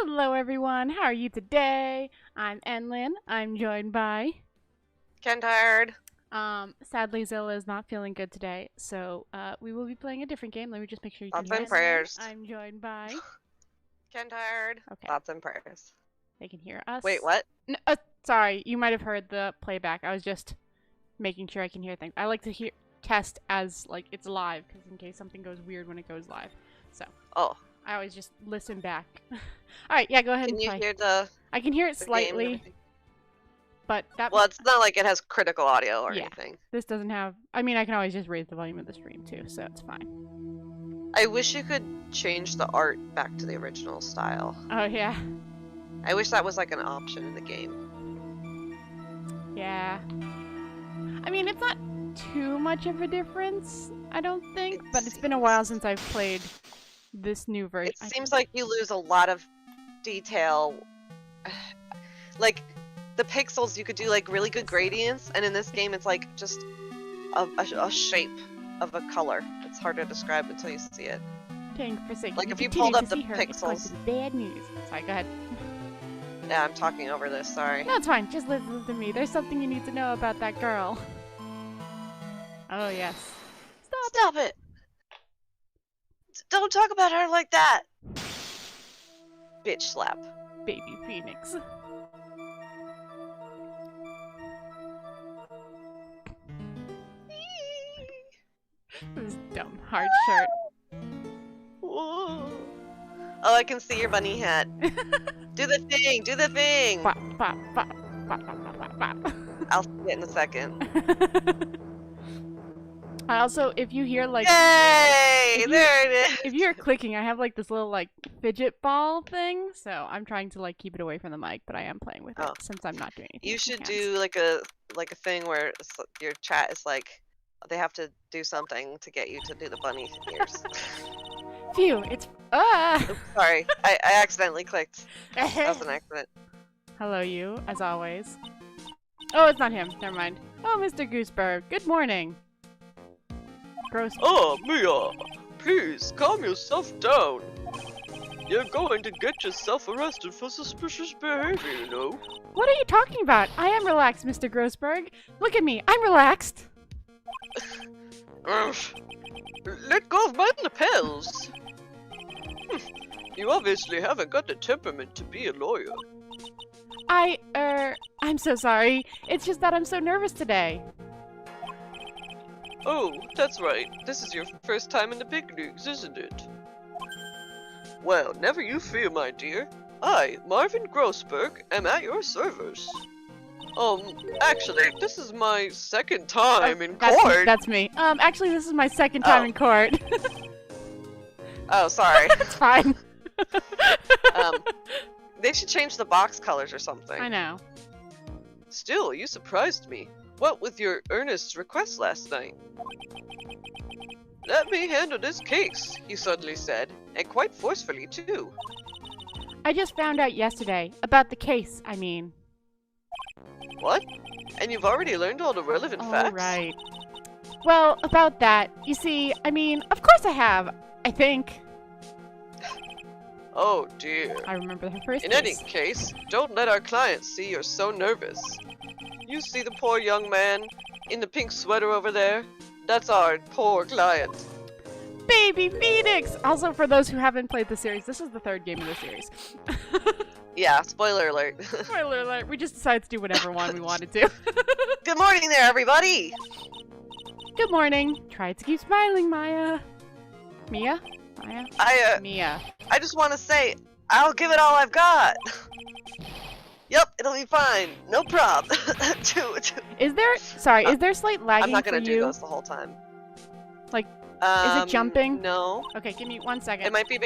Hello, everyone. How are you today? I'm Enlin. I'm joined by. Ken tired. Sadly, Zilla is not feeling good today, so we will be playing a different game. Let me just make sure you can Thoughts hear and us. prayers. I'm joined by. Ken tired. Okay, Thoughts and prayers. they can hear us. Wait, what? Sorry, you might have heard the playback. I was just making sure I can hear things. I like to test as like it's live, because in case something goes weird when it goes live. So. Oh. I always just listen back. All right, yeah, go ahead Can and you play. hear the I can hear it game and slightly, everything? but that. Well, it's not like it has critical audio or Yeah. anything. This doesn't have. I mean, I can always just raise the volume of the stream too, so it's fine. I wish you could change the art back to the original style. Oh yeah. I wish that was like an option in the game. Yeah. I mean, it's not too much of a difference, I don't think, but it's been a while since I've played this new version. It seems like you lose a lot of detail. Like, the pixels, you could do like really good gradients, and in this game it's like just a shape of a color. It's hard to describe until you see it. Like if you pulled up the pixels. Bad news. Sorry, go ahead. Yeah, I'm talking over this, sorry. No, it's fine. Just listen to me. There's something you need to know about that girl. Oh, yes. Stop it! Don't talk about her like that! Bitch slap. Baby Phoenix. This dumb hard shirt. Whoa. Oh, I can see your bunny hat. Do the thing! Do the thing! Bop, bop, bop, bop, bop, bop, bop. I'll see it in a second. I also, if you hear like, Yay! There it is! if you're clicking, I have like this little like fidget ball thing, so I'm trying to like keep it away from the mic, but I am playing with it since I'm not doing anything. You should do like a thing where your chat is like, they have to do something to get you to do the bunny ears. Phew, it's Oops, sorry, I accidentally clicked. That was an accident. Hello, you, as always. Oh, it's not him. Never mind. Oh, Mr. Gooseberg. Good morning. Gross. Oh, Mia! Please, calm yourself down. You're going to get yourself arrested for suspicious behavior, you know. What are you talking about? I am relaxed, Mr. Grossberg. Look at me. I'm relaxed. Let go of my lapels. You obviously haven't got the temperament to be a lawyer. I'm so sorry. It's just that I'm so nervous today. Oh, that's right. This is your first time in the big leagues, isn't it? Well, never you fear, my dear. I, Marvin Grossberg, am at your service. Actually, this is my second time in court. That's me. Actually, this is my second time in court. Oh, sorry. It's fine. They should change the box colors or something. I know. Still, you surprised me. What with your earnest request last night? Let me handle this case, he suddenly said, and quite forcefully too. I just found out yesterday. About the case, I mean. What? And you've already learned all the relevant facts? Right. Well, about that, you see, I mean, of course I have. I think. Oh dear. I remember the first In case. any case, don't let our clients see you're so nervous. You see the poor young man in the pink sweater over there? That's our poor client. Baby Phoenix! Also, for those who haven't played the series, this is the third game of the series. Yeah, spoiler alert. Spoiler alert, we just decided to do whatever one we wanted to. Good morning there, everybody! Good morning. Try to keep smiling, Maya. Mia? Maya? Mia. I just want to say, I'll give it all I've got. Yep, it'll be fine. No prob. Is there, sorry, is there slight lagging I'm not gonna for do you? those the whole time. Like, is it jumping? No. Okay, give me 1 second. It might be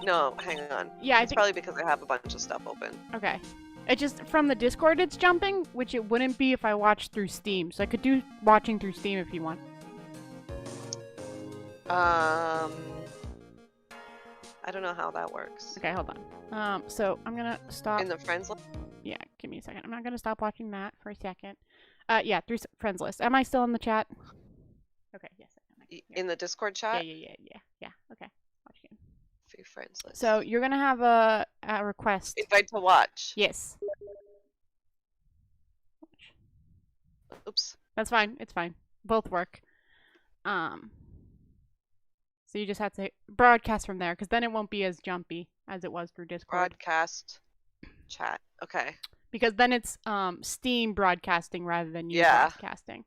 no, hang on. Yeah, it's probably because I have a bunch of stuff open. Okay. It just, from the Discord it's jumping, which it wouldn't be if I watched through Steam. So I could do watching through Steam if you want. I don't know how that works. Okay, hold on. So I'm gonna stop. In the friends list? Yeah, give me a second. I'm not gonna stop watching that for a second. Yeah, through friends list. Am I still in the chat? Okay, yes. In the Discord chat? Yeah. Okay. Watch again. friends list. So you're gonna have a request. Invite to watch. Yes. Oops. That's fine. It's fine. Both work. So you just have to broadcast from there, because then it won't be as jumpy as it was through Discord. Broadcast chat. Okay. Because then it's Steam broadcasting rather than you Yeah. broadcasting.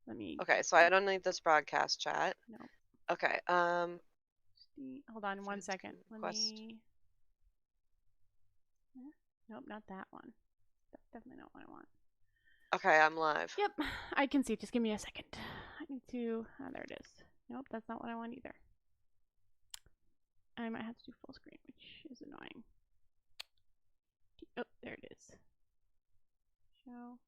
Let me. Okay, so I don't need this broadcast chat. No. Okay. Hold on one second. Let Request. me. Nope, not that one. That's definitely not what I want. Okay, I'm live. Yep, I can see it. Just give me a second. I need to. Oh, there it is. Nope, that's not what I want either. I might have to do full screen, which is annoying. Oh, there it is. Show.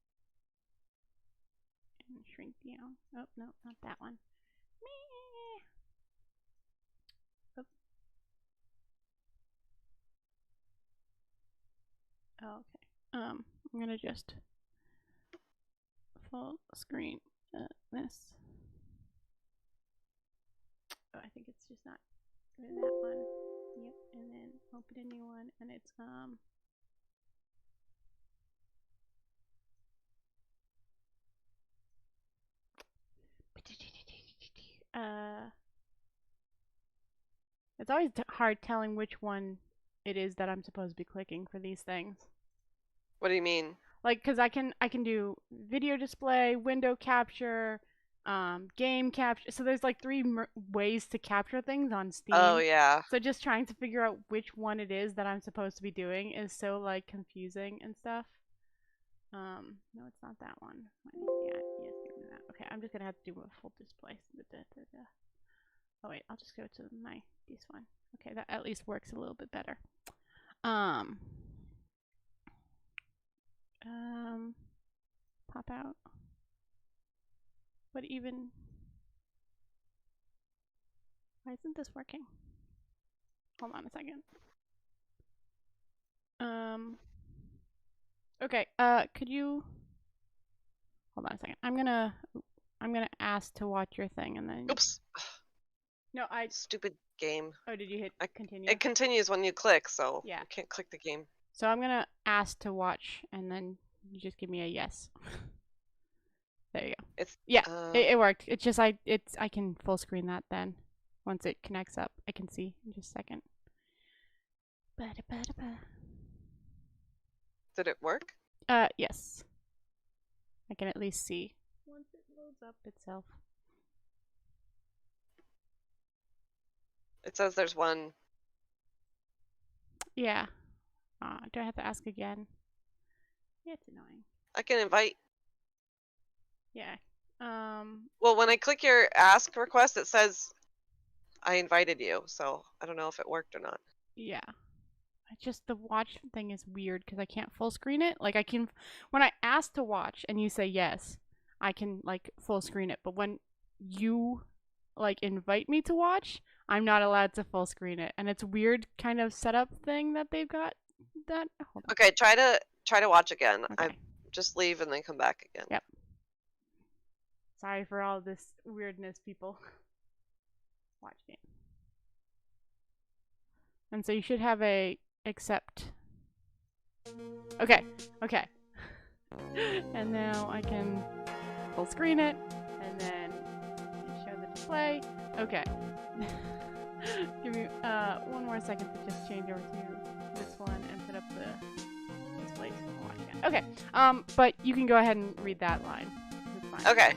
And shrink down. Oh, no, not that one. Meh. Oh. Oh, okay. I'm gonna just full screen this. Oh, I think it's just not that one. Yep, and then open a new one, and it's it's always hard telling which one it is that I'm supposed to be clicking for these things. What do you mean? Like, cause I can do video display, window capture, game capture. So there's like 3 ways to capture things on Steam. Oh yeah. So just trying to figure out which one it is that I'm supposed to be doing is so like confusing and stuff. No, it's not that one. Yeah, yes, give me that. Okay, I'm just gonna have to do a full display. Oh wait, I'll just go to this one. Okay, that at least works a little bit better. Pop out. What even? Why isn't this working? Hold on a second. Okay, could you hold on a second. I'm gonna ask to watch your thing and then Oops. No, Stupid game. Oh, did you hit continue? It continues when you click, so Yeah. you can't click the game. So I'm gonna ask to watch and then you just give me a yes. There you go. It's It worked. It's just I can full screen that then. Once it connects up, I can see in just a second. Did it work? Yes. I can at least see once it loads up itself. It says there's one. Yeah. Do I have to ask again? Yeah, it's annoying. I can invite. Yeah. Well, when I click your ask request, it says I invited you, so I don't know if it worked or not. Yeah. Just the watch thing is weird because I can't full screen it. Like I can, when I ask to watch and you say yes, I can like full screen it. But when you like invite me to watch, I'm not allowed to full screen it. And it's a weird kind of setup thing that they've got. Hold on. Okay, try to watch again. Okay. I just leave and then come back again. Yep. Sorry for all this weirdness, people. Watch game. And so you should have a accept. Okay. And now I can full screen it and then show the display. Okay. Give me one more second to just change over to this one and put up the display so I can watch again. Okay. But you can go ahead and read that line. It's fine. Okay.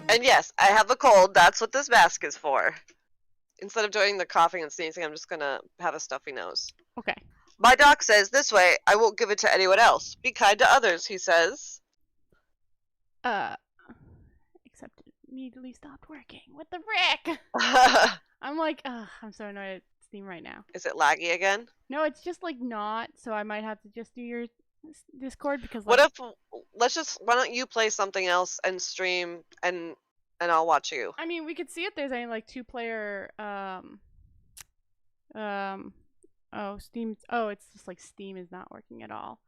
And yes, I have a cold. That's what this mask is for. Instead of doing the coughing and sneezing, I'm just gonna have a stuffy nose. Okay. My doc says this way, I won't give it to anyone else. Be kind to others, he says. Except it immediately stopped working. What the frick? I'm like, I'm so annoyed at Steam right now. Is it laggy again? No, it's just like not, so I might have to just do your Discord because What if, why don't you play something else and stream and I'll watch you? I mean, we could see if there's any like 2-player, Steam, it's just like Steam is not working at all.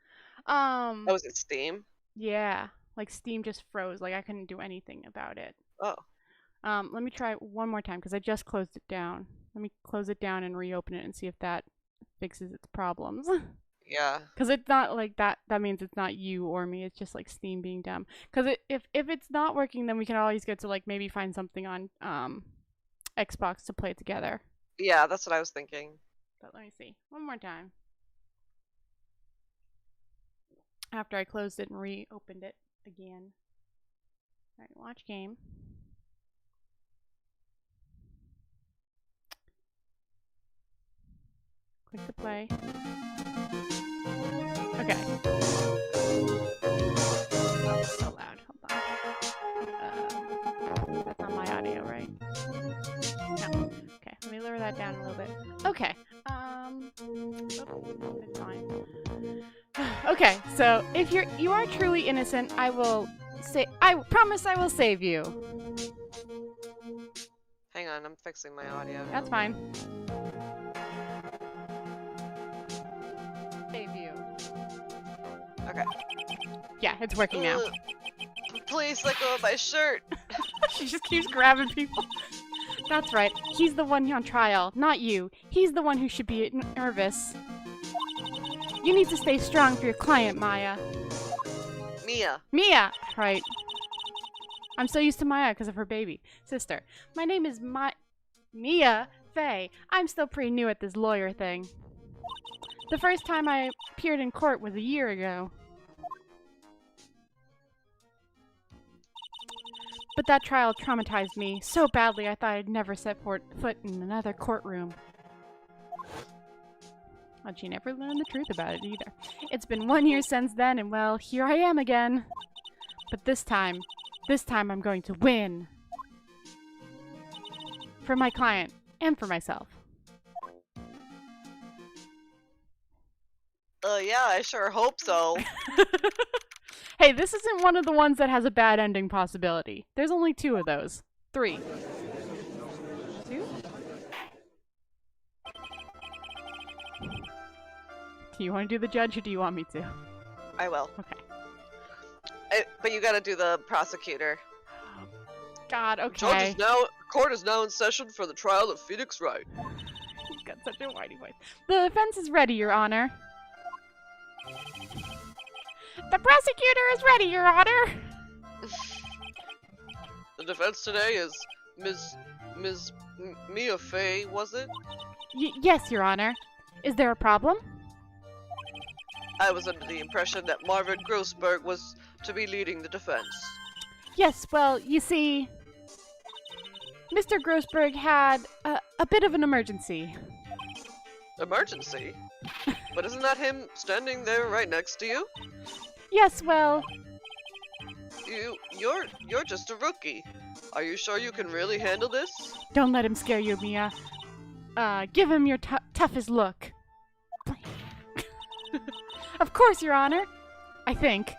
Oh, is it Steam? Yeah, like Steam just froze, like I couldn't do anything about it. Oh. Let me try one more time because I just closed it down. Let me close it down and reopen it and see if that fixes its problems. Yeah. Because it's not like that. That means it's not you or me. It's just like Steam being dumb. Because if it's not working, then we can always get to like maybe find something on Xbox to play together. Yeah, that's what I was thinking. But let me see one more time. After I closed it and reopened it again. All right, watch game. Click to play. Okay. Oh, it's so loud. Hold on. That's not my audio, right? No. Okay, let me lower that down a little bit. Okay. It's fine. Okay, so if you are truly innocent, I promise I will save you. Hang on, I'm fixing my audio. That's fine. Save you. Okay. Yeah, it's working now. Please let go of my shirt. She just keeps grabbing people. That's right. He's the one on trial, not you. He's the one who should be nervous. You need to stay strong for your client, Maya. Mia. Mia! Right. I'm so used to Maya because of her baby sister. My name is Mia Fey. I'm still pretty new at this lawyer thing. The first time I appeared in court was a year ago. But that trial traumatized me so badly I thought I'd never set foot in another courtroom. Well, she never learned the truth about it either. It's been 1 year since then, and well, here I am again. But this time I'm going to win. For my client, and for myself. Yeah, I sure hope so. Hey, this isn't one of the ones that has a bad ending possibility. There's only 2 of those. 3. 2? Do you want to do the judge or do you want me to? I will. Okay. But you gotta do the prosecutor. Oh, God, okay. Court is now in session for the trial of Phoenix Wright. He's got such a whitey voice. The defense is ready, Your Honor. The prosecutor is ready, Your Honor. The defense today is Ms. Mia Fey, was it? Yes, Your Honor. Is there a problem? I was under the impression that Marvin Grossberg was to be leading the defense. Yes, well, you see, Mr. Grossberg had a bit of an emergency. Emergency? But isn't that him standing there right next to you? Yes, well... You're just a rookie. Are you sure you can really handle this? Don't let him scare you, Mia. Give him your toughest look. Of course, Your Honor. I think.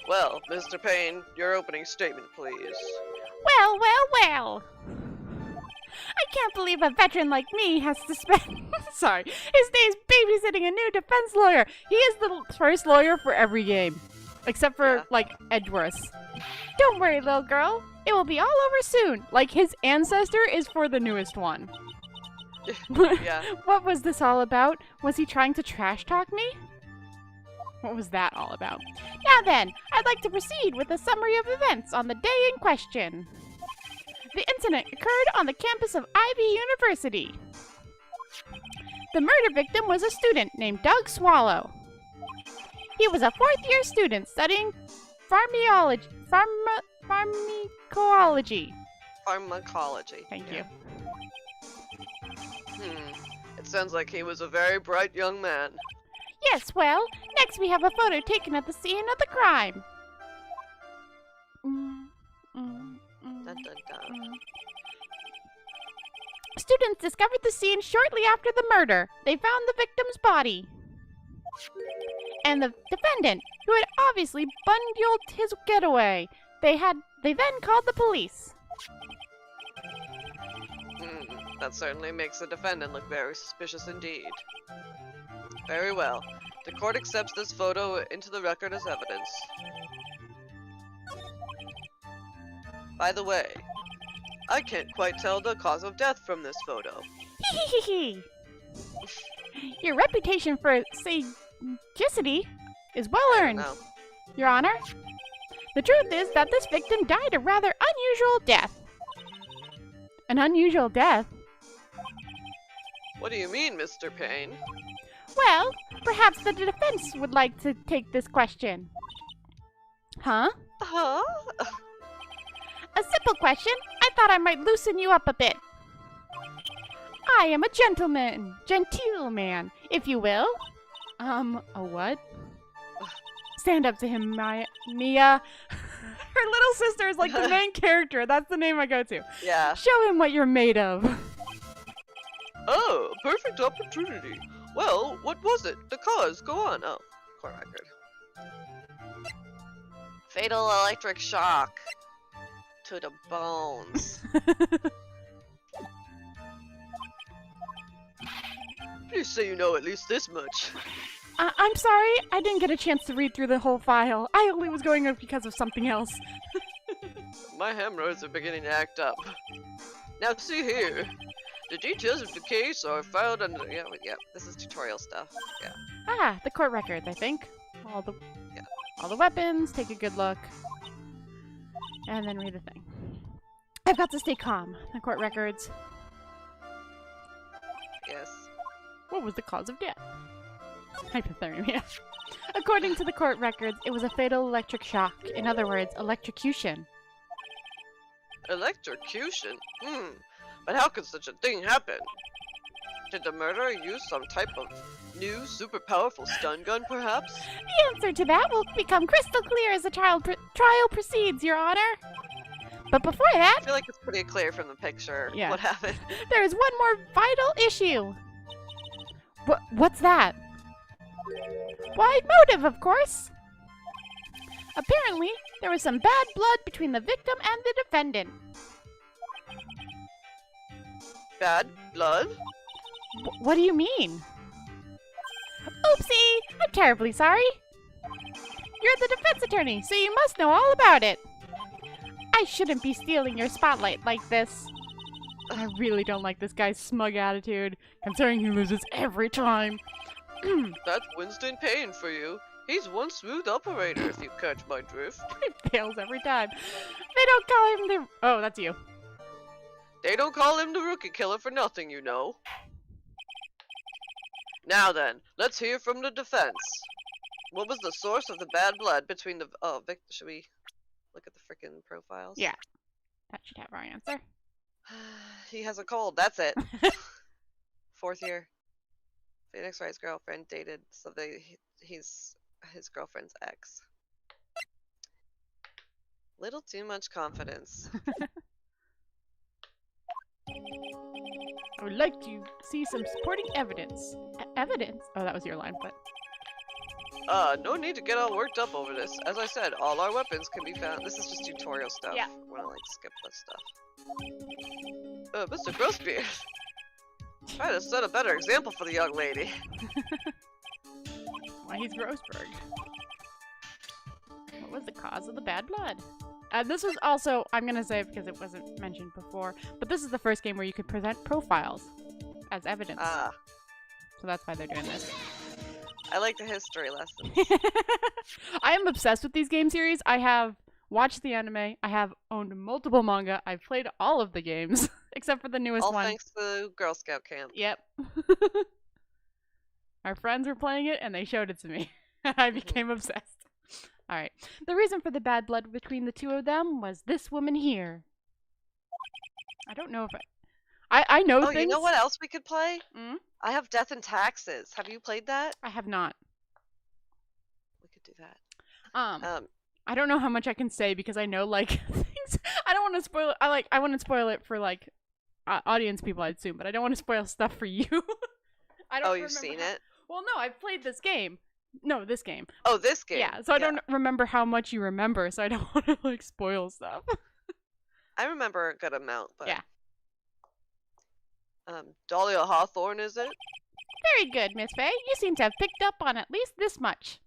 Well, Mr. Payne, your opening statement, please. Well. I can't believe a veteran like me has to spend his days babysitting a new defense lawyer. He is the first lawyer for every game. Except for, like, Edgeworth. Don't worry, little girl. It will be all over soon. Like, his ancestor is for the newest one. Yeah. What was this all about? Was he trying to trash talk me? What was that all about? Now then, I'd like to proceed with a summary of events on the day in question. The incident occurred on the campus of Ivy University. The murder victim was a student named Doug Swallow. He was a 4th-year student studying pharmacology. Pharmacology. Thank you. It sounds like he was a very bright young man. Yes, well, next we have a photo taken at the scene of the crime. Dun, dun, dun. Students discovered the scene shortly after the murder. They found the victim's body. And the defendant, who had obviously bundled his getaway. They then called the police. That certainly makes the defendant look very suspicious indeed. Very well. The court accepts this photo into the record as evidence. By the way, I can't quite tell the cause of death from this photo. Hee. Your reputation for sagacity is well I don't earned, know. Your Honor. The truth is that this victim died a rather unusual death. An unusual death? What do you mean, Mr. Payne? Well, perhaps the defense would like to take this question. Huh? Huh? A simple question. I thought I might loosen you up a bit. I am a genteel man, if you will. A what? Stand up to him, Mia. Her little sister is like the main character. That's the name I go to. Yeah. Show him what you're made of. Oh, perfect opportunity. Well, what was it? The cause? Go on. Oh, court record. Fatal electric shock to the bones. Please say you know at least this much. I'm sorry, I didn't get a chance to read through the whole file. I only was going up because of something else. My hemorrhoids are beginning to act up. Now see here. The details of the case are filed under... Yeah, this is tutorial stuff. Yeah. Ah, the court records, I think. All the weapons, take a good look. And then read the thing. I've got to stay calm. The court records. Yes. What was the cause of death? Hypothermia. According to the court records, it was a fatal electric shock. In other words, electrocution. Electrocution? But how could such a thing happen? Did the murderer use some type of new, super powerful stun gun, perhaps? The answer to that will become crystal clear as the trial proceeds, Your Honor. But before I that, feel like it's pretty clear from the picture Yeah. what happened. there is one more vital issue. What's that? Why, motive, of course. Apparently, there was some bad blood between the victim and the defendant. Bad blood? What do you mean? Oopsie! I'm terribly sorry. You're the defense attorney, so you must know all about it. I shouldn't be stealing your spotlight like this. I really don't like this guy's smug attitude, considering he loses every time. That's Winston Payne for you. He's one smooth operator, if you catch my drift. He fails every time. They don't call him the... Oh, that's you. They don't call him the rookie killer for nothing, you know. Now then, let's hear from the defense. What was the source of the bad blood between the... Oh, should we look at the frickin' profiles? Yeah. That should have our answer. He has a cold, that's it. 4th year. Phoenix Wright's girlfriend dated, so he's his girlfriend's ex. Little too much confidence. I would like to see some supporting evidence. Evidence? Oh, that was your line, but... No need to get all worked up over this. As I said, all our weapons can be found. This is just tutorial stuff. Yeah. I wanna like skip this stuff. Mr. Grossbeard. Try to set a better example for the young lady. Why, he's Grossberg. What was the cause of the bad blood? This was also, I'm gonna say it because it wasn't mentioned before, but this is the first game where you could present profiles as evidence. Ah, So that's why they're doing this. I like the history lesson. I am obsessed with these game series. I have watched the anime. I have owned multiple manga. I've played all of the games, except for the newest All one. thanks to Girl Scout camp. Yep. Our friends were playing it and they showed it to me. I became obsessed. Alright. The reason for the bad blood between the two of them was this woman here. I don't know if I know Oh, things. you know what else we could play? Mm? I have Death and Taxes. Have you played that? I have not. We could do that. I don't know how much I can say because I know like things. I don't want to spoil it. I want to spoil it for like audience people, I'd assume, but I don't want to spoil stuff for you. I don't. Oh, you've remember seen how- it? Well, no, I've played this game. No, this game. Oh, this game. Yeah, so I don't remember how much you remember, so I don't want to like spoil stuff. I remember a good amount, but Yeah. Dahlia Hawthorne, is it? Very good, Miss Faye. You seem to have picked up on at least this much.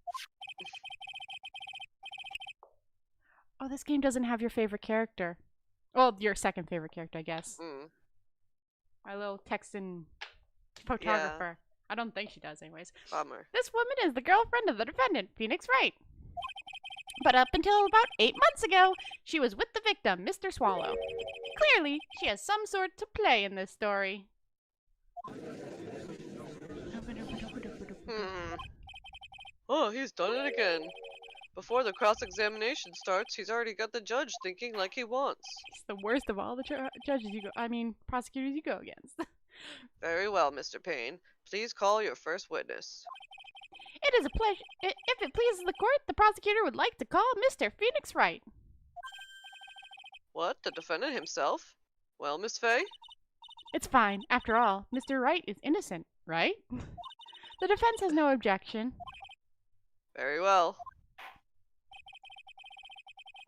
Oh, this game doesn't have your favorite character. Well, your second favorite character, I guess. Mm. My little Texan photographer. I don't think she does, anyways. Bummer. This woman is the girlfriend of the defendant, Phoenix Wright. But up until about 8 months ago, she was with the victim, Mr. Swallow. Clearly, she has some sort to play in this story. Oh, he's done it again. Before the cross-examination starts, he's already got the judge thinking like he wants. It's the worst of all the judges prosecutors you go against. Very well, Mr. Payne. Please call your first witness. It is a pleasure. If it pleases the court, the prosecutor would like to call Mr. Phoenix Wright. What? The defendant himself? Well, Miss Fay? It's fine. After all, Mr. Wright is innocent, right? The defense has no objection. Very well.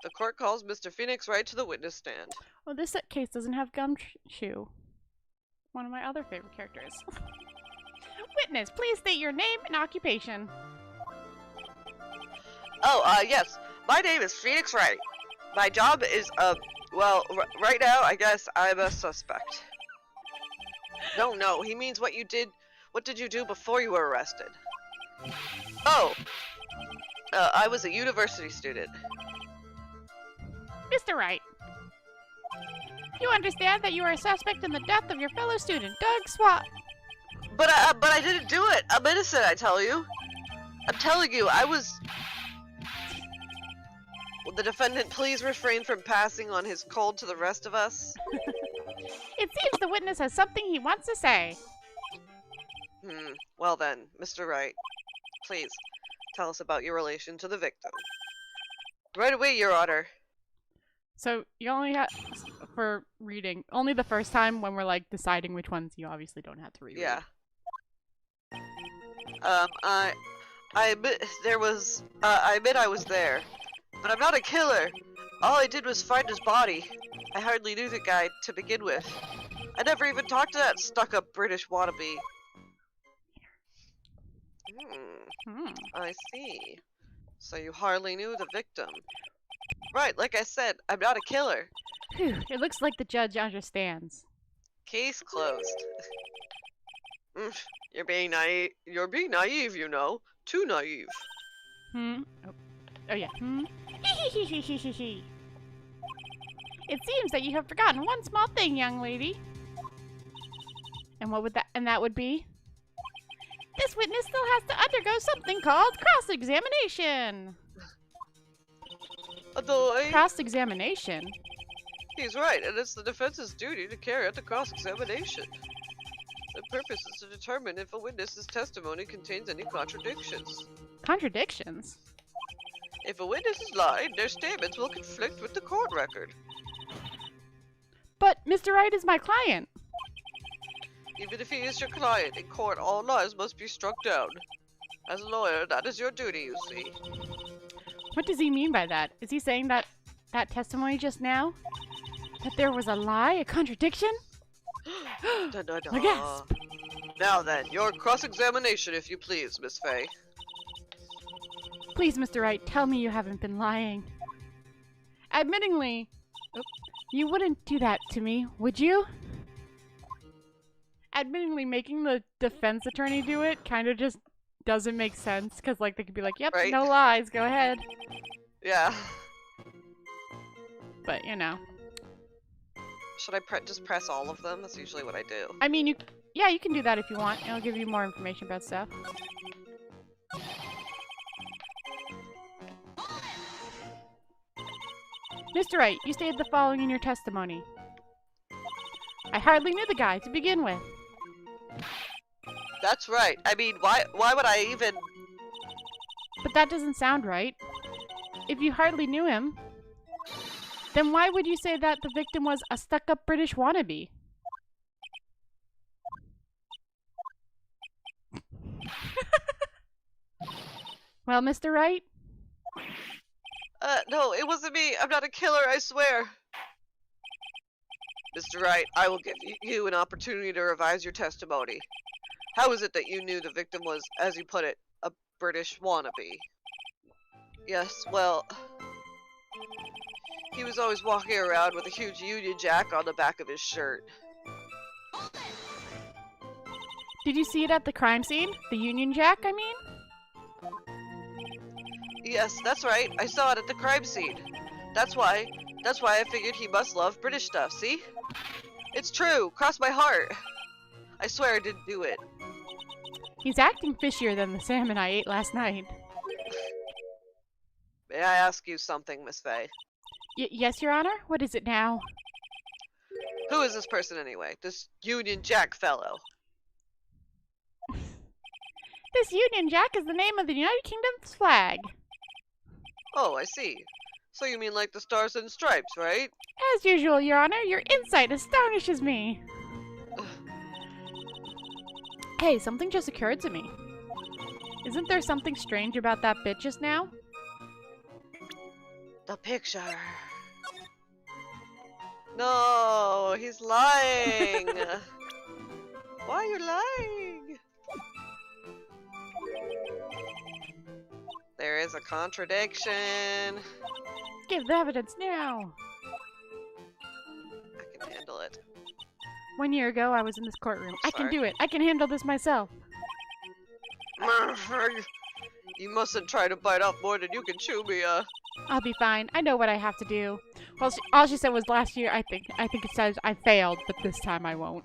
The court calls Mr. Phoenix Wright to the witness stand. Oh, this case doesn't have Gumshoe. One of my other favorite characters. Witness, please state your name and occupation. Oh, yes. My name is Phoenix Wright. My job is, well, right now, I guess I'm a suspect. No, he means what you did. What did you do before you were arrested? Oh, I was a university student. Mr. Wright, you understand that you are a suspect in the death of your fellow student, Doug Swat. But I didn't do it. I'm innocent, I tell you. I'm telling you, I was... Will the defendant please refrain from passing on his cold to the rest of us? It seems the witness has something he wants to say. Well then, Mr. Wright, please tell us about your relation to the victim. Right away, Your Honor. So you only have, for reading, only the first time when we're like deciding which ones you obviously don't have to read. Yeah. I admit I admit I was there, but I'm not a killer. All I did was find his body. I hardly knew the guy to begin with. I never even talked to that stuck-up British wannabe. I see. So you hardly knew the victim. Right, like I said, I'm not a killer. Phew, it looks like the judge understands. Case closed. You're being naive, you know. Too naive. Oh yeah. It seems that you have forgotten one small thing, young lady. And what would that would be? This witness still has to undergo something called cross-examination. Cross-examination? He's right, and it's the defense's duty to carry out the cross-examination. The purpose is to determine if a witness's testimony contains any contradictions. Contradictions? If a witness is lying, their statements will conflict with the court record. But Mr. Wright is my client. Even if he is your client, in court all lies must be struck down. As a lawyer, that is your duty, you see. What does he mean by that? Is he saying that testimony just now? That there was a lie, a contradiction? A gasp! Now then, your cross-examination, if you please, Miss Fay. Please, Mr. Wright, tell me you haven't been lying. Admittingly, you wouldn't do that to me, would you? Admittingly, making the defense attorney do it kind of just doesn't make sense, because like they could be like, yep, right? No lies, go ahead. Yeah. But, you know. Should I just press all of them? That's usually what I do. I mean, you can do that if you want. It'll give you more information about stuff. Mr. Wright, you stated the following in your testimony. I hardly knew the guy to begin with. That's right. I mean, why would I even... But that doesn't sound right. If you hardly knew him, then why would you say that the victim was a stuck-up British wannabe? Well, Mr. Wright? No, it wasn't me. I'm not a killer, I swear. Mr. Wright, I will give you an opportunity to revise your testimony. How is it that you knew the victim was, as you put it, a British wannabe? Yes, well... He was always walking around with a huge Union Jack on the back of his shirt. Did you see it at the crime scene? The Union Jack, I mean? Yes, that's right. I saw it at the crime scene. That's why I figured he must love British stuff, see? It's true. Cross my heart. I swear I didn't do it. He's acting fishier than the salmon I ate last night. May I ask you something, Miss Faye? Yes, Your Honor? What is it now? Who is this person anyway? This Union Jack fellow? This Union Jack is the name of the United Kingdom's flag. Oh, I see. So you mean like the Stars and Stripes, right? As usual, Your Honor, your insight astonishes me. Hey, something just occurred to me. Isn't there something strange about that bit just now? The picture. No, he's lying. Why are you lying? There is a contradiction. Give the evidence now. I can handle it. 1 year ago, I was in this courtroom. I can Sorry. do it. I can handle this myself. You mustn't try to bite off more than you can chew, Mia. I'll be fine. I know what I have to do. Well, all she said was last year, I think it says I failed, but this time I won't.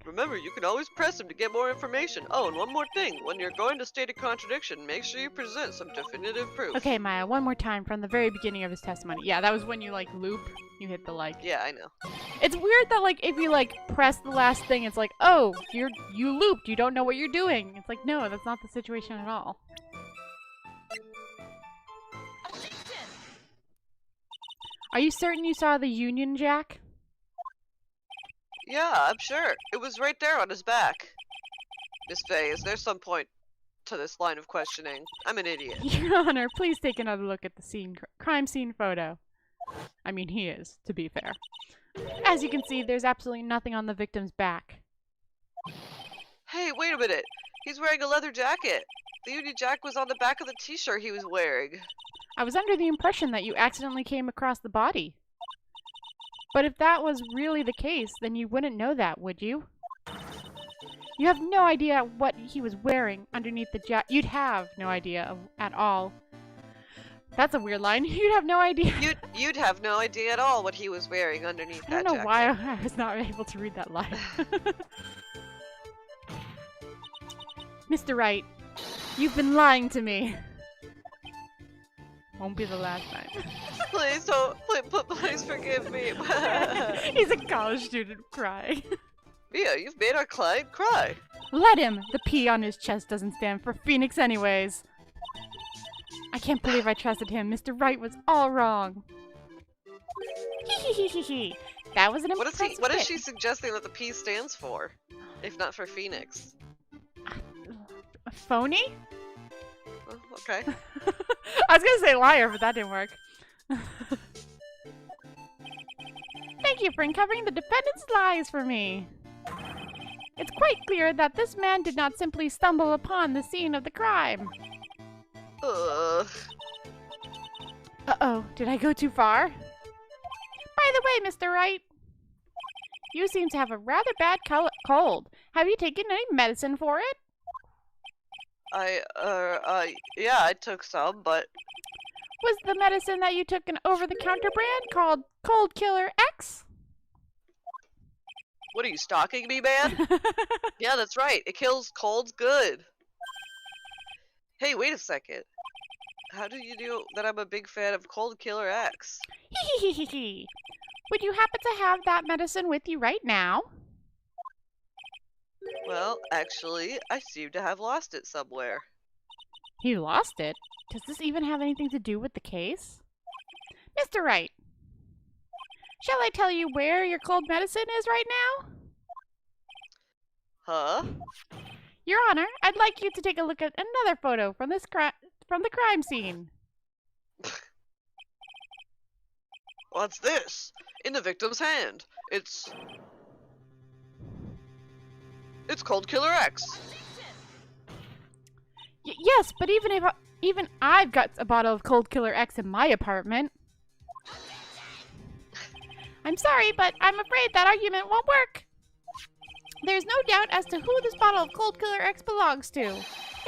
Remember, you can always press him to get more information. Oh, and one more thing. When you're going to state a contradiction, make sure you present some definitive proof. Okay, Maya, one more time from the very beginning of his testimony. Yeah, that was when you, like, loop. You hit the, like... Yeah, I know. It's weird that, like, if you, like, press the last thing, it's like, oh, you looped. You don't know what you're doing. It's like, no, that's not the situation at all. Are you certain you saw the Union Jack? Yeah, I'm sure. It was right there on his back. Miss Faye, is there some point to this line of questioning? I'm an idiot. Your Honor, please take another look at the crime scene photo. I mean, he is, to be fair. As you can see, there's absolutely nothing on the victim's back. Hey, wait a minute. He's wearing a leather jacket. The Union Jack was on the back of the t-shirt he was wearing. I was under the impression that you accidentally came across the body. But if that was really the case, then you wouldn't know that, would you? You have no idea what he was wearing underneath the jacket. You'd have no idea at all. That's a weird line. You'd have no idea. You'd have no idea at all what he was wearing underneath I that don't know jacket. why I was not able to read that line. Mr. Wright, you've been lying to me. Won't be the last time. Please don't. Please forgive me. He's a college student crying. Mia, you've made our client cry. Let him! The P on his chest doesn't stand for Phoenix anyways. I can't believe I trusted him. Mr. Wright was all wrong. Hee. That was an impressive What is bit. she suggesting that the P stands for? If not for Phoenix. Phony? Oh, okay. I was gonna say liar, but that didn't work. Thank you for uncovering the defendant's lies for me. It's quite clear that this man did not simply stumble upon the scene of the crime. Uh-oh, did I go too far? By the way, Mr. Wright, you seem to have a rather bad cold. Have you taken any medicine for it? Yeah, I took some, but Was the medicine that you took an over-the-counter brand called Cold Killer X? what are you, stalking me, man? Yeah, that's right. It kills colds good. Hey, wait a second. How do you know that I'm a big fan of Cold Killer X? Hee. Would you happen to have that medicine with you right now? Well, actually, I seem to have lost it somewhere. You lost it? Does this even have anything to do with the case? Mr. Wright, shall I tell you where your cold medicine is right now? Huh? Your Honor, I'd like you to take a look at another photo from the crime scene. What's this? In the victim's hand. It's Cold Killer X. Yes, but even I've got a bottle of Cold Killer X in my apartment. I'm sorry, but I'm afraid that argument won't work. There's no doubt as to who this bottle of Cold Killer X belongs to,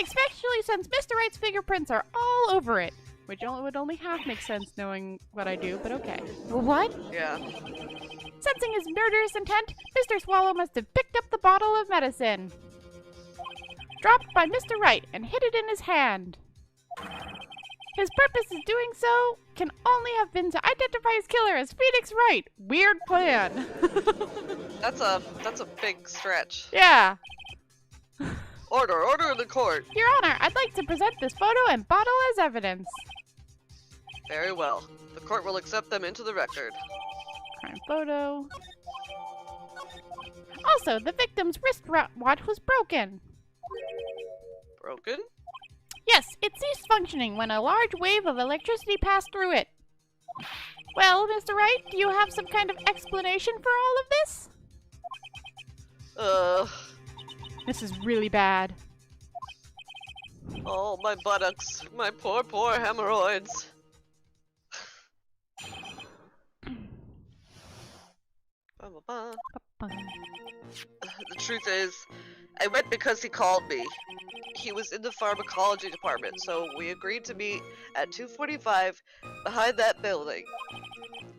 especially since Mr. Wright's fingerprints are all over it, which would only half make sense knowing what I do, but okay. What? Yeah. Sensing his murderous intent, Mr. Swallow must have picked up the bottle of medicine, dropped by Mr. Wright, and hid it in his hand. His purpose in doing so can only have been to identify his killer as Phoenix Wright. Weird plan. That's a big stretch. Yeah. Order in the court. Your Honor, I'd like to present this photo and bottle as evidence. Very well. The court will accept them into the record. Crime photo. Also, the victim's wristwatch was broken. Broken? Yes, it ceased functioning when a large wave of electricity passed through it. Well, Mr. Wright, do you have some kind of explanation for all of this? This is really bad. Oh, my buttocks. My poor hemorrhoids. The truth is, I went because he called me. He was in the pharmacology department, so we agreed to meet at 2:45 behind that building.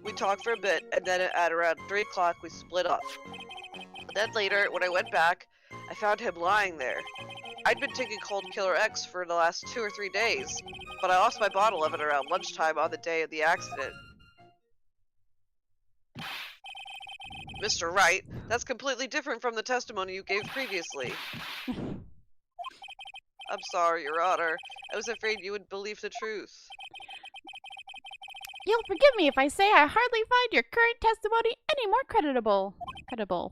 We talked for a bit, and then at around 3 o'clock we split up. Then later, when I went back, I found him lying there. I'd been taking Cold Killer X for the last 2 or 3 days, but I lost my bottle of it around lunchtime on the day of the accident. Mr. Wright, that's completely different from the testimony you gave previously. I'm sorry, Your Honor. I was afraid you would believe the truth. You'll forgive me if I say I hardly find your current testimony any more credible.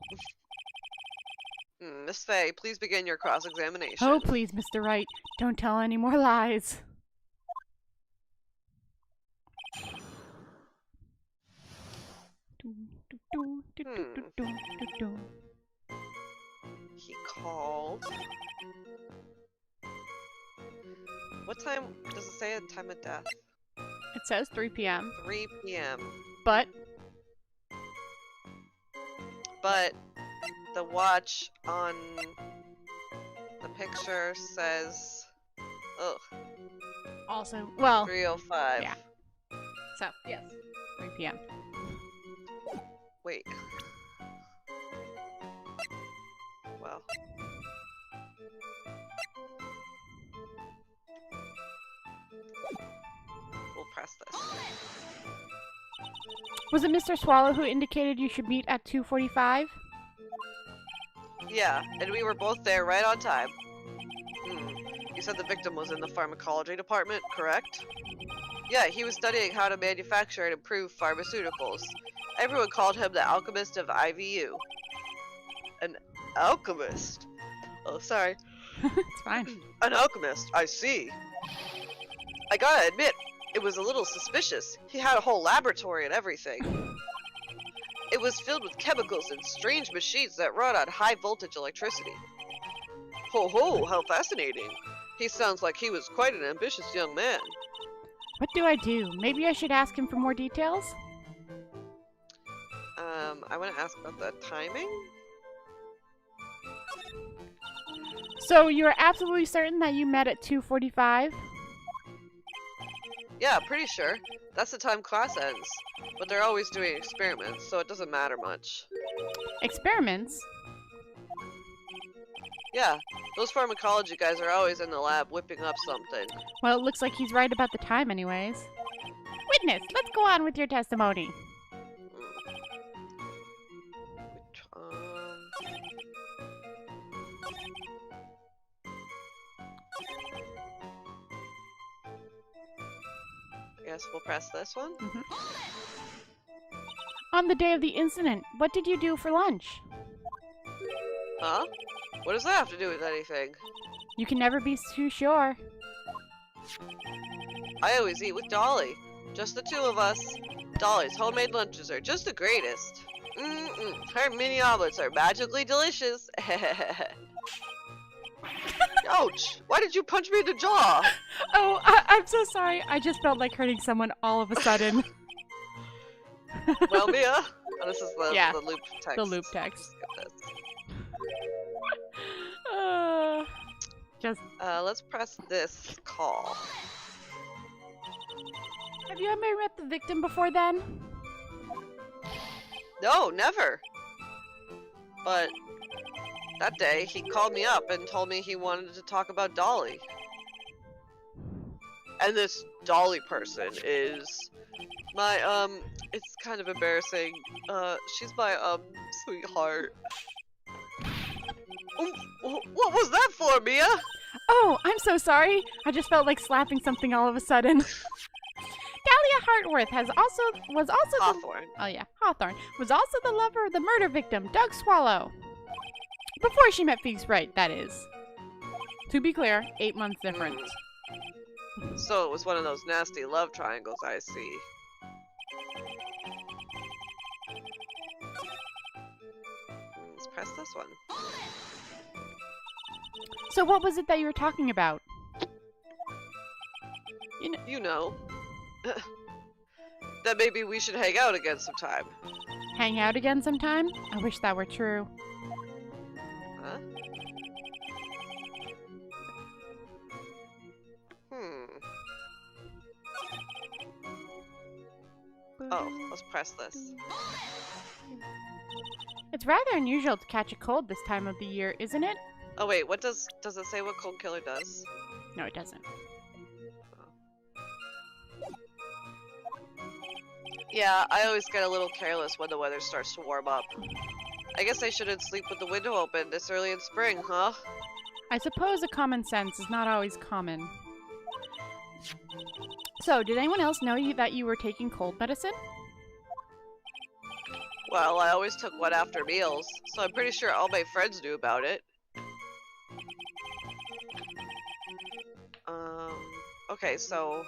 Miss Fay, please begin your cross-examination. Oh, please, Mr. Wright, don't tell any more lies. He called. What time does it say? A time of death? It says 3 p.m. 3 p.m. But the watch on the picture says, oh, also, well, 3:05. yeah. So, yes, 3 p.m. Wait. Well. We'll press this. Was it Mr. Swallow who indicated you should meet at 2:45? Yeah, and we were both there right on time. You said the victim was in the pharmacology department, correct? Yeah, he was studying how to manufacture and improve pharmaceuticals. Everyone called him the alchemist of IVU. An alchemist? Oh, sorry. It's fine. An alchemist, I see. I gotta admit, it was a little suspicious. He had a whole laboratory and everything. It was filled with chemicals and strange machines that run on high voltage electricity. Ho, how fascinating. He sounds like he was quite an ambitious young man. What do I do? Maybe I should ask him for more details? I want to ask about the timing? So you're absolutely certain that you met at 2:45? Yeah, pretty sure. That's the time class ends. But they're always doing experiments, so it doesn't matter much. Experiments? Yeah, those pharmacology guys are always in the lab whipping up something. Well, it looks like he's right about the time anyways. Witness, let's go on with your testimony. I guess we'll press this one. On the day of the incident, what did you do for lunch? Huh? What does that have to do with anything? You can never be too sure. I always eat with Dolly. Just the two of us. Dolly's homemade lunches are just the greatest. Her mini omelets are magically delicious. Ouch! Why did you punch me in the jaw? Oh, I'm so sorry. I just felt like hurting someone all of a sudden. Well, Mia, Oh, this is Yeah, the loop text. the loop text. Skip this. Just. Let's press this call. Have you ever met the victim before then? No, never. But that day, he called me up and told me he wanted to talk about Dolly. And this Dolly person is my, it's kind of embarrassing. She's my, sweetheart. What was that for, Mia? Oh, I'm so sorry. I just felt like slapping something all of a sudden. Dahlia Hartworth was also Hawthorne. Hawthorne was also the lover of the murder victim, Doug Swallow. Before she met Phoenix Wright, that is. To be clear, 8 months difference. So it was one of those nasty love triangles, I see. Let's press this one. So what was it that you were talking about? You know. That maybe we should hang out again sometime. Hang out again sometime? I wish that were true. Huh? Oh, let's press this. It's rather unusual to catch a cold this time of the year, isn't it? Oh wait, what does it say what Cold Killer does? No, it doesn't. Yeah, I always get a little careless when the weather starts to warm up. I guess I shouldn't sleep with the window open this early in spring, huh? I suppose a common sense is not always common. So, did anyone else know that you were taking cold medicine? Well, I always took one after meals, so I'm pretty sure all my friends knew about it. Okay, so...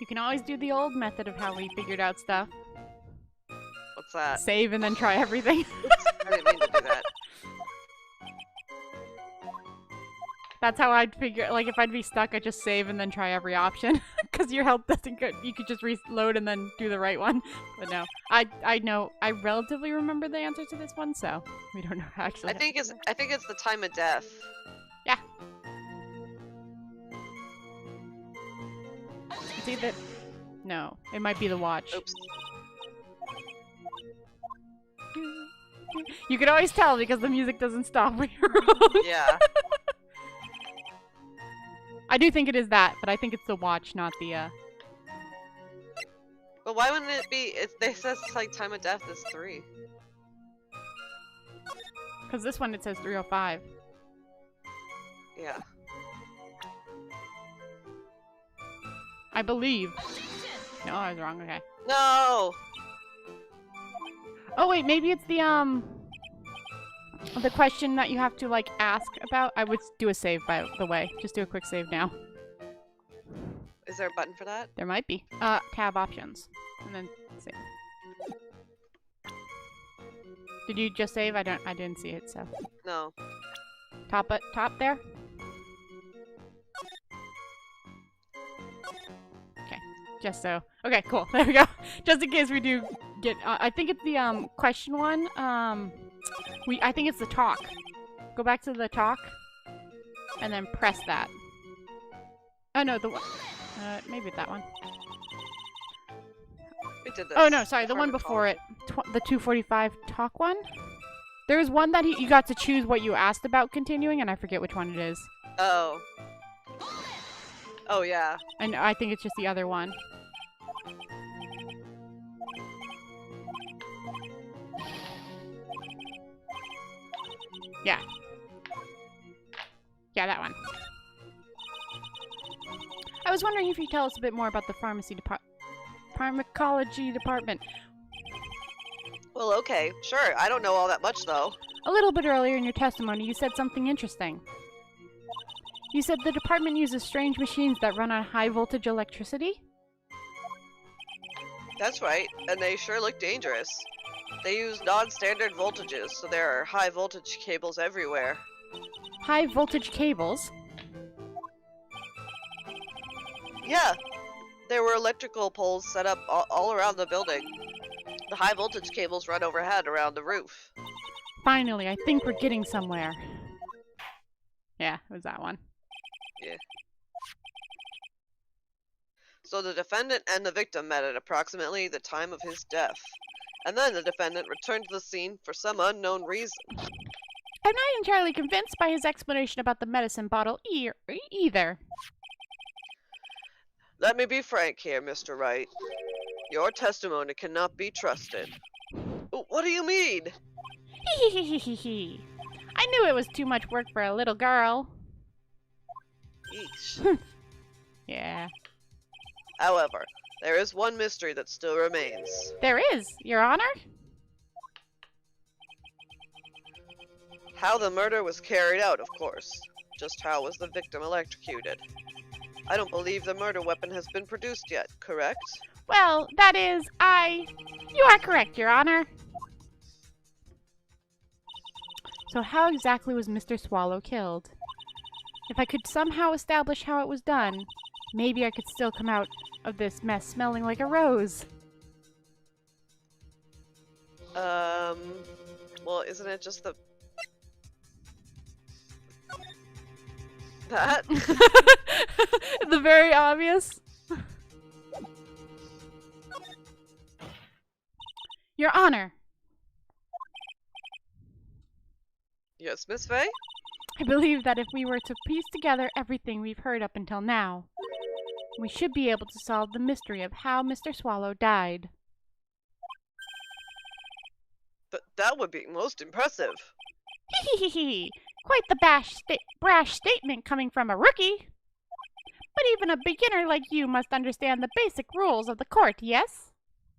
You can always do the old method of how we figured out stuff. What's that? Save and then try everything. Oops, I didn't mean to do that. That's how I'd figure, like, if I'd be stuck, I'd just save and then try every option. Because your health doesn't go, you could just reload and then do the right one. But no, I know, I relatively remember the answer to this one, so we don't know actually. I think it's the time of death. Yeah. It's either, no, it might be the watch. Oops. You can always tell because the music doesn't stop when you're rolling. Yeah. I do think it is that, but I think it's the watch, not the, But why wouldn't it be? They says it's like time of death is 3. Because this one it says 3:05. Yeah. I believe. No, I was wrong. Okay. No. Oh wait, maybe it's the question that you have to like ask about. I would do a save, by the way. Just do a quick save now. Is there a button for that? There might be. Tab options, and then save. Did you just save? I didn't see it. So. No. Top there. Okay. Just so. Okay, cool. There we go. Just in case we do get. I think it's the question one. I think it's the talk. Go back to the talk, and then press that. Oh no, the one. Maybe that one. We did this. Oh no, sorry, the one before it. The 2:45 talk one. There was one that you got to choose what you asked about continuing, and I forget which one it is. Oh. Oh yeah. And I think it's just the other one. Yeah. Yeah, that one. I was wondering if you could tell us a bit more about the pharmacology department. Well, okay, sure. I don't know all that much though. A little bit earlier in your testimony, you said something interesting. You said the department uses strange machines that run on high voltage electricity? That's right, and they sure look dangerous. They use non-standard voltages, so there are high voltage cables everywhere. High voltage cables? Yeah, there were electrical poles set up all around the building. The high voltage cables run overhead around the roof. Finally, I think we're getting somewhere. Yeah, it was that one. Yeah. So the defendant and the victim met at approximately the time of his death. And then the defendant returned to the scene for some unknown reason. I'm not entirely convinced by his explanation about the medicine bottle either. Let me be frank here, Mr. Wright. Your testimony cannot be trusted. What do you mean? Hehehehe. I knew it was too much work for a little girl. Yeesh. Yeah. However, there is one mystery that still remains. There is, Your Honor. How the murder was carried out, of course. Just how was the victim electrocuted? I don't believe the murder weapon has been produced yet, correct? Well, that is, You are correct, Your Honor. So how exactly was Mr. Swallow killed? If I could somehow establish how it was done, maybe I could still come out of this mess smelling like a rose. Well, isn't it just that? The very obvious. Your Honor. Yes, Miss Faye? I believe that if we were to piece together everything we've heard up until now, we should be able to solve the mystery of how Mr. Swallow died. That would be most impressive. Hehehehe! Quite the brash statement coming from a rookie! But even a beginner like you must understand the basic rules of the court, yes?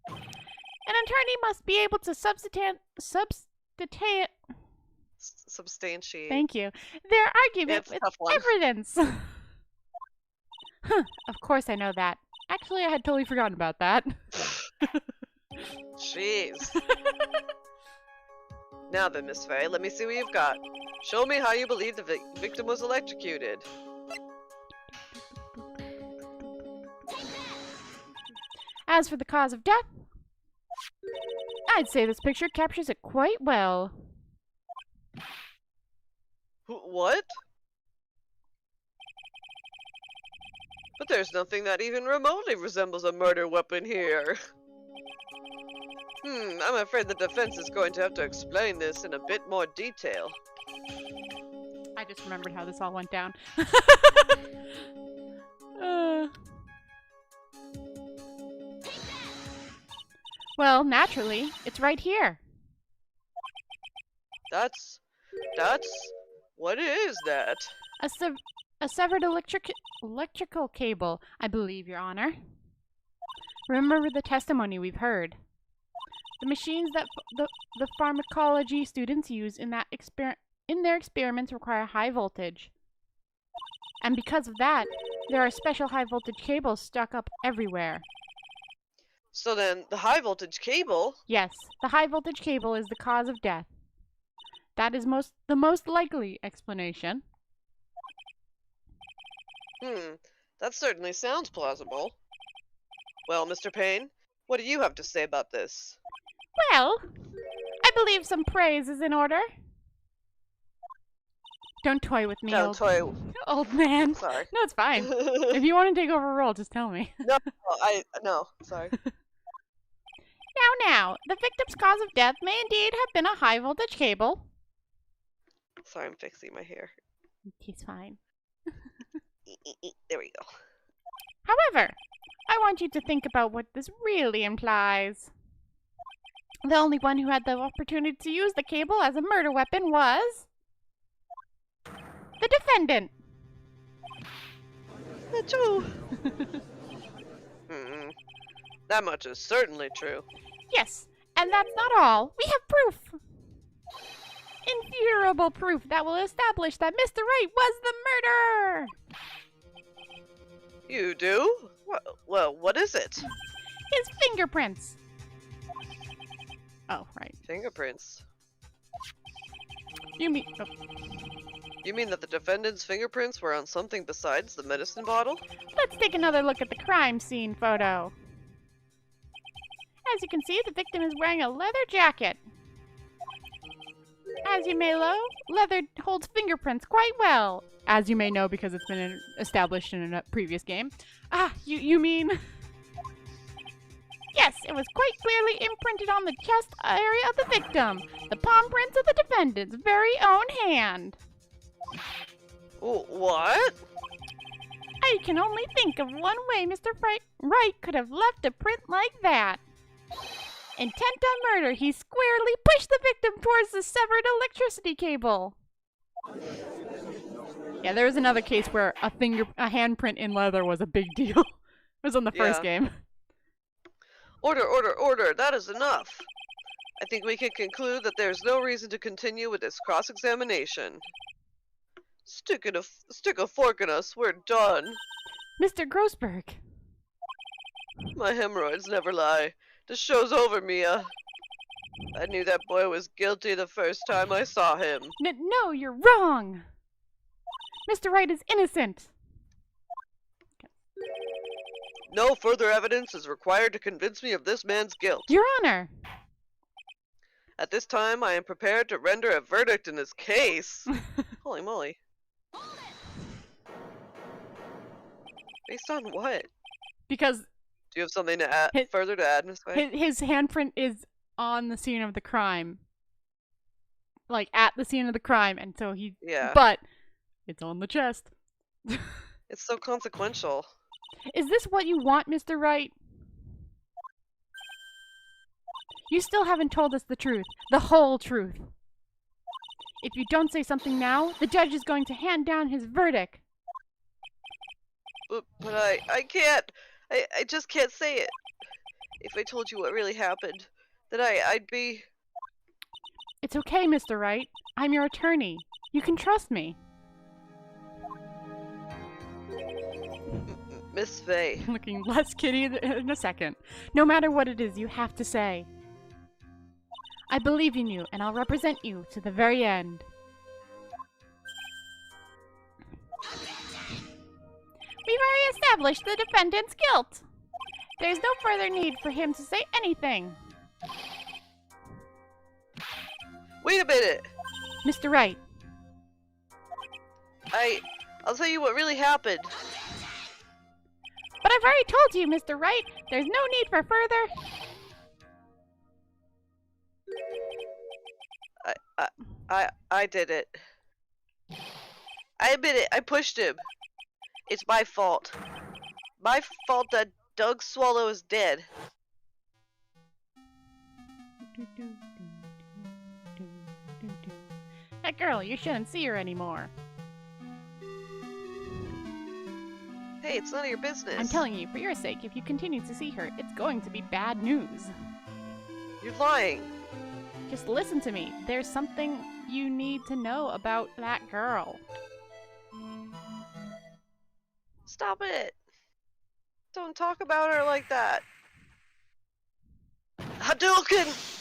An attorney must be able to Substantiate. Thank you. Their argument It's a with tough one. evidence. Huh, of course I know that. Actually, I had totally forgotten about that. Jeez. Now then, Miss Faye, let me see what you've got. Show me how you believe the victim was electrocuted. As for the cause of death, I'd say this picture captures it quite well. What? But there's nothing that even remotely resembles a murder weapon here. I'm afraid the defense is going to have to explain this in a bit more detail. I just remembered how this all went down. Well, naturally, it's right here. What is that? A severed electrical cable, I believe, Your Honor. Remember the testimony we've heard. The machines that the pharmacology students use in their experiments require high voltage. And because of that, there are special high voltage cables stuck up everywhere. So then, the high voltage cable... Yes, the high voltage cable is the cause of death. That is the most likely explanation. That certainly sounds plausible. Well, Mr. Payne, what do you have to say about this? Well, I believe some praise is in order. Don't toy with me, old man. Sorry. No, it's fine. If you want to take over a role, just tell me. No, sorry. Now, the victim's cause of death may indeed have been a high voltage cable. Sorry, I'm fixing my hair. He's fine. There we go. However, I want you to think about what this really implies. The only one who had the opportunity to use the cable as a murder weapon was... the defendant. That's true. That much is certainly true. Yes, and that's not all. We have proof. Infuriable proof that will establish that Mr. Wright was the murderer. You do? Well, what is it? His fingerprints. Oh, right. Fingerprints. You mean... Oh. You mean that the defendant's fingerprints were on something besides the medicine bottle? Let's take another look at the crime scene photo. As you can see, the victim is wearing a leather jacket. As you may know, leather holds fingerprints quite well. As you may know because it's been established in a previous game. Ah, you mean... Yes, it was quite clearly imprinted on the chest area of the victim. The palm prints of the defendant's very own hand. What? I can only think of one way Mr. Wright could have left a print like that. Intent on murder, he squarely pushed the victim towards the severed electricity cable. Yeah, there was another case where a handprint in leather was a big deal. It was on the first game. Order, order, order! That is enough! I think we can conclude that there is no reason to continue with this cross-examination. Stick a fork in us, we're done. Mr. Grossberg. My hemorrhoids never lie. The show's over, Mia. I knew that boy was guilty the first time I saw him. No, you're wrong! Mr. Wright is innocent! No further evidence is required to convince me of this man's guilt. Your Honor! At this time, I am prepared to render a verdict in this case. Holy moly. Based on what? Because... Do you have something to add, further to add, Miss Way? His handprint is on the scene of the crime. Like, at the scene of the crime, and so he... Yeah. But, it's on the chest. It's so consequential. Is this what you want, Mr. Wright? You still haven't told us the truth. The whole truth. If you don't say something now, the judge is going to hand down his verdict. But I can't. I just can't say it. If I told you what really happened, then I'd be... It's okay, Mr. Wright. I'm your attorney. You can trust me. Miss Faye. Looking less kitty in a second. No matter what it is, you have to say. I believe in you, and I'll represent you to the very end. We've already established the defendant's guilt. There's no further need for him to say anything. Wait a minute! Mr. Wright. I'll tell you what really happened. But I've already told you, Mr. Wright. There's no need for further... I did it. I admit it, I pushed him. It's my fault. My fault that Doug Swallow is dead. That girl, you shouldn't see her anymore. Hey, it's none of your business. I'm telling you, for your sake, if you continue to see her, it's going to be bad news. You're lying. Just listen to me. There's something you need to know about that girl. Stop it. Don't talk about her like that. Hadouken!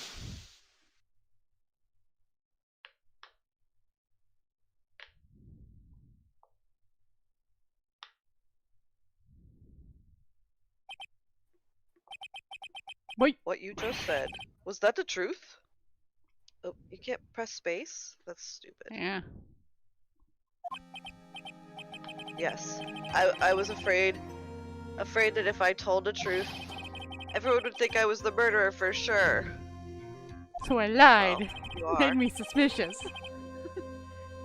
Wait. What you just said, was that the truth? Oh, you can't press space? That's stupid. Yeah. Yes. I was afraid that if I told the truth, everyone would think I was the murderer for sure. So I lied. Well, you are. Made me suspicious.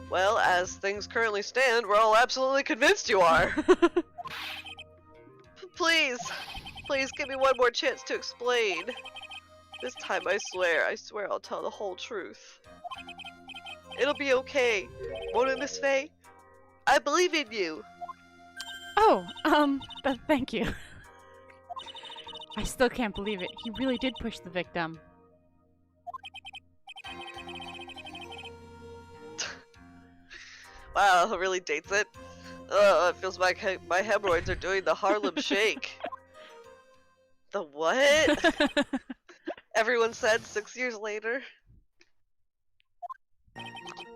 Well, as things currently stand, we're all absolutely convinced you are. Please, please give me one more chance to explain. This time I swear I'll tell the whole truth. It'll be okay, won't it, Miss Faye? I believe in you. Oh, thank you. I still can't believe it. He really did push the victim. Wow, it really dates it. It feels like my hemorrhoids are doing the Harlem Shake. The what? everyone said 6 years later.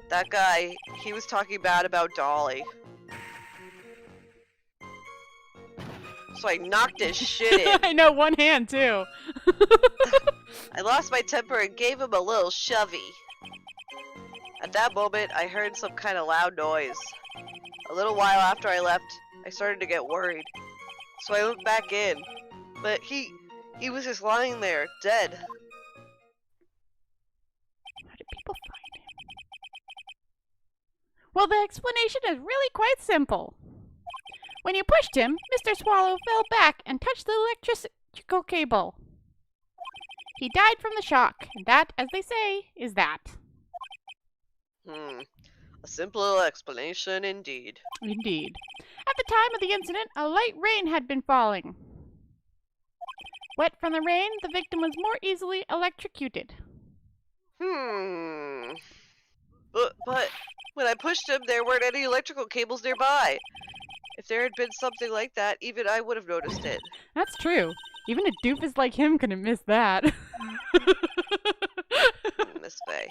That guy, he was talking bad about Dolly. So I knocked his shit in. I know, one hand too. I lost my temper and gave him a little shovey. At that moment, I heard some kind of loud noise. A little while after I left, I started to get worried. So I went back in. But he was just lying there, dead. How did people find him? Well, the explanation is really quite simple. When you pushed him, Mr. Swallow fell back and touched the electrical cable. He died from the shock, and that, as they say, is that. A simple explanation indeed. Indeed. At the time of the incident, a light rain had been falling. Wet from the rain, the victim was more easily electrocuted. But when I pushed him, there weren't any electrical cables nearby. If there had been something like that, even I would have noticed it. That's true. Even a doofus like him couldn't miss that. Miss Faye.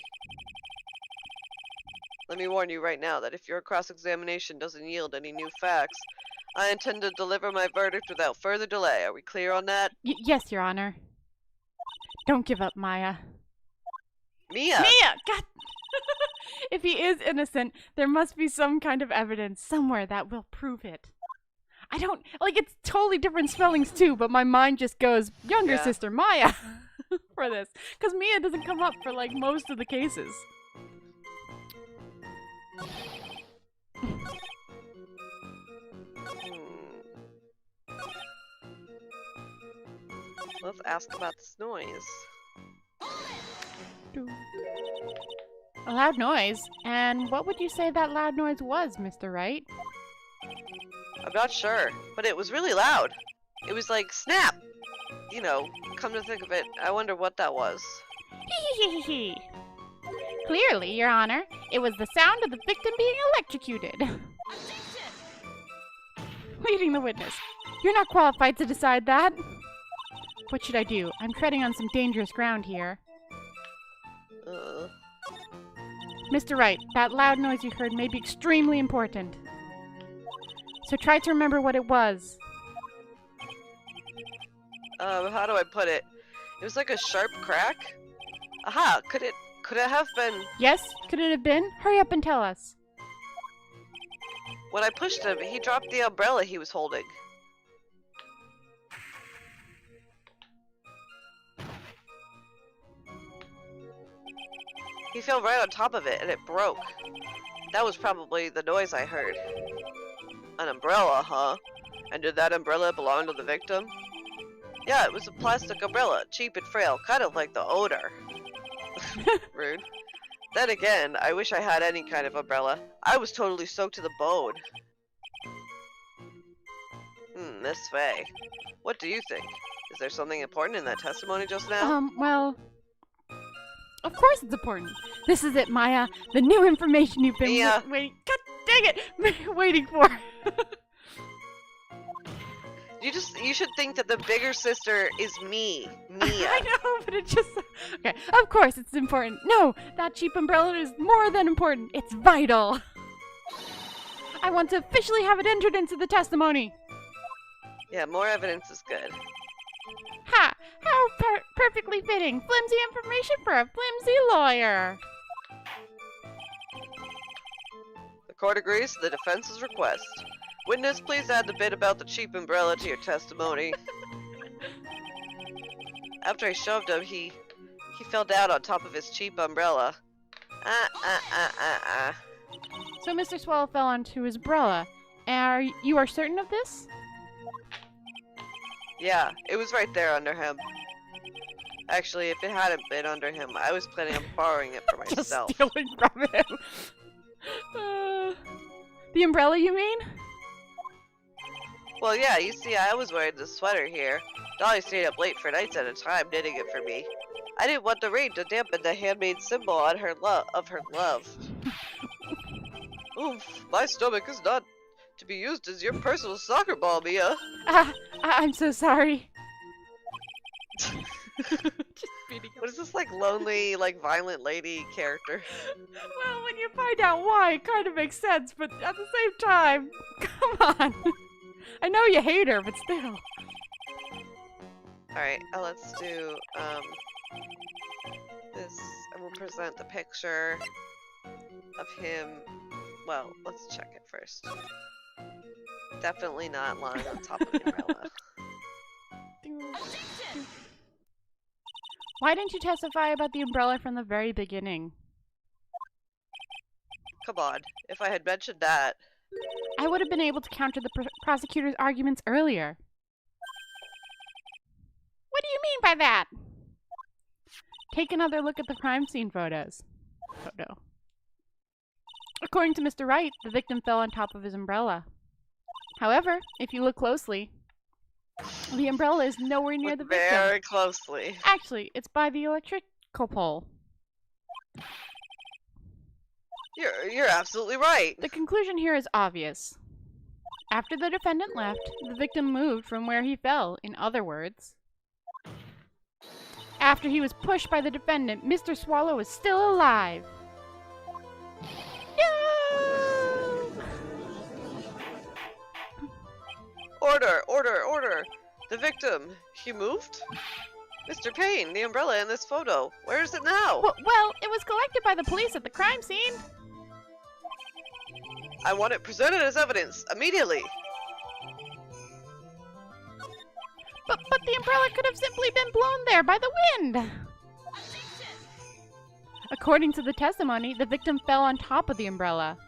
Let me warn you right now that if your cross-examination doesn't yield any new facts, I intend to deliver my verdict without further delay. Are we clear on that? Yes, Your Honor. Don't give up, Maya. Mia! Mia! God! If he is innocent, there must be some kind of evidence somewhere that will prove it. I don't... Like, it's totally different spellings, too, but my mind just goes, younger sister, Maya, for this. Because Mia doesn't come up for, like, most of the cases. Let's ask about this noise. A loud noise? And what would you say that loud noise was, Mr. Wright? I'm not sure, but it was really loud. It was like, snap! You know, come to think of it, I wonder what that was. Hee. Clearly, Your Honor, it was the sound of the victim being electrocuted. Leading the witness. You're not qualified to decide that. What should I do? I'm treading on some dangerous ground here. Mr. Wright, that loud noise you heard may be extremely important. So try to remember what it was. How do I put it? It was like a sharp crack? Aha! Could it have been... Yes? Could it have been? Hurry up and tell us. When I pushed him, he dropped the umbrella he was holding. He fell right on top of it, and it broke. That was probably the noise I heard. An umbrella, huh? And did that umbrella belong to the victim? Yeah, it was a plastic umbrella, cheap and frail, kind of like the owner. Rude. Then again, I wish I had any kind of umbrella. I was totally soaked to the bone. Miss Faye, what do you think? Is there something important in that testimony just now? Well... Of course it's important. This is it, Maya. The new information you've been waiting... God dang it! Waiting for. You should think that the bigger sister is me, Mia. I know, but it just... Okay, of course it's important. No, that cheap umbrella is more than important. It's vital. I want to officially have it entered into the testimony. Yeah, more evidence is good. Ha! How perfectly fitting. Flimsy information for a flimsy lawyer. The court agrees to the defense's request. Witness, please add the bit about the cheap umbrella to your testimony. After I shoved him, he fell down on top of his cheap umbrella. So Mr. Swallow fell onto his umbrella. You are certain of this? Yeah, it was right there under him. Actually, if it hadn't been under him, I was planning on borrowing it for myself. Just stealing from him. The umbrella, you mean? Well, yeah, you see, I was wearing this sweater here. Dolly stayed up late for nights at a time knitting it for me. I didn't want the rain to dampen the handmade symbol on her of her love. Oof, my stomach is not to be used as your personal soccer ball, Mia. I'm so sorry. Just beating What is this, like, lonely, like, violent lady character? Well, when you find out why, it kind of makes sense, but at the same time, come on. I know you hate her, but still. Alright, let's do, this, and we'll present the picture of him. Well, let's check it first. Definitely not lying on top of the umbrella. Why didn't you testify about the umbrella from the very beginning? Come on, if I had mentioned that. I would have been able to counter the prosecutor's arguments earlier. What do you mean by that? Take another look at the crime scene photos. According to Mr. Wright, the victim fell on top of his umbrella. However, if you look closely, the umbrella is nowhere near the victim. Very closely. Actually, it's by the electrical pole. You're absolutely right. The conclusion here is obvious. After the defendant left, the victim moved from where he fell. In other words, after he was pushed by the defendant, Mr. Swallow is still alive. No! Order, order, order. The victim, he moved? Mr. Payne, the umbrella in this photo. Where is it now? Well, it was collected by the police at the crime scene. I want it presented as evidence, immediately. But the umbrella could have simply been blown there by the wind. According to the testimony, the victim fell on top of the umbrella.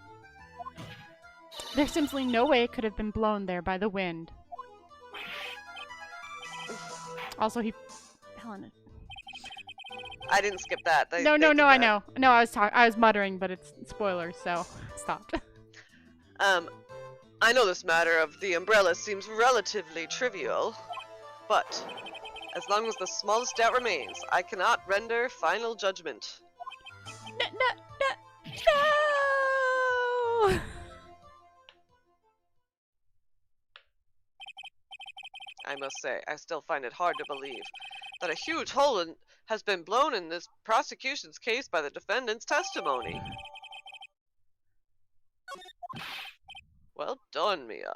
There's simply no way it could have been blown there by the wind. Also, he fell in it. I didn't skip that. No, I know. No, I was muttering, but it's spoilers, so stopped. I know this matter of the umbrella seems relatively trivial, but as long as the smallest doubt remains, I cannot render final judgment. No! I must say, I still find it hard to believe that a huge hole has been blown in this prosecution's case by the defendant's testimony. Well done, Mia.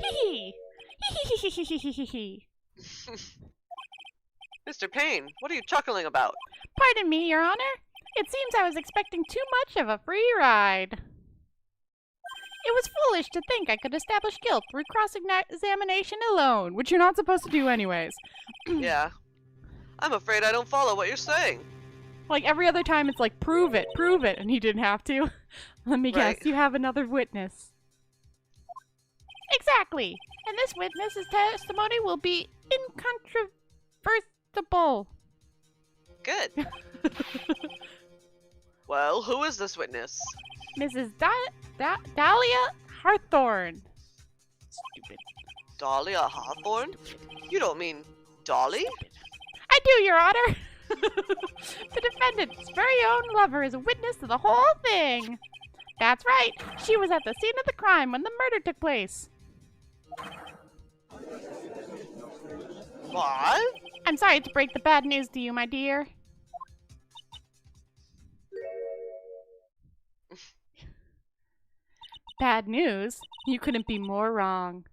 Hee hee. Mr. Payne, what are you chuckling about? Pardon me, Your Honor. It seems I was expecting too much of a free ride. It was foolish to think I could establish guilt through cross-examination alone, which you're not supposed to do anyways. Yeah. I'm afraid I don't follow what you're saying. Like, every other time it's like, prove it, and he didn't have to. Let me guess, you have another witness. Exactly! And this witness's testimony will be incontrovertible. Good. Well, who is this witness? Mrs. Dahlia Hawthorne. Stupid. Dahlia Hawthorne? You don't mean Dolly? I do, Your Honor. The defendant's very own lover is a witness to the whole thing. That's right. She was at the scene of the crime when the murder took place. What? I'm sorry to break the bad news to you, my dear. Bad news? You couldn't be more wrong.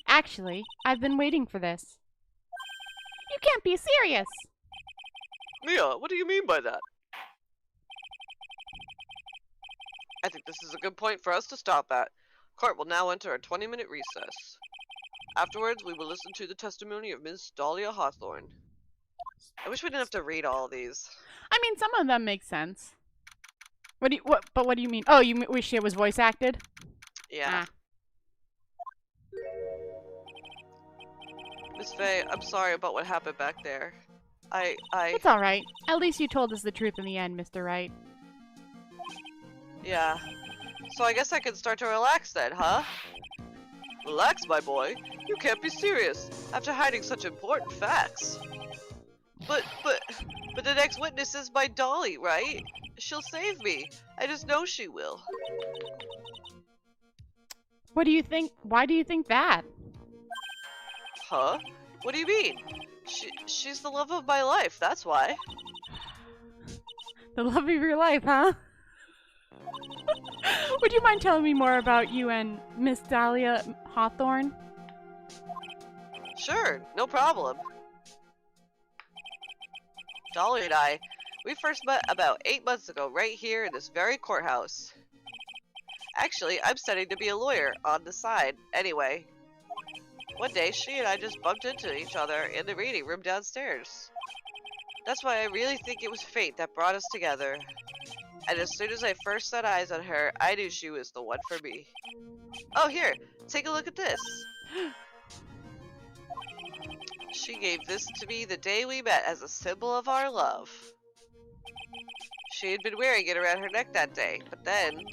Actually, I've been waiting for this. You can't be serious! Mia, what do you mean by that? I think this is a good point for us to stop at. Court will now enter a 20-minute recess. Afterwards, we will listen to the testimony of Ms. Dahlia Hawthorne. I wish we didn't have to read all these. I mean, some of them make sense. What do you mean? Oh, you wish it was voice acted? Yeah. Miss Faye, I'm sorry about what happened back there. It's alright. At least you told us the truth in the end, Mr. Wright. Yeah. So I guess I can start to relax then, huh? Relax, my boy. You can't be serious after hiding such important facts. But the next witness is my Dolly, right? She'll save me. I just know she will. What do you think? Why do you think that? Huh? What do you mean? She's the love of my life, that's why. The love of your life, huh? Would you mind telling me more about you and Miss Dahlia Hawthorne? Sure, no problem. Dolly and I, we first met about 8 months ago right here in this very courthouse. Actually, I'm studying to be a lawyer on the side, anyway. One day, she and I just bumped into each other in the reading room downstairs. That's why I really think it was fate that brought us together. And as soon as I first set eyes on her, I knew she was the one for me. Oh, here, take a look at this. She gave this to me the day we met as a symbol of our love. She had been wearing it around her neck that day, but then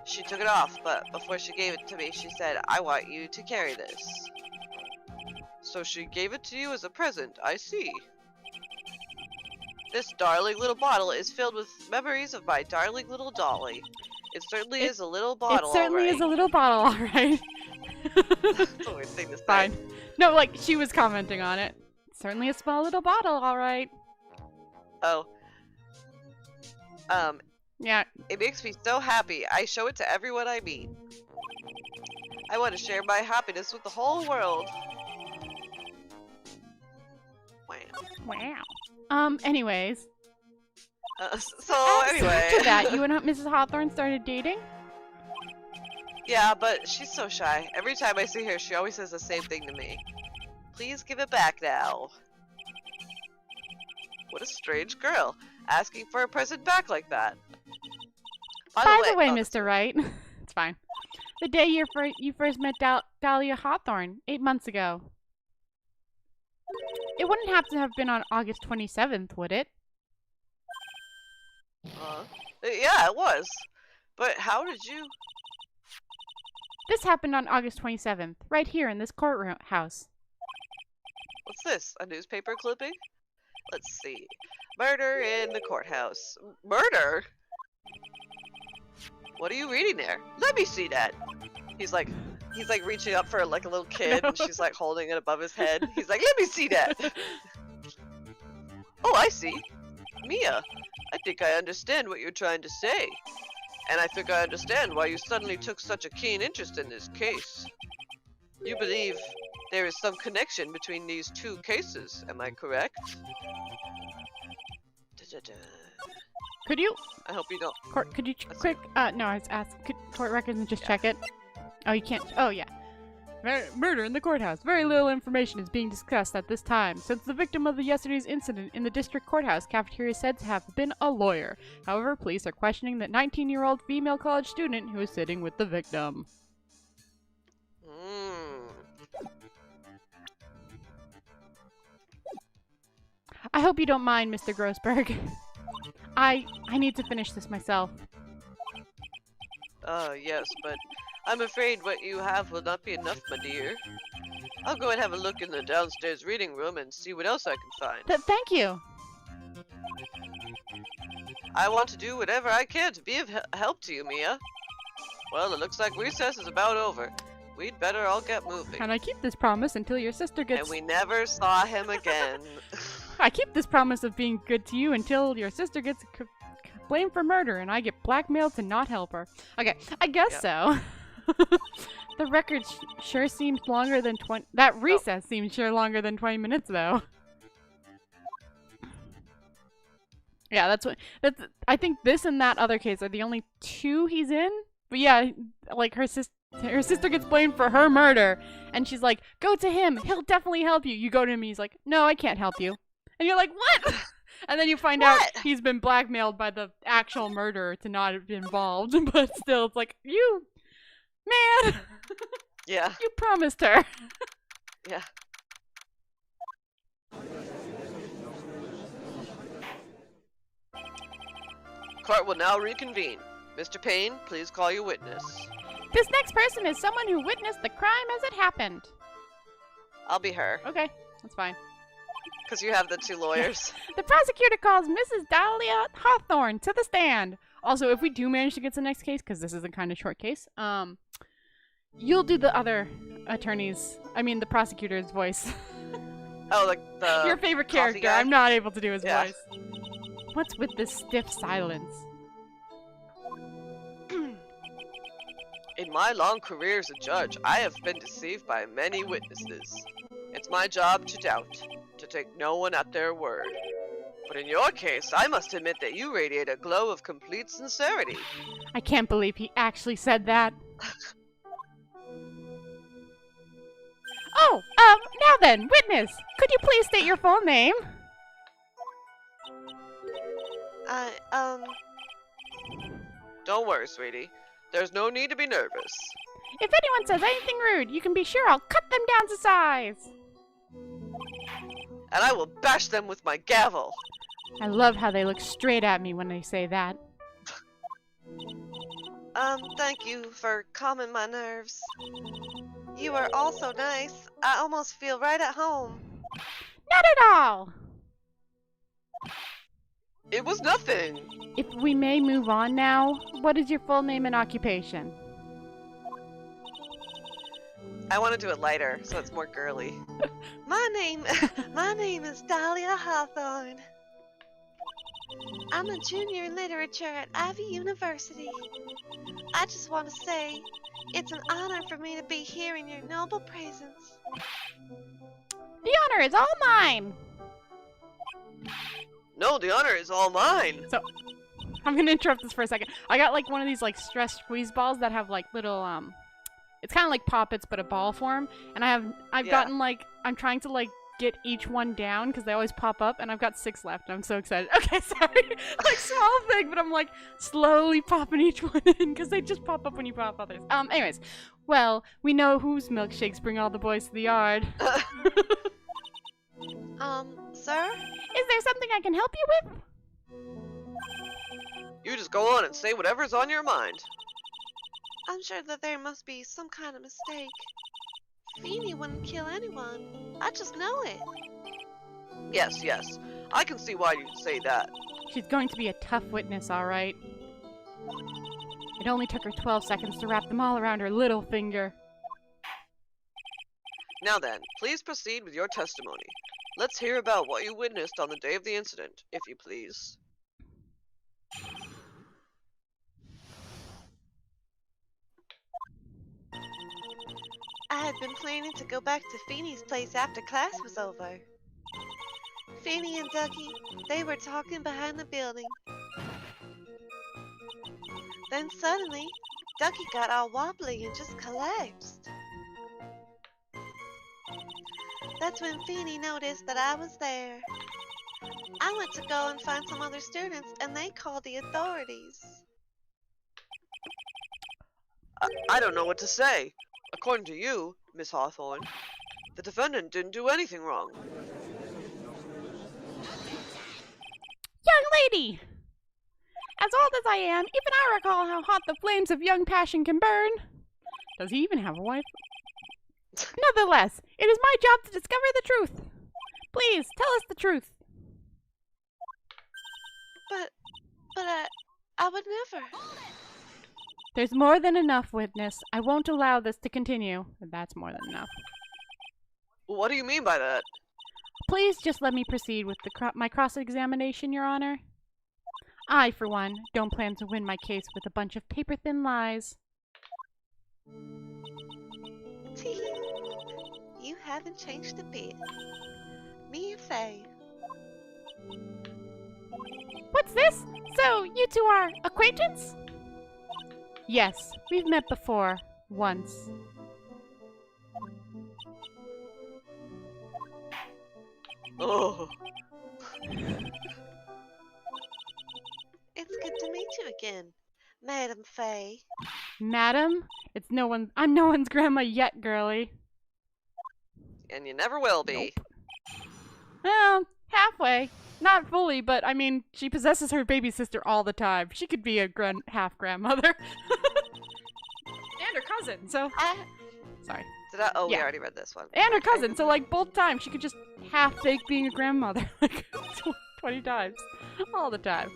she took it off. But before she gave it to me, she said, I want you to carry this. So she gave it to you as a present, I see. This darling little bottle is filled with memories of my darling little Dolly. It certainly is a little bottle, It certainly is a little bottle, alright. That's a weird thing to say. Fine. No, like, she was commenting on it. Certainly a small little bottle, alright. Oh. Yeah. It makes me so happy. I show it to everyone I meet. I want to share my happiness with the whole world. Wow. Anyways. So anyway. After that, you and Mrs. Hawthorne started dating? Yeah, but she's so shy. Every time I see her, she always says the same thing to me. Please give it back now. What a strange girl, asking for a present back like that. By the way, Mr. Wright. It's fine. The day you first met Dahlia Hawthorne, 8 months ago. It wouldn't have to have been on August 27th, would it? Yeah, it was. But how did you... This happened on August 27th, right here in this courthouse. What's this? A newspaper clipping? Let's see. Murder in the courthouse. Murder? What are you reading there? Let me see that. He's like reaching up for like a little kid, and she's like holding it above his head. He's like, let me see that. Oh, I see. Mia, I think I understand what you're trying to say. And I think I understand why you suddenly took such a keen interest in this case. You believe there is some connection between these two cases, am I correct? Could you? I hope you don't. Court, could you quick? No, I was asking. Could court records and just check it? Oh, you can't. Oh, yeah. Murder in the courthouse. Very little information is being discussed at this time. Since the victim of yesterday's incident in the district courthouse cafeteria is said to have been a lawyer. However, police are questioning that 19-year-old female college student who is sitting with the victim. I hope you don't mind, Mr. Grossberg. I need to finish this myself. Yes, but I'm afraid what you have will not be enough, my dear. I'll go and have a look in the downstairs reading room and see what else I can find. Thank you. I want to do whatever I can to be of help to you, Mia. Well, it looks like recess is about over. We'd better all get moving. And I keep this promise until your sister gets... And we never saw him again. I keep this promise of being good to you until your sister gets blamed for murder and I get blackmailed to not help her. Okay, I guess so. The record sure seems longer than 20... That recess seems sure longer than 20 minutes, though. Yeah, that's what... I think this and that other case are the only two he's in. But yeah, like her sister gets blamed for her murder. And she's like, go to him. He'll definitely help you. You go to him and he's like, no, I can't help you. And you're like, what? And then you find out he's been blackmailed by the actual murderer to not be involved. But still, it's like, you... Man! Yeah. You promised her. Yeah. Court will now reconvene. Mr. Payne, please call your witness. This next person is someone who witnessed the crime as it happened. I'll be her. Okay, that's fine. Because you have the two lawyers. The prosecutor calls Mrs. Dahlia Hawthorne to the stand. Also, if we do manage to get to the next case, because this is a kind of short case, you'll do the other attorney's, I mean the prosecutor's voice. Oh, like the Your favorite coffee character. guy? I'm not able to do his Yeah. voice. What's with this stiff silence? In my long career as a judge, I have been deceived by many witnesses. It's my job to doubt, to take no one at their word. But in your case, I must admit that you radiate a glow of complete sincerity. I can't believe he actually said that. Oh, now then, witness, could you please state your full name? Don't worry, sweetie. There's no need to be nervous. If anyone says anything rude, you can be sure I'll cut them down to size. And I will bash them with my gavel. I love how they look straight at me when they say that. Thank you for calming my nerves. You are all so nice. I almost feel right at home. Not at all! It was nothing. If we may move on now, what is your full name and occupation? I want to do it lighter, so it's more girly. my name is Dahlia Hawthorne. I'm a junior in literature at Ivy University. I just want to say, it's an honor for me to be here in your noble presence. The honor is all mine! No, the honor is all mine. So, I'm gonna interrupt this for a second. I got like one of these like stress squeeze balls that have like little it's kind of like Poppets but a ball form, and I've Yeah. gotten like I'm trying to like get each one down because they always pop up, and I've got 6 left. I'm so excited. Okay, sorry, like small thing, but I'm like slowly popping each one in because they just pop up when you pop others. Anyways, well, we know whose milkshakes bring all the boys to the yard. Sir? Is there something I can help you with? You just go on and say whatever's on your mind. I'm sure that there must be some kind of mistake. Feeny wouldn't kill anyone. I just know it. Yes, yes. I can see why you'd say that. She's going to be a tough witness, all right. It only took her 12 seconds to wrap them all around her little finger. Now then, please proceed with your testimony. Let's hear about what you witnessed on the day of the incident, if you please. I had been planning to go back to Feeny's place after class was over. Feeny and Ducky, they were talking behind the building. Then suddenly, Ducky got all wobbly and just collapsed. That's when Feeny noticed that I was there. I went to go and find some other students, and they called the authorities. I don't know what to say. According to you, Miss Hawthorne, the defendant didn't do anything wrong. Young lady! As old as I am, even I recall how hot the flames of young passion can burn. Does he even have a wife? Nevertheless, it is my job to discover the truth. Please, tell us the truth. But I would never. There's more than enough, witness. I won't allow this to continue. That's more than enough. What do you mean by that? Please just let me proceed with my cross-examination, Your Honor. I, for one, don't plan to win my case with a bunch of paper-thin lies. You haven't changed a bit. Me and Faye. What's this? So, you two are acquaintance? Yes, we've met before. Once. Oh, It's good to meet you again, Madam Faye. Madam? I'm no one's grandma yet, girlie. and you never will be. Well, halfway. Not fully, but I mean, she possesses her baby sister all the time. She could be a half-grandmother. And her cousin, so... Sorry. Did I? Oh, we Yeah. already read this one. And her cousin, so like both times she could just half-fake being a grandmother. Like 20 times. All the time.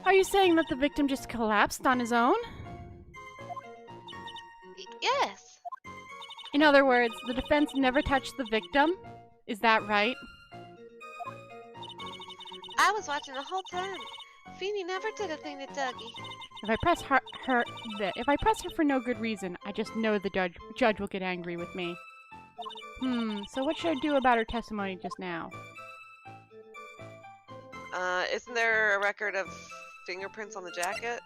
Are you saying that the victim just collapsed on his own? Yes. In other words, the defense never touched the victim? Is that right? I was watching the whole time. Feeny never did a thing to Dougie. If I press if I press her for no good reason, I just know the judge will get angry with me. So what should I do about her testimony just now? Isn't there a record of fingerprints on the jacket?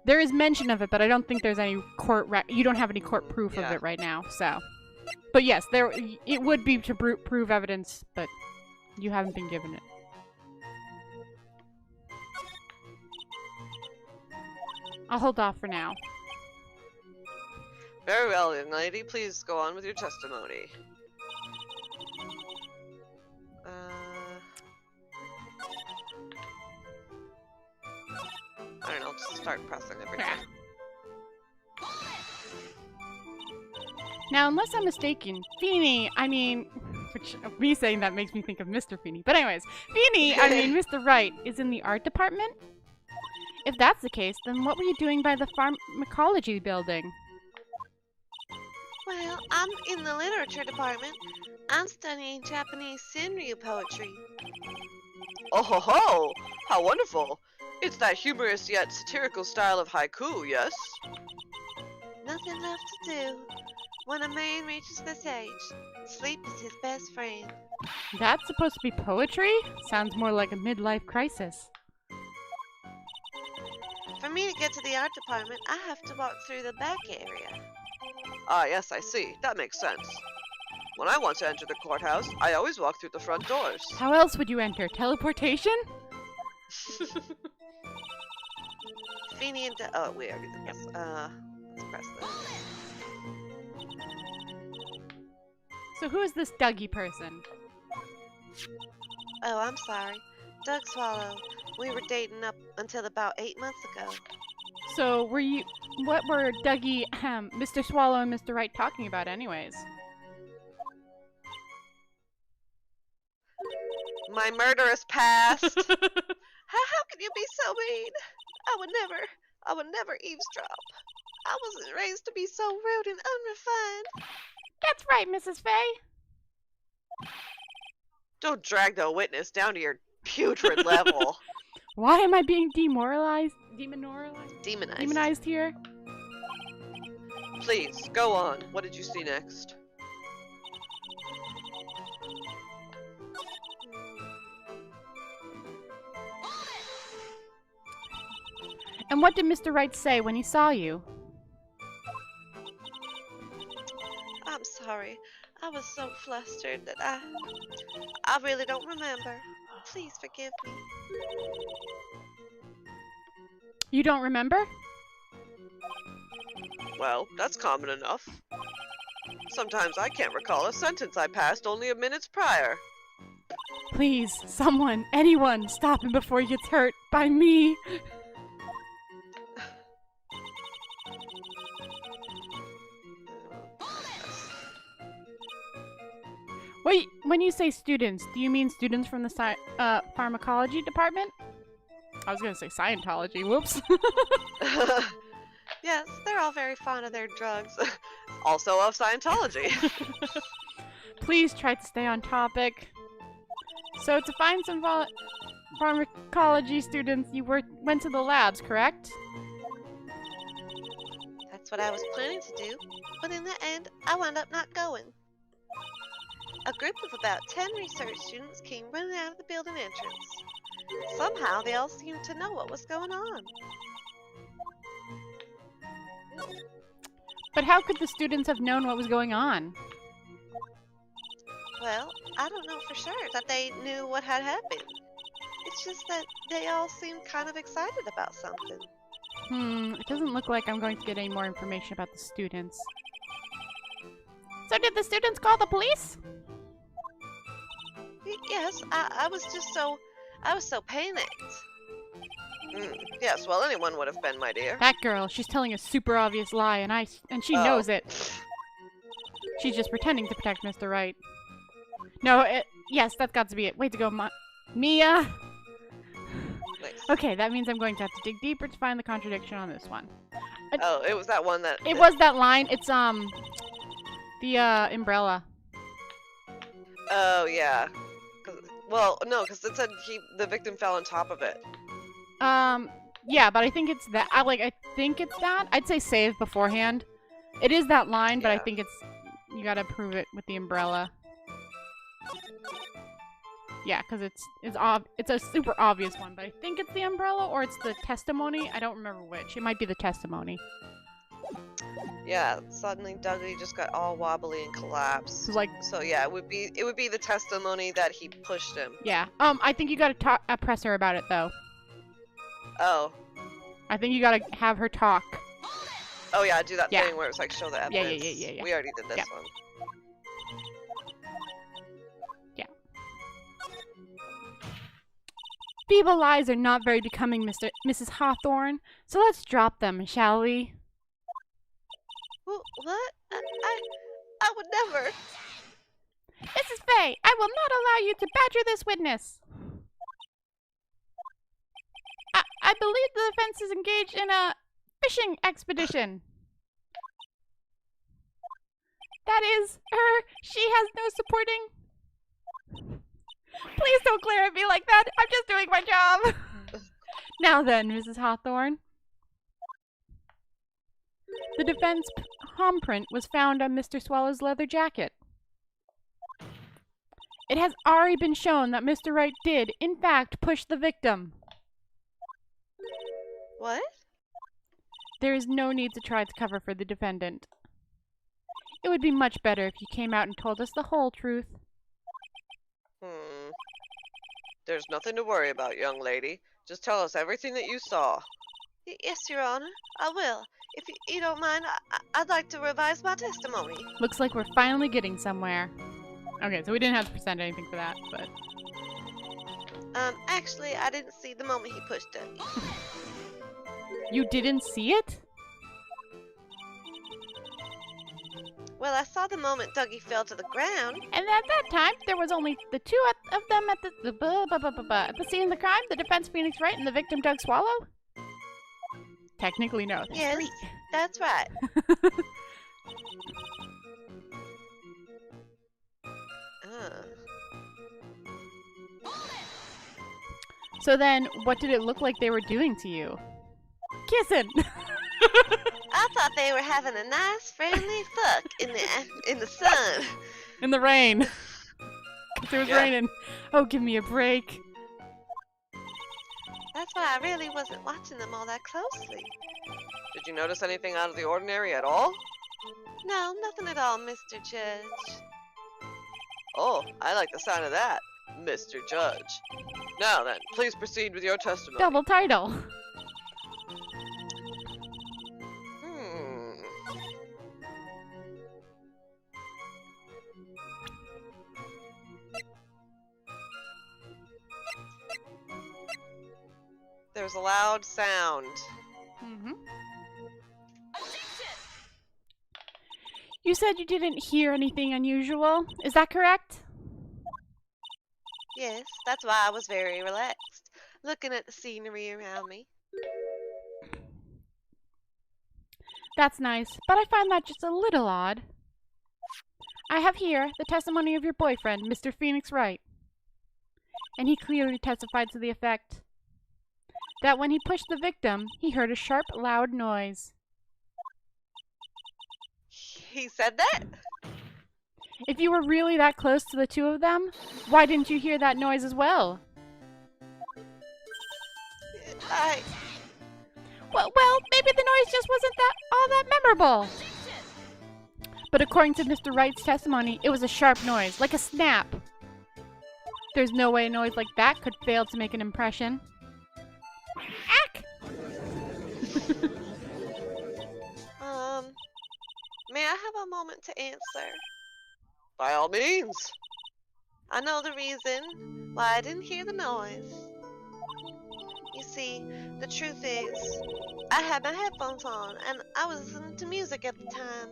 There is mention of it, but I don't think there's any you don't have any court proof of it right now, so. But yes, it would be to prove evidence, but you haven't been given it. I'll hold off for now. Very well, young lady. Please go on with your testimony. I don't know, just start pressing everything. Now, unless I'm mistaken, Feeny, which me saying that makes me think of Mr. Feeny. But anyways, Feeny, Mr. Wright, is in the art department? If that's the case, then what were you doing by the pharmacology building? Well, I'm in the literature department. I'm studying Japanese Senryu poetry. Oh ho ho! How wonderful! It's that humorous yet satirical style of haiku, yes? Nothing left to do. When a man reaches this age, sleep is his best friend. That's supposed to be poetry? Sounds more like a midlife crisis. For me to get to the art department, I have to walk through the back area. Ah, yes, I see. That makes sense. When I want to enter the courthouse, I always walk through the front doors. How else would you enter? Teleportation? Feeny and oh, we already did this. Let's press this. So who is this Dougie person? Oh, I'm sorry. Doug Swallow. We were dating up until about 8 months ago. So what were Dougie, Mr. Swallow and Mr. Wright talking about anyways? My murderous past. How can you be so mean? I would never eavesdrop. I wasn't raised to be so rude and unrefined. That's right, Mrs. Faye. Don't drag the witness down to your putrid level. Why am I being demonized here? Please, go on. What did you see next? And what did Mr. Wright say when he saw you? I'm sorry. I was so flustered that I really don't remember. Please forgive me. You don't remember? Well, that's common enough. Sometimes I can't recall a sentence I passed only a minutes prior. Please, someone, anyone, stop him before he gets hurt by me. Wait, when you say students, do you mean students from the pharmacology department? I was gonna say Scientology, whoops. Yes, they're all very fond of their drugs. Also of Scientology. Please try to stay on topic. So to find some pharmacology students, you went to the labs, correct? That's what I was planning to do, but in the end, I wound up not going. A group of about 10 research students came running out of the building entrance. Somehow, they all seemed to know what was going on. But how could the students have known what was going on? Well, I don't know for sure that they knew what had happened. It's just that they all seemed kind of excited about something. It doesn't look like I'm going to get any more information about the students. So did the students call the police? Yes, I was so panicked. Yes, well, anyone would have been, my dear. That girl, she's telling a super obvious lie, and she knows it. She's just pretending to protect Mr. Wright. No, yes, that's got to be it. Way to go, Mia. Nice. Okay, that means I'm going to have to dig deeper to find the contradiction on this one. Oh, it was that one that. It was that line. It's the umbrella. Oh yeah. Well, no, because it said the victim fell on top of it. Yeah, but I think it's that. I think it's that. I'd say save beforehand. It is that line, but I Yeah. think you gotta prove it with the umbrella. Yeah, because it's a super obvious one, but I think it's the umbrella or it's the testimony. I don't remember which. It might be the testimony. Yeah. Suddenly, Dougie just got all wobbly and collapsed. So, like, So yeah, it would be the testimony that he pushed him. yeah. I think you gotta press her about it though. Oh. I think you gotta have her talk. Oh yeah, do that Yeah. thing where it's like show the Yeah, evidence. yeah. We already did this Yeah. one. Feeble lies are not very becoming, Mrs. Hawthorne. So let's drop them, shall we? What? I would never. Mrs. Fay, I will not allow you to badger this witness. I believe the defense is engaged in a fishing expedition. That is her. She has no supporting. Please don't glare at me like that. I'm just doing my job. Now then, Mrs. Hawthorne. The defense palm print was found on Mr. Swallow's leather jacket. It has already been shown that Mr. Wright did, in fact, push the victim. What? There is no need to try to cover for the defendant. It would be much better if you came out and told us the whole truth. There's nothing to worry about, young lady. Just tell us everything that you saw. Yes, Your Honor, I will. If you don't mind, I'd like to revise my testimony. Looks like we're finally getting somewhere. Okay, so we didn't have to present anything for that, but... Actually, I didn't see the moment he pushed it. You didn't see it? Well, I saw the moment Dougie fell to the ground. And at that time, there was only the two of them at at the scene of the crime, the defense Phoenix Wright and the victim Doug Swallow? Technically, no. Yes, Three. that's right. So then, what did it look like they were doing to you? Kissing! I thought they were having a nice, friendly fuck in the sun. In the rain. 'Cause it was Yeah. raining. Oh, give me a break. That's why I really wasn't watching them all that closely. Did you notice anything out of the ordinary at all? No, nothing at all, Mr. Judge. Oh, I like the sound of that, Mr. Judge. Now then, please proceed with your testimony. Double title. There's a loud sound. Mm-hmm. You said you didn't hear anything unusual. Is that correct? Yes, that's why I was very relaxed, looking at the scenery around me. That's nice, but I find that just a little odd. I have here the testimony of your boyfriend, Mr. Phoenix Wright. And he clearly testified to the effect that when he pushed the victim, he heard a sharp, loud noise. He said that? If you were really that close to the two of them, why didn't you hear that noise as well? Well, maybe the noise just wasn't all that memorable. But according to Mr. Wright's testimony, it was a sharp noise, like a snap. There's no way a noise like that could fail to make an impression. Ack! May I have a moment to answer? By all means. I know the reason why I didn't hear the noise. You see, the truth is, I had my headphones on, and I was listening to music at the time.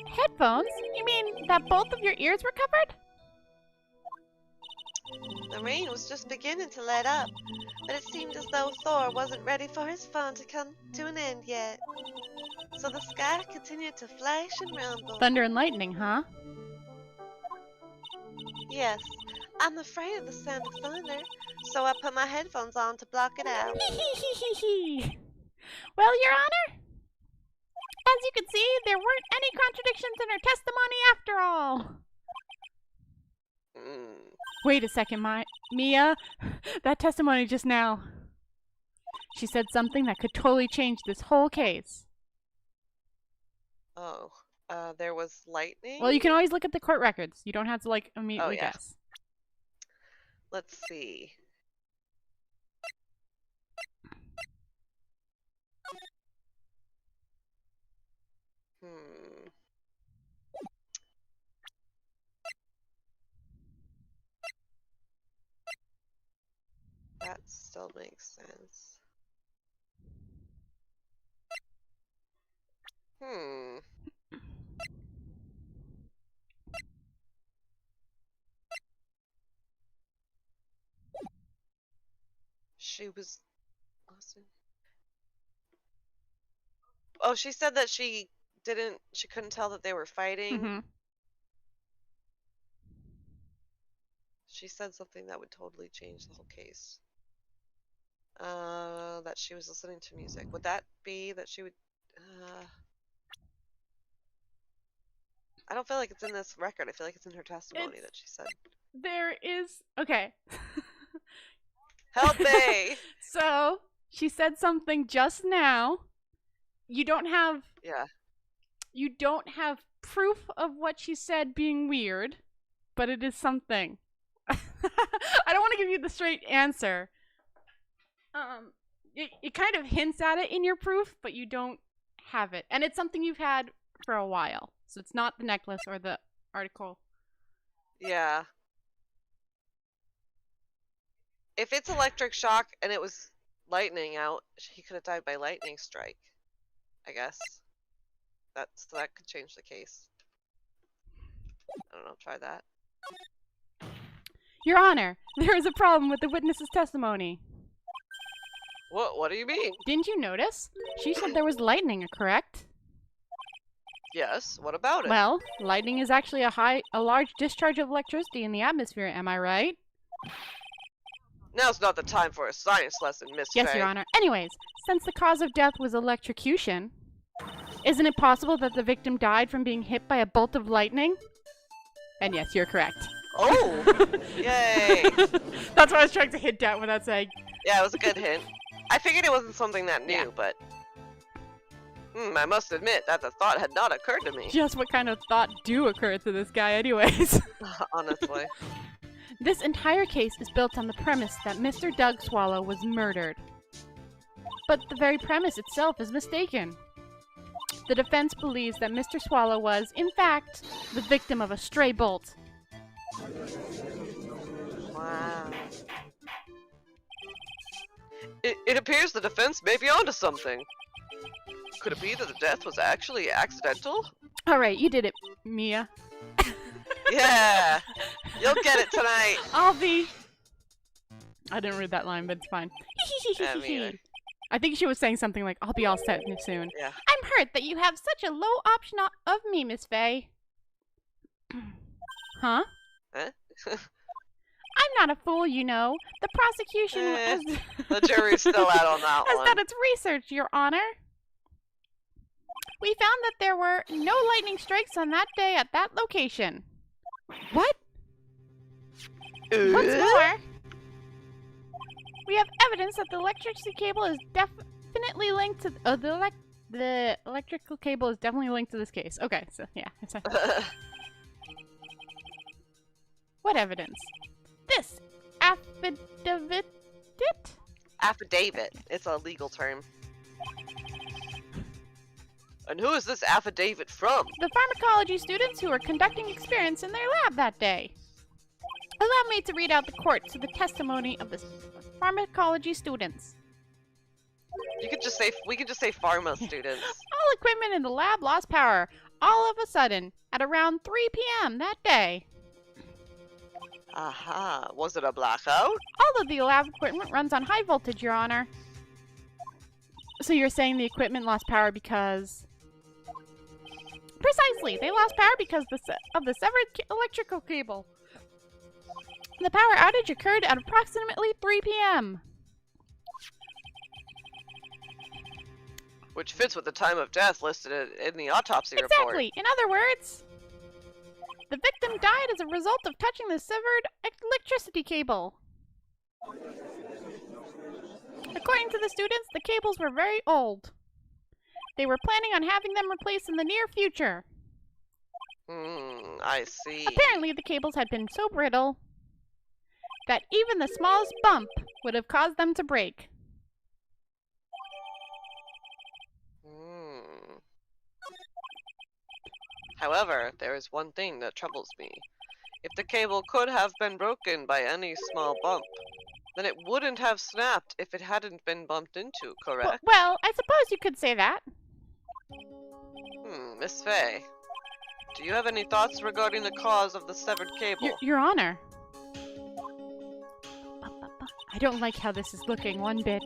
Headphones? You mean that both of your ears were covered? The rain was just beginning to let up, but it seemed as though Thor wasn't ready for his fun to come to an end yet. So the sky continued to flash and rumble. Thunder and lightning, huh? Yes, I'm afraid of the sound of thunder, so I put my headphones on to block it out. Well, Your Honor, as you can see, there weren't any contradictions in her testimony after all. Wait a second, Mia. That testimony just now. She said something that could totally change this whole case. Oh, there was lightning? Well, you can always look at the court records. You don't have to, like, immediately guess. Let's see. That still makes sense. She was awesome. Oh, she said that she couldn't tell that they were fighting. Mm-hmm. She said something that would totally change the whole case. That she was listening to music. Would that be that she would... I don't feel like it's in this record. I feel like it's in her testimony that she said. There is... Okay. Help me! So, she said something just now. You don't have... Yeah. You don't have proof of what she said being weird, but it is something. I don't want to give you the straight answer. It kind of hints at it in your proof, but you don't have it. And it's something you've had for a while. So it's not the necklace or the article. Yeah. If it's electric shock and it was lightning out, he could have died by lightning strike, I guess. That could change the case. I don't know, try that. Your Honor, there is a problem with the witness's testimony. What do you mean? Didn't you notice? She said there was lightning, correct? Yes, what about it? Well, lightning is actually a large discharge of electricity in the atmosphere, am I right? Now's not the time for a science lesson, Miss Yes, Faye. Your Honor. Anyways, since the cause of death was electrocution, isn't it possible that the victim died from being hit by a bolt of lightning? And yes, you're correct. Oh! Yay! That's what I was trying to hint at without saying. Yeah, it was a good hint. I figured it wasn't something that new, Yeah. but... I must admit that the thought had not occurred to me. Just what kind of thought do occur to this guy anyways? Honestly. This entire case is built on the premise that Mr. Doug Swallow was murdered. But the very premise itself is mistaken. The defense believes that Mr. Swallow was, in fact, the victim of a stray bolt. Wow. It appears the defense may be onto something. Could it be that the death was actually accidental? Alright, you did it, Mia. Yeah! You'll get it tonight! I'll be... I didn't read that line, but it's fine. Yeah, me either. I think she was saying something like, I'll be all set soon. Yeah. I'm hurt that you have such a low option of me, Miss Faye. Huh? Huh? I'm not a fool, you know. The prosecution has... The jury's still out on that has one. done its research, Your Honor. We found that there were no lightning strikes on that day at that location. What? What's more, we have evidence that the electricity cable is definitely linked to the electrical cable is definitely linked to this case. Okay, so yeah. What evidence? This affidavit? Affidavit. It's a legal term. And who is this affidavit from? The pharmacology students who were conducting experiments in their lab that day. Allow me to read out the court to the testimony of the pharmacology students. We could just say pharma students. All equipment in the lab lost power all of a sudden at around 3 p.m. that day. Aha. Was it a blackout? All of the lab equipment runs on high voltage, Your Honor. So you're saying the equipment lost power because... Precisely! They lost power because of the severed electrical cable. The power outage occurred at approximately 3 p.m. Which fits with the time of death listed in the autopsy report. Exactly! In other words, the victim died as a result of touching the severed electricity cable. According to the students, the cables were very old. They were planning on having them replaced in the near future. I see. Apparently, the cables had been so brittle that even the smallest bump would have caused them to break. However, there is one thing that troubles me. If the cable could have been broken by any small bump, then it wouldn't have snapped if it hadn't been bumped into, correct? Well, I suppose you could say that. Miss Faye, do you have any thoughts regarding the cause of the severed cable? Your Honor. I don't like how this is looking one bit.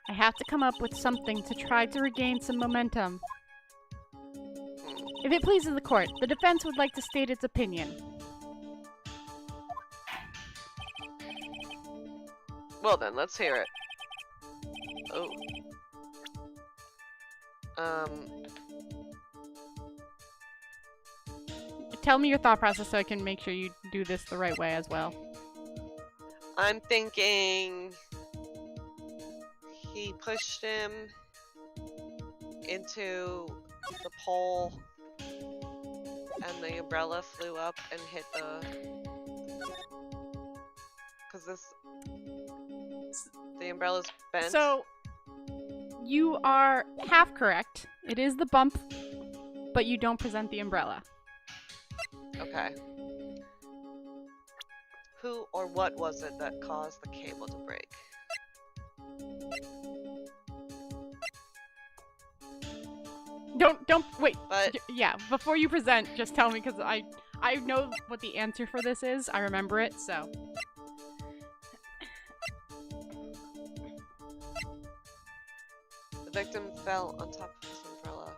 I have to come up with something to try to regain some momentum. If it pleases the court, the defense would like to state its opinion. Well then, let's hear it. Oh. Tell me your thought process so I can make sure you do this the right way as well. I'm thinking he pushed him into the pole and the umbrella flew up and hit the... Because the umbrella's bent. So, you are half correct. It is the bump, but you don't present the umbrella. Okay. Who or what was it that caused the cable to break? Don't wait. But Yeah, before you present, just tell me because I know what the answer for this is. I remember it, so. the victim fell on top of his umbrella.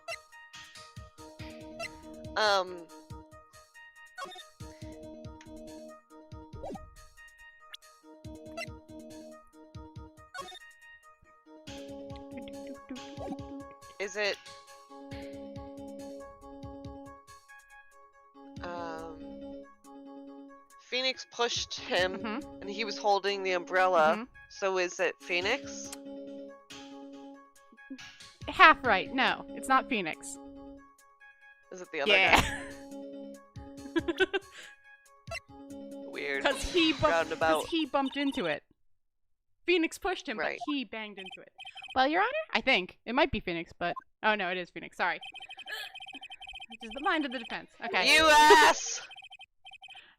Is it... Phoenix pushed him, and he was holding the umbrella, so is it Phoenix? Half right. No, it's not Phoenix. Is it the other guy? Weird. Because he bumped into it. Phoenix pushed him, Right. but he banged into it. Well, Your Honor, I think. It might be Phoenix, but... Oh, no, it is Phoenix. Sorry. Which is the mind of the defense. Okay. You ass!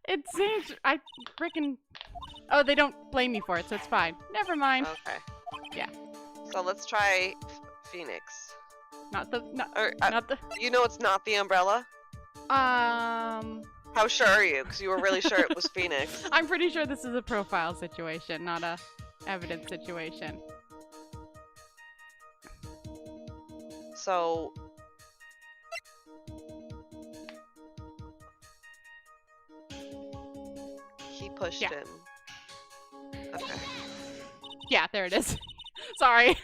It seems... I frickin'... Oh, they don't blame me for it, so it's fine. Never mind. Okay. Yeah. So let's try Phoenix. Not the... Or, not the... you know it's not the umbrella? How sure are you? Because you were really sure it was Phoenix. I'm pretty sure this is a profile situation, not a evidence situation. So... he pushed Yeah. him. Okay. Yeah, there it is. Sorry.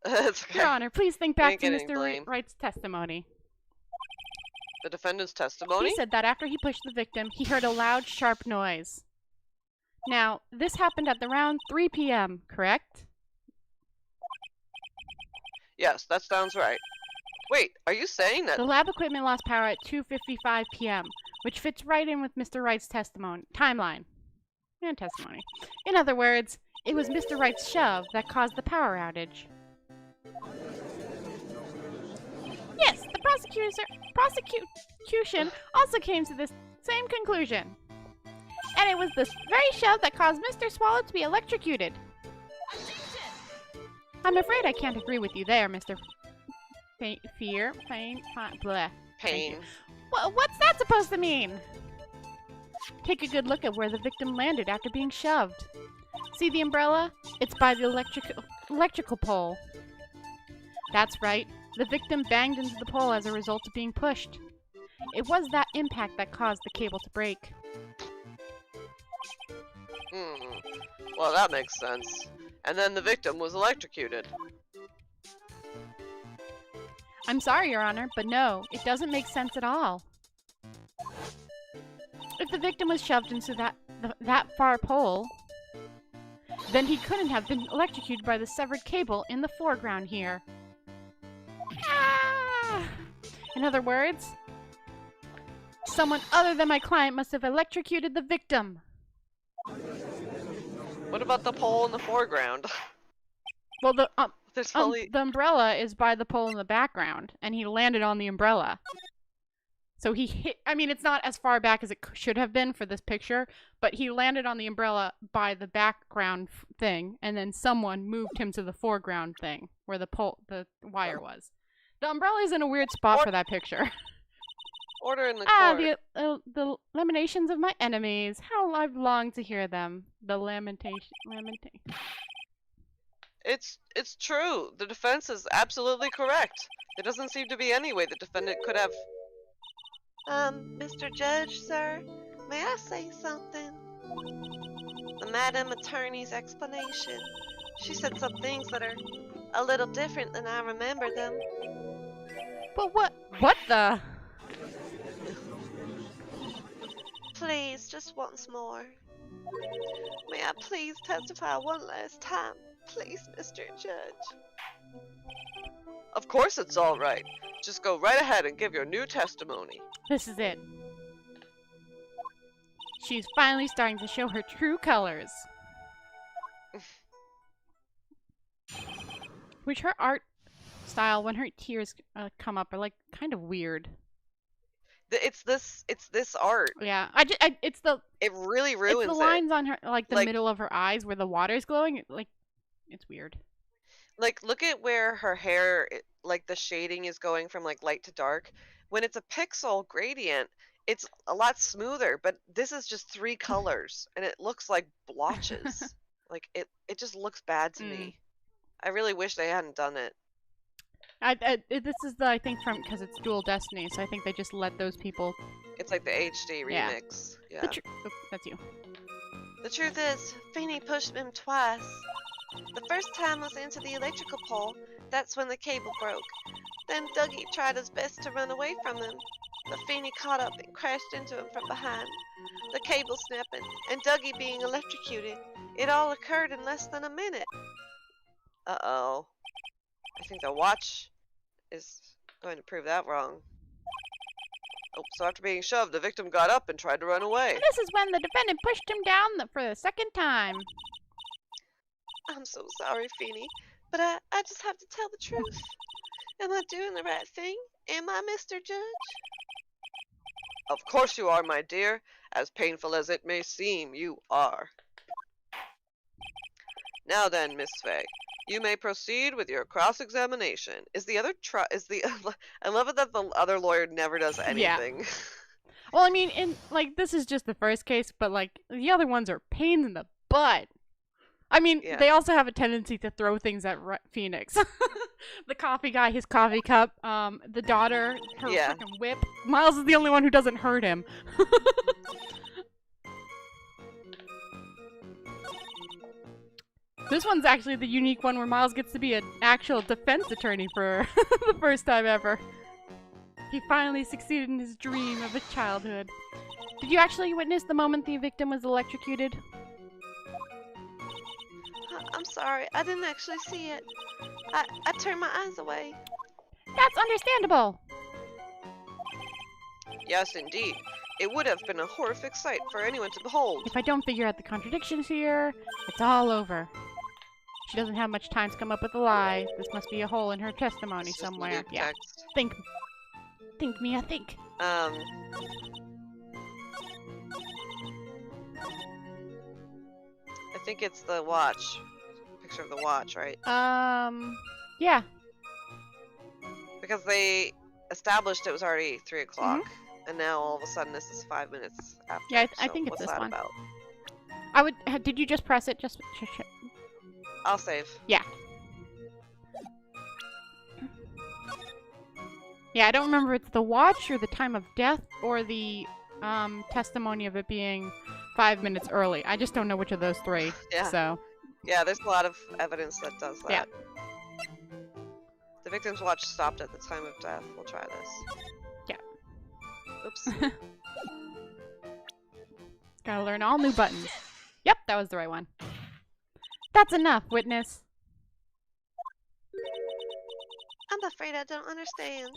It's okay. Your Honor, please think back Ain't to getting Mr. blamed. Wright's testimony. The defendant's testimony? He said that after he pushed the victim, he heard a loud, sharp noise. Now, this happened at around 3 p.m., correct? Yes, that sounds right. Wait, are you saying that... The lab equipment lost power at 2:55 p.m., which fits right in with Mr. Wright's timeline. And testimony. In other words, it was Mr. Wright's shove that caused the power outage. Yes, the prosecution also came to this same conclusion. And it was this very shove that caused Mr. Swallow to be electrocuted. I'm afraid I can't agree with you there, Mr. Bleh. Pain. What's that supposed to mean? Take a good look at where the victim landed after being shoved. See the umbrella? It's by the electrical pole. That's right. The victim banged into the pole as a result of being pushed. It was that impact that caused the cable to break. Well, that makes sense. And then the victim was electrocuted. I'm sorry, Your Honor, but no, it doesn't make sense at all. If the victim was shoved into that far pole, then he couldn't have been electrocuted by the severed cable in the foreground here. Ah! In other words, someone other than my client must have electrocuted the victim. What about the pole in the foreground? Well, There's only... the umbrella is by the pole in the background, and he landed on the umbrella. So he hit, I mean, it's not as far back as it should have been for this picture, but he landed on the umbrella by the background thing, and then someone moved him to the foreground thing, where the wire was. The umbrella is in a weird spot for that picture. Order in the court. The lamentations of my enemies. How I've longed to hear them. The lamentation. It's true. The defense is absolutely correct. There doesn't seem to be any way the defendant could have... Mr. Judge, sir, may I say something? The Madam Attorney's explanation. She said some things that are a little different than I remember them. But what the? Please, just once more. May I please testify one last time? Please, Mr. Judge. Of course it's all right. Just go right ahead and give your new testimony. This is it. She's finally starting to show her true colors. Which her art style, when her tears come up, are like kind of weird. It's this art. Yeah, It really ruins it's the lines on her, like the middle of her eyes where the water's glowing. It's weird. Like, look at where her hair, like the shading is going from like light to dark. When it's a pixel gradient, it's a lot smoother, but this is just 3 colors and it looks like blotches. Like it just looks bad to me. I really wish they hadn't done it. This is I think because it's Dual Destiny, so I think they just let those people. It's like the HD remix. Yeah. That's you. The truth is, Feeney pushed him twice. The first time was into the electrical pole. That's when the cable broke. Then Dougie tried his best to run away from him, but Feeney caught up and crashed into him from behind. The cable snapping, and Dougie being electrocuted. It all occurred in less than a minute. Uh-oh. I think the watch is going to prove that wrong. Oh, so after being shoved, the victim got up and tried to run away. This is when the defendant pushed him down for the second time. I'm so sorry, Feeney, but I just have to tell the truth. Am I doing the right thing? Am I, Mr. Judge? Of course you are, my dear. As painful as it may seem, you are. Now then, Miss Faye, you may proceed with your cross-examination. I love it that the other lawyer never does anything. Yeah. Well, I mean, this is just the first case, but the other ones are pains in the butt. I mean, They also have a tendency to throw things at Phoenix. The coffee guy, his coffee cup, the daughter, her freaking whip. Miles is the only one who doesn't hurt him. This one's actually the unique one where Miles gets to be an actual defense attorney for the first time ever. He finally succeeded in his dream of a childhood. Did you actually witness the moment the victim was electrocuted? I'm sorry, I didn't actually see it. I turned my eyes away. That's understandable. Yes, indeed. It would have been a horrific sight for anyone to behold. If I don't figure out the contradictions here, it's all over. She doesn't have much time to come up with a lie. This must be a hole in her testimony somewhere. Yeah. Text. Think, Mia, think. I think it's the watch. Picture of the watch, right? Yeah. Because they established it was already 3 o'clock. And now all of a sudden this is 5 minutes after. Yeah, I so think it's what's this that one. about? Did you just press it? Just. I'll save. Yeah, I don't remember if it's the watch or the time of death or the testimony of it being 5 minutes early. I just don't know which of those three. Yeah. So. Yeah, there's a lot of evidence that does that. Yeah. The victim's watch stopped at the time of death. We'll try this. Yeah. Oops. Gotta learn all new buttons. Yep, that was the right one. That's enough, witness. I'm afraid I don't understand.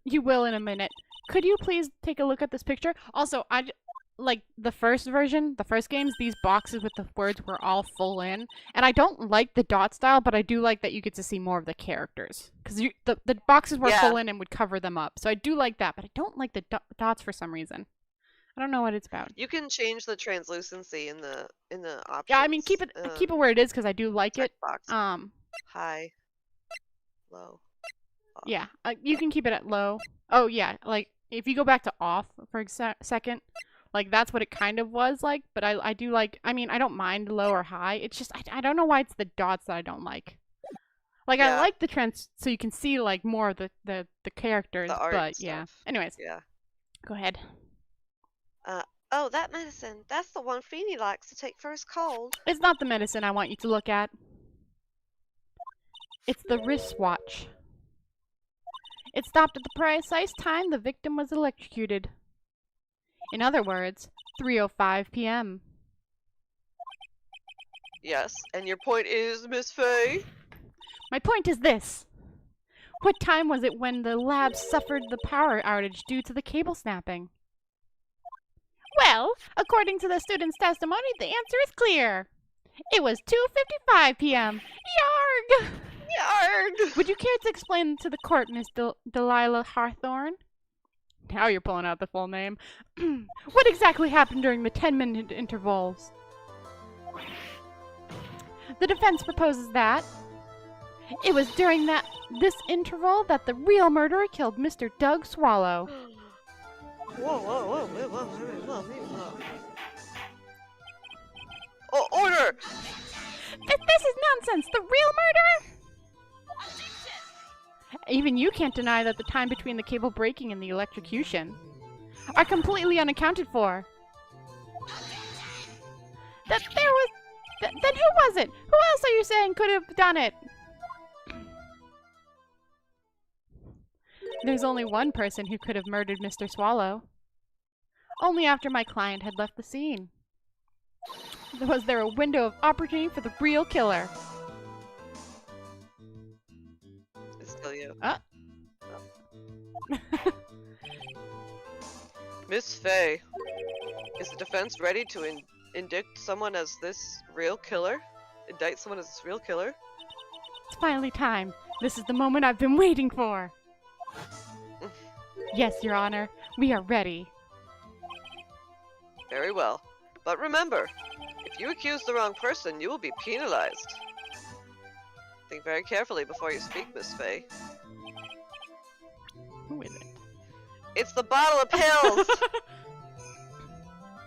You will in a minute. Could you please take a look at this picture? Also, like the first version, the first games, these boxes with the words were all full in. And I don't like the dot style, but I do like that you get to see more of the characters. Because the boxes were full in and would cover them up. So I do like that, but I don't like the dots for some reason. I don't know what it's about. You can change the translucency in the options. Yeah, I mean, keep it where it is because I do like it. Box. High. Low. Off. Yeah, you can keep it at low. Oh yeah, like if you go back to off for a second, like that's what it kind of was like. But I do like. I mean, I don't mind low or high. It's just I don't know why it's the dots that I don't like. Like I like the trends so you can see like more of the characters. The art but stuff. yeah. Anyways. Yeah. Go ahead. Oh, that medicine. That's the one Feeny likes to take for his cold. It's not the medicine I want you to look at. It's the wristwatch. It stopped at the precise time the victim was electrocuted. In other words, 3:05 p.m. Yes, and your point is, Miss Faye? My point is this. What time was it when the lab suffered the power outage due to the cable snapping? Well, according to the student's testimony, the answer is clear. It was 2:55 p.m. Yarg! Yarg! Would you care to explain to the court, Miss Delilah Hawthorne? Now you're pulling out the full name. What exactly happened during the 10-minute intervals? The defense proposes that it was during this interval that the real murderer killed Mr. Doug Swallow. Whoa. Oh, order! This is nonsense! The real murderer? Even you can't deny that the time between the cable breaking and the electrocution are completely unaccounted for. Then who was it? Who else are you saying could have done it? There's only one person who could have murdered Mr. Swallow. Only after my client had left the scene. Was there a window of opportunity for the real killer? It's still you. Miss Faye, is the defense ready to indict someone as this real killer? Indict someone as this real killer? It's finally time. This is the moment I've been waiting for. Yes, Your Honor. We are ready. Very well. But remember, if you accuse the wrong person, you will be penalized. Think very carefully before you speak, Miss Faye. Who is it? It's the bottle of pills!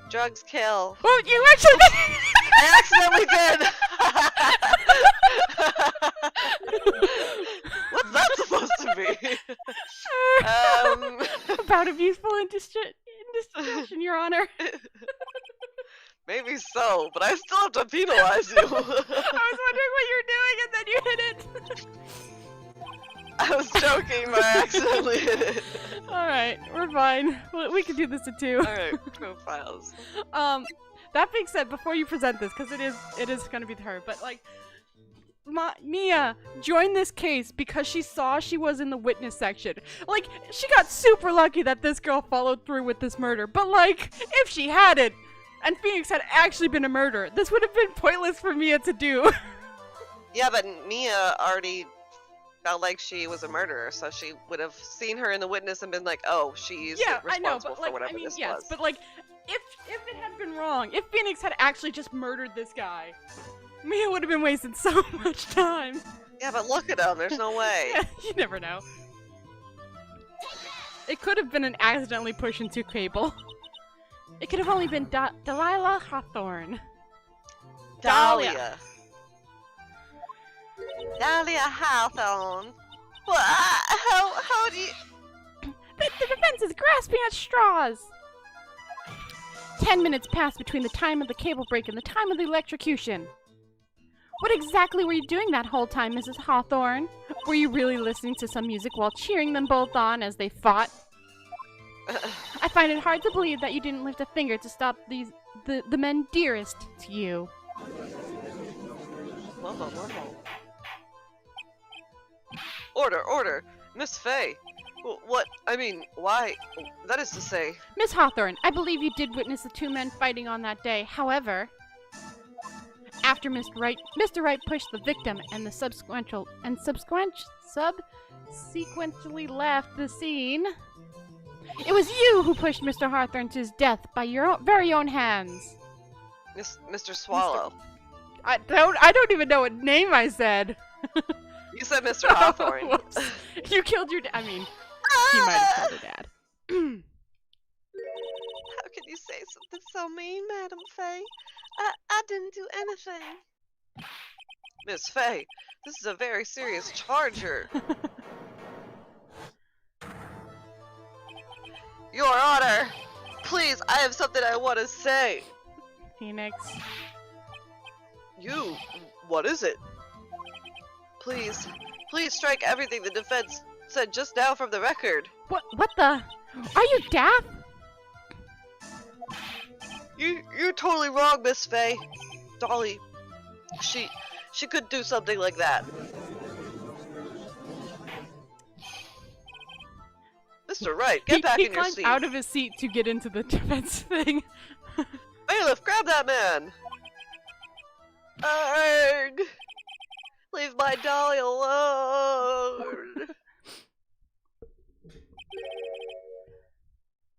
Drugs kill. Oh, you actually I accidentally did! What's that supposed to be? About of useful indiscretion, Your Honor. Maybe so, but I still have to penalize you. I was wondering what you were doing and then you hit it. I was joking, but I accidentally hit it. Alright, we're fine. We can do this in two. Alright, profiles. That being said, before you present this, because it is gonna be her, but like, Mia joined this case because she saw she was in the witness section. Like, she got super lucky that this girl followed through with this murder, but like, if she hadn't, and Phoenix had actually been a murderer, this would have been pointless for Mia to do. Yeah, but Mia already felt like she was a murderer, so she would have seen her in the witness and been like, oh, she's responsible for whatever this was. But like, if it had been wrong, if Phoenix had actually just murdered this guy, Mia would have been wasting so much time. Yeah, but look at him, there's no way. You never know. It could have been an accidentally push into cable. It could have only been Delilah Hawthorne. Dahlia. Dahlia Hawthorne. What? How do you... The defense is grasping at straws. 10 minutes passed between the time of the cable break and the time of the electrocution. What exactly were you doing that whole time, Mrs. Hawthorne? Were you really listening to some music while cheering them both on as they fought? I find it hard to believe that you didn't lift a finger to stop the men dearest to you. Whoa. Order! Miss Faye! Why? That is to say... Miss Hawthorne, I believe you did witness the two men fighting on that day. However, after Mr. Wright pushed the victim and subsequently left the scene, it was you who pushed Mr. Hawthorne to his death by your very own hands. Mr. Swallow. I don't even know what name I said. You said Mr. Hawthorne. Whoops. You killed your dad. I mean, he might have killed her dad. How can you say something so mean, Madam Faye? I didn't do anything. Miss Faye, this is a very serious charge here. Your Honor! Please, I have something I want to say! Phoenix. You? What is it? Please strike everything the defense said just now from the record. What the? Are you daft? You're totally wrong, Miss Faye. Dolly, she could do something like that. Mr. Wright, get back in your He seat. climbed out of his seat to get into the defense thing. Bailiff, grab that man! Arg! Leave my dolly alone!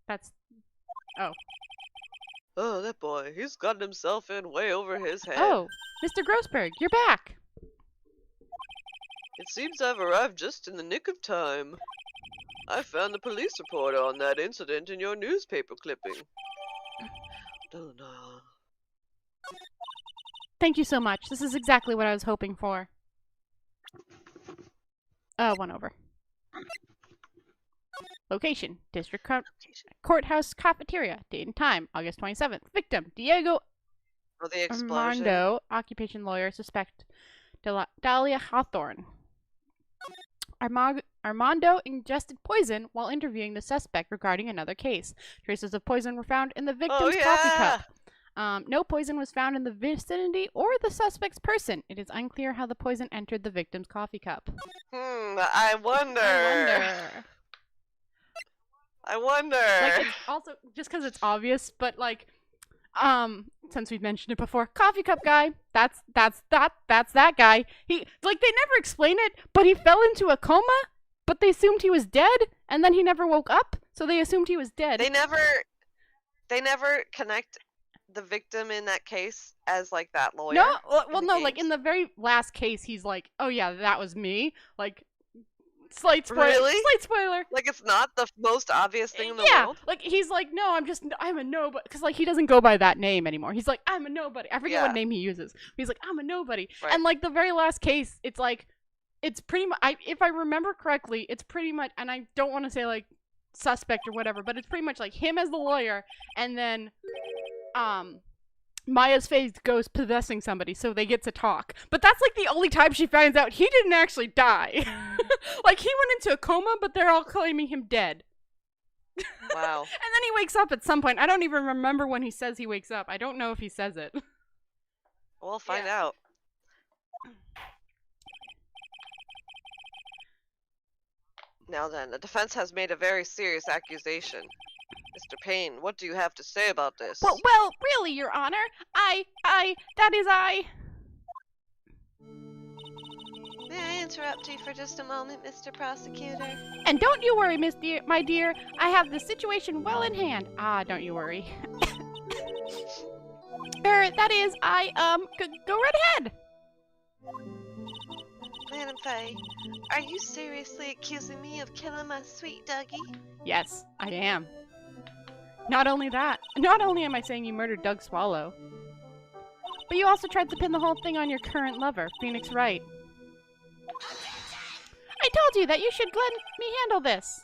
That's... Oh. Oh, that boy, he's gotten himself in way over his head. Oh, Mr. Grossberg, you're back! It seems I've arrived just in the nick of time. I found the police report on that incident in your newspaper clipping. Thank you so much. This is exactly what I was hoping for. One over. Location: District Courthouse Cafeteria. Date and time: August 27th. Victim: Diego Oh, the explosion. Armando. Occupation: lawyer. Suspect: Dahlia Hawthorne. Armando ingested poison while interviewing the suspect regarding another case. Traces of poison were found in the victim's coffee cup. No poison was found in the vicinity or the suspect's person. It is unclear how the poison entered the victim's coffee cup. I wonder. Like, it's also, just because it's obvious, but like, since we've mentioned it before, coffee cup guy, that's that guy. He, like, they never explain it, but he fell into a coma, but they assumed he was dead, and then he never woke up, so they assumed he was dead. They never connect the victim in that case as like that lawyer. No, well, no, like in the very last case, he's like, "Oh yeah, that was me." Like, slight spoiler. Really? Slight spoiler. Like it's not the most obvious thing in the Yeah, world. like he's like, "No, I'm a nobody," because like he doesn't go by that name anymore. He's like, "I'm a nobody." I forget Yeah. what name he uses. He's like, "I'm a nobody," Right. and like the very last case, it's like, it's pretty much. If I remember correctly, it's pretty much, and I don't want to say like suspect or whatever, but it's pretty much like him as the lawyer, and then, Maya's face goes possessing somebody, so they get to talk. But that's like the only time she finds out he didn't actually die. Like he went into a coma, but they're all claiming him dead. Wow. And then he wakes up at some point. I don't even remember when he says he wakes up. I don't know if he says it. We'll find out. Now then, the defense has made a very serious accusation. Mr. Payne, what do you have to say about this? Well, really, Your Honor, that is I. May I interrupt you for just a moment, Mr. Prosecutor? And don't you worry, my dear. I have the situation well in hand. Don't you worry. That is I, go right ahead. Madam say, are you seriously accusing me of killing my sweet Dougie? Yes, I am. Not only am I saying you murdered Doug Swallow, but you also tried to pin the whole thing on your current lover, Phoenix Wright. I told you that you should let me handle this.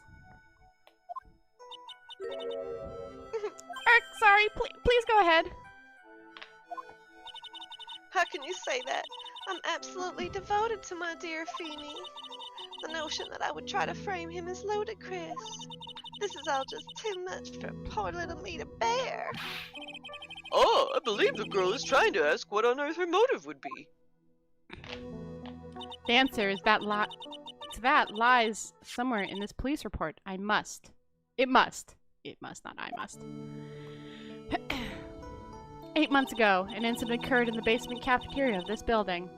Sorry, please go ahead. How can you say that? I'm absolutely devoted to my dear Feeny. The notion that I would try to frame him is ludicrous. This is all just too much for poor little me to bear. Oh, I believe the girl is trying to ask what on earth her motive would be. The answer is that lies somewhere in this police report. It must, not I must. 8 months ago, an incident occurred in the basement cafeteria of this building.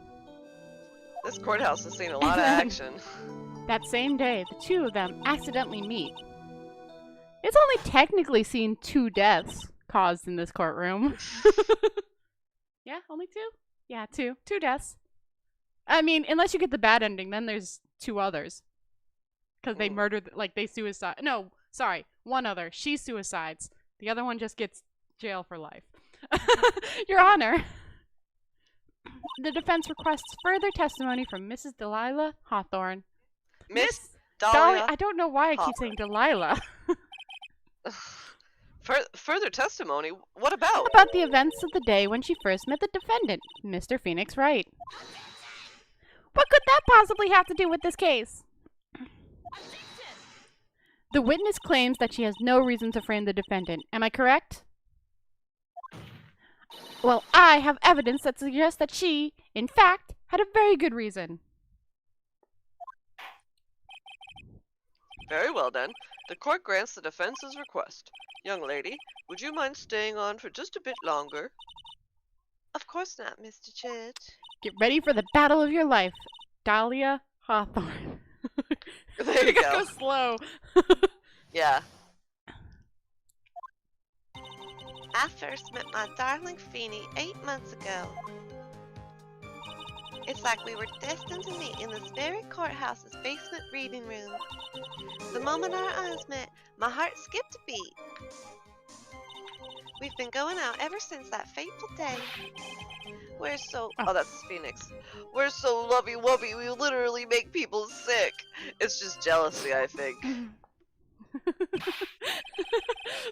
This courthouse has seen a lot of action. That same day, the two of them accidentally meet. It's only technically seen 2 deaths caused in this courtroom. Yeah, only 2? Yeah, 2. 2 deaths. I mean, unless you get the bad ending, then there's 2 others. Because they murdered, like, they suicide. No, sorry, 1 other. She suicides. The other one just gets jail for life. Your Honor, the defense requests further testimony from Mrs. Delilah Hawthorne. Miss Dolly, Dahlia. I don't know why I keep saying Delilah. Further testimony? What about? About the events of the day when she first met the defendant, Mr. Phoenix Wright. What could that possibly have to do with this case? The witness claims that she has no reason to frame the defendant. Am I correct? Well, I have evidence that suggests that she, in fact, had a very good reason. Very well then. The court grants the defense's request. Young lady, would you mind staying on for just a bit longer? Of course not, Mr. Church. Get ready for the battle of your life, Dahlia Hawthorne. There you go. Go slow. Yeah. I first met my darling Feeny 8 months ago. It's like we were destined to meet in this very courthouse's basement reading room. The moment our eyes met, my heart skipped a beat. We've been going out ever since that fateful day. We're so... Oh, that's Phoenix. We're so lovey-wovey, we literally make people sick. It's just jealousy, I think.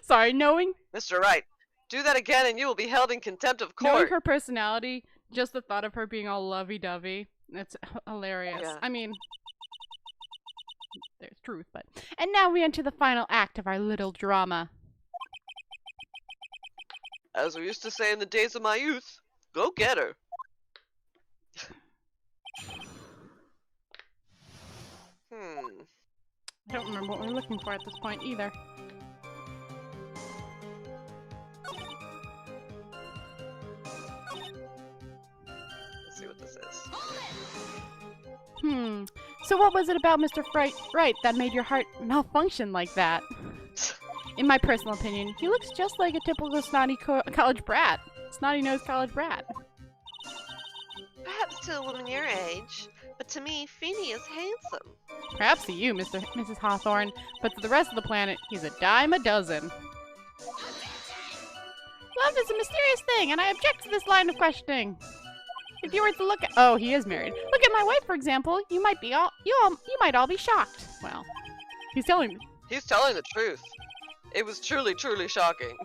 Sorry, knowing Mr. Wright, do that again and you will be held in contempt of knowing court. her personality, just the thought of her being all lovey-dovey, it's hilarious. Yeah. I mean, there's truth, but... And now we enter the final act of our little drama. As we used to say in the days of my youth, go get her. I don't remember what we're looking for at this point either. Let's see what this is. So what was it about Mr. Wright that made your heart malfunction like that? In my personal opinion, he looks just like a typical snotty college brat. Snotty-nosed college brat. Perhaps to a woman your age, but to me, Feeny is handsome. Perhaps to you, Mrs. Hawthorne, but to the rest of the planet, he's a dime a dozen. Love is a mysterious thing, and I object to this line of questioning. If you were to look at— oh, he is married. Look at my wife, for example. You might all be shocked. Well, he's telling the truth. It was truly, truly shocking.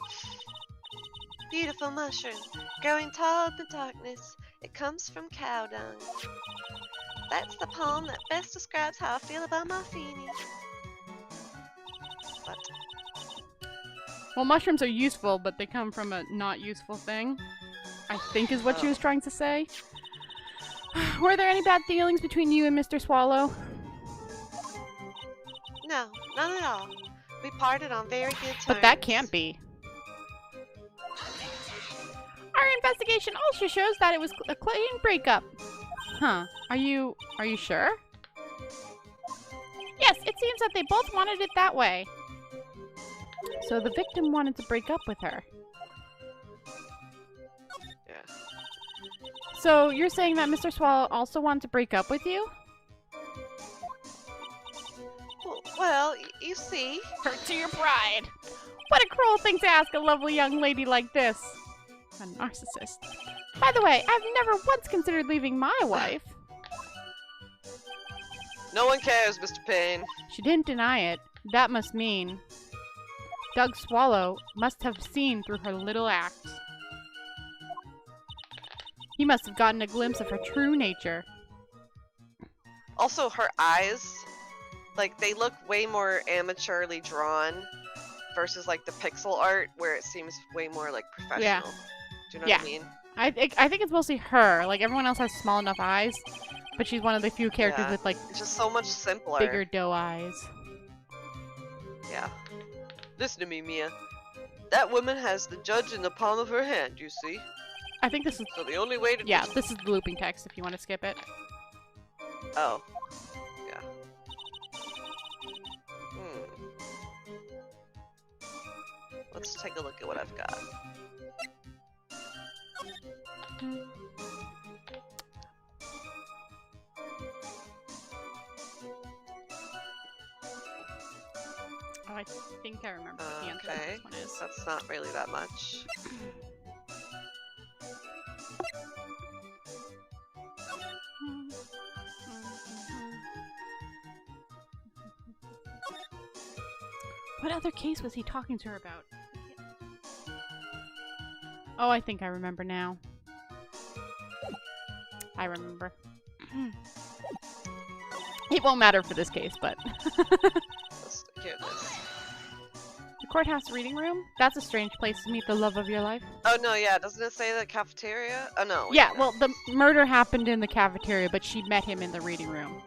Beautiful mushroom, growing tall in the darkness. It comes from cow dung. That's the poem that best describes how I feel about my Feeny. But well, mushrooms are useful, but they come from a not useful thing, I think is what she was trying to say. Were there any bad feelings between you and Mr. Swallow? no, none at all. We parted on very good terms. But that can't be. Our investigation also shows that it was a clean breakup. Huh. Are you sure? Yes, it seems that they both wanted it that way. So the victim wanted to break up with her. Yeah. So you're saying that Mr. Swallow also wanted to break up with you? Well, you see. Hurt to your pride. What a cruel thing to ask a lovely young lady like this. A narcissist. By the way, I've never once considered leaving my wife. No one cares, Mr. Payne. She didn't deny it. That must mean Doug Swallow must have seen through her little acts. He must have gotten a glimpse of her true nature. Also, her eyes, like, they look way more amateurly drawn versus, like, the pixel art where it seems way more, like, professional. Yeah. Do you know Yeah. what I mean? I think it's mostly her. Like, everyone else has small enough eyes, but she's one of the few characters Yeah. with, like, It's just so much simpler. bigger doe eyes. Yeah. Listen to me, Mia. That woman has the judge in the palm of her hand, you see? I think this is... So the only way to... Yeah, this is the looping text if you want to skip it. Oh. Yeah. Let's take a look at what I've got. Oh, I think I remember what the answer to Okay. this one is. That's not really that much. What other case was he talking to her about? Oh, I think I remember now. I remember. It won't matter for this case, but... Here it is. The courthouse reading room? That's a strange place to meet the love of your life. Oh no, yeah, doesn't it say the cafeteria? Oh no. Yeah, wait, well, the murder happened in the cafeteria, but she met him in the reading room.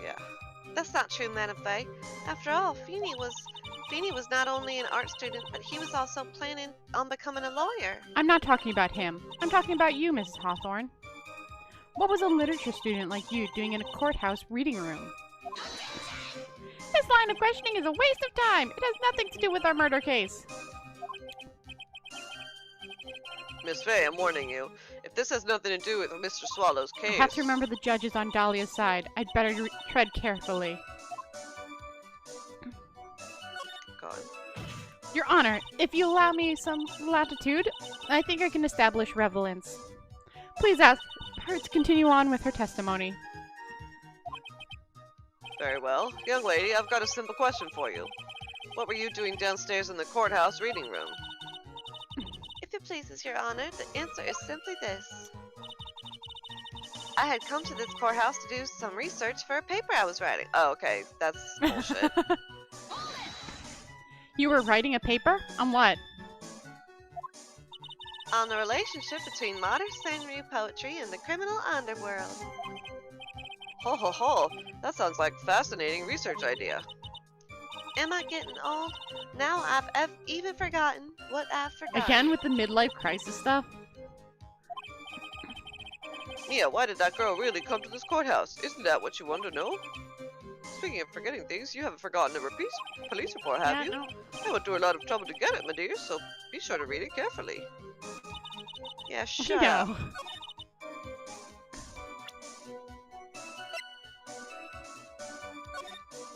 yeah. That's not true, Man of Fae. After all, Feeney was not only an art student, but he was also planning on becoming a lawyer. I'm not talking about him. I'm talking about you, Mrs. Hawthorne. What was a literature student like you doing in a courthouse reading room? This line of questioning is a waste of time. It has nothing to do with our murder case. Miss Faye, I'm warning you. If this has nothing to do with Mr. Swallow's I case... have to remember the judge is on Dahlia's side. I'd better tread carefully. God. Your Honor, if you allow me some latitude, I think I can establish relevance. Please ask her to continue on with her testimony. Very well. Young lady, I've got a simple question for you. What were you doing downstairs in the courthouse reading room? If it pleases your honor, the answer is simply this. I had come to this courthouse to do some research for a paper I was writing. Oh, okay. That's bullshit. You were writing a paper? On what? On the relationship between modern Sanrio poetry and the criminal underworld. Ho ho ho. That sounds like a fascinating research idea. Am I getting old? Now I've even forgotten what I've forgotten. Again with the midlife crisis stuff? Mia, why did that girl really come to this courthouse? Isn't that what you want to know? Speaking of forgetting things, you haven't forgotten a police report, have you? No. I went through a lot of trouble to get it, my dear, so be sure to read it carefully. Yeah, shut up. No.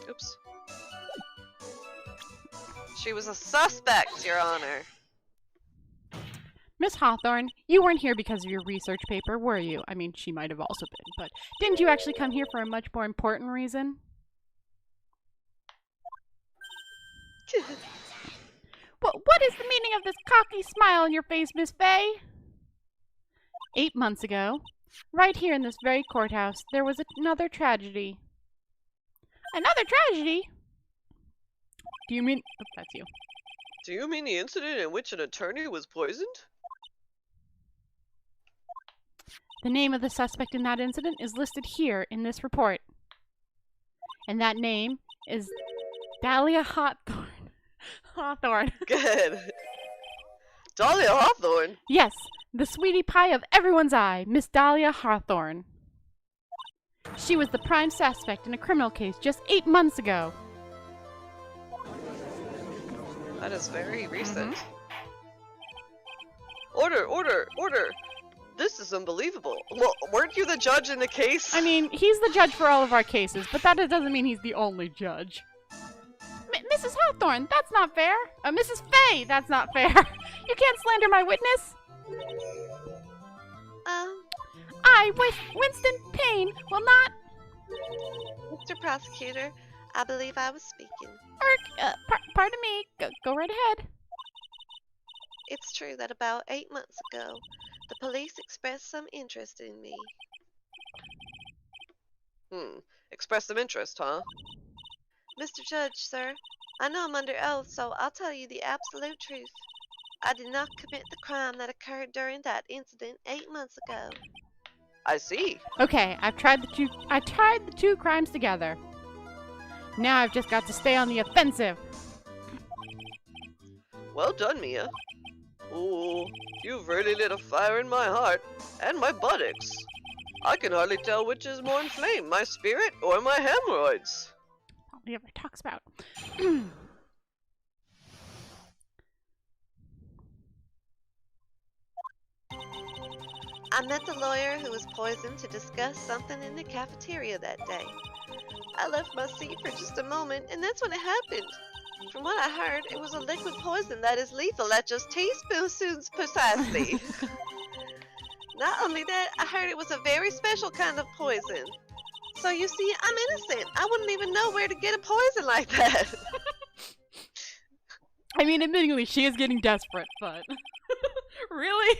Oops. She was a suspect, Your Honor. Miss Hawthorne, you weren't here because of your research paper, were you? I mean, she might have also been, but didn't you actually come here for a much more important reason? What is the meaning of this cocky smile on your face, Miss Faye? 8 months ago, right here in this very courthouse, there was another tragedy. Another tragedy? Do you mean... Oh, that's you. Do you mean the incident in which an attorney was poisoned? The name of the suspect in that incident is listed here in this report. And that name is Dahlia Hawthorne. Hawthorne. Good. Dahlia Hawthorne? Yes, the sweetie pie of everyone's eye, Miss Dahlia Hawthorne. She was the prime suspect in a criminal case just 8 months ago. That is very recent. Order, order, order! This is unbelievable. Well, weren't you the judge in the case? I mean, he's the judge for all of our cases, but that doesn't mean he's the only judge. Mrs. Hawthorne, that's not fair. Mrs. Fay, that's not fair. You can't slander my witness. I, Winston Payne, will not... Mr. Prosecutor, I believe I was speaking. Pardon me. Go right ahead. It's true that about 8 months ago, the police expressed some interest in me. Express some interest, huh? Mr. Judge, sir, I know I'm under oath, so I'll tell you the absolute truth. I did not commit the crime that occurred during that incident 8 months ago. I see. Okay, I tied the two crimes together. Now I've just got to stay on the offensive. Well done, Mia. Ooh, you've really lit a fire in my heart and my buttocks. I can hardly tell which is more inflamed, my spirit or my hemorrhoids. All he ever talks about. I met the lawyer who was poisoned to discuss something in the cafeteria that day. I left my seat for just a moment, and that's when it happened. From what I heard, it was a liquid poison that is lethal at just teaspoons precisely. Not only that, I heard it was a very special kind of poison. So you see, I'm innocent. I wouldn't even know where to get a poison like that. I mean, admittingly, she is getting desperate, but... Really?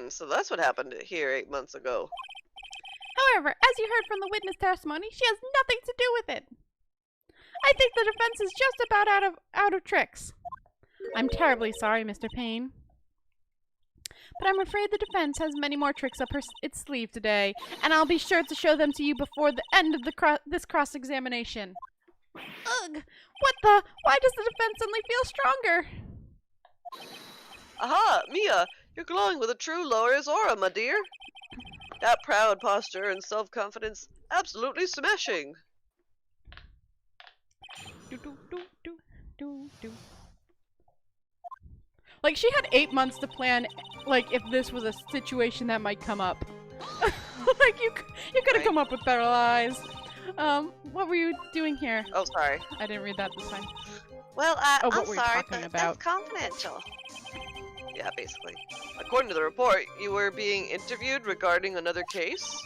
So that's what happened here 8 months ago. However, as you heard from the witness testimony, she has nothing to do with it. I think the defense is just about out of tricks. I'm terribly sorry, Mr. Payne. But I'm afraid the defense has many more tricks up its sleeve today, and I'll be sure to show them to you before the end of this cross-examination. Ugh! What the? Why does the defense suddenly feel stronger? Aha, Mia! You're glowing with a true lawyer's aura, my dear. That proud posture and self-confidence, absolutely smashing. Like, she had 8 months to plan, like, if this was a situation that might come up. Like, you could have come up with better lies. What were you doing here? Oh, sorry. I didn't read that this time. Well, what I'm were you sorry, talking but about? that's confidential. Yeah, basically. According to the report, you were being interviewed regarding another case?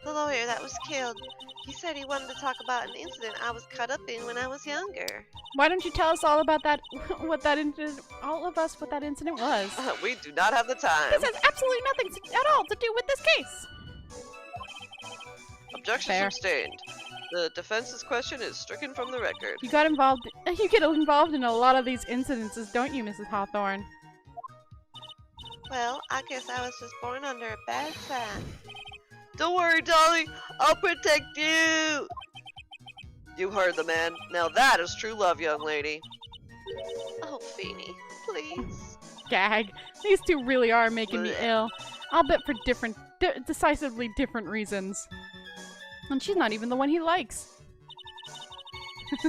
The lawyer that was killed, he said he wanted to talk about an incident I was caught up in when I was younger. Why don't you tell us all about that, what that incident was? We do not have the time. This has absolutely nothing at all to do with this case. Objection Fair. sustained. The defense's question is stricken from the record. You get involved in a lot of these incidences, don't you, Mrs. Hawthorne? Well, I guess I was just born under a bad sign. Don't worry, Dolly. I'll protect you. You heard the man. Now that is true love, young lady. Oh, Feeny, please. Gag. These two really are making me ill. I'll bet for decisively different reasons. And she's not even the one he likes. So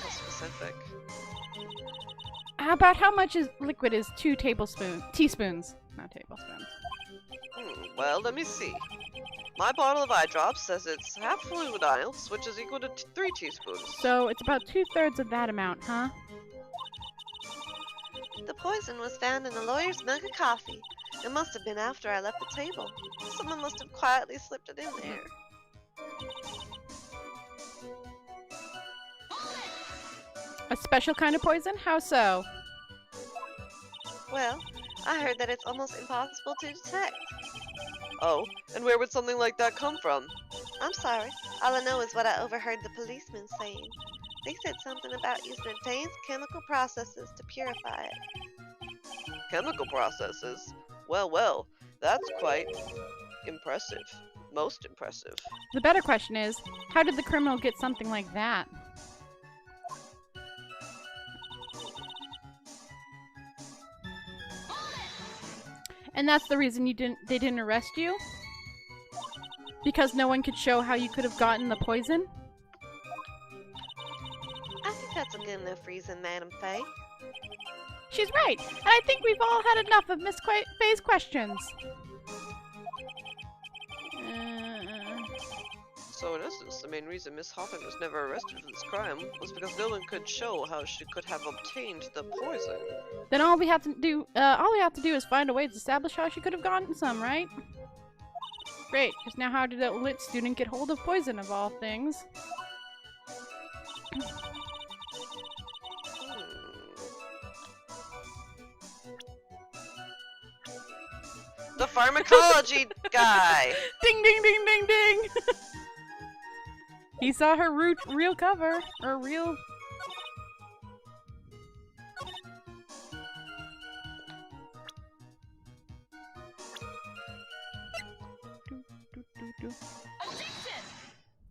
specific. How about how much liquid is 2 teaspoons? Not tablespoons. Well, let me see. My bottle of eye drops says it's half fluid ounce, which is equal to 3 teaspoons. So it's about 2/3 of that amount, huh? The poison was found in the lawyer's mug of coffee. It must have been after I left the table. Someone must have quietly slipped it in there. A special kind of poison? How so? Well, I heard that it's almost impossible to detect. Oh, and where would something like that come from? I'm sorry. All I know is what I overheard the policeman saying. They said something about using advanced chemical processes to purify it. Chemical processes? Well, well, that's quite impressive. Most impressive. The better question is, how did the criminal get something like that? And that's the reason they didn't arrest you? Because no one could show how you could have gotten the poison? I think That's a good enough reason, Madam Faye. She's right, and I think we've all had enough of Miss Faye's questions. So in essence, the main reason Miss Hawthorne was never arrested for this crime was because no one could show how she could have obtained the poison. Then all we have to do is find a way to establish how she could have gotten some, right? Great. Just now, how did a lit student get hold of poison, of all things? The pharmacology guy! Ding, ding, ding, ding, ding! He saw her real cover. Or real...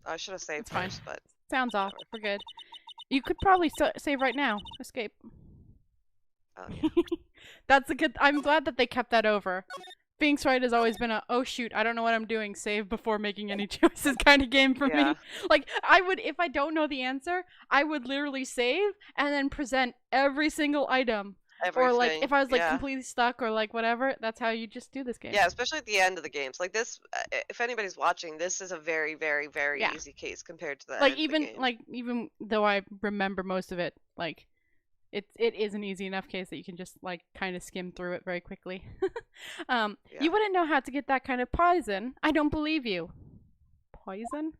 I should have saved It's fine. first, but Sounds off. We're good. You could probably save right now. Escape. oh, yeah. That's a good... I'm glad that they kept that over. Phoenix Wright has always been a, oh shoot, I don't know what I'm doing, save before making any choices kind of game for Yeah. me. Like, I would, if I don't know the answer, I would literally save and then present every single item. Everything. Or like, if I was like yeah. completely stuck or like whatever, that's how you just do this game. Yeah, especially at the end of the games. Like this, if anybody's watching, this is a very, very, very Yeah. easy case compared to the Like end of the even game. like even though I remember most of it, like it is an easy enough case that you can just like kind of skim through it very quickly. Yeah. You wouldn't know how to get that kind of poison. I don't believe you. Poison?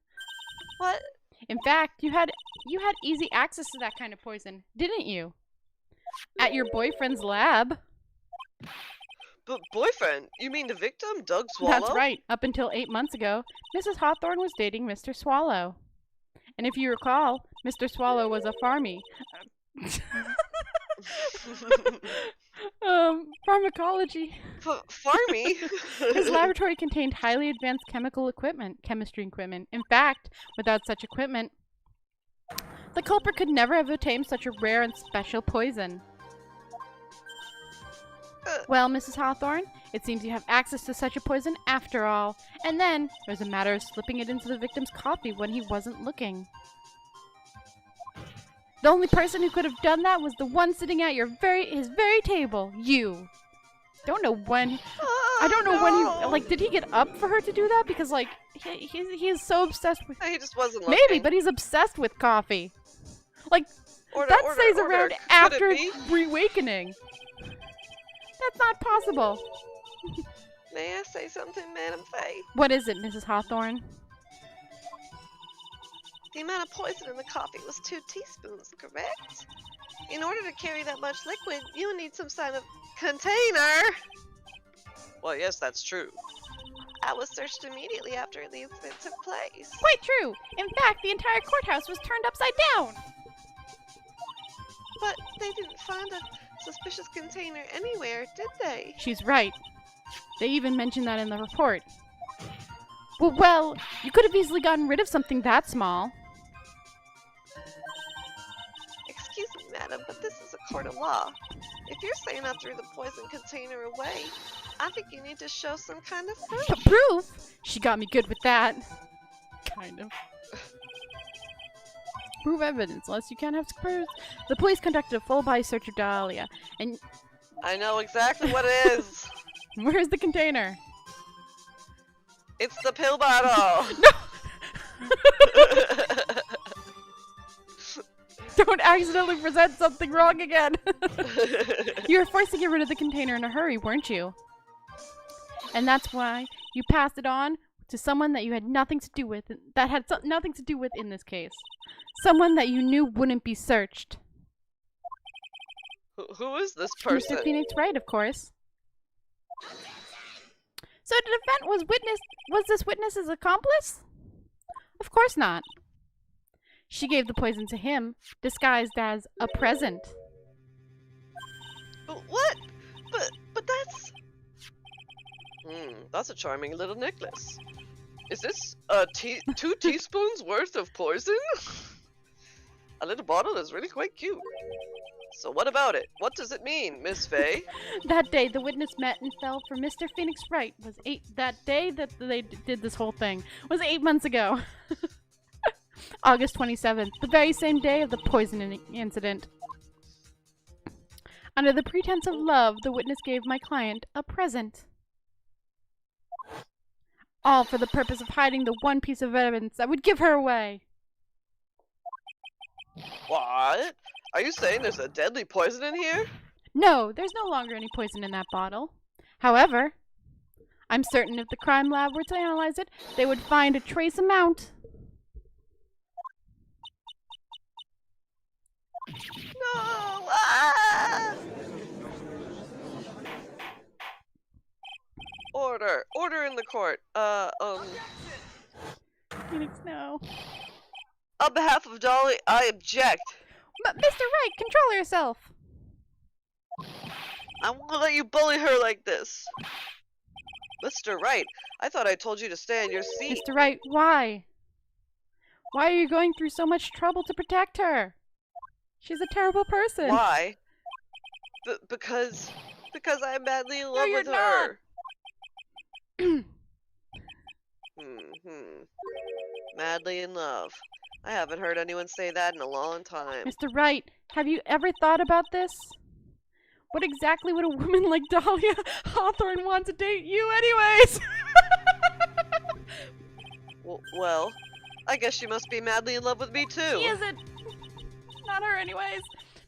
What? In fact, you had easy access to that kind of poison, didn't you? At your boyfriend's lab. But boyfriend? You mean the victim, Doug Swallow? That's right. Up until 8 months ago, Mrs. Hawthorne was dating Mr. Swallow. And if you recall, Mr. Swallow was a farmy. Pharmacology. Farmy? His laboratory contained highly advanced chemistry equipment. In fact, without such equipment, the culprit could never have obtained such a rare and special poison. Well, Mrs. Hawthorne, it seems you have access to such a poison after all. And then, there's a matter of slipping it into the victim's coffee when he wasn't looking. The only person who could have done that was the one sitting at his very table, you. Don't know when. I don't know when he like. Did he get up for her to do that? Because like he is so obsessed with. He just wasn't looking. Maybe, but he's obsessed with coffee. Like Order, that order, stays order. around Could after it be? reawakening. That's not possible. May I say something, Madam Faye? What is it, Mrs. Hawthorne? The amount of poison in the coffee was 2 teaspoons, correct? In order to carry that much liquid, you would need some kind of container. Well, yes, that's true. I was searched immediately after the incident took place. Quite true. In fact, the entire courthouse was turned upside down. But they didn't find a suspicious container anywhere, did they? She's right. They even mentioned that in the report. Well, you could have easily gotten rid of something that small. Excuse me, madam, but this is a court of law. If you're saying I threw the poison container away, I think you need to show some kind of proof. But proof? She got me good with that. Kind of. Prove evidence, unless you can't have proof. The police conducted a full-body search of Dahlia. And I know exactly what it is. where's the container? It's the pill bottle. Don't accidentally present something wrong again. You were forced to get rid of the container in a hurry, weren't you? And that's why you passed it on to someone that you had nothing to do with, that had nothing to do with in this case. Someone that you knew wouldn't be searched. Who is this person? Mr. Phoenix Wright, of course. So the defense was this witness's accomplice? Of course not. She gave the poison to him, disguised as a present. What? But that's... That's a charming little necklace. Is this 2 teaspoons worth of poison? A little bottle is really quite cute. So what about it? What does it mean, Miss Faye? That day the witness met and fell for Mr. Phoenix Wright was that day that they did this whole thing was 8 months ago. August 27th, the very same day of the poisoning incident. Under the pretense of love, the witness gave my client a present. All for the purpose of hiding the one piece of evidence that would give her away. What? Are you saying there's a deadly poison in here? No, there's no longer any poison in that bottle. However, I'm certain if the crime lab were to analyze it, they would find a trace amount. No! Ah! Order in the court. Phoenix, no. On behalf of Dolly, I object. But Mr. Wright, control yourself. I won't let you bully her like this. Mr. Wright, I thought I told you to stay in your seat. Mr. Wright, why? Why are you going through so much trouble to protect her? She's a terrible person. Why? Because I'm madly in love you're with not. her. Madly in love. I haven't heard anyone say that in a long time. Mr. Wright, have you ever thought about this? What exactly would a woman like Dahlia Hawthorne want to date you anyways? Well, I guess she must be madly in love with me too. She isn't. Not her anyways.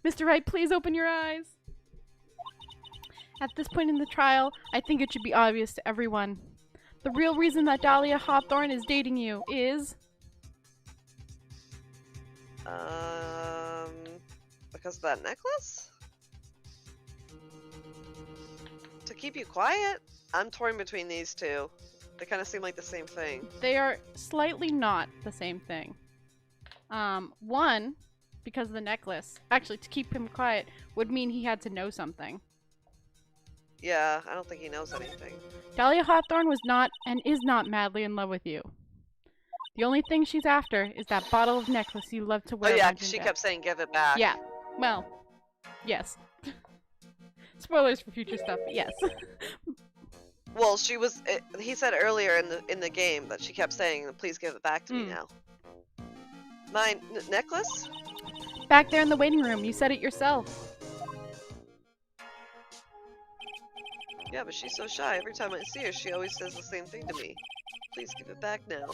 Mr. Wright, please open your eyes. At this point in the trial, I think it should be obvious to everyone. The real reason that Dahlia Hawthorne is dating you is... Because of that necklace? To keep you quiet? I'm torn between these two. They kind of seem like the same thing. They are slightly not the same thing. One, because of the necklace. Actually, to keep him quiet would mean he had to know something. Yeah, I don't think he knows anything. Dahlia Hawthorne was not and is not madly in love with you. The only thing she's after is that bottle of necklace you love to wear. Oh yeah, when 'cause in she bed. kept saying give it back. Yeah. Well, yes. Spoilers for future stuff, but yes. Well, she was. He said earlier in the game that she kept saying, "Please give it back to me now." My necklace? Back there in the waiting room, you said it yourself. Yeah, but she's so shy. Every time I see her, she always says the same thing to me. Please give it back now.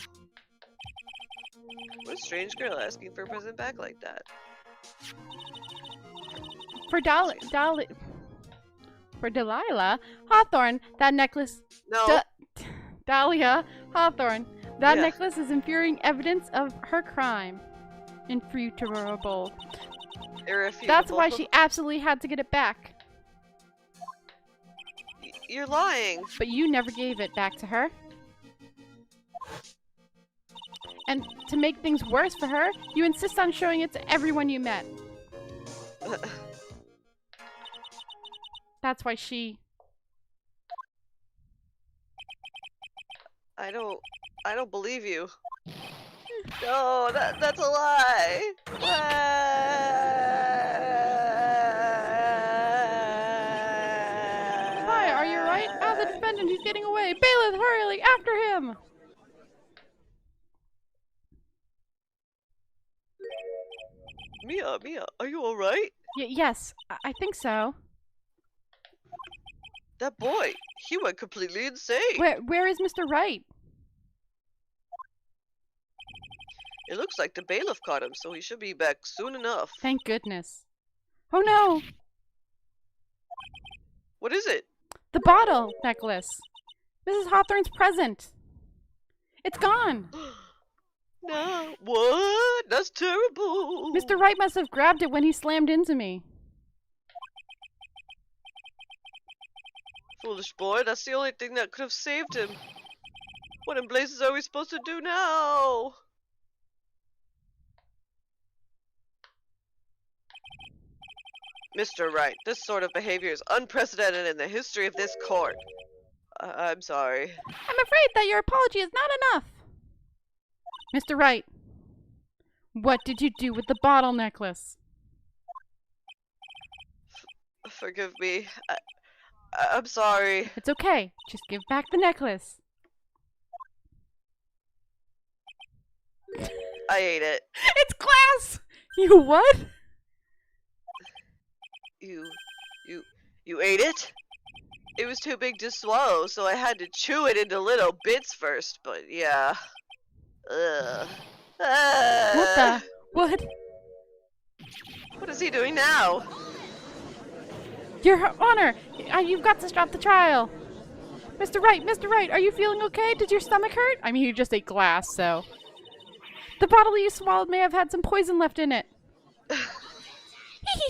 What a strange girl asking for a present back like that. For Delilah Hawthorne, that necklace... No. Dahlia Hawthorne, that Yeah. necklace is infuriating evidence of her crime. Infutable. Irrefutable. That's why she absolutely had to get it back. You're lying. But you never gave it back to her. And to make things worse for her, you insist on showing it to everyone you met. That's why she... I don't believe you. No, that's a lie. Hi, are you right? Ah, the defendant, he's getting away. Bailiff, hurry, after him! Mia, are you alright? Yes, I think so. That boy, he went completely insane. Where is Mr. Wright? It looks like the bailiff caught him, so he should be back soon enough. Thank goodness. Oh no! What is it? The bottle necklace. Mrs. Hawthorne's present. It's gone. No. What? That's terrible. Mr. Wright must have grabbed it when he slammed into me. Foolish boy, that's the only thing that could have saved him. What in blazes are we supposed to do now? Mr. Wright, this sort of behavior is unprecedented in the history of this court. I'm sorry. I'm afraid that your apology is not enough. Mr. Wright, what did you do with the bottle necklace? Forgive me. I'm sorry. It's okay. Just give back the necklace. I ate it. It's glass! You what? You ate it? It was too big to swallow, so I had to chew it into little bits first, but yeah. Ugh. What the? What? What is he doing now? Your Honor, you've got to stop the trial. Mr. Wright, are you feeling okay? Did your stomach hurt? I mean, you just ate glass, so. The bottle you swallowed may have had some poison left in it.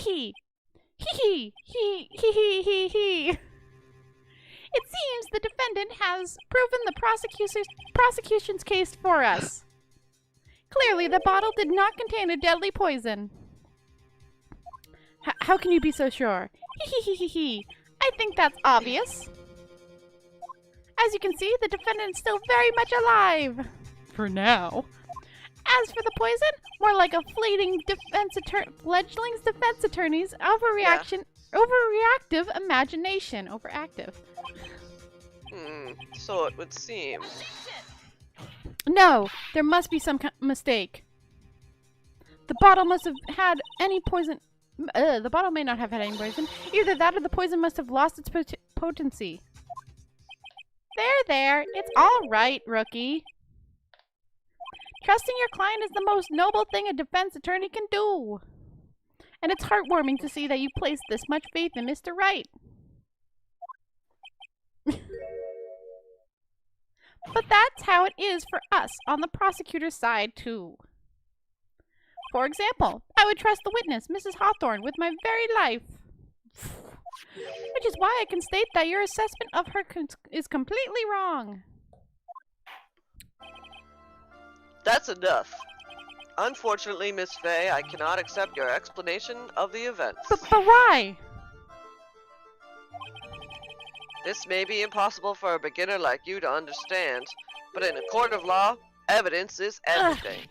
Hee. It seems the defendant has proven the prosecution's case for us. Clearly, the bottle did not contain a deadly poison. How can you be so sure? I think that's obvious. As you can see, the defendant is still very much alive. For now. As for the poison, more like a fleeting fledgling's defense attorney's overreactive imagination. Overactive. So it would seem. No, there must be some mistake. The bottle must have had any poison. The bottle may not have had any poison. Either that or the poison must have lost its potency. There. It's all right, rookie. Trusting your client is the most noble thing a defense attorney can do. And it's heartwarming to see that you placed this much faith in Mr. Wright. But that's how it is for us on the prosecutor's side, too. For example, I would trust the witness, Mrs. Hawthorne, with my very life. Which is why I can state that your assessment of her is completely wrong. That's enough. Unfortunately, Miss Fey, I cannot accept your explanation of the events. But why? This may be impossible for a beginner like you to understand, but in a court of law, evidence is everything.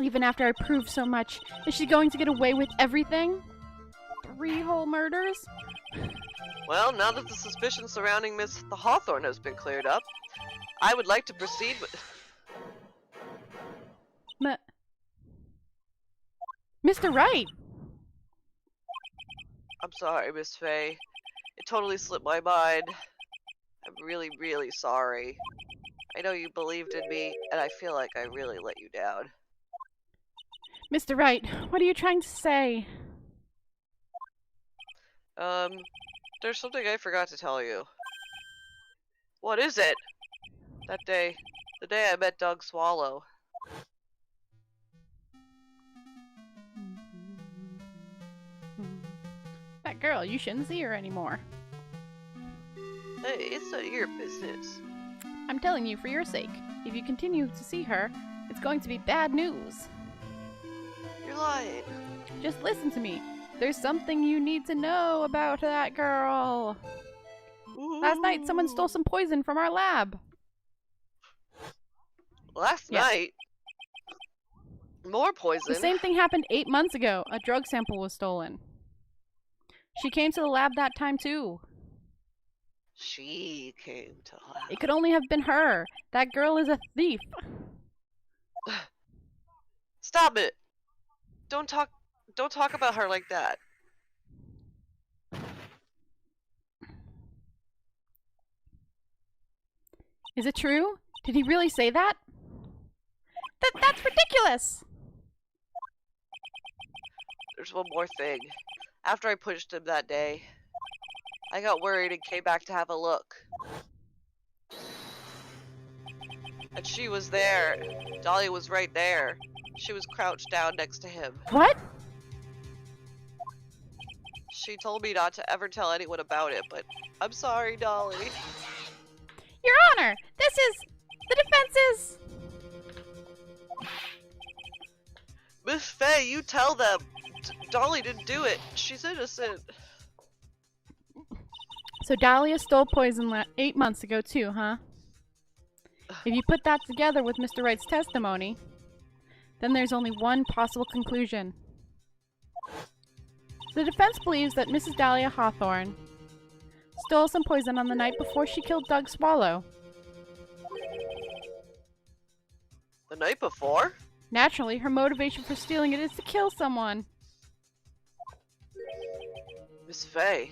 Even after I proved so much, is she going to get away with everything? 3 whole murders? Well, now that the suspicion surrounding Miss Hawthorne has been cleared up, I would like to proceed with... Mr. Wright! I'm sorry, Miss Fey. It totally slipped my mind. I'm really, really sorry. I know you believed in me, and I feel like I really let you down. Mr. Wright, what are you trying to say? There's something I forgot to tell you. What is it? That day, the day I met Doug Swallow. That girl, you shouldn't see her anymore. Hey, it's none of your business. I'm telling you for your sake. If you continue to see her, it's going to be bad news. You're lying. Just listen to me. There's something you need to know about that girl. Ooh. Last night, someone stole some poison from our lab. Last night? More poison? The same thing happened 8 months ago. A drug sample was stolen. She came to the lab that time, too. She came to the lab. It could only have been her. That girl is a thief. Stop it! Don't talk about her like that. Is it true? Did he really say that? That's ridiculous! There's one more thing. After I pushed him that day, I got worried and came back to have a look. And she was there. Dahlia was right there. She was crouched down next to him. What? She told me not to ever tell anyone about it, but I'm sorry, Dolly. Your Honor, this is... the defense is... Miss Fey, you tell them. Dolly didn't do it. She's innocent. So Dahlia stole poison 8 months ago too, huh? If you put that together with Mr. Wright's testimony, then there's only one possible conclusion. The defense believes that Mrs. Dahlia Hawthorne stole some poison on the night before she killed Doug Swallow. night before? Naturally, her motivation for stealing it is to kill someone. Miss Faye.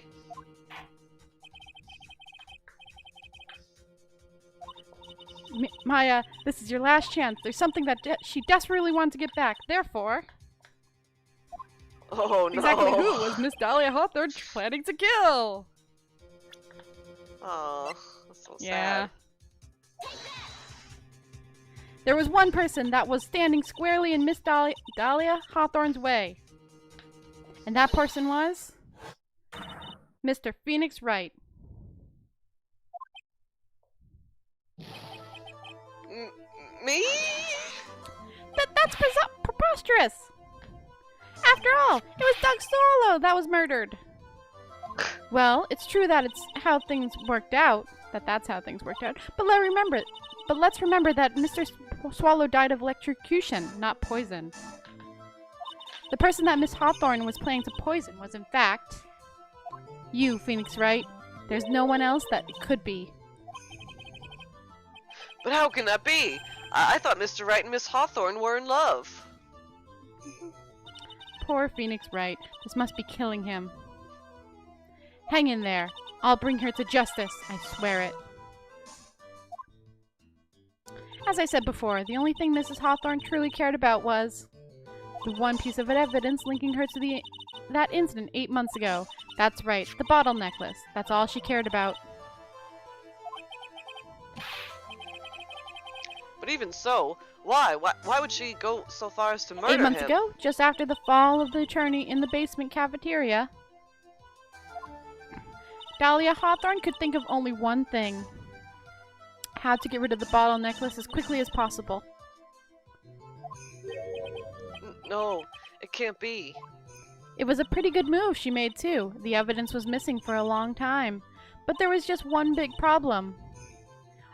Maya, this is your last chance. There's something that she desperately wants to get back. Therefore, Oh no. exactly who was Miss Dahlia Hawthorne planning to kill? Oh, that's so Yeah. sad. There was one person that was standing squarely in Miss Dahlia Hawthorne's way. And that person was Mr. Phoenix Wright. Me? That's preposterous! After all, it was Doug Sorlow that was murdered. Well, it's true that it's how things worked out. That's how things worked out. But let's remember that Mr. Swallow died of electrocution, not poison. The person that Miss Hawthorne was planning to poison was, in fact, you, Phoenix Wright. There's no one else that it could be. But how can that be? I thought Mr. Wright and Miss Hawthorne were in love. Poor Phoenix Wright. This must be killing him. Hang in there. I'll bring her to justice. I swear it. As I said before, the only thing Mrs. Hawthorne truly cared about was the one piece of evidence linking her to that incident 8 months ago. That's right, the bottle necklace. That's all she cared about. But even so, why? Why would she go so far as to murder him? 8 months ago, just after the fall of the attorney in the basement cafeteria, Dahlia Hawthorne could think of only one thing. How to get rid of the bottle necklace as quickly as possible. No, it can't be. It was a pretty good move she made too. The evidence was missing for a long time. But there was just one big problem.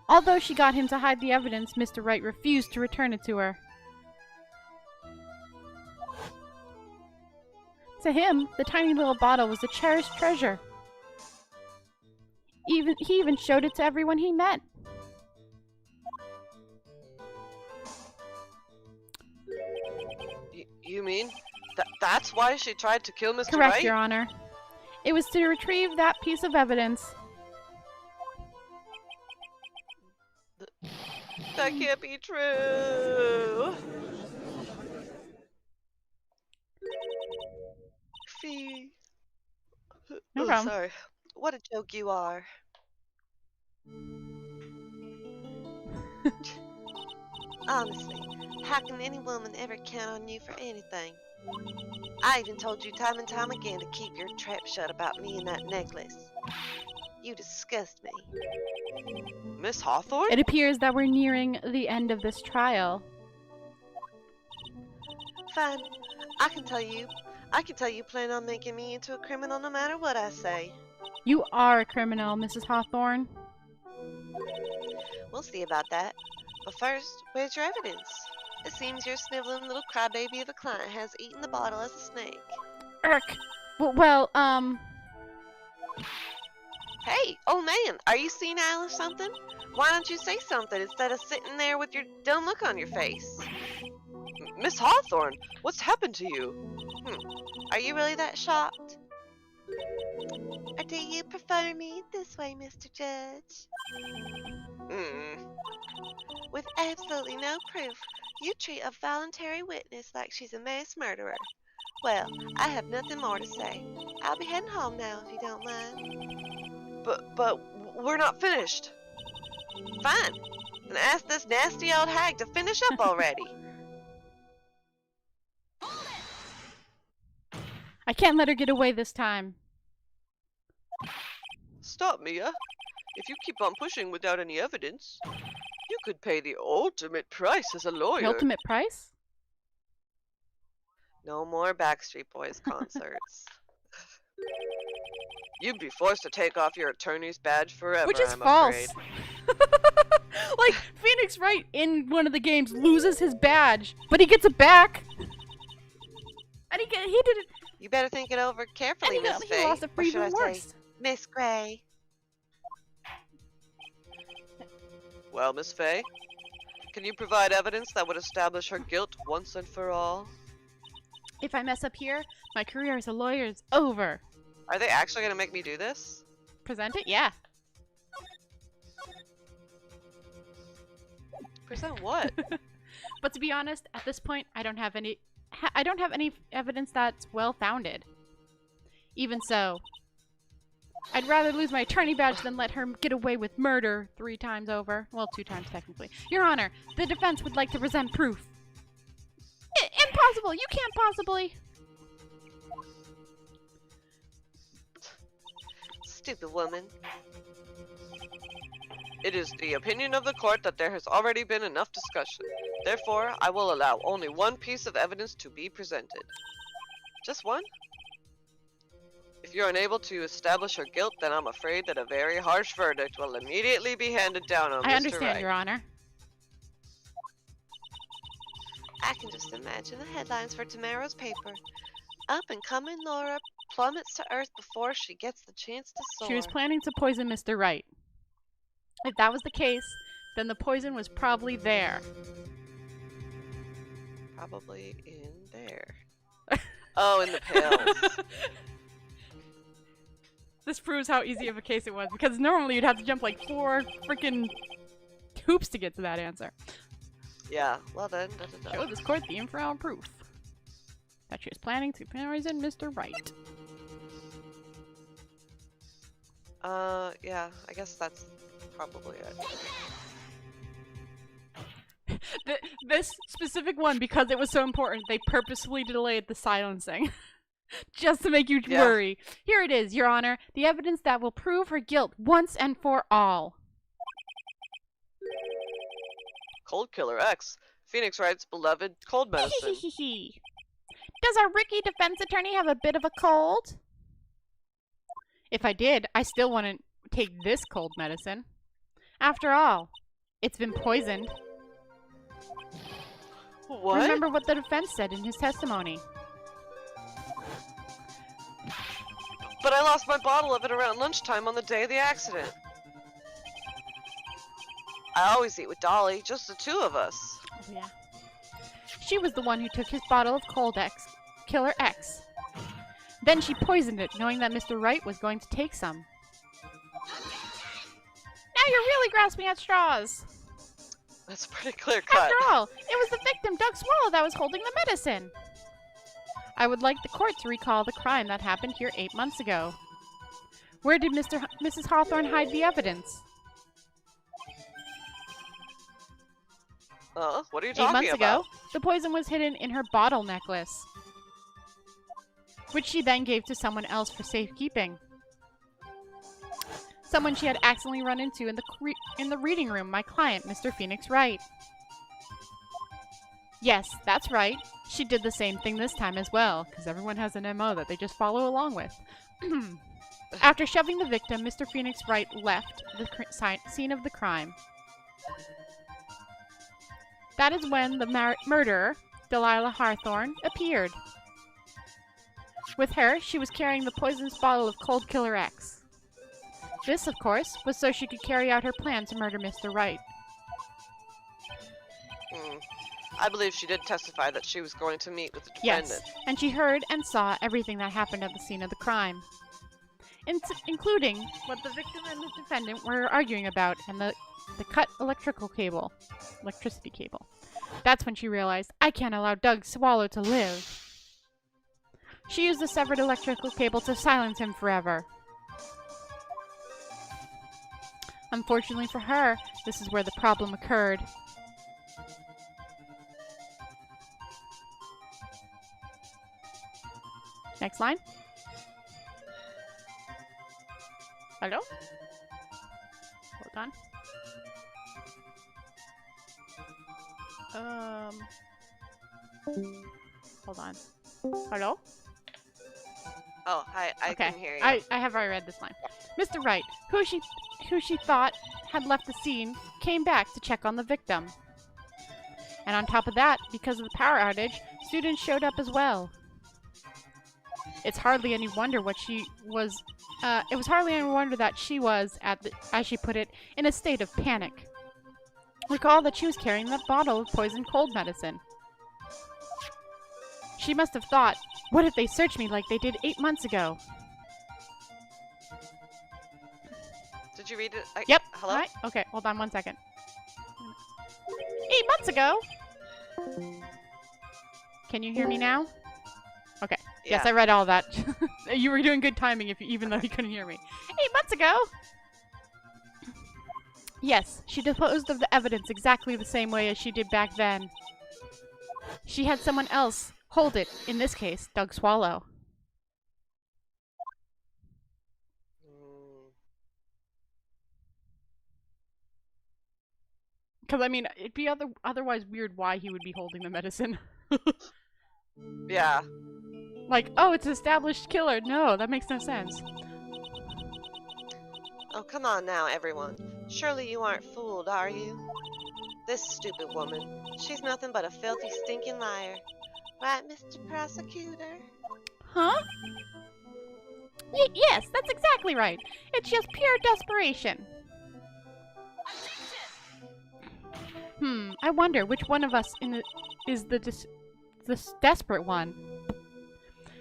Although she got him to hide the evidence, Mr. Wright refused to return it to her. To him, the tiny little bottle was a cherished treasure. He even showed it to everyone he met. You mean that's why she tried to kill Mr. Correct, Wright? Your Honor. It was to retrieve that piece of evidence. That can't be true. Fee. No Oh, problem. sorry. What a joke you are. Honestly, how can any woman ever count on you for anything? I even told you time and time again to keep your trap shut about me and that necklace. You disgust me. Miss Hawthorne? It appears that we're nearing the end of this trial. Fine. I can tell you plan on making me into a criminal no matter what I say. You are a criminal, Mrs. Hawthorne. We'll see about that. But first, where's your evidence? It seems your sniveling little crybaby of a client has eaten the bottle as a snake. Irk. Well, Hey, old man, are you senile or something? Why don't you say something instead of sitting there with your dumb look on your face? Miss Hawthorne, what's happened to you? Are you really that shocked? Or do you prefer me this way, Mr. Judge? With absolutely no proof, you treat a voluntary witness like she's a mass murderer. Well, I have nothing more to say. I'll be heading home now if you don't mind. But we're not finished. Fine. Then ask this nasty old hag to finish up already. I can't let her get away this time. Stop, Mia. If you keep on pushing without any evidence, you could pay the ultimate price as a lawyer. The ultimate price? No more Backstreet Boys concerts. You'd be forced to take off your attorney's badge forever, Which is I'm false. afraid. Like, Phoenix Wright in one of the games loses his badge, but he gets it back. And he did it. You better think it over carefully, And Miss he Faye. lost it for Or should even I say, worse. Miss Gray. Well, Miss Faye, Can you provide evidence that would establish her guilt once and for all? If I mess up here, my career as a lawyer is over. Are they actually gonna make me do this? Present it? Yeah. Present what? But to be honest, at this point, I don't have any evidence that's well-founded. Even so, I'd rather lose my attorney badge than let her get away with murder 3 times over. Well, 2 times technically. Your Honor, the defense would like to present proof. Impossible! You can't possibly! Stupid woman. It is the opinion of the court that there has already been enough discussion. Therefore, I will allow only one piece of evidence to be presented. Just one? If you're unable to establish her guilt, then I'm afraid that a very harsh verdict will immediately be handed down on Mr. I understand, Wright. Your Honor. I can just imagine the headlines for tomorrow's paper. Up and coming Laura plummets to earth before she gets the chance to soar. She was planning to poison Mr. Wright. If that was the case, then the poison was probably there. Probably in there. Oh, in the pills. This proves how easy of a case it was, because normally you'd have to jump like 4 freaking hoops to get to that answer. Yeah, well then. Show this court the infernal proof that she was planning to poison Mr. Wright. Yeah, I guess that's probably it. This specific one, because it was so important, they purposefully delayed the silencing. Just to make you worry. Here it is, Your Honor. The evidence that will prove her guilt once and for all. Cold Killer X. Phoenix Wright's beloved cold medicine. Does our Ricky defense attorney have a bit of a cold? If I did, I still wouldn't take this cold medicine. After all, it's been poisoned. What? Remember what the defense said in his testimony. But I lost my bottle of it around lunchtime on the day of the accident. I always eat with Dolly, just the 2 of us. Yeah. She was the one who took his bottle of Killer X. Then she poisoned it, knowing that Mr. Wright was going to take some. Now you're really grasping at straws. That's pretty clear cut. After all, it was the victim, Doug Swallow, that was holding the medicine. I would like the court to recall the crime that happened here 8 months ago. Where did Mrs. Hawthorne hide the evidence? What are you 8 talking months about? ago, the poison was hidden in her bottle necklace, which she then gave to someone else for safekeeping. Someone she had accidentally run into in the reading room, my client, Mr. Phoenix Wright. Yes, that's right. She did the same thing this time as well, because everyone has an MO that they just follow along with. After shoving the victim, Mr. Phoenix Wright left the scene of the crime. That is when the murderer, Delilah Hawthorne, appeared. With her, she was carrying the poisonous bottle of Cold Killer X. This, of course, was so she could carry out her plan to murder Mr. Wright. I believe she did testify that she was going to meet with the defendant. Yes, and she heard and saw everything that happened at the scene of the crime. Including what the victim and the defendant were arguing about and the cut electricity cable. That's when she realized, I can't allow Doug Swallow to live. She used the severed electrical cable to silence him forever. Unfortunately for her, this is where the problem occurred. Next line. Hello? Hold on. Hold on. Hello? Oh, hi, I Okay. can hear you. I have already read this line. Mr. Wright, who she thought had left the scene, came back to check on the victim. And on top of that, because of the power outage, students showed up as well. It's hardly any wonder what she was. It was hardly any wonder that she was, as she put it, in a state of panic. recall that she was carrying that bottle of poisoned cold medicine. She must have thought, what if they searched me like they did 8 months ago? Did you read it? Yep. Hello? Hi? Okay, hold on 1 second. 8 months ago? Can you hear me now? Okay. Yes, Yeah. I read all that. You were doing good timing even though you couldn't hear me. 8 months ago? Yes, she disposed of the evidence exactly the same way as she did back then. She had someone else hold it, in this case, Doug Swallow. Mm. Because, I mean, it'd be otherwise weird why he would be holding the medicine. Yeah. Like, oh, it's an established killer. No, that makes no sense. Oh, come on now, everyone. Surely you aren't fooled, are you? This stupid woman. She's nothing but a filthy, stinking liar. Right, Mr. Prosecutor? Huh? Yes, that's exactly right. It's just pure desperation. I wonder which one of us is the desperate one.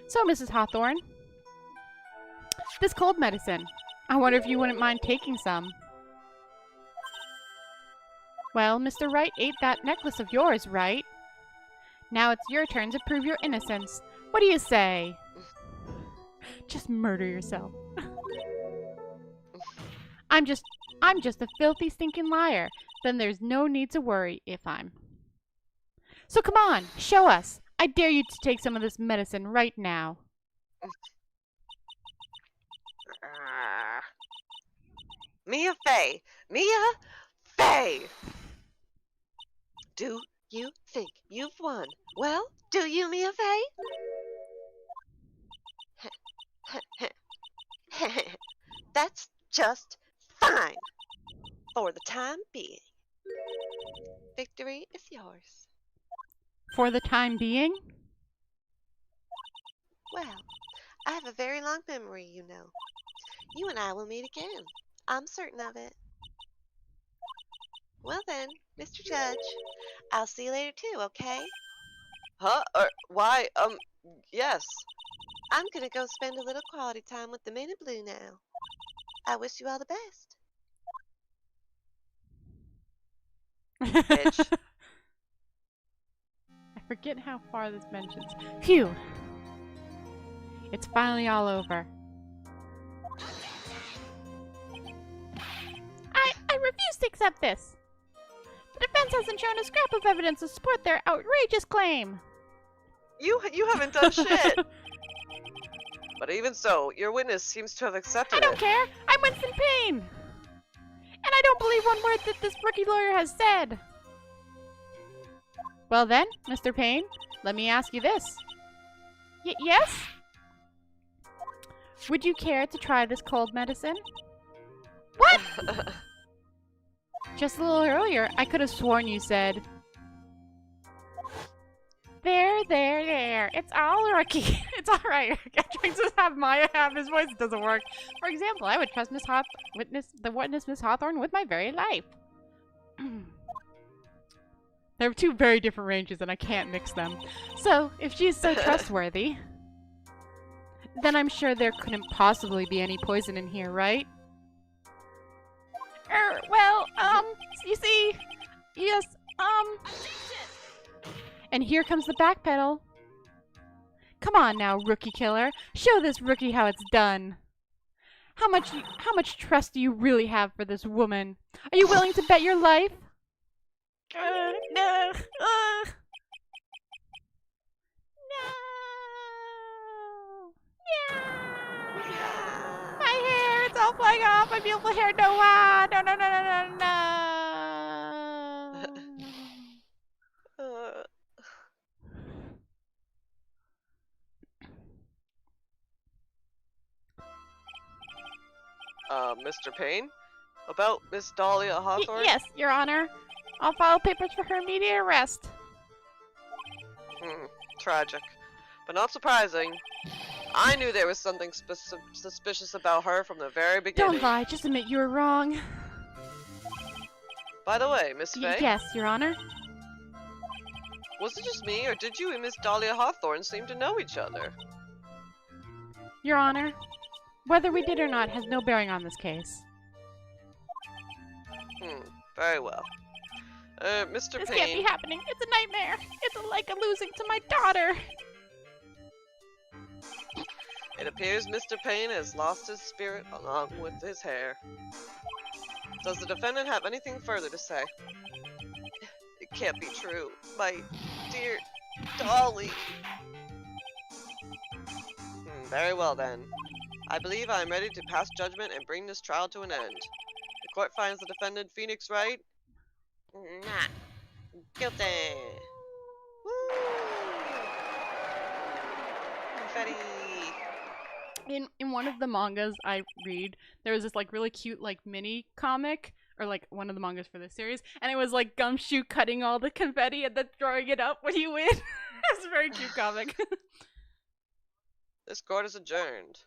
So, Mrs. Hawthorne, this cold medicine. I wonder if you wouldn't mind taking some. Well, Mr. Wright ate that necklace of yours, right? Now it's your turn to prove your innocence. What do you say? Just murder yourself. I'm just a filthy, stinking liar. Then there's no need to worry if I'm. So come on, show us. I dare you to take some of this medicine right now. Mia Fey! Mia Fey! Do you think you've won? Well, do you, Mia Fey? That's just fine. For the time being. Victory is yours. For the time being? Well, I have a very long memory, you know. You and I will meet again. I'm certain of it. Well then, Mr. Judge, I'll see you later too, okay? Huh? Why, yes. I'm gonna go spend a little quality time with the men in blue now. I wish you all the best. Bitch. I forget how far this mentions. Phew! It's finally all over. I refuse to accept this! The defense hasn't shown a scrap of evidence to support their outrageous claim! You haven't done shit! But even so, your witness seems to have accepted I don't care! I'm Winston Payne! And I don't believe one word that this rookie lawyer has said! Well then, Mr. Payne, let me ask you this. Yes? Would you care to try this cold medicine? What? Just a little earlier, I could have sworn you said... There. It's all rookie. It's alright. I'm trying to have Maya have his voice. It doesn't work. For example, I would trust the witness Miss Hawthorne with my very life. There are two very different ranges and I can't mix them. So, if she's so trustworthy, then I'm sure there couldn't possibly be any poison in here, right? Well, you see, yes, And here comes the backpedal. Come on now, rookie killer. Show this rookie how it's done. How much trust do you really have for this woman? Are you willing to bet your life? No. No. My hair, it's all flying off. My beautiful hair. No. Mr. Payne? About Miss Dahlia Hawthorne? Yes, Your Honor. I'll file papers for her immediate arrest. Tragic. But not surprising. I knew there was something suspicious about her from the very beginning. Don't lie, just admit you were wrong. By the way, Miss Faye, Yes, Your Honor. was it just me, or did you and Miss Dahlia Hawthorne seem to know each other? Your Honor, whether we did or not has no bearing on this case. Very well. Mr. This Payne... can't be happening. It's a nightmare. It's like I'm losing to my daughter. It appears Mr. Payne has lost his spirit along with his hair. Does the defendant have anything further to say? It can't be true. My dear Dolly. Very well then. I believe I am ready to pass judgment and bring this trial to an end. The court finds the defendant Phoenix Wright not guilty. Woo! Confetti. In one of the mangas I read, there was this like really cute like mini comic, or like one of the mangas for this series, and it was like Gumshoe cutting all the confetti and then throwing it up when you win. It's a very cute comic. This court is adjourned.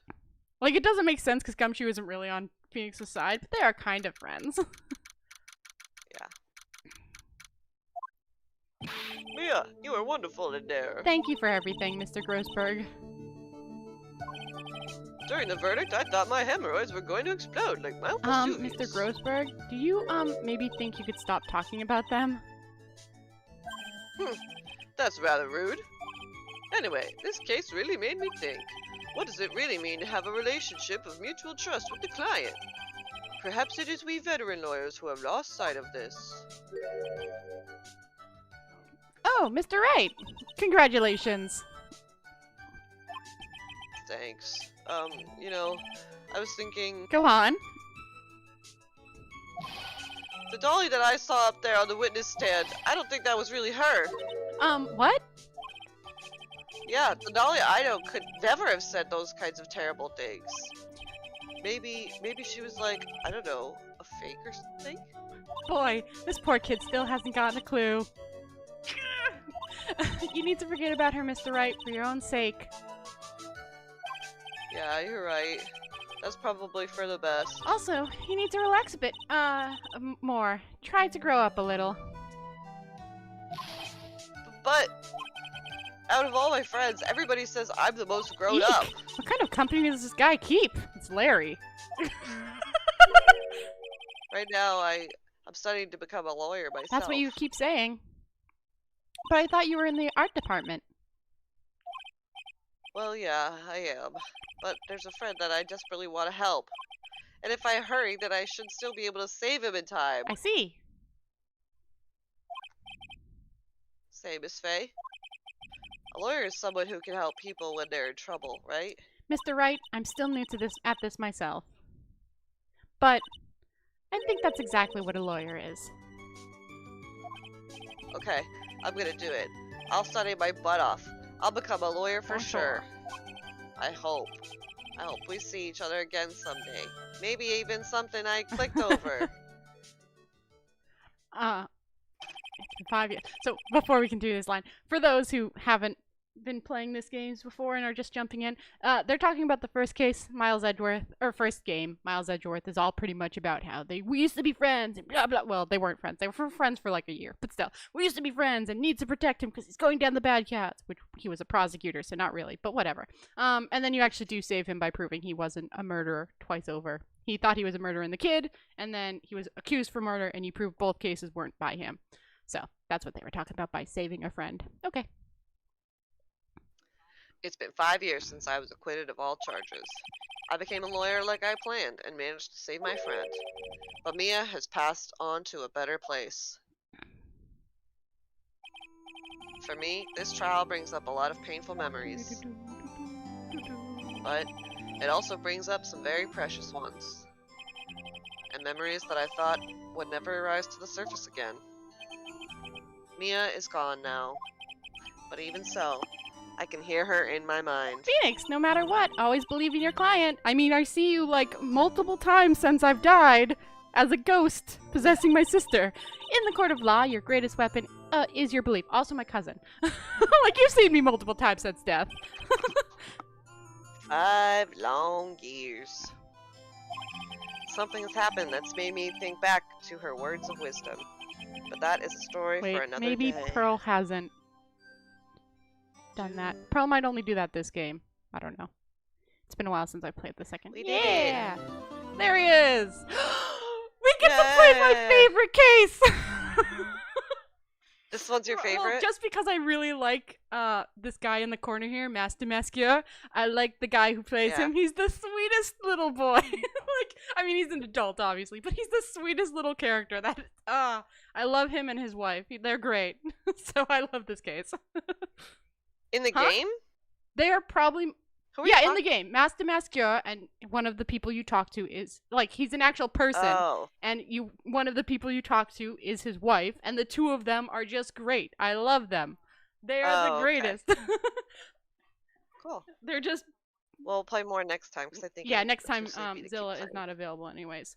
Like, it doesn't make sense because Gumshoe isn't really on Phoenix's side, but they are kind of friends. Mia, you are wonderful in there. Thank you for everything, Mr. Grossberg. During the verdict, I thought my hemorrhoids were going to explode like Mount Vesuvius. Mr. Grossberg, do you, maybe think you could stop talking about them? That's rather rude. Anyway, this case really made me think. What does it really mean to have a relationship of mutual trust with the client? Perhaps it is we veteran lawyers who have lost sight of this. Oh, Mr. Wright! Congratulations! Thanks. You know, I was thinking... Go on. The Dolly that I saw up there on the witness stand, I don't think that was really her. What? Yeah, the Dolly I know could never have said those kinds of terrible things. Maybe she was like, I don't know, a fake or something? Boy, this poor kid still hasn't gotten a clue. You need to forget about her, Mr. Wright, for your own sake. Yeah, you're right. That's probably for the best. Also, you need to relax a bit, more. Try to grow up a little. But, out of all my friends, everybody says I'm the most grown Eek! up. What kind of company does this guy keep? It's Larry. Right now, I'm studying to become a lawyer myself. That's what you keep saying. But I thought you were in the art department. Well, yeah, I am. But there's a friend that I desperately want to help. And if I hurry, then I should still be able to save him in time. I see. Say, Miss Faye, a lawyer is someone who can help people when they're in trouble, right? Mr. Wright, I'm still new to this myself. But I think that's exactly what a lawyer is. Okay, I'm gonna do it. I'll study my butt off. I'll become a lawyer for sure. I hope. I hope we see each other again someday. Maybe even something I clicked over. It's been 5 years. So before we can do this line, for those who haven't been playing this games before and are just jumping in, they're talking about the first case, Miles Edgeworth, or first game, Miles Edgeworth, is all pretty much about how we used to be friends and blah blah. Well, they weren't friends. They were friends for like a year, but still, we used to be friends and needs to protect him because he's going down the bad path. Which he was a prosecutor, so not really, but whatever. And then you actually do save him by proving he wasn't a murderer twice over. He thought he was a murderer in the kid, and then he was accused for murder, and you proved both cases weren't by him. So that's what they were talking about by saving a friend. Okay. It's been 5 years since I was acquitted of all charges. I became a lawyer like I planned and managed to save my friend. But Mia has passed on to a better place. For me, this trial brings up a lot of painful memories. But it also brings up some very precious ones. And memories that I thought would never rise to the surface again. Mia is gone now. But even so, I can hear her in my mind. Phoenix, no matter what, always believe in your client. I mean, I see you like multiple times since I've died as a ghost possessing my sister. In the court of law, your greatest weapon is your belief. Also my cousin. Like, you've seen me multiple times since death. 5 long years. something has happened that's made me think back to her words of wisdom. But that is a story for Wait, another maybe day. Pearl hasn't done that. Pearl might only do that this game. I don't know. It's been a while since I played the second. We did it. Yeah! There he is! We get to play my Yay! favorite case! This one's your Well, favorite? just because I really like this guy in the corner here, Master Mascure. I like the guy who plays Yeah. him. He's the sweetest little boy. I mean, he's an adult, obviously, but he's the sweetest little character. I love him and his wife. They're great. So I love this case. In the Huh? game? They are probably Who are you in the game. Master Mascure, and one of the people you talk to is like he's an actual person. Oh. And one of the people you talk to is his wife, and the two of them are just great. I love them. They are Oh, the okay. greatest. Cool. They're just We'll play more next time because I think. yeah. I'm Next time, too sleepy to keep Zilla is playing. not available anyways.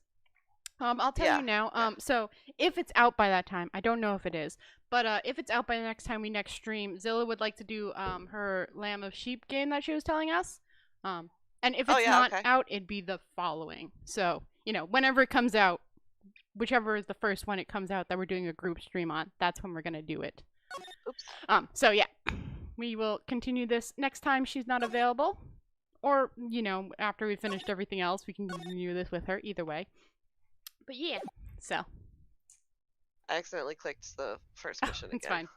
I'll tell Yeah, you now. yeah. So if it's out by that time, I don't know if it is, but if it's out by the next time we next stream, Zilla would like to do her Lamb of Sheep game that she was telling us. And if Oh, it's yeah, not okay. out, it'd be the following. So whenever it comes out, whichever is the first one it comes out that we're doing a group stream on, that's when we're gonna do it. Oops. So yeah, we will continue this next time she's not available, or after we finished everything else, we can continue this with her. Either way. But yeah, so I accidentally clicked the first mission again. it's fine.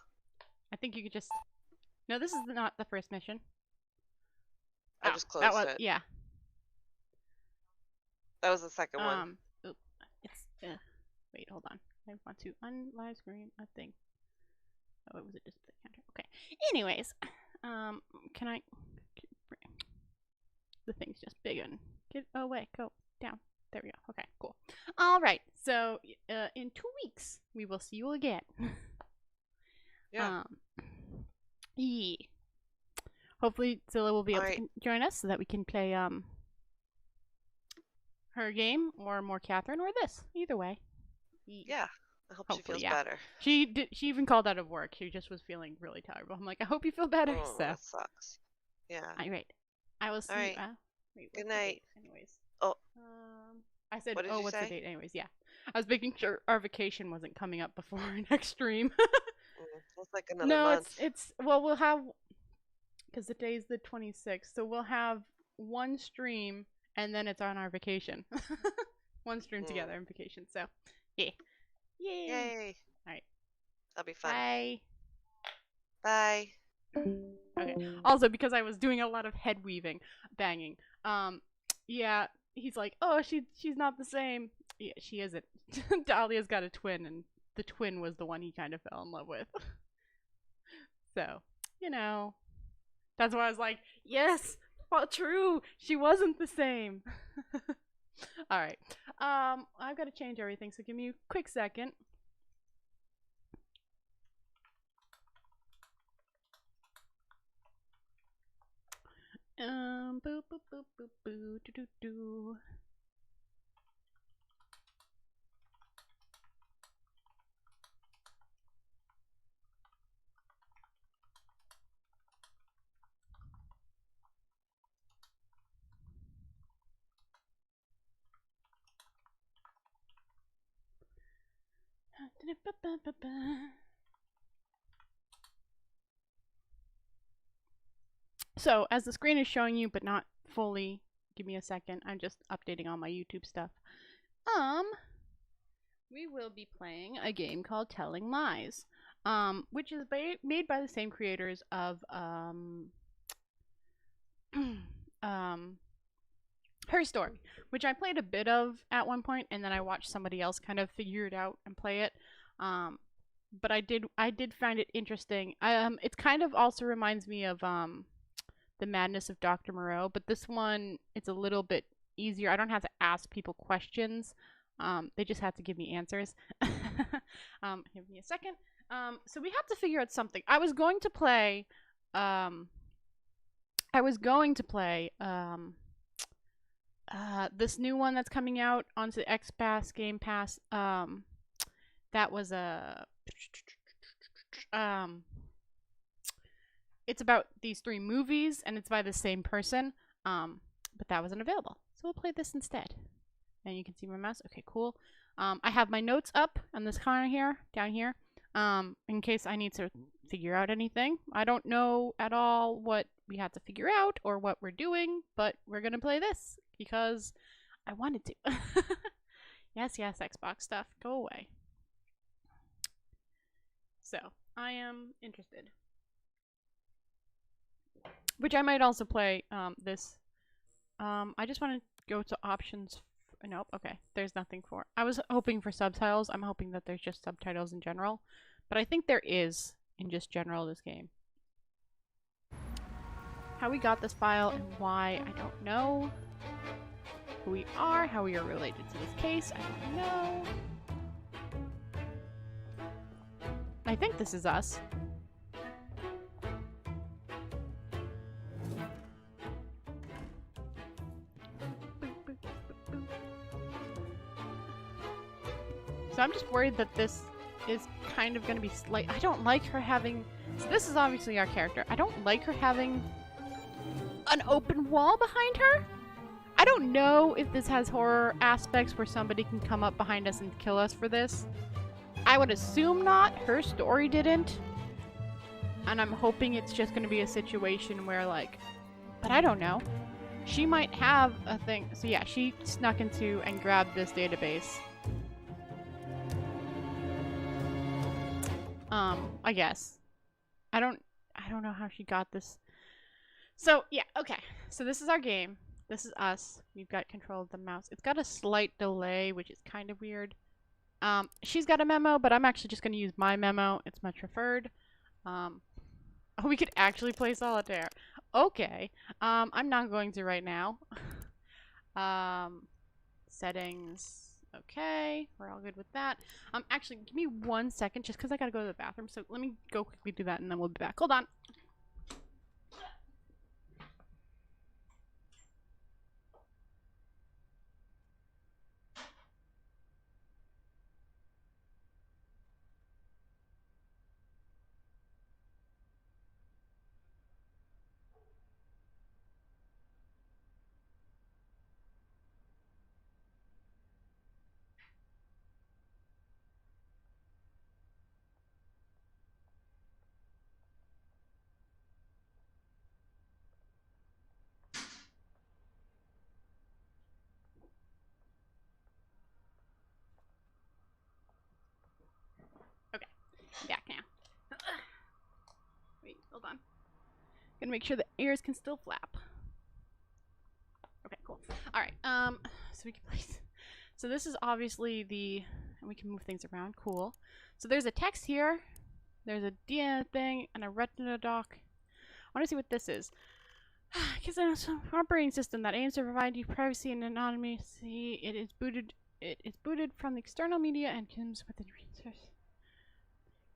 I think you could just. No, this is not the first mission. I Oh, just closed that was, it. Yeah. That was the second one. Oop, it's. Wait, hold on. I want to unlive screen a thing. Oh, it was a display counter. Okay. Anyways, can I? The thing's just big and get away. Go down. There we go. Okay, cool. All right. So, in 2 weeks, we will see you again. Yeah. Yeah. Hopefully, Zilla will be able Alright. to join us so that we can play her game or more Catherine or this. Either way. Yeah. I hope she Hopefully, feels yeah. better. She even called out of work. She just was feeling really tired. I'm like, I hope you feel better. Oh, So, that sucks. Yeah. all right. I will see. Alright. Wait, Good what's the night. date? Anyways. Oh. I said, What did oh, you what's say? the date? Anyways, yeah. I was making sure our vacation wasn't coming up before our next stream. It's like another No, month. well, we'll have, because the day's the 26th, so we'll have one stream and then it's on our vacation. One stream together on vacation. So, yeah. Yay. Yay. Alright. That'll be fun. Bye. Bye. Okay. Also, because I was doing a lot of head weaving, banging. Yeah, he's like, oh, she's not the same. Yeah, she isn't. Dahlia's got a twin, and the twin was the one he kind of fell in love with. So, that's why I was like, yes, well, true. She wasn't the same. All right. I've got to change everything, so give me a quick second. Boo boo boo boo boo do do do. So, as the screen is showing you, but not fully, give me a second. I'm just updating all my YouTube stuff. We will be playing a game called Telling Lies, which is made by the same creators of Her Story, which I played a bit of at one point, and then I watched somebody else kind of figure it out and play it. But I did find it interesting. It kind of also reminds me of The Madness of Dr. Moreau, but this one, it's a little bit easier. I don't have to ask people questions. They just have to give me answers. Give me a second. So we have to figure out something. I was going to play this new one that's coming out onto the X-Pass Game Pass. That was a it's about these 3 movies, and it's by the same person. But that wasn't available, so we'll play this instead. And you can see my mouse. Okay, cool. I have my notes up on this corner here, down here, in case I need to figure out anything. I don't know at all what we have to figure out or what we're doing, but we're gonna play this because I wanted to. Yes, yes, Xbox stuff. Go away. So, I am interested. Which I might also play this. I just want to go to options. Nope, okay. There's nothing for. I was hoping for subtitles. I'm hoping that there's just subtitles in general. But I think there is in just general this game. How we got this file and why, I don't know. Who we are, how we are related to this case, I don't know. I think this is us. So I'm just worried that this is kind of going to be slight. I don't like her having... So this is obviously our character. I don't like her having an open wall behind her. I don't know if this has horror aspects where somebody can come up behind us and kill us for this. I would assume not. Her story didn't. And I'm hoping it's just going to be a situation where, like... But I don't know. She might have a thing. So yeah, she snuck into and grabbed this database. I guess. I don't know how she got this. So, yeah, okay. So this is our game. This is us. We've got control of the mouse. It's got a slight delay, which is kind of weird. She's got a memo, but I'm actually just going to use my memo. It's much preferred. Oh, we could actually play solitaire. Okay. I'm not going to right now. Settings. Okay, we're all good with that. Actually, give me 1 second, just because I gotta go to the bathroom. So let me go quickly do that, and then we'll be back. Hold on. Back now. Wait, hold on. Gonna make sure the ears can still flap. Okay, cool. Alright, so we can place. So this is obviously the, and we can move things around, cool. So there's a text here, there's a DNA thing, and a retina doc. I wanna see what this is. Because it's an operating system that aims to provide you privacy and anonymity. It is booted from the external media and comes with the resource.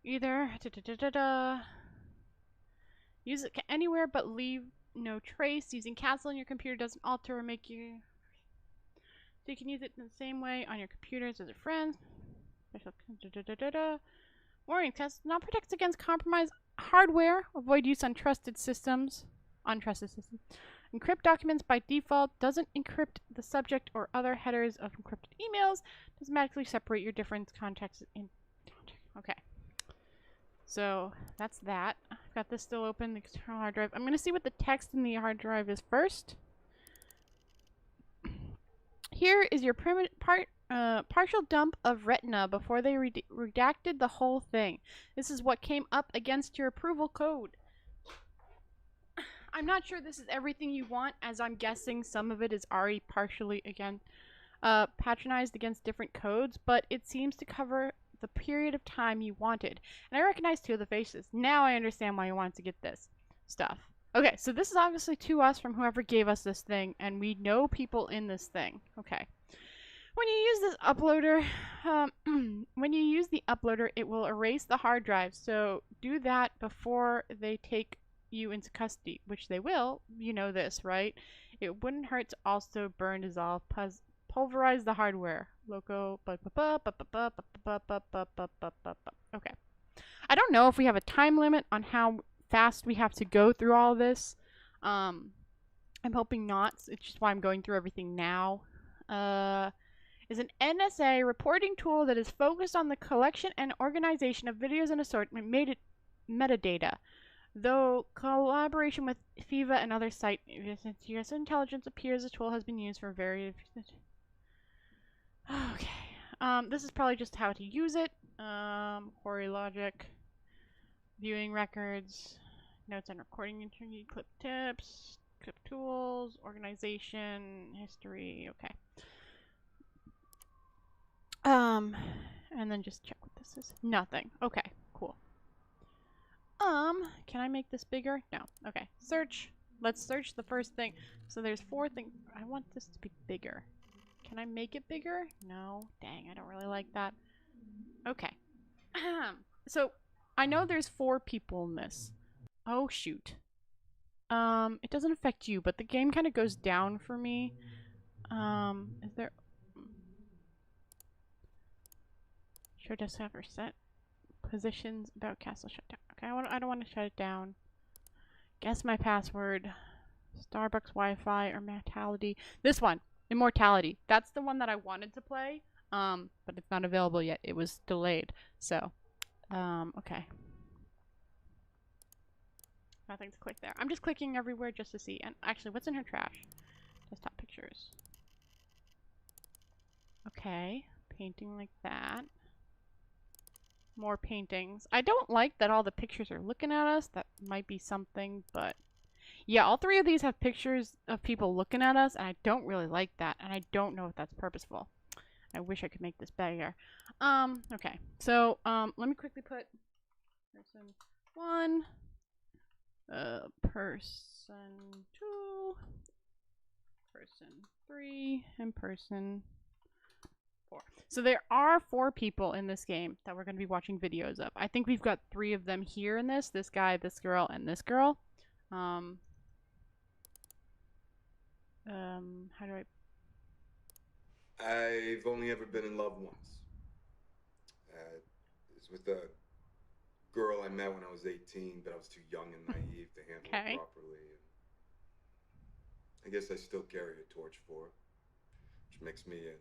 Either use it anywhere but leave no trace. Using cancel on your computer doesn't alter or make you. So you can use it in the same way on your computers as a friend. Warning: test not protects against compromised hardware. Avoid use on untrusted systems. Encrypt documents by default. Doesn't encrypt the subject or other headers of encrypted emails. Does magically separate your different contacts in. Okay. So that's that. I've got this still open, the external hard drive. I'm going to see what the text in the hard drive is first. Here is your partial dump of retina before they redacted the whole thing. This is what came up against your approval code. I'm not sure this is everything you want, as I'm guessing some of it is already partially patronized against different codes, but it seems to cover the period of time you wanted. And I recognize 2 of the faces. Now I understand why you wanted to get this stuff. Okay, so this is obviously to us from whoever gave us this thing, and we know people in this thing. Okay. When you use this uploader, when you use the uploader, it will erase the hard drive. So do that before they take you into custody, which they will. You know this, right? It wouldn't hurt to also burn, dissolve, pulverize the hardware. Loco. Okay. I don't know if we have a time limit on how fast we have to go through all this. I'm hoping not. It's just why I'm going through everything now. is an NSA reporting tool that is focused on the collection and organization of videos and assortment metadata. Though collaboration with FIFA and other site US intelligence appears the tool has been used for various. Okay. This is probably just how to use it. Quarry logic, viewing records, notes and recording interview, clip tips, clip tools, organization, history. Okay. And then just check what this is. Nothing. Okay, cool. Can I make this bigger? No. Okay. Search. Let's search the first thing. So there's 4 things. I want this to be bigger. Can I make it bigger? No. Dang, I don't really like that. Okay. So I know there's 4 people in this. Oh shoot. It doesn't affect you, but the game kind of goes down for me. Is there? Show desktop reset. Positions about castle shutdown. Okay, I don't want to shut it down. Guess my password. Starbucks Wi-Fi or Mortality. This one, Immortality. That's the one that I wanted to play. But it's not available yet. It was delayed. So, okay. Nothing to click there. I'm just clicking everywhere just to see. And actually, what's in her trash? Desktop pictures. Okay, painting like that. More paintings. I don't like that all the pictures are looking at us. That might be something, but yeah, all 3 of these have pictures of people looking at us, and I don't really like that, and I don't know if that's purposeful. I wish I could make this bigger. Okay. So, let me quickly put person 1, person 2, person 3, and person 4. So there are 4 people in this game that we're going to be watching videos of. I think we've got 3 of them here in this. This guy, this girl, and this girl. How do I... I've only ever been in love once. It was with a girl I met when I was 18, but I was too young and naive to handle it properly. I guess I still carry a torch for her, which makes me an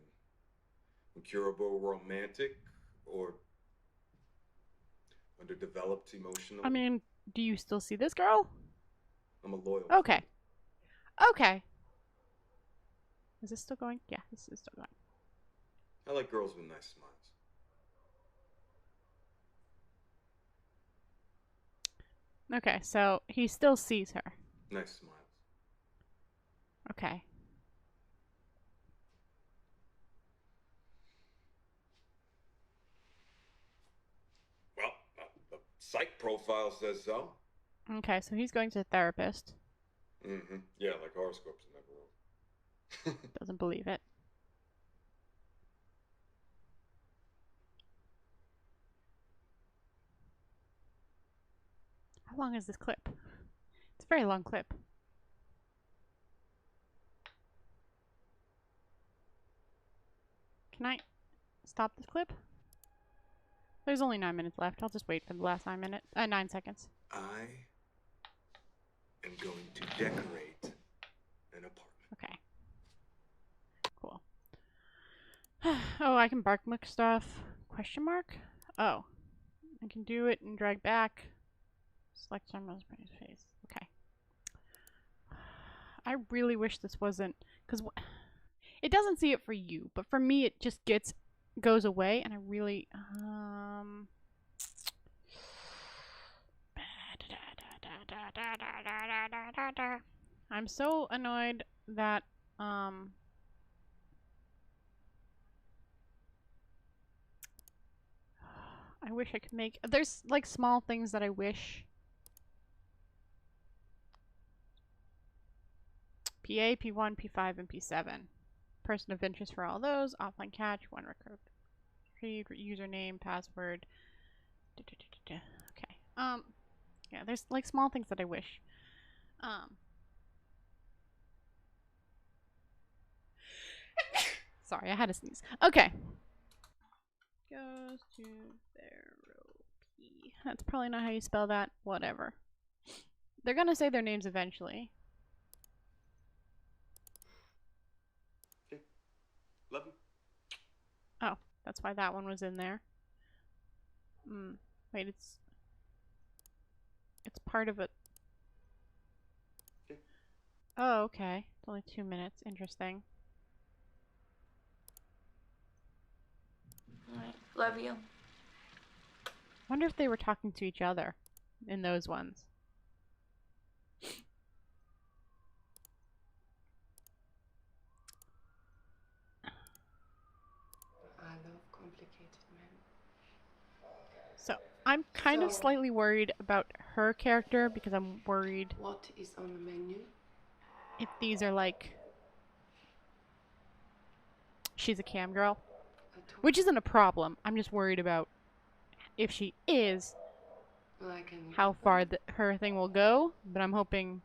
incurable romantic or underdeveloped emotionally. I mean, do you still see this girl? I'm a loyal. Okay. Okay. Is this still going? Yeah, this is still going. I like girls with nice smiles. Okay, so he still sees her. Nice smiles. Okay. Well, the psych profile says so. Okay, so he's going to a therapist. Mm-hmm. Yeah, like horoscopes in that world. Doesn't believe it. How long is this clip? It's a very long clip. Can I stop this clip? There's only 9 minutes left. I'll just wait for the last 9 seconds. I am going to decorate an apartment. Okay. Cool. Oh, I can bark stuff. Question mark? Oh. I can do it and drag back. Select on Rosemary's face. Okay. I really wish this wasn't... Because it doesn't see it for you, but for me it just goes away, and I really... I'm so annoyed that I wish I could make... There's like small things that I wish. PA, P1, P5, and P7. Person of interest for all those. Offline catch, 1 record. Retrieve, username, password. Okay. Yeah, there's like small things that I wish. Sorry, I had to sneeze. Okay. Goes to therapy. That's probably not how you spell that. Whatever. They're gonna say their names eventually. Okay. Love you. That's why that one was in there. Wait, it's part of it. Oh, okay. It's only 2 minutes. Interesting. Alright, love you. Wonder if they were talking to each other in those ones. I love complicated men. So, I'm kind of So- slightly worried about her character because I'm worried What is on the menu? if these are like... She's a cam girl. Which isn't a problem. I'm just worried about if she is, Well, I can how far her thing will go, but I'm hoping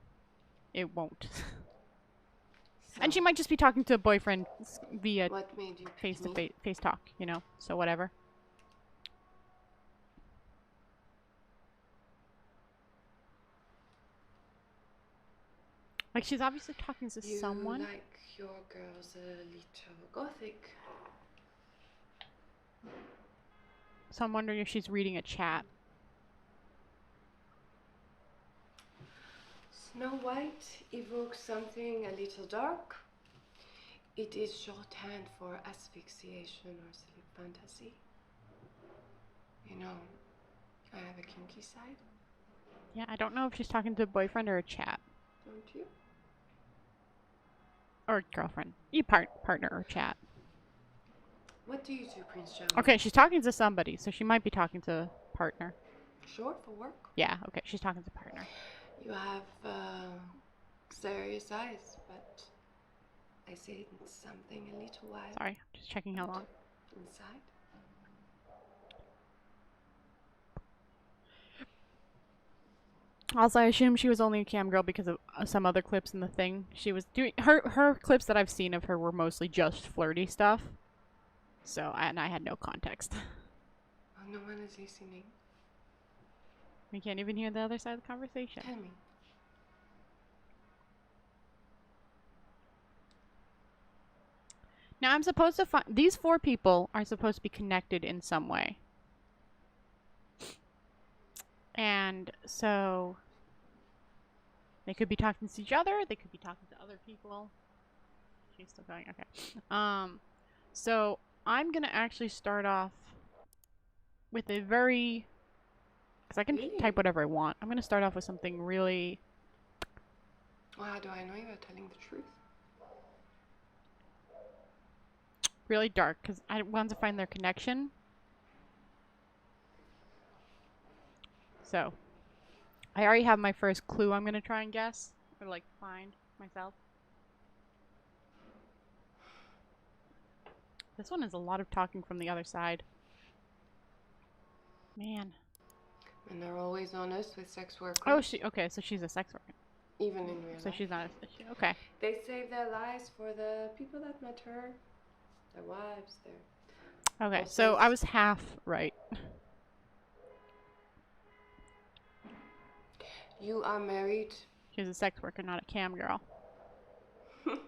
it won't. And she might just be talking to a boyfriend via What made you pick me? face-to-face face talk, you know, so whatever. Like, she's obviously talking to You someone. like your girls a little gothic. So I'm wondering if she's reading a chat. Snow White evokes something a little dark. It is shorthand for asphyxiation or sleep fantasy. You know, I have a kinky side, Yeah, I don't know if she's talking to a boyfriend or a chat. don't you? Or girlfriend. Partner or chat. What do you do, Prince John? Okay, she's talking to somebody, so she might be talking to partner. Short for work. Yeah, okay, she's talking to partner. You have serious eyes, but I see something a little wild Sorry, just checking how long. inside. Also, I assume she was only a cam girl because of some other clips in the thing. She was doing her clips that I've seen of her were mostly just flirty stuff. So, and I had no context. Oh, no one is listening. We can't even hear the other side of the conversation. Tell me. Now I'm supposed to find these 4 people are supposed to be connected in some way. And so they could be talking to each other, they could be talking to other people. She's still going, okay. So I'm gonna actually start off with a very, because I can type whatever I want. I'm gonna start off with something really, Well, how do I know you're telling the truth? really dark, because I want to find their connection. So, I already have my first clue I'm gonna try and guess, or like find myself. This one is a lot of talking from the other side. Man. And they're always honest with sex workers. Oh, okay, so she's a sex worker. Even in real So life. she's not a, okay. They save their lives for the people that met her. Their wives, their... Okay, Also so I s- was half right. You are married. She's a sex worker, not a cam girl. You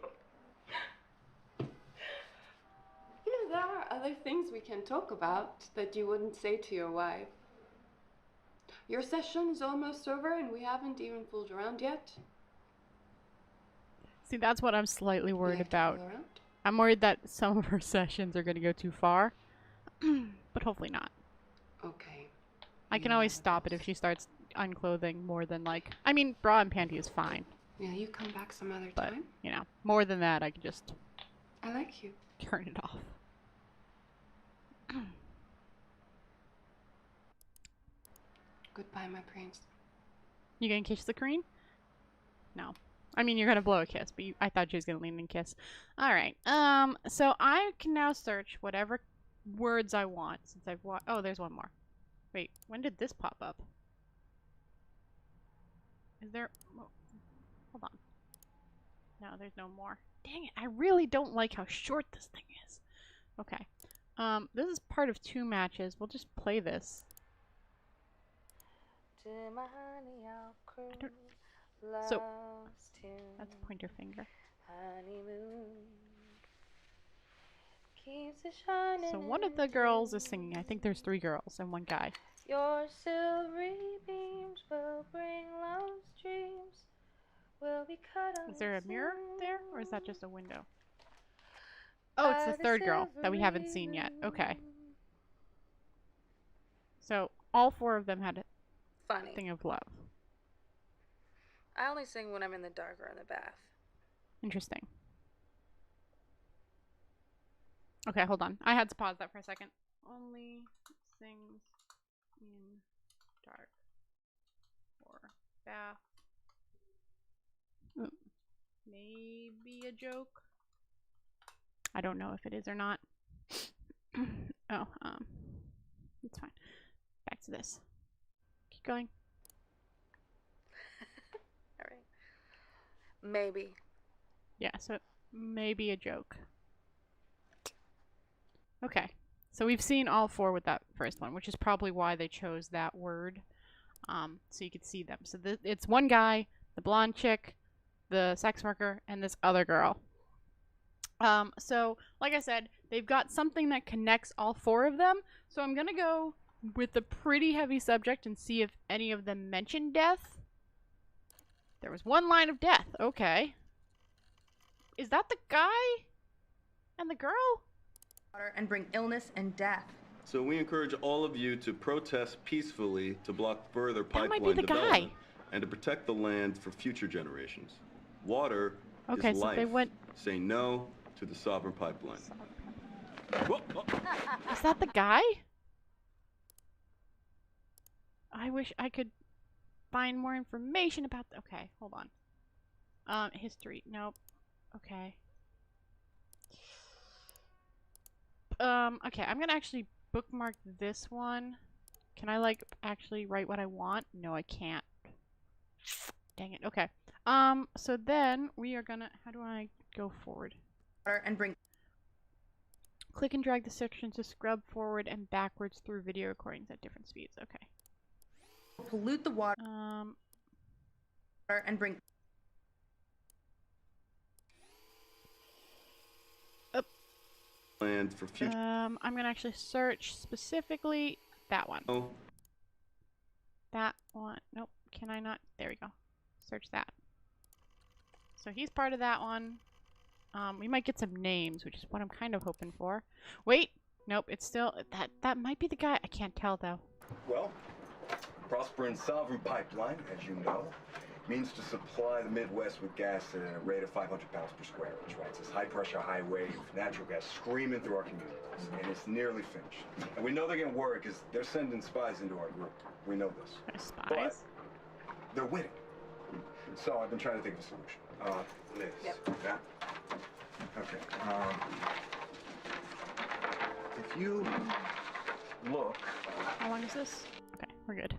know, there are other things we can talk about that you wouldn't say to your wife. Your session is almost over and we haven't even fooled around yet. See, that's what I'm slightly We worried like to about. fool around? I'm worried that some of her sessions are going to go too far. But hopefully not. Okay. I can You always have a stop it bit. if she starts unclothing more than like... I mean, bra and panty is fine. Will you come back some other But, time? you know, more than that, I can just I like you. turn it off. Goodbye, my prince. You gonna kiss the queen? No. I mean, you're gonna blow a kiss, but I thought she was gonna lean and kiss. Alright, so I can now search whatever words I want since I've oh, there's one more. Wait, when did this pop up? Is there... oh, hold on. No, there's no more. Dang it, I really don't like how short this thing is. Okay. This is part of 2 matches. We'll just play this. So, that's pointer finger. Honeymoon. keeps it shining. So one of the girls is singing. I think there's 3 girls and 1 guy. Your silvery beams will bring love's dreams. Will be cut on Is there a the mirror there, or is that sand just a window? Oh, it's by the 3rd girl that we haven't silvery seen yet. Okay. moon. So all 4 of them had a Funny. thing of love. I only sing when I'm in the dark or in the bath. Interesting. Okay, hold on. I had to pause that for a second. Only sings in dark or bath. Ooh. Maybe a joke. I don't know if it is or not. Oh, it's fine. Back to this. Keep going. All right. Maybe. Yeah, so maybe a joke. Okay. So we've seen all 4 with that first one, which is probably why they chose that word. So you could see them. So it's 1 guy, the blonde chick, the sex worker, and this other girl. So like I said, they've got something that connects all 4 of them. So I'm gonna go with a pretty heavy subject and see if any of them mention death. There was 1 line of death. Okay. Is that the guy and the girl? And bring illness and death. So we encourage all of you to protest peacefully to block further That might pipeline be the guy. development and to protect the land for future generations. Water Okay, is so life. they went. Say no to the sovereign pipeline. Whoa, whoa. Is that the guy? I wish I could find more information about. Okay, hold on. History. Nope. Okay. Okay, I'm gonna actually bookmark this one. Can I, like, actually write what I want? No, I can't. Dang it. Okay. So then we are gonna. How do I go forward? And bring Click and drag the section to scrub forward and backwards through video recordings at different speeds. Okay. pollute the water and bring Land for future. I'm gonna actually search specifically that one. Oh, That one. Nope. Can I not? There we go. Search that. So he's part of that one. We might get some names, which is what I'm kind of hoping for. Wait. Nope. It's still that might be the guy. I can't tell though. Well, Prospering Sovereign Pipeline, as you know, means to supply the Midwest with gas at a rate of 500 pounds per square inch, right? It's this high-pressure highway of natural gas screaming through our communities, and it's nearly finished. And we know they're getting worried because they're sending spies into our group. We know this. There's spies. But they're winning. So I've been trying to think of a solution. Liz. Yep. Yeah? Okay. If you look How long is this? Okay, we're good.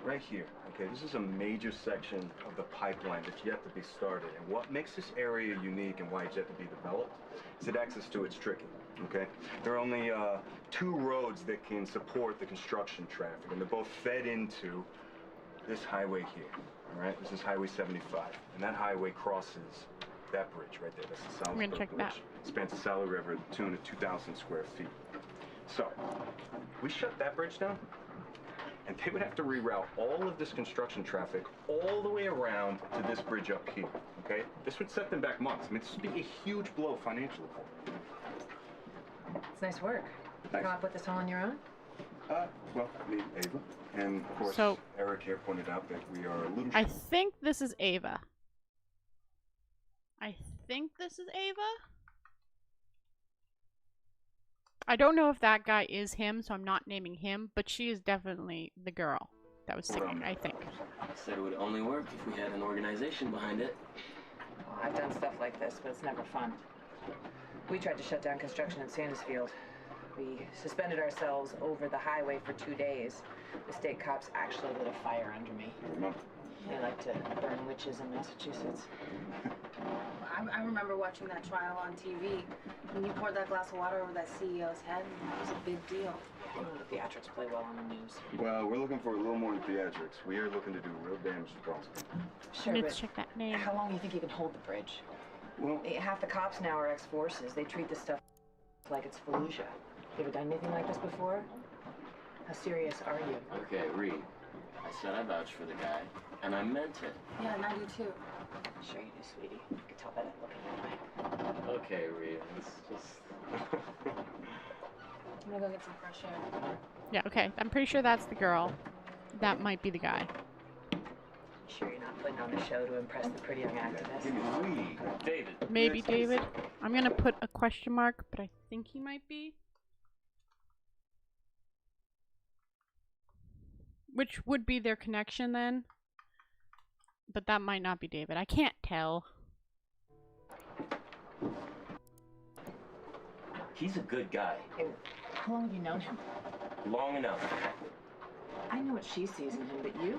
right here, okay, this is a major section of the pipeline that's yet to be started. And what makes this area unique and why it's yet to be developed is that access to it's tricky, okay? There are only 2 roads that can support the construction traffic, and they're both fed into this highway here, all right? This is Highway 75, and that highway crosses that bridge right there. That's the I'm gonna Salisbury check Bridge. that. Spans the Sally River to the tune of 2,000 square feet. So, we shut that bridge down, and they would have to reroute all of this construction traffic all the way around to this bridge up here, okay? This would set them back months. I mean, this would be a huge blow financially for them. It's nice work. Thanks. Come up with this all on your own? Well, me, Ava, and of course, So- Eric here pointed out that we are a little I think this is Ava. I think this is Ava. I don't know if that guy is him, so I'm not naming him, but she is definitely the girl that was singing, I think. Said it would only work if we had an organization behind it. Well, I've done stuff like this, but it's never fun. We tried to shut down construction in Sandusfield. We suspended ourselves over the highway for 2 days. The state cops actually lit a fire under me. They like to burn witches in Massachusetts. I remember watching that trial on TV. When you poured that glass of water over that CEO's head, that was a big deal. You know, the theatrics play well on the news. Well, we're looking for a little more than theatrics. We are looking to do real damage to Prospering. Sure, I need but to check that name. how long do you think you can hold the bridge? Well, Half the cops now are ex-forces. They treat this stuff like it's Fallujah. You ever done anything like this before? How serious are you? Okay, Reed. I said I vouched for the guy, and I meant it. Yeah, and I do too. Sure you do, sweetie. I can tell by that look in your eye. Okay, Reed. Let's just... I'm gonna go get some fresh air. Yeah, okay. I'm pretty sure that's the girl. That might be the guy. Sure you're not putting on a show to impress the pretty young activist? Reed. David. Maybe David. I'm gonna put a question mark, but I think he might be. Which would be their connection then. But that might not be David. I can't tell. He's a good guy. Hey, how long have you known him? Long enough. I know what she sees in him, but you?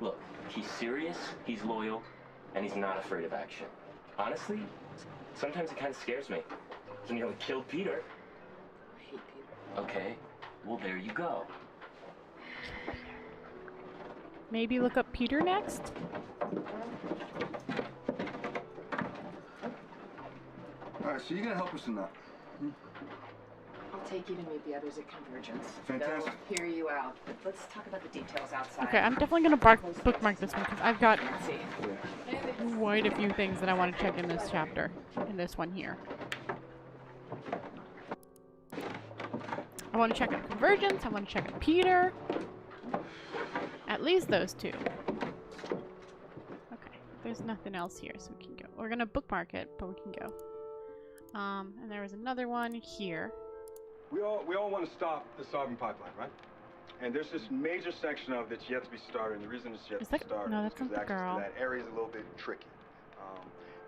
Look, he's serious, he's loyal, and he's not afraid of action. Honestly, sometimes it kind of scares me. He nearly killed Peter. I hate Peter. Okay, well there you go. Maybe look up Peter next? Alright, so you're gonna help us in that? I'll take you to meet the others at Convergence. Fantastic. They'll hear you out. But let's talk about the details outside. Okay, I'm definitely gonna bookmark this one because I've got quite a few things that I want to check in this chapter. In this one here. I want to check out Convergence, I want to check out Peter. At least those two. Okay, there's nothing else here, so we can go. We're gonna bookmark it, but we can go. And there was another one here. We all want to stop the Sovereign Pipeline, right? And there's this major section of that's yet to be started, and the reason it's yet to be started no, is that's because not the access girl. to that area is a little bit tricky.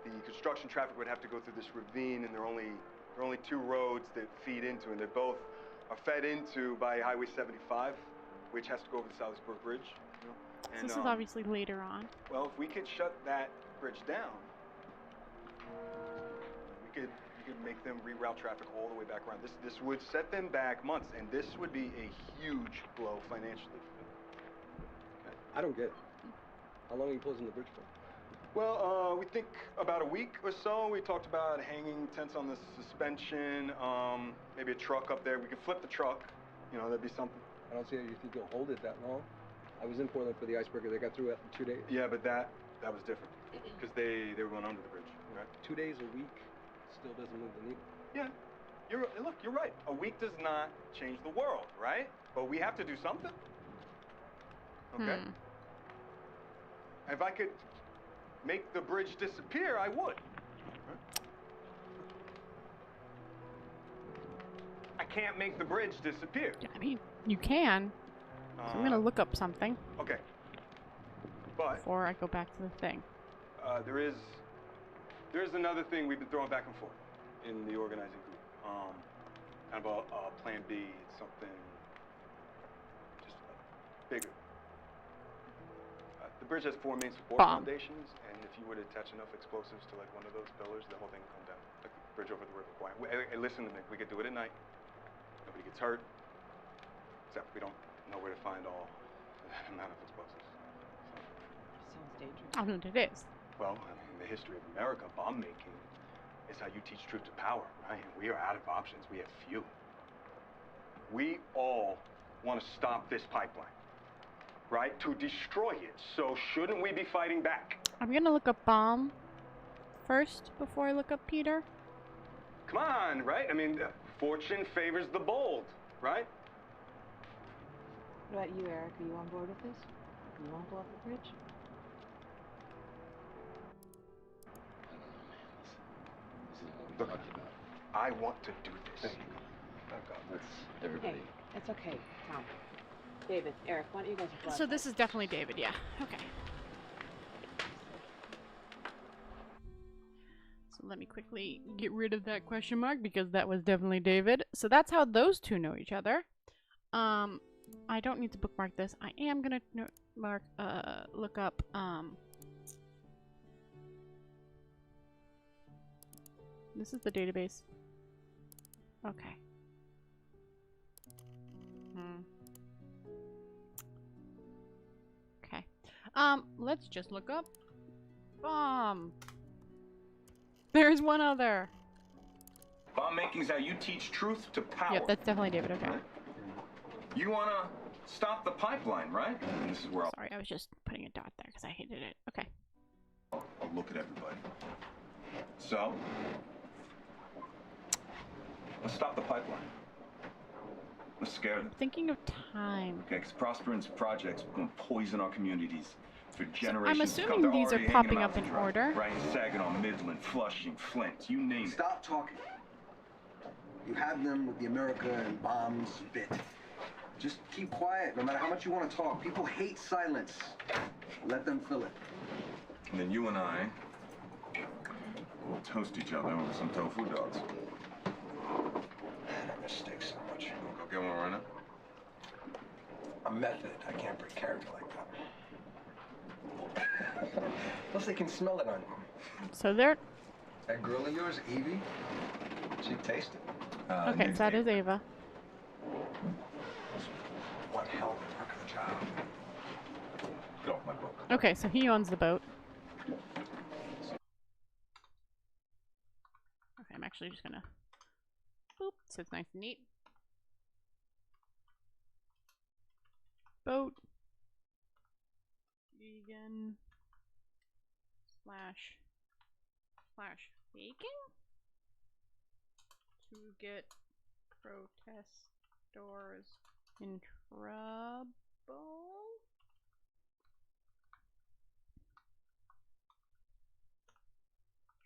The construction traffic would have to go through this ravine, and there are only two roads that feed into, and they both are fed into by Highway 75, which has to go over the Salisbury Bridge. You know? So And, this is obviously later on. well, if we could shut that bridge down, we could make them reroute traffic all the way back around. This would set them back months, and this would be a huge blow financially for them. I don't get it. How long are you closing the bridge for? Well, we think about a week or so. We talked about hanging tents on the suspension, maybe a truck up there. We could flip the truck. You know, that'd be something. I don't see how you think you'll hold it that long. I was in Portland for the icebreaker. They got through it in 2 days. Yeah, but that was different because they were going under the bridge, right? 2 days a week still doesn't move the needle. Yeah. Look, you're right. A week does not change the world, right? But we have to do something. Okay. If I could make the bridge disappear, I would. I can't make the bridge disappear. I mean, you can. So I'm gonna look up something. Okay. But before I go back to the thing. There's another thing we've been throwing back and forth in the organizing group. Kind of a plan B, something just bigger. The bridge has 4 main support foundations, and if you were to attach enough explosives to like one of those pillars, the whole thing would come down. Like the bridge over the River Kwai. Hey, listen to me. We could do it at night. Nobody gets hurt. Except we don't know where to find all that amount of explosives. Sounds dangerous. I don't know what it is. Well, in the history of America, bomb making is how you teach truth to power, right? And we are out of options. We have few. We all want to stop this pipeline, right? To destroy it. So shouldn't we be fighting back? I'm gonna look up bomb first before I look up Peter. Come on, right? I mean, fortune favors the bold, right? What about you, Eric? Are you on board with this? You want to blow up the bridge? Look, I want to do this. Let's everybody. Hey, it's okay, Tom. David, Eric, why don't you guys go So this is definitely David, yeah. Okay. So let me quickly get rid of that question mark because that was definitely David. So that's how those two know each other. I don't need to bookmark this. I am gonna look up this is the database. Okay. Okay. Let's just look up bomb. There's one other. Bomb I'm making is how you teach truth to power. Yep, that's definitely David. Okay. You wanna stop the pipeline, right? And this is where Sorry, I was just putting a dot there because I hated it. Okay. I'll look at everybody. So, let's stop the pipeline. Let's scare them. Thinking of time. Okay, because Prosperon's project's going to poison our communities for generations. I'm to assuming come. They're these are already popping hanging up them in out to dry. order. Right, Saginaw, Midland, Flushing, Flint, you name it. Stop talking. You had them with the America and bombs bit. Just keep quiet, no matter how much you want to talk. People hate silence. Let them fill it. And then you and I will toast each other over some tofu dogs. Man, I miss steak so much. Go get one right now. A method. I can't break character like that. Plus, they can smell it on you. So they're... That girl of yours, Evie, she tasted. Okay, so that is Ava. One hell of a work of the job. Get off my book. Okay, so he owns the boat. Okay, I'm actually just gonna... Boop, so it's nice and neat. Boat. Vegan. Slash bacon? To get protesters in trouble?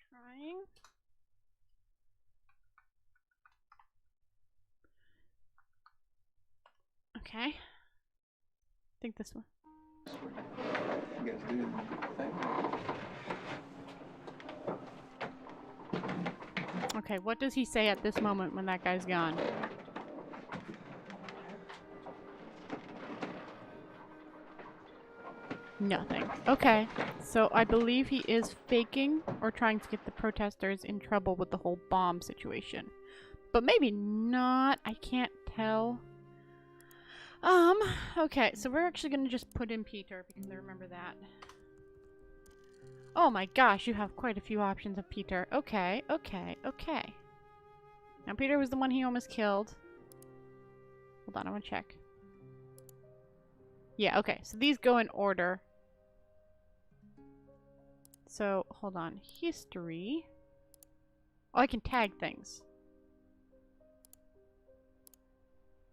Trying. Okay. I think this one. You guys do the thing? Okay, what does he say at this moment when that guy's gone? Nothing. Okay, so I believe he is faking or trying to get the protesters in trouble with the whole bomb situation. But maybe not. I can't tell. Okay, so we're actually gonna just put in Peter because I remember that. Oh my gosh, you have quite a few options of Peter. Okay, okay, okay. Now Peter was the one he almost killed. Hold on, I want to check. Yeah, okay, so these go in order. So, hold on. History. Oh, I can tag things.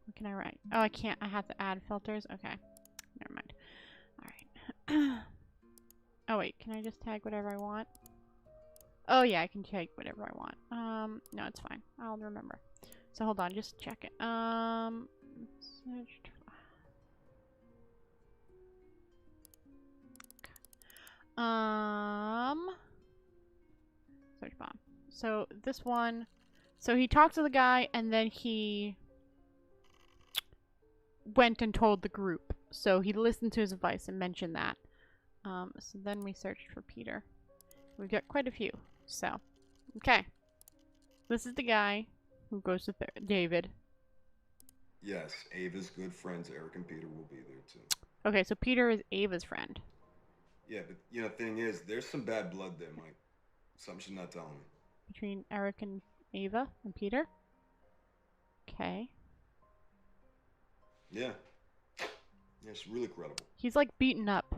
What can I write? Oh, I can't. I have to add filters. Okay. Never mind. Alright. Oh, wait. Can I just tag whatever I want? Oh, yeah. I can tag whatever I want. No, it's fine. I'll remember. So, hold on. Just check it. Search. Search bomb. So, this one. So, he talked to the guy, and then he went and told the group. So he listened to his advice and mentioned that. So then we searched for Peter. We've got quite a few. So, okay. This is the guy who goes to David. Yes, Ava's good friends, Eric and Peter, will be there too. Okay, so Peter is Ava's friend. Yeah, but you know, thing is, there's some bad blood there, Mike. Something she's not telling me. Between Eric and Ava and Peter? Okay. Yeah. Yeah, she's really credible. He's like beaten up.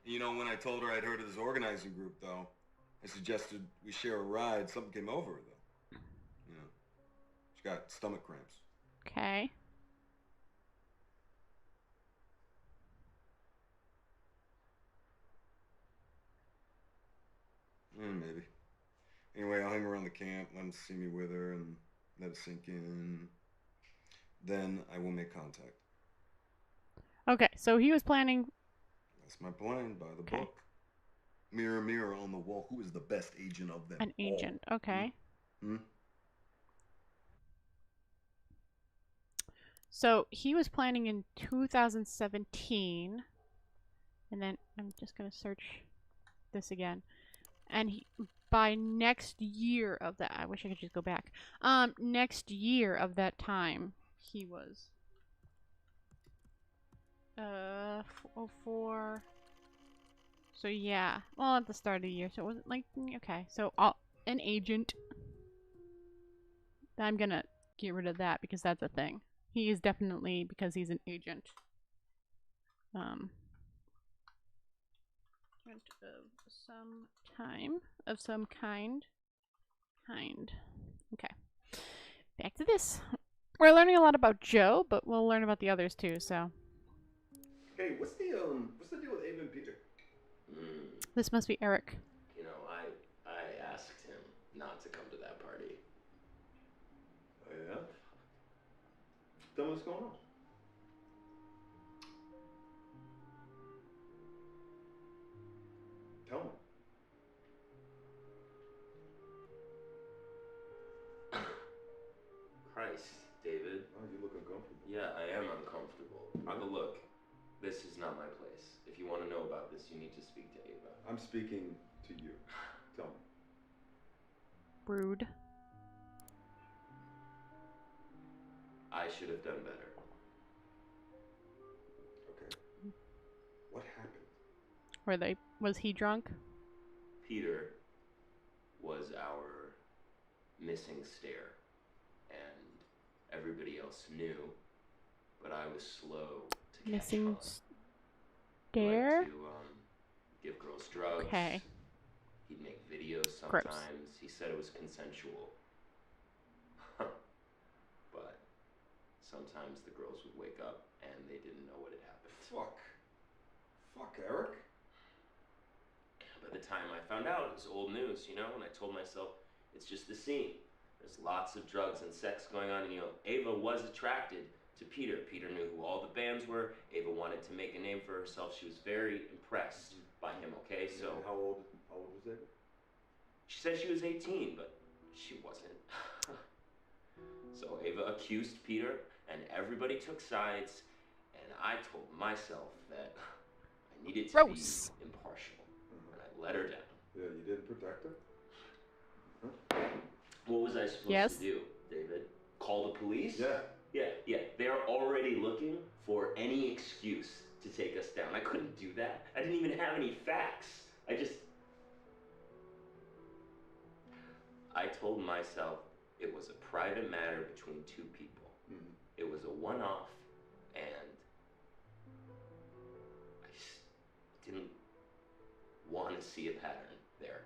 You know, when I told her I'd heard of this organizing group, though, I suggested we share a ride. Something came over her, though. You know, she got stomach cramps. Okay. Maybe. Anyway, I'll hang around the camp, let them see me with her, and let it sink in. Then I will make contact. Okay, so he was planning... That's my plan, by the book. Mirror, mirror on the wall, who is the best agent of them An agent, okay. So he was planning in 2017, and then I'm just gonna search this again. And he, by next year of that, I wish I could just go back. Next year of that time, he was 04. So yeah, well at the start of the year. So it wasn't like okay. So an agent. I'm gonna get rid of that because that's a thing. He is definitely, because he's an agent. Agent of some time, of some kind. Okay. Back to this. We're learning a lot about Joe, but we'll learn about the others too, so. Hey, what's the deal with Ava and Peter? This must be Eric. You know, I asked him not to come to that party. Oh, yeah? Tell me what's going on. Tell me. Christ, David. Oh, you look uncomfortable. Yeah, I am uncomfortable. But look, this is not my place. If you want to know about this, you need to speak to Ava. I'm speaking to you. Tell me. Rude. I should have done better. Okay. What happened? Was he drunk? Peter was our missing stair, and everybody else knew, but I was slow to catch Missing on. stair? Like to give girls drugs. Okay. He'd make videos Gross. sometimes. He said it was consensual. But sometimes the girls would wake up and they didn't know what had happened. Fuck, Eric. By the time I found out, it was old news, you know, and I told myself, it's just the scene. There's lots of drugs and sex going on, and, you know, Ava was attracted to Peter. Peter knew who all the bands were. Ava wanted to make a name for herself. She was very impressed by him, okay? So How old was Ava? she said she was 18, but she wasn't. So Ava accused Peter, and everybody took sides, and I told myself that I needed to be impartial, and I let her down. Yeah, you didn't protect her? What was I supposed to do, David? Call the police? Yeah. Yeah. They're already looking for any excuse to take us down. I couldn't do that. I didn't even have any facts. I told myself it was a private matter between two people. Mm-hmm. It was a one-off, and I just didn't want to see a pattern there.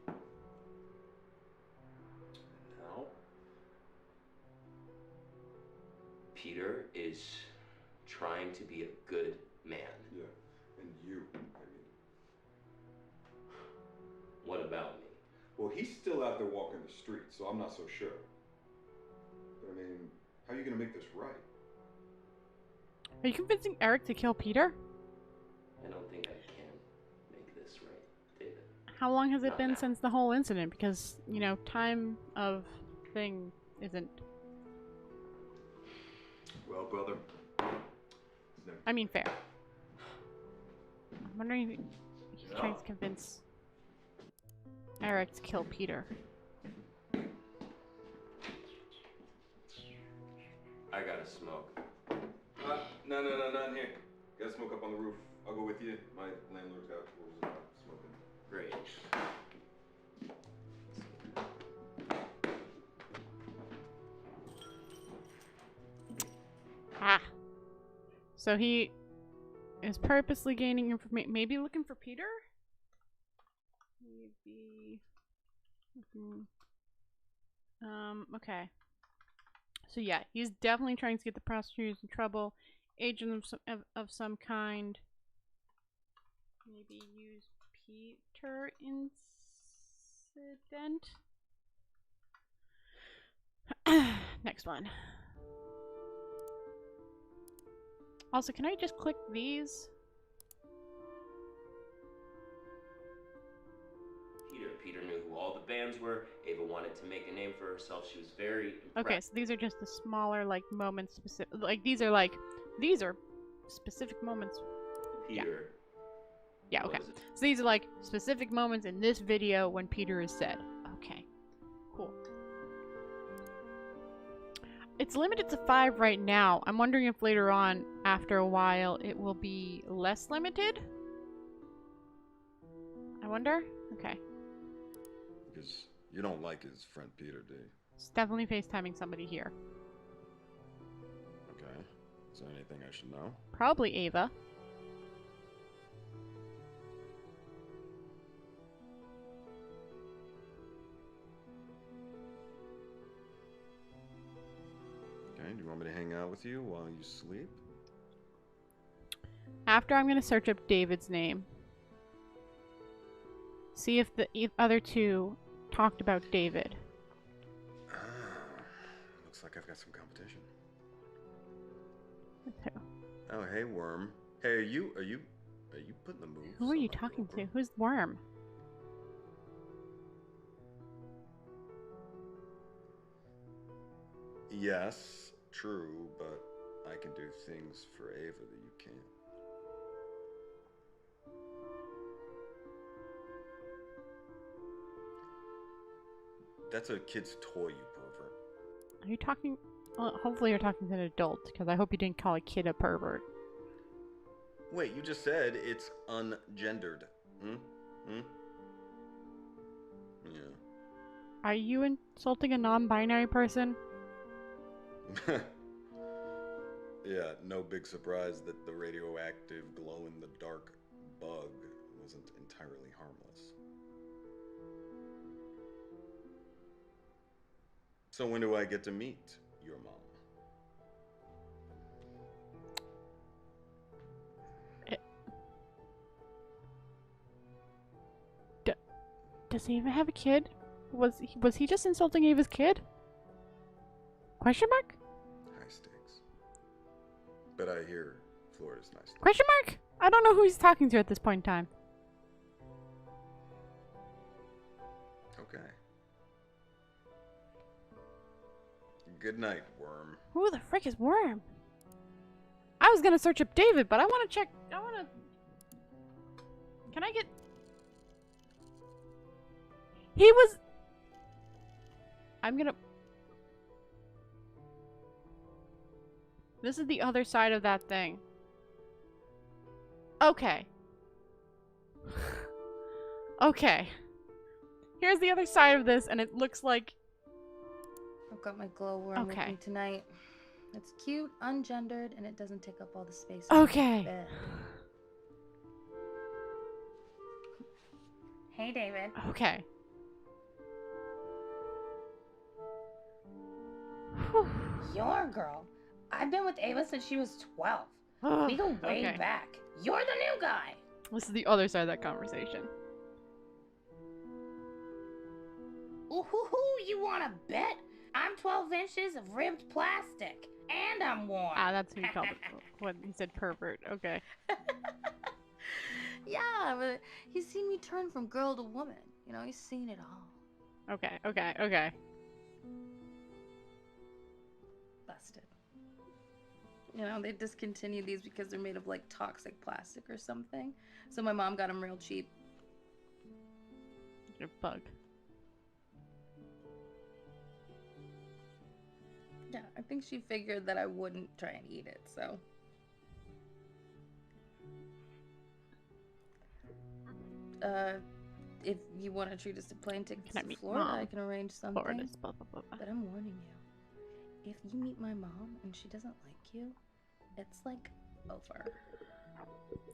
Now? Peter is trying to be a good man. Yeah. And you, What about me? Well, he's still out there walking the streets, so I'm not so sure. But I mean, how are you gonna make this right? Are you convincing Eric to kill Peter? I don't think I can make this right, David. How long has it been since the whole incident? Because, you know, time of thing isn't... Well, brother. I mean, fair. I'm wondering if he's trying to convince Eric to kill Peter. I gotta smoke. No, not in here. Gotta smoke up on the roof. I'll go with you. My landlord's got rules about smoking. Great. Ah. So he is purposely gaining information. Maybe looking for Peter? Maybe. Okay. So yeah, he's definitely trying to get the prosecutors in trouble. Agent of some kind. Maybe use Peter incident. Next one. Also, can I just click these? Peter knew who all the bands were. Ava wanted to make a name for herself. She was very impressed. Okay, so these are just the smaller, like, moments specific. Like, these are specific moments. Peter. Yeah, okay. So these are, like, specific moments in this video when Peter is said. Okay. Cool. It's limited to 5 right now. I'm wondering if later on, after a while, it will be less limited? I wonder? Okay. Because You don't like his friend Peter, do you? It's definitely FaceTiming somebody here. Okay. Is there anything I should know? Probably Ava. Okay, do you want me to hang out with you while you sleep? After, I'm going to search up David's name. See if the other two talked about David. Ah, looks like I've got some competition. With who? Oh, hey, Worm. Hey, are you putting the moves? Who are you talking to? Who's Worm? Yes, true, but I can do things for Ava that you can't. That's a kid's toy, you pervert. Are you talking... Well, hopefully you're talking to an adult, because I hope you didn't call a kid a pervert. Wait, you just said it's ungendered. Hmm? Hmm? Yeah. Are you insulting a non-binary person? Yeah, no big surprise that the radioactive glow-in-the-dark bug wasn't entirely harmless. So when do I get to meet your mom? Does Ava have a kid? Was he just insulting Ava's kid? Question mark? High stakes. But I hear Florida's nice. Question mark? I don't know who he's talking to at this point in time. Okay. Good night, Worm. Who the frick is Worm? I was gonna search up David, but I wanna check... Can I get... He was... I'm gonna... This is the other side of that thing. Okay. Okay. Here's the other side of this, and it looks like... I've got my glowworm with me tonight. It's cute, ungendered, and it doesn't take up all the space. Okay. In the bed. Hey, David. Okay. Your girl. I've been with Ava since she was 12. Ugh, We go way okay. back. You're the new guy. This is the other side of that conversation. Ooh, you want to bet? I'm 12 inches of ribbed plastic, and I'm warm. Ah, that's who you called it. When he said pervert. Okay. Yeah, but he's seen me turn from girl to woman. You know, he's seen it all. Okay, okay, okay. Busted. You know, they discontinued these because they're made of like toxic plastic or something. So my mom got them real cheap. You're a bug. Yeah, I think she figured that I wouldn't try and eat it, so. If you want to treat us to plane tickets to Florida, I can arrange something. Florida's blah, blah, blah, blah. But I'm warning you. If you meet my mom and she doesn't like you, it's like over.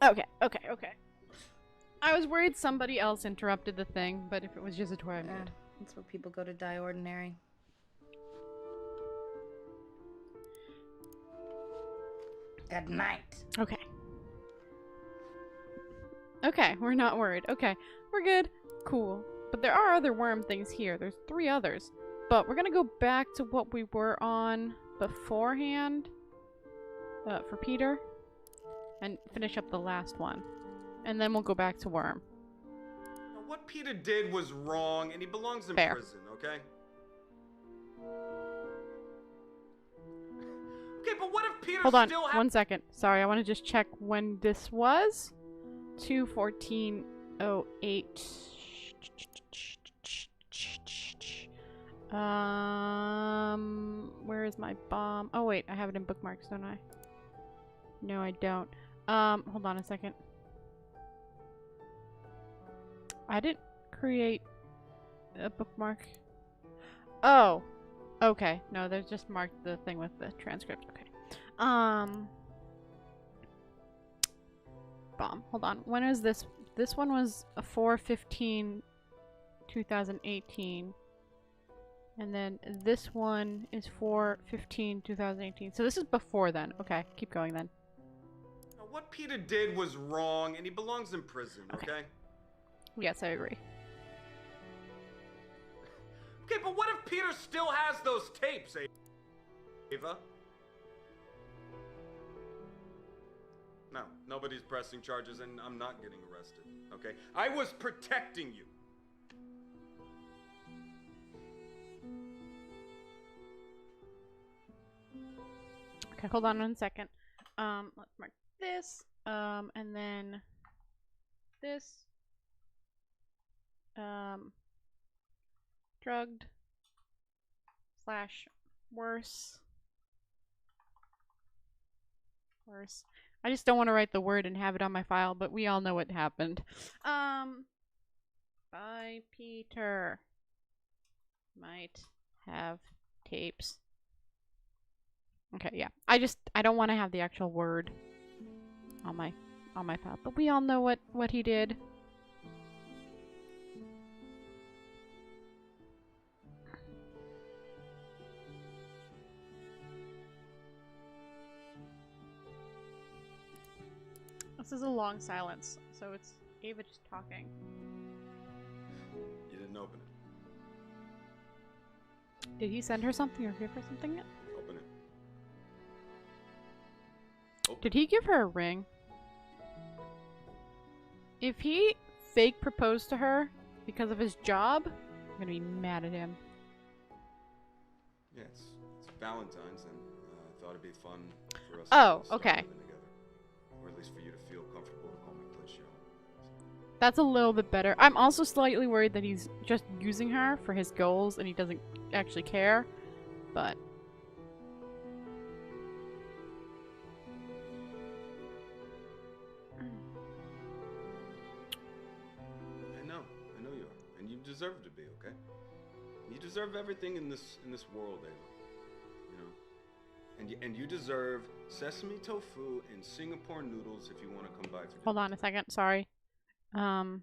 Okay, okay, okay. I was worried somebody else interrupted the thing, but if it was just a toy, I'm Yeah, good. that's where people go to die ordinary. Good night. Okay. Okay, we're not worried. Okay, we're good. Cool. But there are other worm things here. There's 3 others. But we're gonna go back to what we were on beforehand for Peter and finish up the last one. And then we'll go back to Worm. Now, what Peter did was wrong, and he belongs in Fair. prison, okay? Okay, but what if Peter Hold on, still 1 second. Sorry, I want to just check when this was. 2/14/08. Where is my bomb? Oh wait, I have it in bookmarks, don't I? No, I don't. Hold on a second. I didn't create a bookmark. Oh, okay. No, there's just marked the thing with the transcript. Okay. Bomb. Hold on. When is this? This one was a 4/15/2018. And then this one is 4/15/2018. So this is before then. Okay, keep going then. Now, what Peter did was wrong, and he belongs in prison, okay? Yes, I agree. Okay, but what if Peter still has those tapes, Ava? No, nobody's pressing charges, and I'm not getting arrested, okay? I was protecting you. Okay, hold on 1 second. Let's mark this, and then this, drugged / worse. I just don't want to write the word and have it on my file, but we all know what happened. By Peter. Might have tapes. Okay, yeah. I don't want to have the actual word on my file, but we all know what he did. This is a long silence, so it's Ava just talking. You didn't open it. Did he send her something or give her something yet? Open it. Did he give her a ring? If he fake proposed to her because of his job, I'm gonna be mad at him. Yeah, it's Valentine's, and I thought it'd be fun for us Oh, to start okay. living together. Or at least for you to feel comfortable to call me Clicio. That's a little bit better. I'm also slightly worried that he's just using her for his goals and he doesn't actually care, but... I know you are, and you deserve to be, okay? You deserve everything in this world, Ava. You know, and you deserve sesame tofu and Singapore noodles if you want to come by for Hold on a second, sorry. Okay.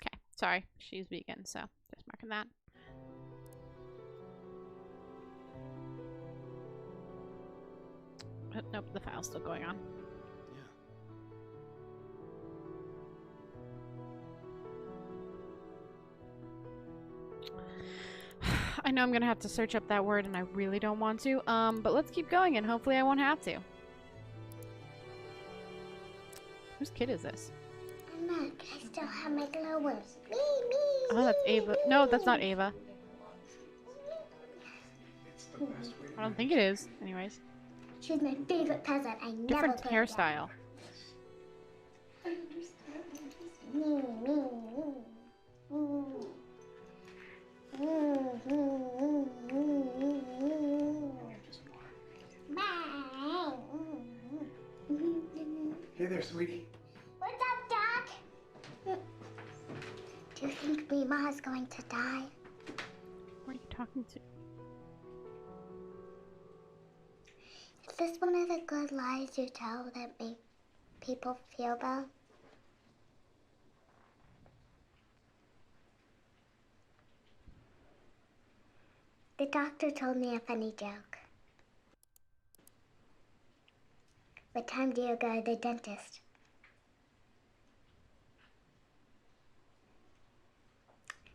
Okay, sorry. She's vegan, so just marking that. Nope, the file's still going on. I know I'm gonna have to search up that word and I really don't want to, but let's keep going and hopefully I won't have to. Whose kid is this? I'm not. I still have my glow worms. Me. Oh, that's Ava. No, that's not Ava. I don't think it is. Anyways. She's my favorite present. I never Different put hairstyle. Me. Hey there, sweetie. What's up, Doc? Do you think Mima is going to die? What are you talking to? Is this one of the good lies you tell that make people feel bad? The doctor told me a funny joke. What time do you go to the dentist?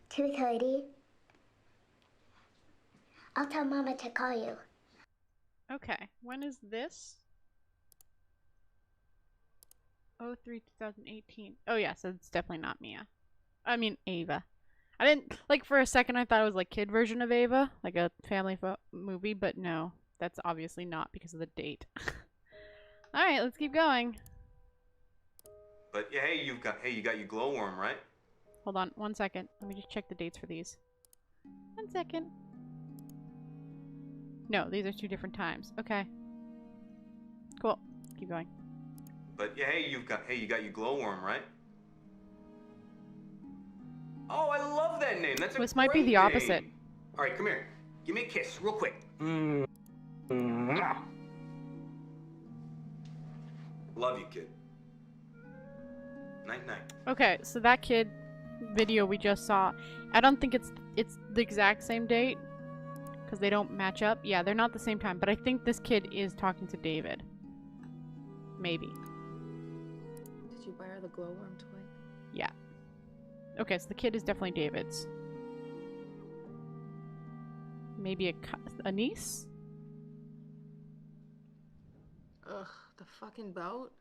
2:30. I'll tell Mama to call you. Okay, when is this? 03/2018. Oh yeah, so it's definitely not Mia. I mean Ava. I didn't like for a second. I thought it was like kid version of Ava, like a family movie, but no, that's obviously not because of the date. All right, let's keep going. But yeah, hey, you got your glowworm, right? Hold on 1 second. Let me just check the dates for these. 1 second. No, these are 2 different times. Okay. Keep going. But yeah, hey, you got your glowworm, right? Oh, I love that name. That's a This might be great the opposite. name. All right, come here. Give me a kiss, real quick. Mwah. Love you, kid. Night, night. Okay, so that kid video we just saw, I don't think it's the exact same date because they don't match up. Yeah, they're not the same time, but I think this kid is talking to David. Maybe. Did you buy her the glowworm toy? Yeah. Okay, so the kid is definitely David's. Maybe a niece? Ugh, the fucking boat.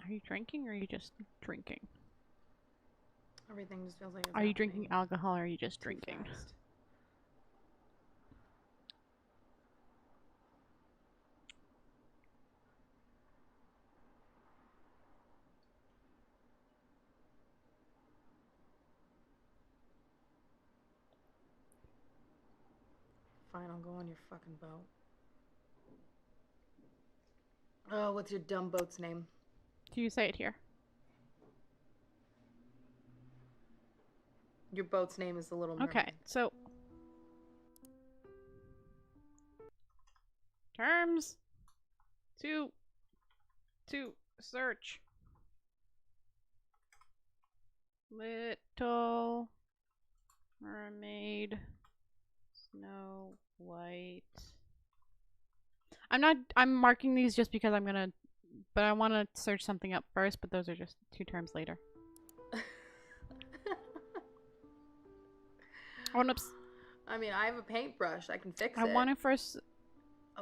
Are you drinking or are you just drinking? Everything just feels like it's Are you happening drinking alcohol or are you just too drinking? fast. Fine, I'll go on your fucking boat. Oh, what's your dumb boat's name? Do you say it here? Your boat's name is the Little Mermaid. Okay, so terms to search. Little Mermaid, Snow White. I'm marking these just because but I want to search something up first, but those are just 2 terms later. I mean, I have a paintbrush. I can fix it. I want to first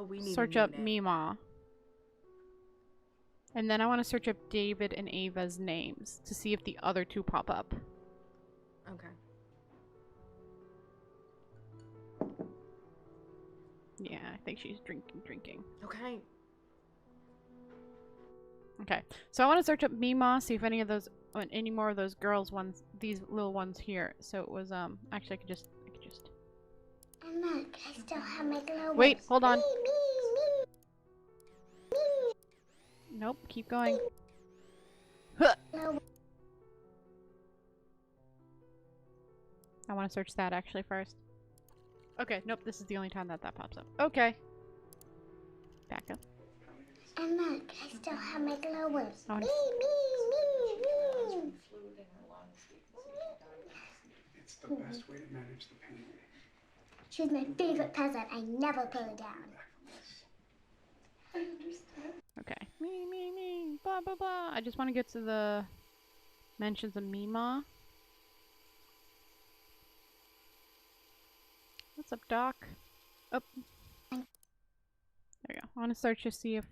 we need search a new up name. Mima. And then I want to search up David and Ava's names to see if the other 2 pop up. Okay. Yeah, I think she's drinking. Okay. Okay, so I want to search up Mima, see if any more of those girls ones, these little ones here. So it was actually I could just. And look, I still have my glow. Wait, hold on. Me. Nope, keep going. Glow. I want to search that actually first. Okay, nope, this is the only time that pops up. Okay. Back up. And look, I still have my glow worms. Oh, Me. It's the best way to manage the pain. She's my favorite peasant. I never put her down. I understand. Okay. Me, blah, blah, blah. I just want to get to the mentions of Mima. What's up, Doc? Oh. There we go. I want to search to see if...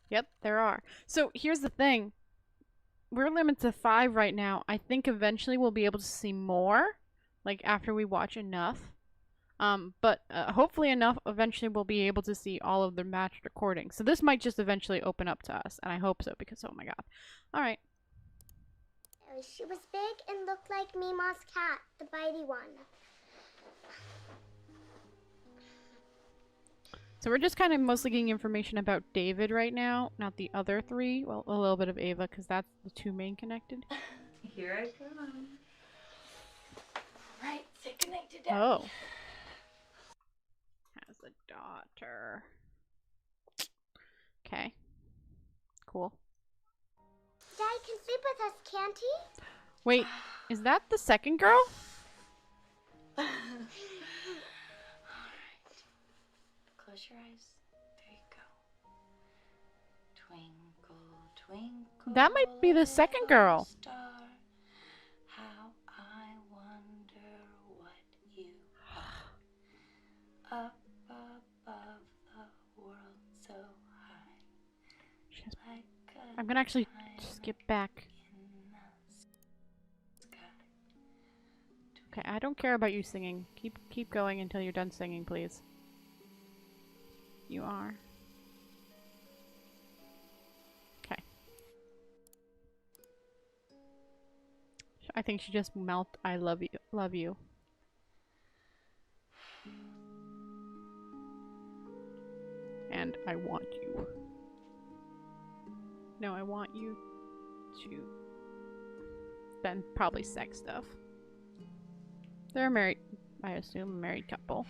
Yep, there are. So, here's the thing. We're limited to 5 right now. I think eventually we'll be able to see more. Like, after we watch enough. But hopefully enough, eventually we'll be able to see all of the matched recordings. So this might just eventually open up to us, and I hope so, because oh my god. Alright. She was big and looked like Mima's cat, the bitey one. So we're just kind of mostly getting information about David right now, not the other 3. Well, a little bit of Ava, because that's the 2 main connected. Here I come. Right, say goodnight to Dad. Oh. Has a daughter. Okay. Cool. Dad can sleep with us, can't he? Wait, is that the second girl? Alright. Close your eyes. There you go. Twinkle, twinkle. That might be the second girl. Star, how I wonder what you are. Up above the world so high. Like I'm gonna actually skip back. Okay, I don't care about you singing. Keep going until you're done singing, please. You are. Okay. I think she just melt I love you. Love you. and I want you. No, I want you to spend probably sex stuff. They're married, I assume, a married couple.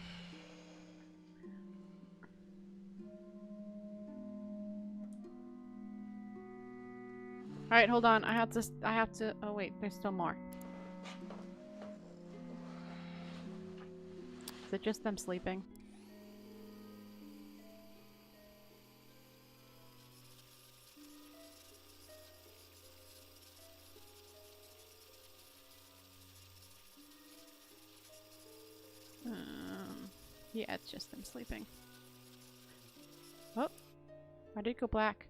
Alright, hold on. I have to, oh wait, there's still more. Is it just them sleeping? Yeah, it's just them sleeping. Oh, I did go black.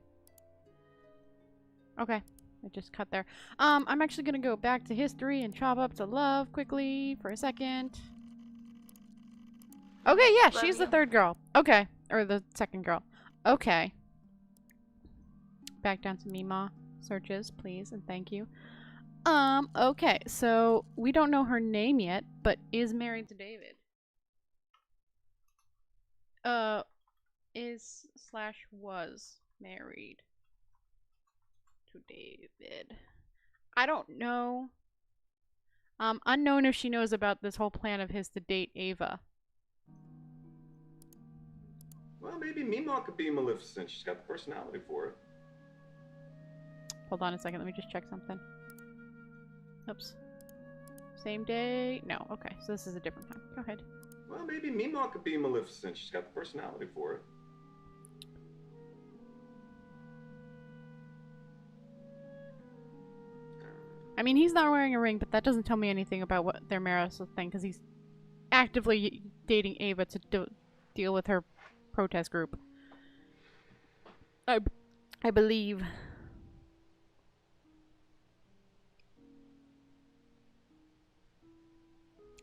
Okay, it just cut there. I'm actually gonna go back to history and chop up to love quickly for a second. Okay, yeah, she's the third girl. Okay, or the second girl. Okay. Back down to Mima searches, please, and thank you. Okay, so we don't know her name yet, but is married to David. Was married to David. I don't know. Unknown if she knows about this whole plan of his to date Ava. Well, maybe Mima could be Maleficent. She's got the personality for it. Hold on a second, let me just check something. Oops. Same day? No, okay, so this is a different time. Go ahead. Well, maybe Mima could be Maleficent. She's got the personality for it. I mean, he's not wearing a ring, but that doesn't tell me anything about what their marital thing, because he's actively dating Ava to deal with her protest group. I believe.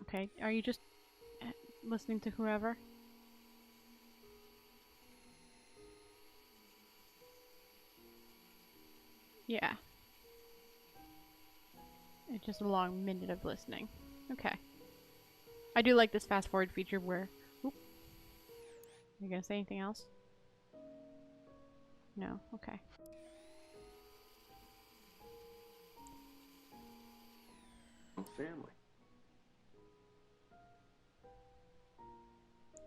Okay, are you just listening to whoever? Yeah. It's just a long minute of listening. Okay. I do like this fast forward feature where... Oop. Are you gonna say anything else? No? Okay. Family.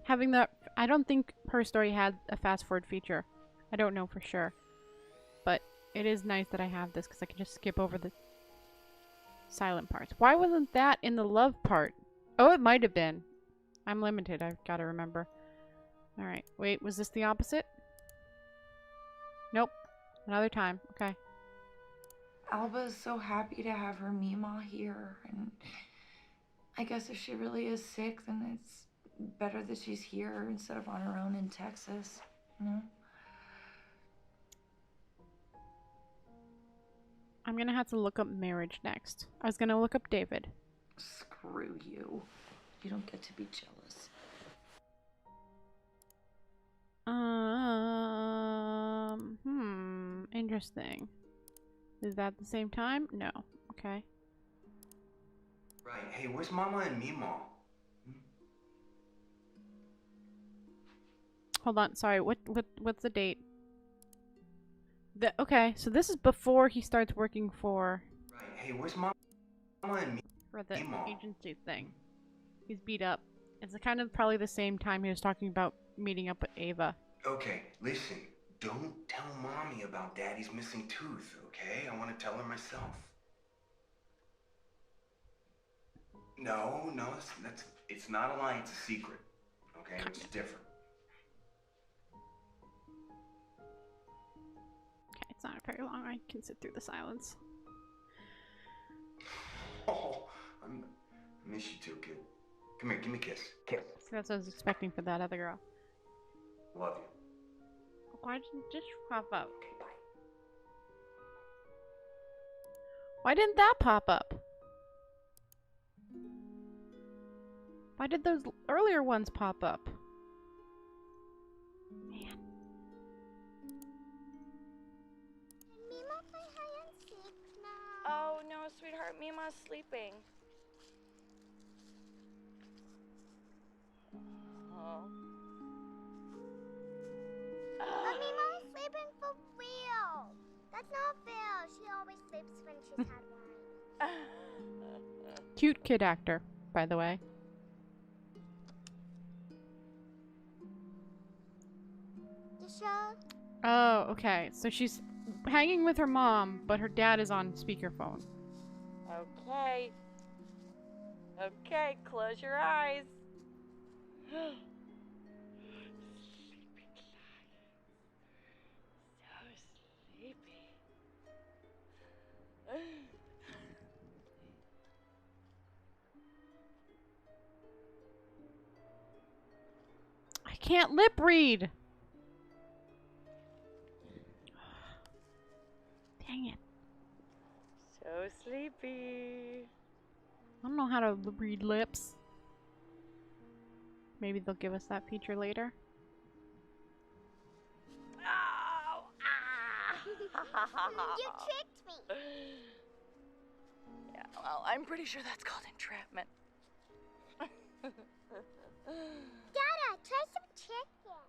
Having that... I don't think Her Story had a fast forward feature. I don't know for sure. But it is nice that I have this because I can just skip over the silent parts. Why wasn't that in the love part? Oh, it might have been. I'm limited, I've got to remember. Alright, wait, was this the opposite? Nope. Another time, okay. Alba's so happy to have her Mima here, and I guess if she really is sick, then it's better that she's here instead of on her own in Texas, you know? I'm gonna have to look up marriage next. I was gonna look up David. Screw you. You don't get to be jealous. Interesting. Is that the same time? No. Okay. Right. Hey, where's Mama and Mima? Hold on, sorry, what's the date? Okay, so this is before he starts working for... Right. Hey, where's Mama and for the Mima? agency thing. He's beat up. It's kind of probably the same time he was talking about meeting up with Ava. Okay, listen. Don't tell Mommy about Daddy's missing tooth, okay? I want to tell her myself. No, it's not a lie, it's a secret. Okay, it's different. Okay, it's not very long. I can sit through the silence. Oh, I miss you too, kid. Come here, give me a kiss. Kiss. So that's what I was expecting for that other girl. Love you. Why didn't it just pop up? Okay, bye. Why didn't that pop up? Why did those earlier ones pop up? Man. Mima play hide and seek now. Oh no, sweetheart, Mima's sleeping. Oh. That's not fair. She always sleeps when she's had wine. Cute kid actor, by the way. You sure? Oh, okay. So she's hanging with her mom, but her dad is on speakerphone. Okay. Okay, close your eyes. I can't lip read. Dang it. So sleepy. I don't know how to read lips. Maybe they'll give us that feature later. You tricked me. Yeah, well, I'm pretty sure that's called entrapment. Dada, try some chicken.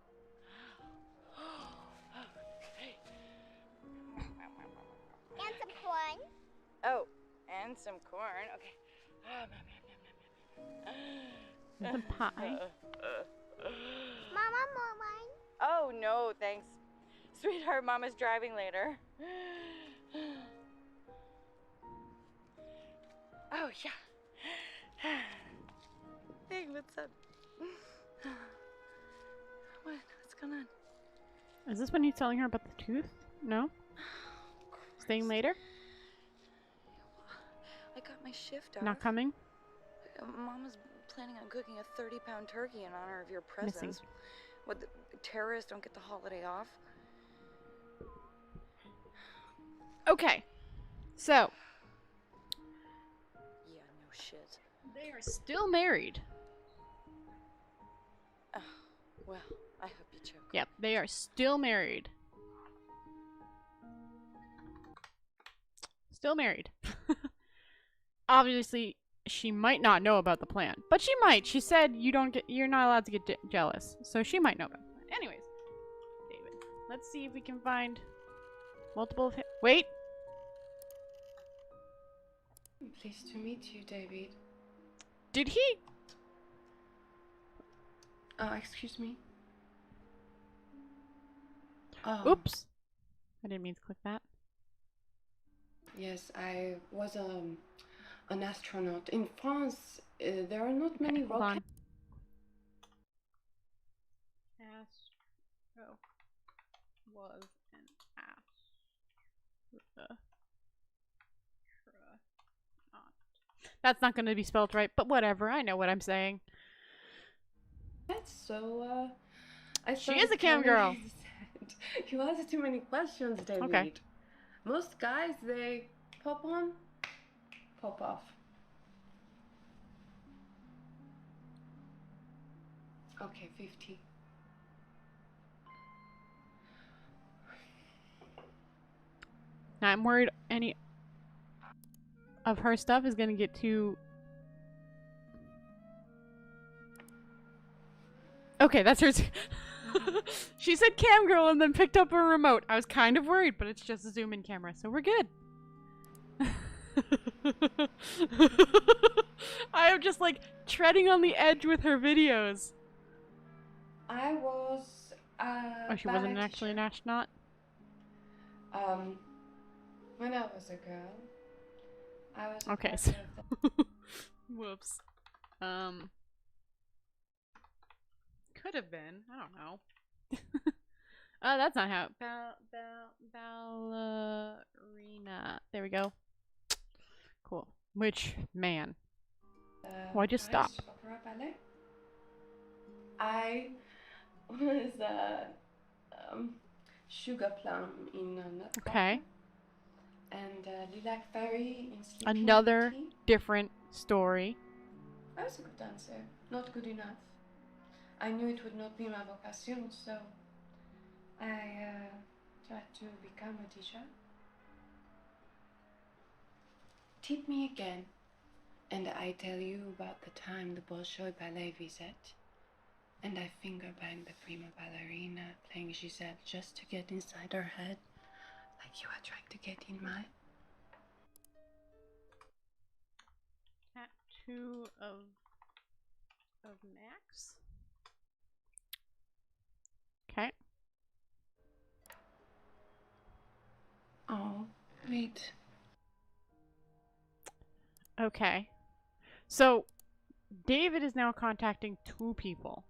Okay. And some corn. Oh, and some corn. Okay. Some pie. Mama, more wine? Oh, no, thanks. Sweetheart, Mama's driving later. Oh, yeah. Hey, what's up? What's going on? Is this when he's telling her about the tooth? No? Staying later? I got my shift off. Not coming? Mama's planning on cooking a 30-pound turkey in honor of your presence. Missing. What, the terrorists don't get the holiday off? Okay. So. Yeah, no shit. They are still married. Oh, well, I hope you choke. Yep, they are still married. Still married. Obviously, she might not know about the plan, but she might. She said you're not allowed to get jealous, so she might know about the plan. Anyways, David, let's see if we can find multiple. Wait. I'm pleased to meet you, David. Did he? Excuse me. Oops. I didn't mean to click that. Yes, I was an astronaut. In France, there are not many Hold on. rockets. Astro was an astronaut. That's not going to be spelled right, but whatever. I know what I'm saying. So, She is a cam girl. You asked too many questions, David. Okay. Most guys, they pop on, pop off. Okay, 50. Now I'm worried any of her stuff is going to get too... Okay, that's hers. She said cam girl and then picked up her remote. I was kind of worried, but it's just a zoom in camera, so we're good. I am just like treading on the edge with her videos. I was Oh, she wasn't actually an astronaut? When I was a girl, I was Okay, part so of the- whoops. Could have been. I don't know. That's not how. Ballerina. There we go. Cool. Which man? Why'd you stop? Paris Opera Ballet. I was Sugar Plum in Nutcracker. Okay. And Lilac Fairy in Sleeping Another Beauty. different story. I was a good dancer, not good enough. I knew it would not be my vocation, so I tried to become a teacher. Tip me again, and I tell you about the time the Bolshoi Ballet visit, and I finger banged the prima ballerina playing Giselle just to get inside her head, Like you are trying to get in mine. Tattoo of Max. Okay. Oh, wait. Okay. So David is now contacting 2 people.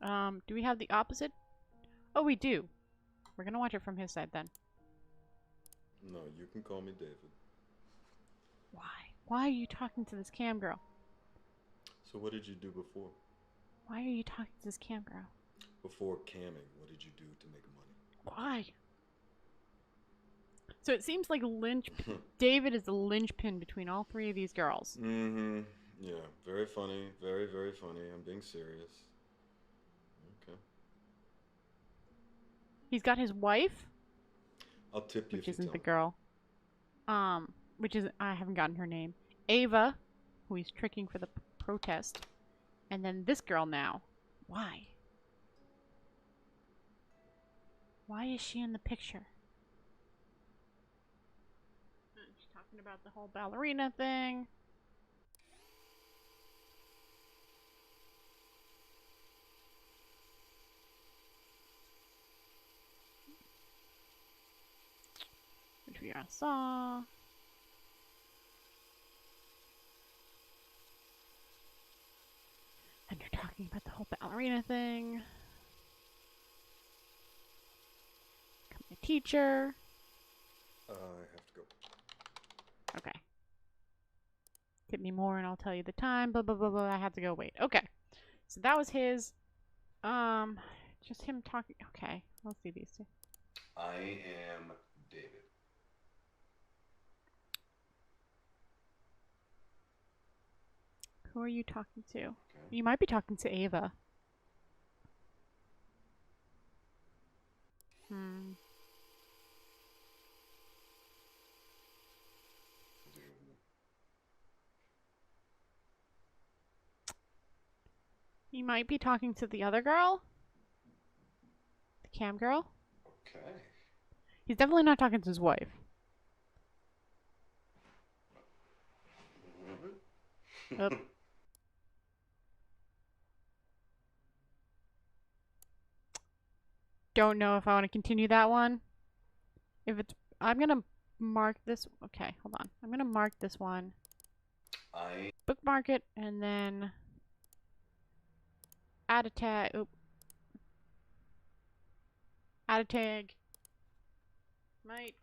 Do we have the opposite? Oh, we do. We're gonna watch it from his side then. No, you can call me David. Why? Why are you talking to this cam girl? So what did you do before? Why are you talking to this cam girl? Before camming, what did you do to make money? Why? So it seems like David is the linchpin between all 3 of these girls. Mm-hmm. Yeah, very funny. Very, very funny. I'm being serious. Okay. He's got his wife, I'll tip you which if you isn't the tell girl. Which is, I haven't gotten her name. Ava, who he's tricking for the protest. And then this girl now. Why? Why is she in the picture? She's talking about the whole ballerina thing. Which we all saw. And they're talking about the whole ballerina thing. Become a teacher. I have to go. Okay. Tip me more and I'll tell you the time. Blah, blah, blah, blah. I have to go wait. Okay. So that was his. Just him talking. Okay. Let's see these 2. I am David. Who are you talking to? Okay. You might be talking to Ava. You might be talking to the other girl? The cam girl? Okay. He's definitely not talking to his wife. Oop. Don't know if I want to continue that one. If it's, I'm gonna mark this. Okay, hold on. I'm gonna mark this one. Bookmark it and then add a tag. Oop. Add a tag. Might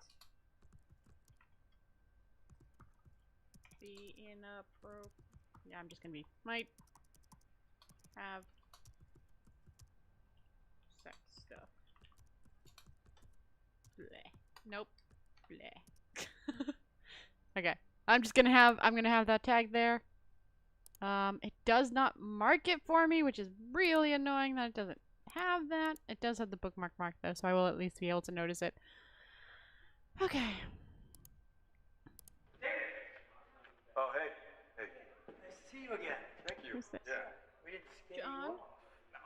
be inappropriate. Yeah, I'm just gonna be might have sex stuff. Bleh. Nope. Bleh. Okay. I'm gonna have that tag there. It does not mark it for me, which is really annoying that it doesn't have that. It does have the bookmark mark though, so I will at least be able to notice it. Okay. Oh, hey. Hey. Nice to see you again. Thank you. Who's this? Yeah. We didn't scare John? you off. No,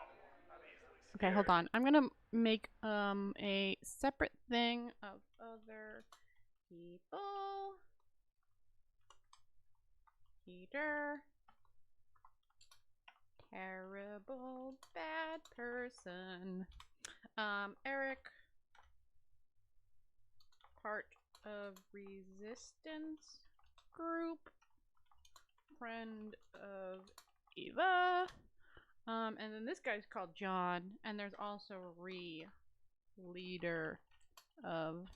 not easily. Okay, hold on. I'm gonna make a separate thing of other people. Peter. Terrible bad person. Eric. Part of resistance group. Friend of Eva. And then this guy's called John, and there's also leader of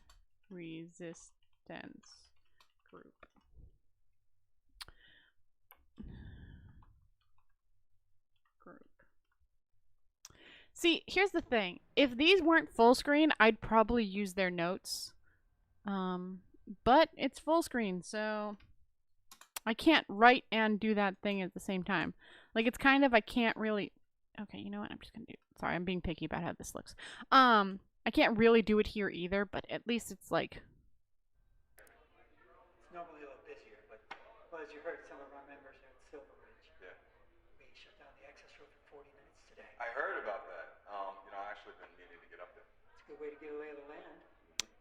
resistance group. See, here's the thing. If these weren't full screen, I'd probably use their notes. But it's full screen, so I can't write and do that thing at the same time. Like, it's kind of, I can't really... Okay, you know what? I'm just gonna do... Sorry, I'm being picky about how this looks. I can't really do it here either, but at least it's like... It's normally a little busier, but well, as you heard, some of our members are at Silver Ridge. Yeah. We shut down the access road for 40 minutes today. I heard about that. You know, I actually been meaning to get up there. It's a good way to get a lay of the land.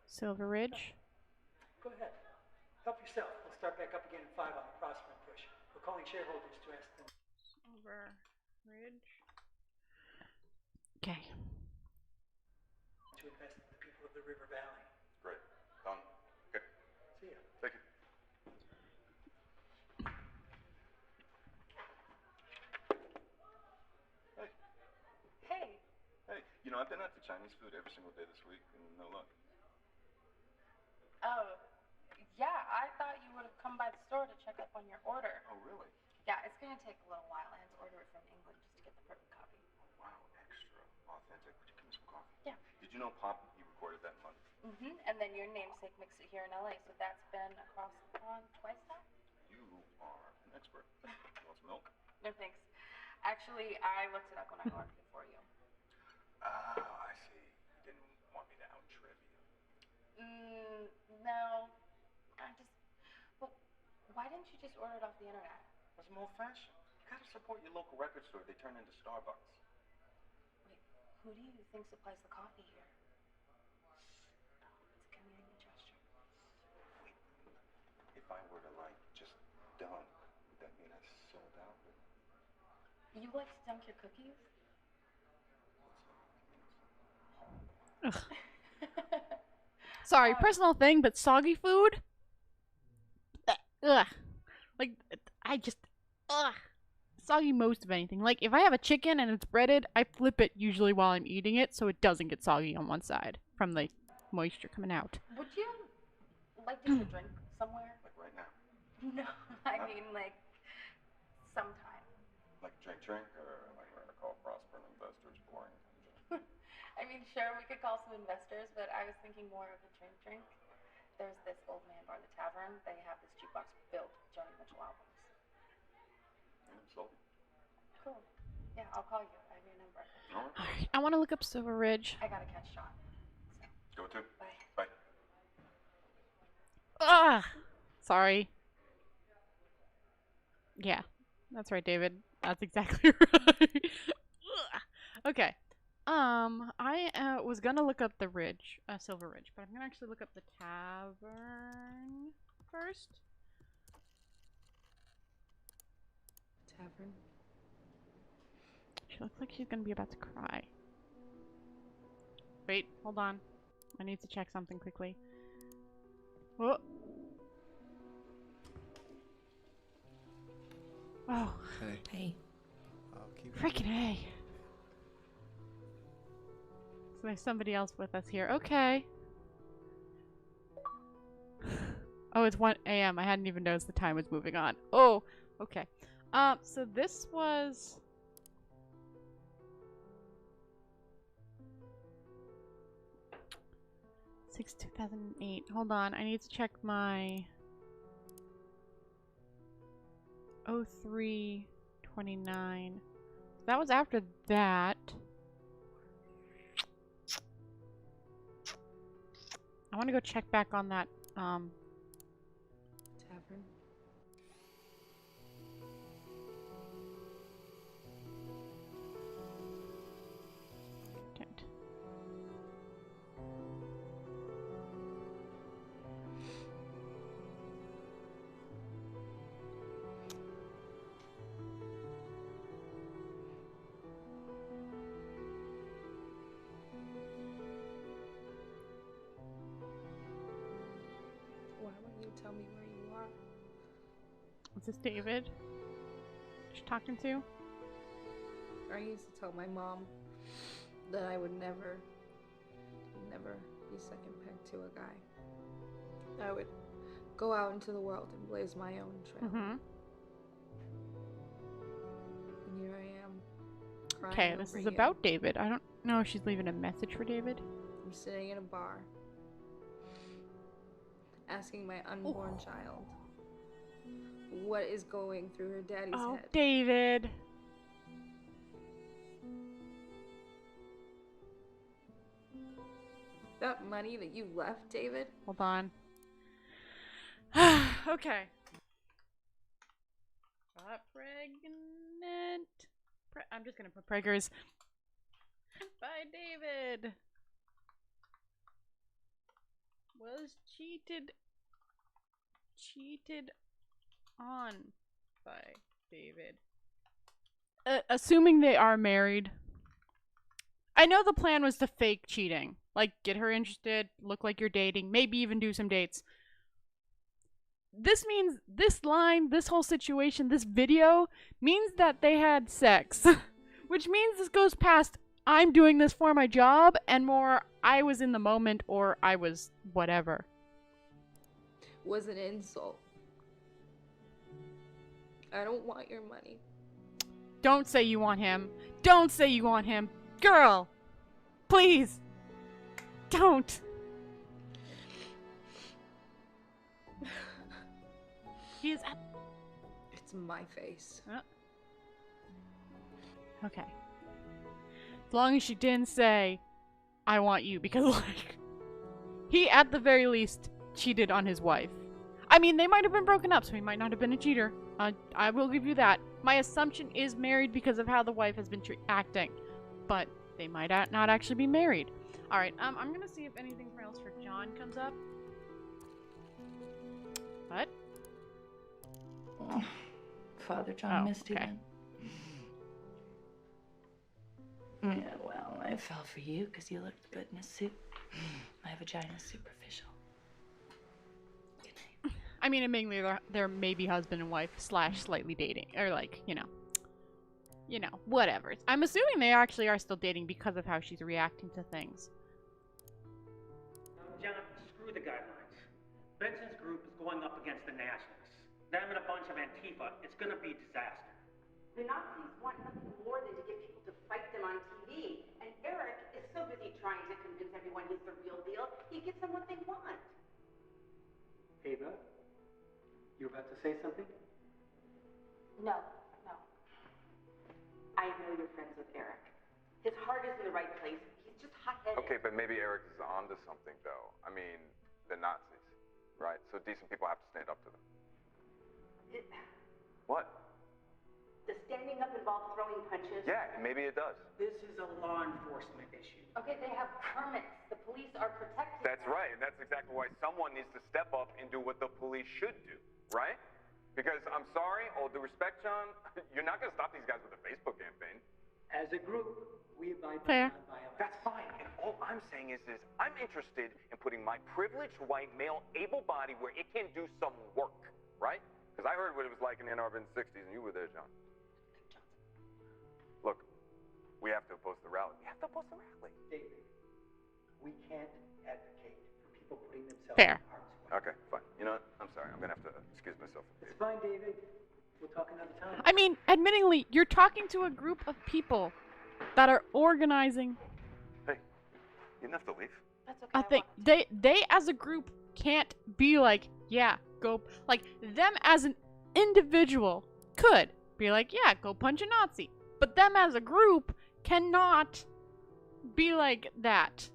Silver Ridge. Go ahead. Help yourself. We'll start back up again in 5 on the Prosper and push. We're calling shareholders to ask them. Silver Ridge. Okay. To invest in the people of the River Valley. Great. Done. Okay. See ya. Thank you. Hey. Hey. Hey. You know, I've been out to Chinese food every single day this week, and no luck. Oh, yeah, I thought you would have come by the store to check up on your order. Oh, really? Yeah, it's gonna take a little while. I had to order it from England just to get the perfect copy. Wow, extra authentic. Would you give me some coffee? Yeah. Did you know Pop, he recorded that in London? And then your namesake mixed it here in LA, so that's been across the pond twice now? You are an expert. You want some milk? No thanks. Actually, I looked it up when I ordered it for you. Oh, I see. You didn't want me to out-trib you. No. Well, why didn't you just order it off the internet? It was more fashion. You gotta support your local record store. They turn into Starbucks. Wait, who do you think supplies the coffee here? It's a community gesture. Wait, if I were to, like, just dunk, would that mean I sold out? You like to dunk your cookies? Ugh. Sorry, personal thing, but soggy food? Ugh. Like, ugh. Soggy most of anything. Like, if I have a chicken and it's breaded, I flip it usually while I'm eating it so it doesn't get soggy on one side from the moisture coming out. Would you like to get a drink somewhere? Like right now? No, I mean, like, sometime. Like drink, or like we're gonna call Prosper and Investors boring? I mean, sure, we could call some investors, but I was thinking more of a drink. There's this old man bar, the Tavern. They have this jukebox built with Joni Mitchell albums. Yeah, sold. Cool. Yeah, I'll call you. I have your number. Alright, I want to look up Silver Ridge. I gotta catch Sean. Go to. Bye. Bye. Ugh. Sorry. Yeah, that's right, David. That's exactly right. Okay. I was gonna look up the Ridge, Silver Ridge, but I'm gonna actually look up the Tavern first. Tavern? She looks like she's gonna be about to cry. Wait, hold on. I need to check something quickly. Whoa. Oh. Hey. Hey. I'll keep Frickin' A. So there's somebody else with us here. Okay. Oh, it's 1 a.m. I hadn't even noticed the time was moving on. Oh, okay. So this was... Six 2008. Hold on, I need to check my 03/29. That was after that. I want to go check back on that Tavern? Content. Why won't you tell me where you are? Is this David? She's talking to? I used to tell my mom that I would never be second pegged to a guy. I would go out into the world and blaze my own trail. Mm-hmm. And here I am, crying Okay, this over is you. about David. I don't know if she's leaving a message for David. I'm sitting in a bar, asking my unborn child what is going through her daddy's Oh, head. David. That money that you left, David? Hold on. Okay. Got pregnant. I'm just gonna put preggers. Bye, David. was cheated on by David. Assuming they are married. I know the plan was to fake cheating. Like, get her interested, look like you're dating, maybe even do some dates. This means, this line, this whole situation, this video, means that they had sex. Which means this goes past, I'm doing this for my job, and more, I was in the moment, or I was whatever. Was an insult. I don't want your money. Don't say you want him. Don't say you want him. Girl! Please! Don't! He is at... It's my face. Okay. As long as she didn't say, I want you, because, like, he, at the very least, cheated on his wife. I mean, they might have been broken up, so he might not have been a cheater. I will give you that. My assumption is married because of how the wife has been acting. But they might not actually be married. Alright, I'm gonna see if anything else for John comes up. What? Oh, Father John missed you then. Yeah, well, I fell for you because you looked good in a suit. My vagina's superficial. I mean, admittedly, they're maybe husband and wife / slightly dating. Or, like, you know, whatever. I'm assuming they actually are still dating because of how she's reacting to things. John, screw the guidelines. Benson's group is going up against the Nationalists. Them and a bunch of Antifa. It's gonna be disaster. The Nazis want nothing more than to get people to fight them on TV. And Eric is so busy trying to convince everyone he's the real deal, he gets them what they want. Ava, you about to say something? No. I know you're friends with Eric. His heart is in the right place. He's just hot-headed. Okay, but maybe Eric is onto something, though. I mean, the Nazis, right? So decent people have to stand up to them. What? Does standing up involve throwing punches? Yeah, maybe it does. This is a law enforcement issue. Okay, they have permits. The police are protected. That's right, and that's exactly why someone needs to step up and do what the police should do, right? Because, I'm sorry, all due respect, John, you're not going to stop these guys with a Facebook campaign. As a group, we abide Fair. by violence. That's fine, and all I'm saying is I'm interested in putting my privileged white male able body where it can do some work, right? Because I heard what it was like in Ann Arbor in the 60s, and you were there, John. Look, we have to oppose the rally. We have to oppose the rally. David, we can't advocate for people putting themselves Fair. in harm's way. Okay, fine. You know what? I'm sorry. I'm going to have to excuse myself. It's fine, David. We'll talk another time. I mean, admittingly, you're talking to a group of people that are organizing. Hey, you didn't have to leave. That's okay. I think they as a group can't be like, yeah, go, like, them as an individual could be like, yeah, go punch a Nazi. But them as a group cannot be like that.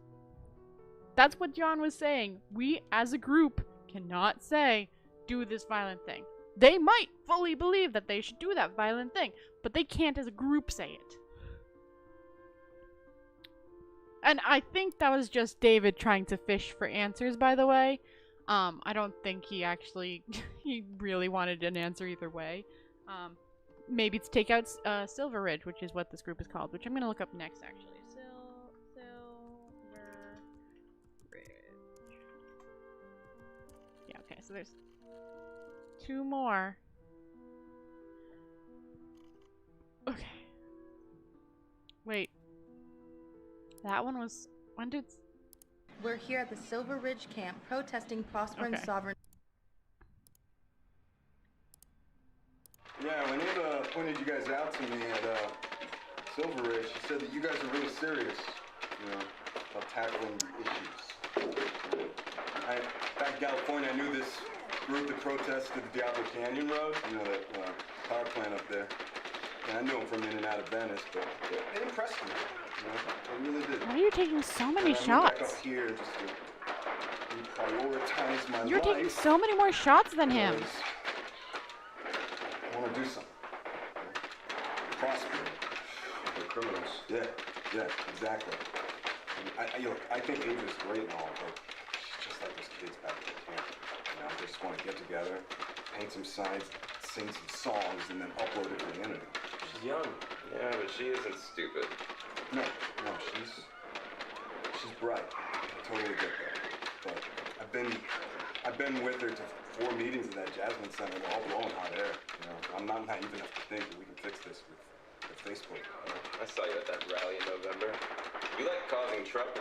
That's what John was saying. We as a group cannot say, do this violent thing. They might fully believe that they should do that violent thing, but they can't as a group say it. And I think that was just David trying to fish for answers, by the way. I don't think he actually, he really wanted an answer either way. Maybe it's take out Silver Ridge, which is what this group is called, which I'm going to look up next, actually. Silver Ridge. Yeah, okay, so there's 2 more. Okay. Wait. That one was... When did... We're here at the Silver Ridge camp protesting Prosper and Sovereign. Yeah, when Ava pointed you guys out to me at Silver Ridge, she said that you guys are really serious, you know, about tackling issues. Back in California, I knew this group that protested the Diablo Canyon Road, you know, that power plant up there. And I knew them from in and out of Venice, but they impressed me. You know, they really did. Why are you taking so many and I shots? moved back up here just to prioritize my You're life. taking so many more shots than him. I want to do something. Prosper. The criminals. Yeah, exactly. Look, I think Ava's great and all, but she's just like this kid. kids back at the camp. You know, they just want to get together, paint some signs, sing some songs, and then upload it to the internet. She's young. Yeah, but she isn't stupid. No, she's bright. I totally get that. But I've been with her to 4 meetings at that Jasmine Center, and all blowing hot air. You know, I'm not naive enough to think that we can fix this with Facebook. I saw you at that rally in November. You like causing trouble.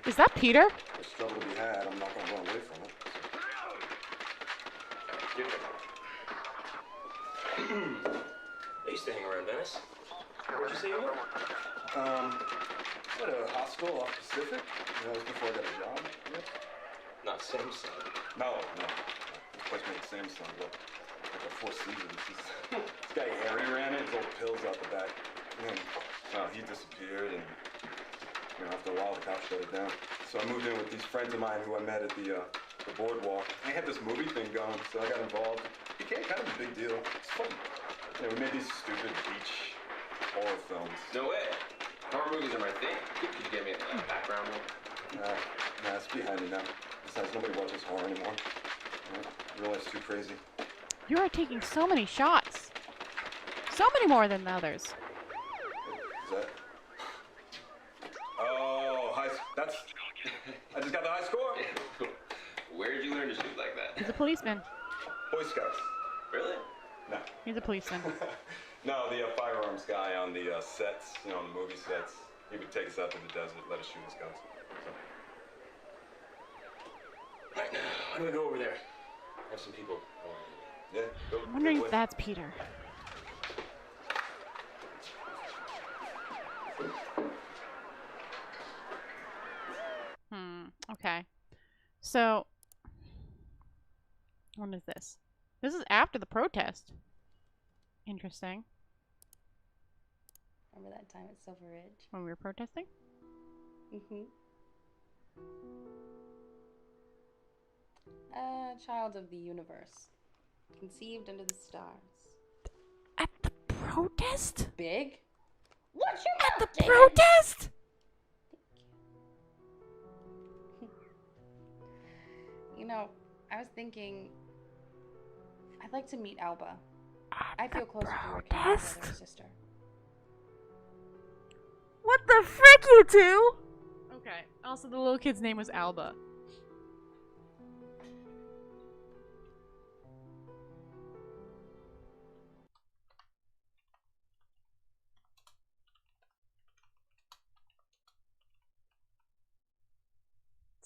Is that Peter? There's trouble to be had. I'm not going to run away from it. I used to hang around Venice. Where'd you say you were? At a hospital off Pacific. That was before I got a job. Yeah. Not Samsung. No. This place made Samsung look like a Four Seasons. This guy Harry ran it, his old pills out the back. And then he disappeared, and after a while the cops shut it down. So I moved in with these friends of mine who I met at the boardwalk. They had this movie thing going, so I got involved. It became kind of a big deal. It's fun. We made these stupid beach horror films. No way. Horror movies are my thing. Could you get me a background one? Nah, it's behind me now. Besides, nobody watches horror anymore. I realize it's too crazy. You are taking so many shots. So many more than the others. Is that? Oh, that's... I just got the high score. Where did you learn to shoot like that? He's a policeman. Boy Scouts. Really? No. He's a policeman. No, the firearms guy on the sets, on the movie sets, he would take us out to the desert, let us shoot his guns. So. Right now, why don't we go over there? Have some people. Yeah, go. I'm wondering if that's Peter. Okay. So, when is this? This is after the protest. Interesting. Remember that time at Silver Ridge? When we were protesting? Mm-hmm. A child of the universe. Conceived under the stars. At the protest? Big? What's your At mouth, the David? protest? You know, I was thinking I'd like to meet Alba. I feel closer to her than my brother and sister. What the frick, you two? Okay. Also, the little kid's name was Alba.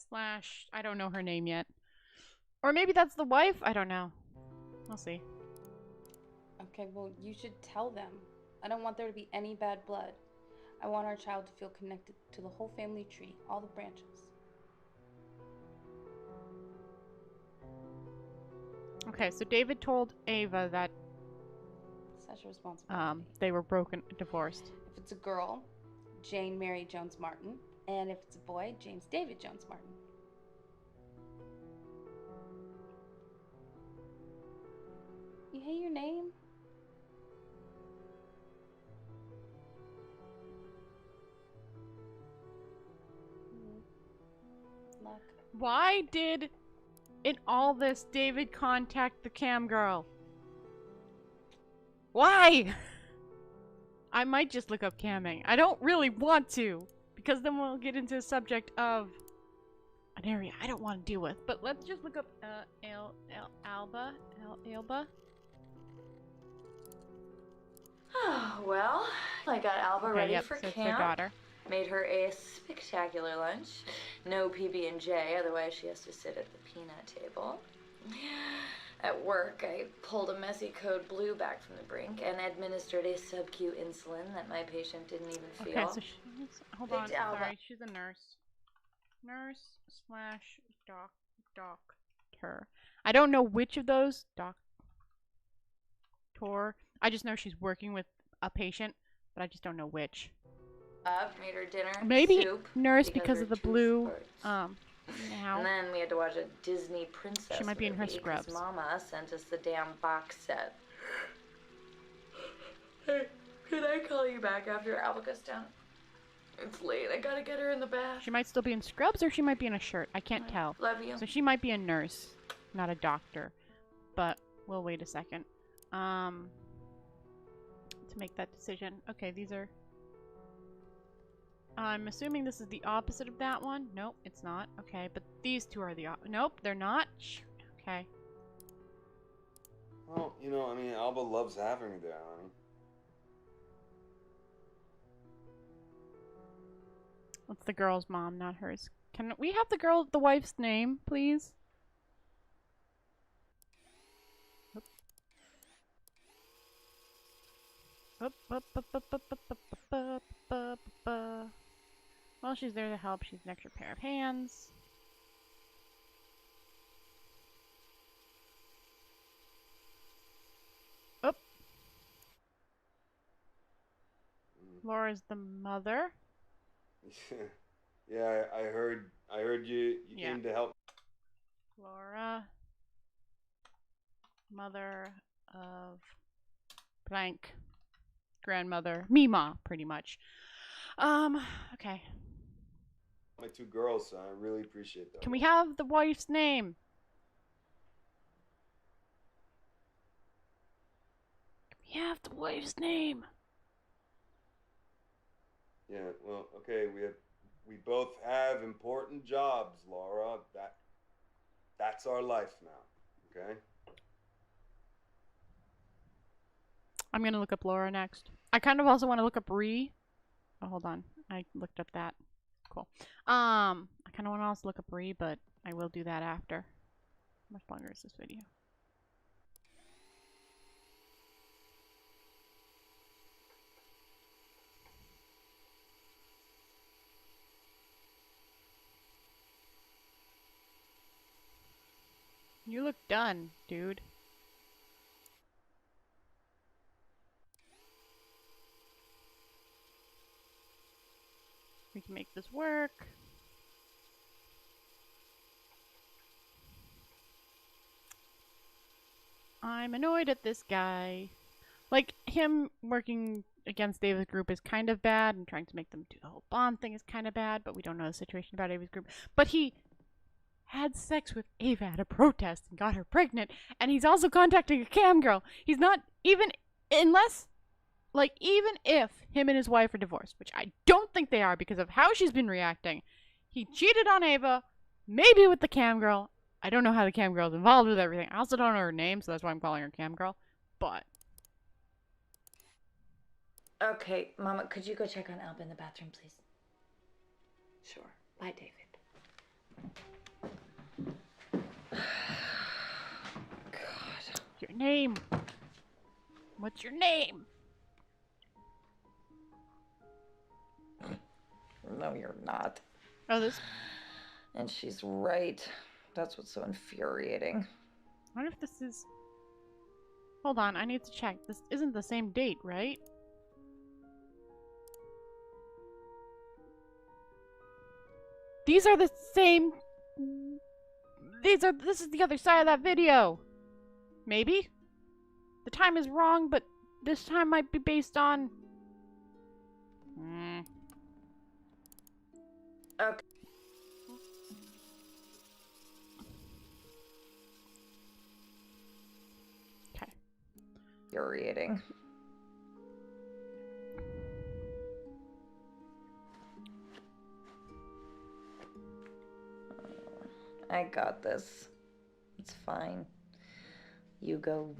Slash, I don't know her name yet. Or maybe that's the wife? I don't know. We'll see. Okay, well, you should tell them. I don't want there to be any bad blood. I want our child to feel connected to the whole family tree, all the branches. Okay, so David told Ava that Such a responsibility. they were divorced. If it's a girl, Jane Mary Jones Martin. And if it's a boy, James David Jones Martin. You hate your name? Luck. Why did, in all this, David contact the cam girl? Why? I might just look up camming. I don't really want to, because then we'll get into the subject of an area I don't want to deal with. But let's just look up Alba. Alba. Oh, well, I got Alba Okay, ready yep, for so it's camp. their daughter. Made her a spectacular lunch. No PB&J, otherwise she has to sit at the peanut table. At work, I pulled a messy code blue back from the brink and administered a sub-Q insulin that my patient didn't even feel. Okay, so she's, hold on, Big Alba. sorry, she's a nurse. Nurse slash doctor. I don't know which of those doctor. I just know she's working with a patient, but I just don't know which. Up, made her dinner. Maybe soup, nurse because we're of the two blue. sports. Now And then we had to watch a Disney princess she might be in her movie 'cause scrubs. Mama sent us the damn box set. Hey, can I call you back after Alba goes down? It's late. I gotta get her in the bath. She might still be in scrubs or she might be in a shirt. I can't tell. Love you. So she might be a nurse, not a doctor. But we'll wait a second. To make that decision. Okay, these are... I'm assuming this is the opposite of that one. Nope, it's not. Okay, but these two are the nope, they're not. Okay. Well, you know, I mean, Alba loves having me there, honey. That's the girl's mom, not hers. Can we have the wife's name, please? Well, she's there to help. She's an extra pair of hands. Oh. Laura's the mother. Yeah, I heard you came to help. Laura, mother of blank, grandmother, Mima, pretty much. Okay. My two girls, so I really appreciate that. Can we have the wife's name? Can we have the wife's name? Yeah, well, okay, we both have important jobs, Laura. That's our life now, okay? I'm gonna look up Laura next. I kind of also want to look up Ree. Oh, hold on. I looked up that. Cool. I kind of want to also look up Ree, but I will do that after. How much longer is this video? You look done, dude. We can make this work. I'm annoyed at this guy. Like, him working against Ava's group is kind of bad, and trying to make them do the whole bond thing is kind of bad, but we don't know the situation about Ava's group. But he had sex with Ava at a protest and got her pregnant, and he's also contacting a cam girl. He's not even, unless, like, even if him and his wife are divorced, which I don't think they are because of how she's been reacting. He cheated on Ava, maybe with the cam girl. I don't know how the cam girl's involved with everything. I also don't know her name, so that's why I'm calling her cam girl. But Okay, Mama, could you go check on Alba in the bathroom, please? Sure. Bye, David. God. Your name. What's your name? No, you're not. Oh, this. And she's right. That's what's so infuriating. I wonder if this is... Hold on, I need to check. This isn't the same date, right? These are the same... This is the other side of that video. Maybe? The time is wrong, but this time might be based on... Okay. Okay. Infuriating. I got this. It's fine. You go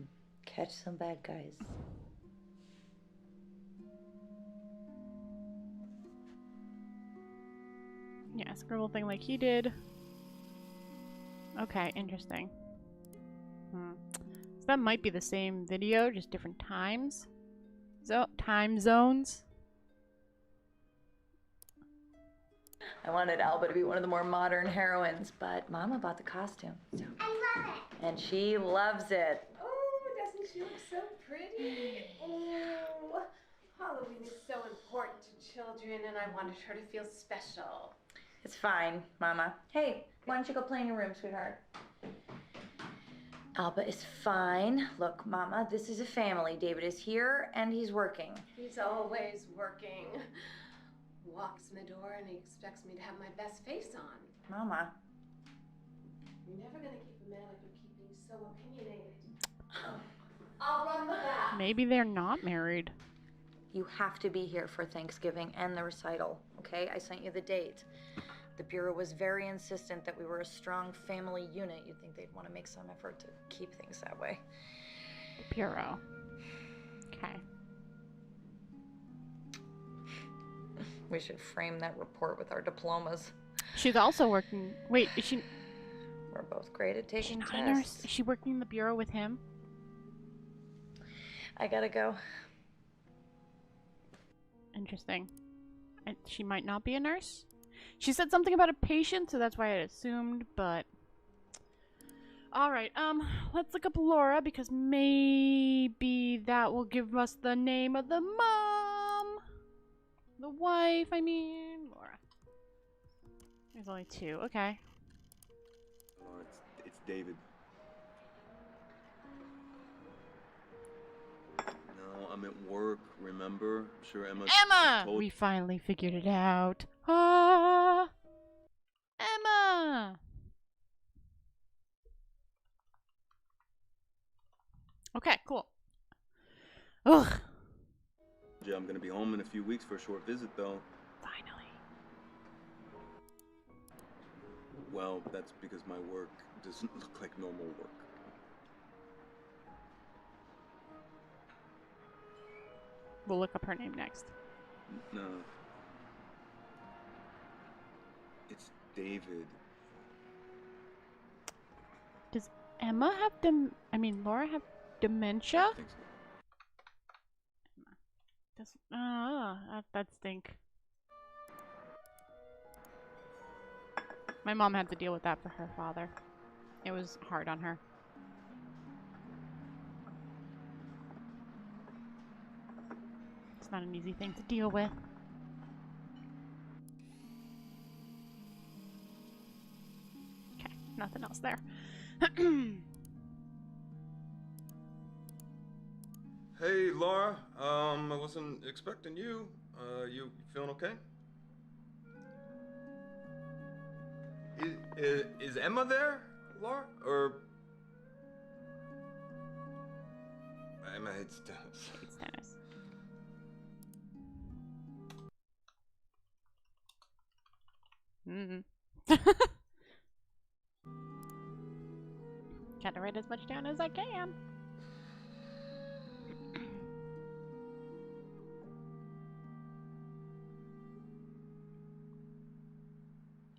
catch some bad guys. Yeah, scribble thing like he did. Okay, interesting. So that might be the same video, just different times. Time zones. I wanted Alba to be one of the more modern heroines, but Mama bought the costume. So. I love it. And she loves it. Oh, doesn't she look so pretty? Oh, Halloween is so important to children, and I wanted her to feel special. It's fine, Mama. Hey, why don't you go play in your room, sweetheart? Alba is fine. Look, Mama, this is a family. David is here, and he's working. He's always working. walks in the door and he expects me to have my best face on. Mama. You're never gonna keep a man like you keeping so opinionated. I'll run the bath. Maybe they're not married. You have to be here for Thanksgiving and the recital, okay? I sent you the date. The Bureau was very insistent that we were a strong family unit. You'd think they'd want to make some effort to keep things that way. Bureau. Okay. We should frame that report with our diplomas. She's also working. Wait, is she? We're both great at taking She's tests. not a nurse. Is she working in the Bureau with him? I gotta go. Interesting. And she might not be a nurse. She said something about a patient, so that's why I assumed, but... Alright, let's look up Laura, because maybe that will give us the name of the mom! The wife, I mean, Laura. There's only two, okay. Oh, it's David. No, I'm at work, remember? I'm sure Emma! We finally figured it out. Ah! Emma! Okay, cool. Ugh. Yeah, I'm gonna be home in a few weeks for a short visit, though. Finally. Well, that's because my work doesn't look like normal work. We'll look up her name next. No. It's David. Does Emma have Laura have dementia? I think so. That stink. My mom had to deal with that for her father. It was hard on her. It's not an easy thing to deal with. Okay, nothing else there. Hey, Laura. I wasn't expecting you. You feeling okay? Is Emma there, Laura? Or Emma hates tennis. It's tennis. Try to write as much down as I can.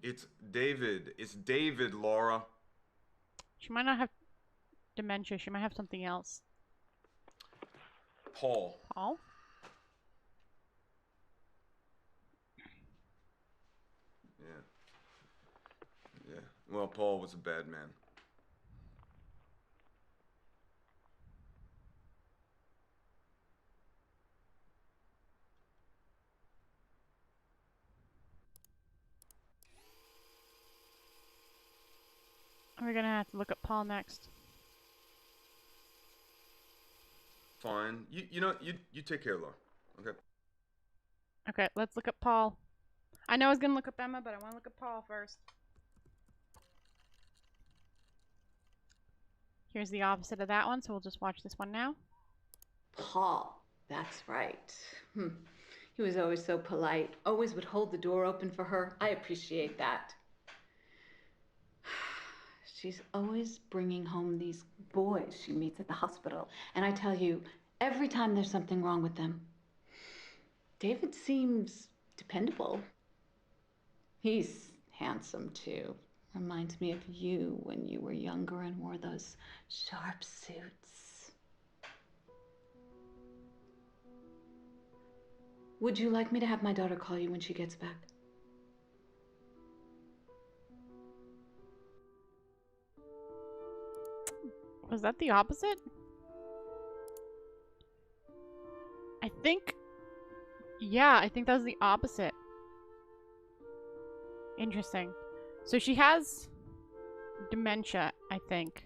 It's David. It's David, Laura. She might not have dementia. She might have something else. Paul. Paul? Yeah. Well, Paul was a bad man. We're gonna have to look up Paul next. Fine. You take care, Laura. Okay. Okay, let's look up Paul. I know I was gonna look up Emma, but I want to look up Paul first. Here's the opposite of that one, so we'll just watch this one now. Paul, that's right. He was always so polite, always would hold the door open for her. I appreciate that. She's always bringing home these boys she meets at the hospital. And I tell you, every time there's something wrong with them, David seems dependable. He's handsome, too. Reminds me of you when you were younger and wore those sharp suits. Would you like me to have my daughter call you when she gets back? Was that the opposite? I think that was the opposite. Interesting. So she has dementia, I think.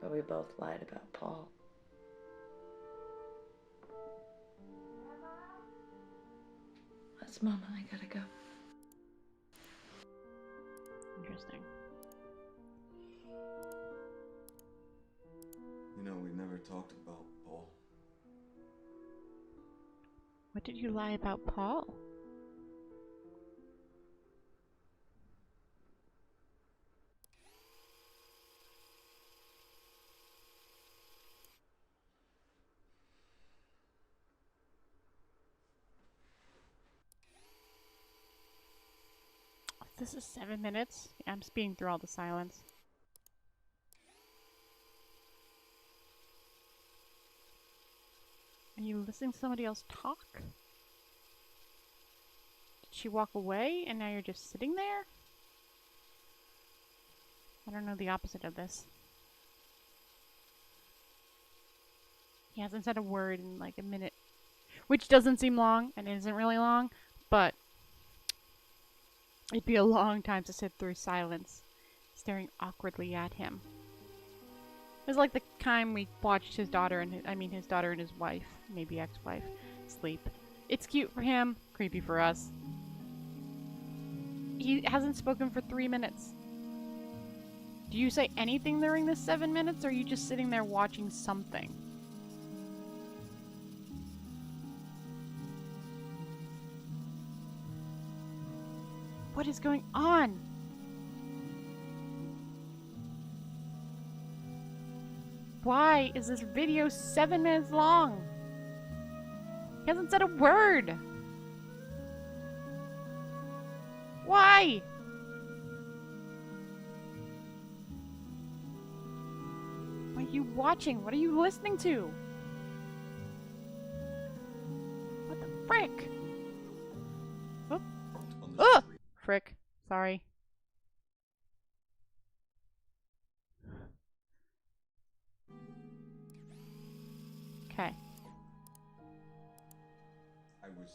But we both lied about Paul. That's Mama. I gotta go. Interesting. You know, we never talked about Paul. What did you lie about Paul? This is 7 minutes. Yeah, I'm speeding through all the silence. Are you listening to somebody else talk? Did she walk away and now you're just sitting there? I don't know the opposite of this. He hasn't said a word in like a minute, which doesn't seem long and isn't really long, but it'd be a long time to sit through silence, staring awkwardly at him. It was like the time we watched his daughter and his daughter and his wife, maybe ex-wife, sleep. It's cute for him, creepy for us. He hasn't spoken for 3 minutes. Do you say anything during this 7 minutes, or are you just sitting there watching something? What is going on? Why is this video 7 minutes long? He hasn't said a word. Why? What are you watching? What are you listening to? What the frick? Oh. Ugh! Frick. Sorry. Okay. I was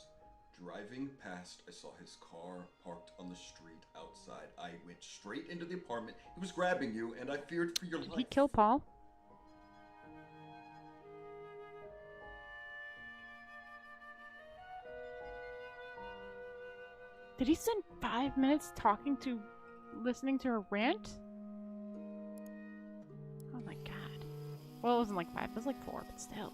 driving past, I saw his car parked on the street outside. I went straight into the apartment. He was grabbing you, and I feared for your life. Did he kill Paul? Did he spend 5 minutes listening to her rant? Oh my god. Well, it wasn't like 5, it was like 4, but still.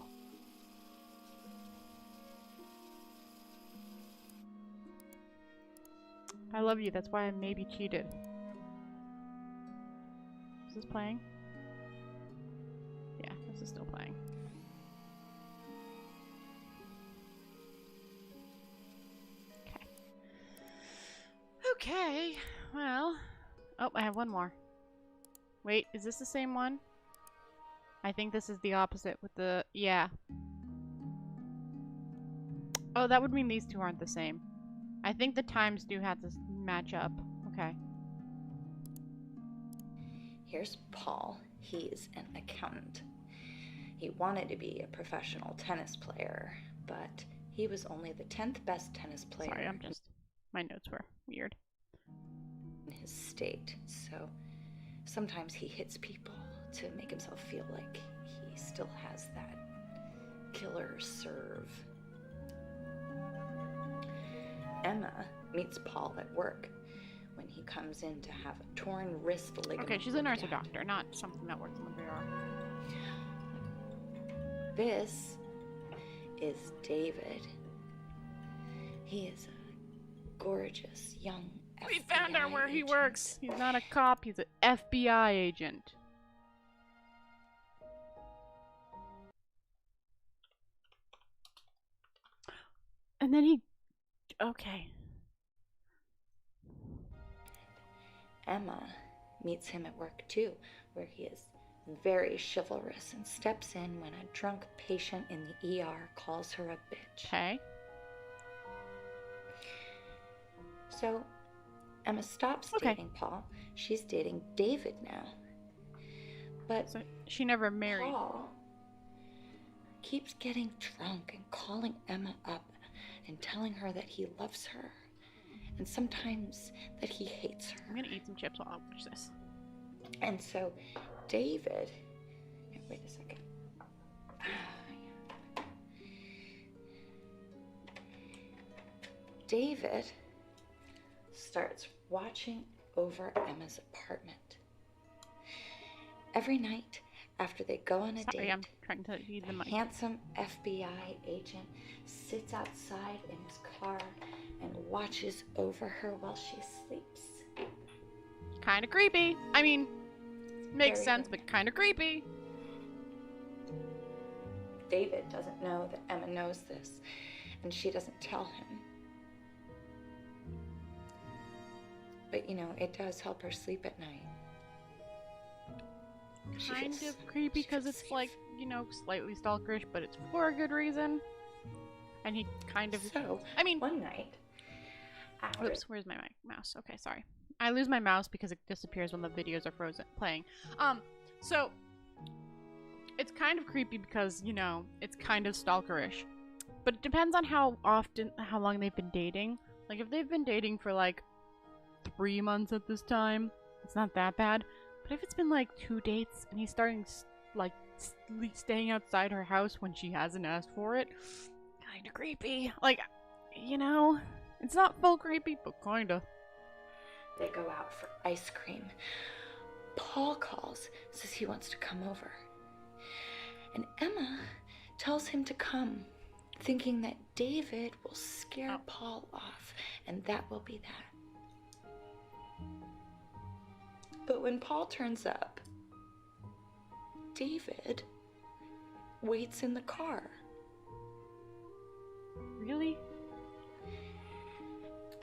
I love you, that's why I maybe cheated. Is this playing? Yeah, this is still playing. Okay, well... Oh, I have one more. Wait, is this the same one? I think this is the opposite with the... Yeah. Oh, that would mean these two aren't the same. I think the times do have to match up. Okay. Here's Paul. He's an accountant. He wanted to be a professional tennis player, but he was only the 10th best tennis player. Sorry, my notes were weird. In his state, so sometimes he hits people to make himself feel like he still has that killer serve. Emma meets Paul at work when he comes in to have a torn wrist ligament. Okay, she's a nurse or doctor, not something that works in the VR. This is David. He is a gorgeous young We found out where he works. He's not a cop, he's an FBI agent. And then he... Okay. Emma meets him at work too, where he is very chivalrous and steps in when a drunk patient in the ER calls her a bitch. Okay. So, Emma stops dating Paul. She's dating David now. But so she never married. Paul keeps getting drunk and calling Emma up and telling her that he loves her. And sometimes that he hates her. I'm gonna eat some chips while I watch this. And so, David... Wait a second. David starts watching over Emma's apartment. Every night after they go on a date, I'm trying to read the mic. handsome FBI agent sits outside in his car and watches over her while she sleeps. Kind of creepy. I mean, makes Very sense, but kind of creepy. David doesn't know that Emma knows this, and she doesn't tell him. But you know, it does help her sleep at night. Kind of creepy because it's like, you know, slightly stalkerish, but it's for a good reason. And he kind of. So, I mean, one night. Oops, where's my mouse? Okay, sorry. I lose my mouse because it disappears when the videos are frozen playing. So it's kind of creepy because, you know, it's kind of stalkerish. But it depends on how long they've been dating. Like, if they've been dating for like 3 months at this time, it's not that bad. But if it's been like 2 dates and he's starting like staying outside her house when she hasn't asked for it, kind of creepy. Like, you know, it's not full creepy, but kinda. They go out for ice cream. Paul calls, says he wants to come over. And Emma tells him to come, thinking that David will scare Paul off, and that will be that. But when Paul turns up, David waits in the car. Really?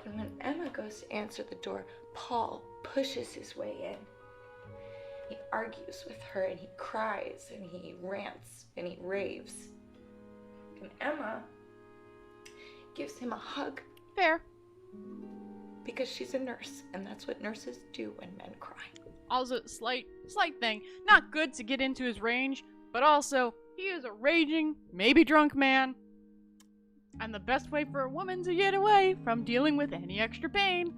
And when Emma goes to answer the door, Paul pushes his way in. He argues with her and he cries and he rants and he raves. And Emma gives him a hug. Fair. Because she's a nurse, and that's what nurses do when men cry. Also, slight thing. Not good to get into his range, but also, he is a raging, maybe drunk man. And the best way for a woman to get away from dealing with any extra pain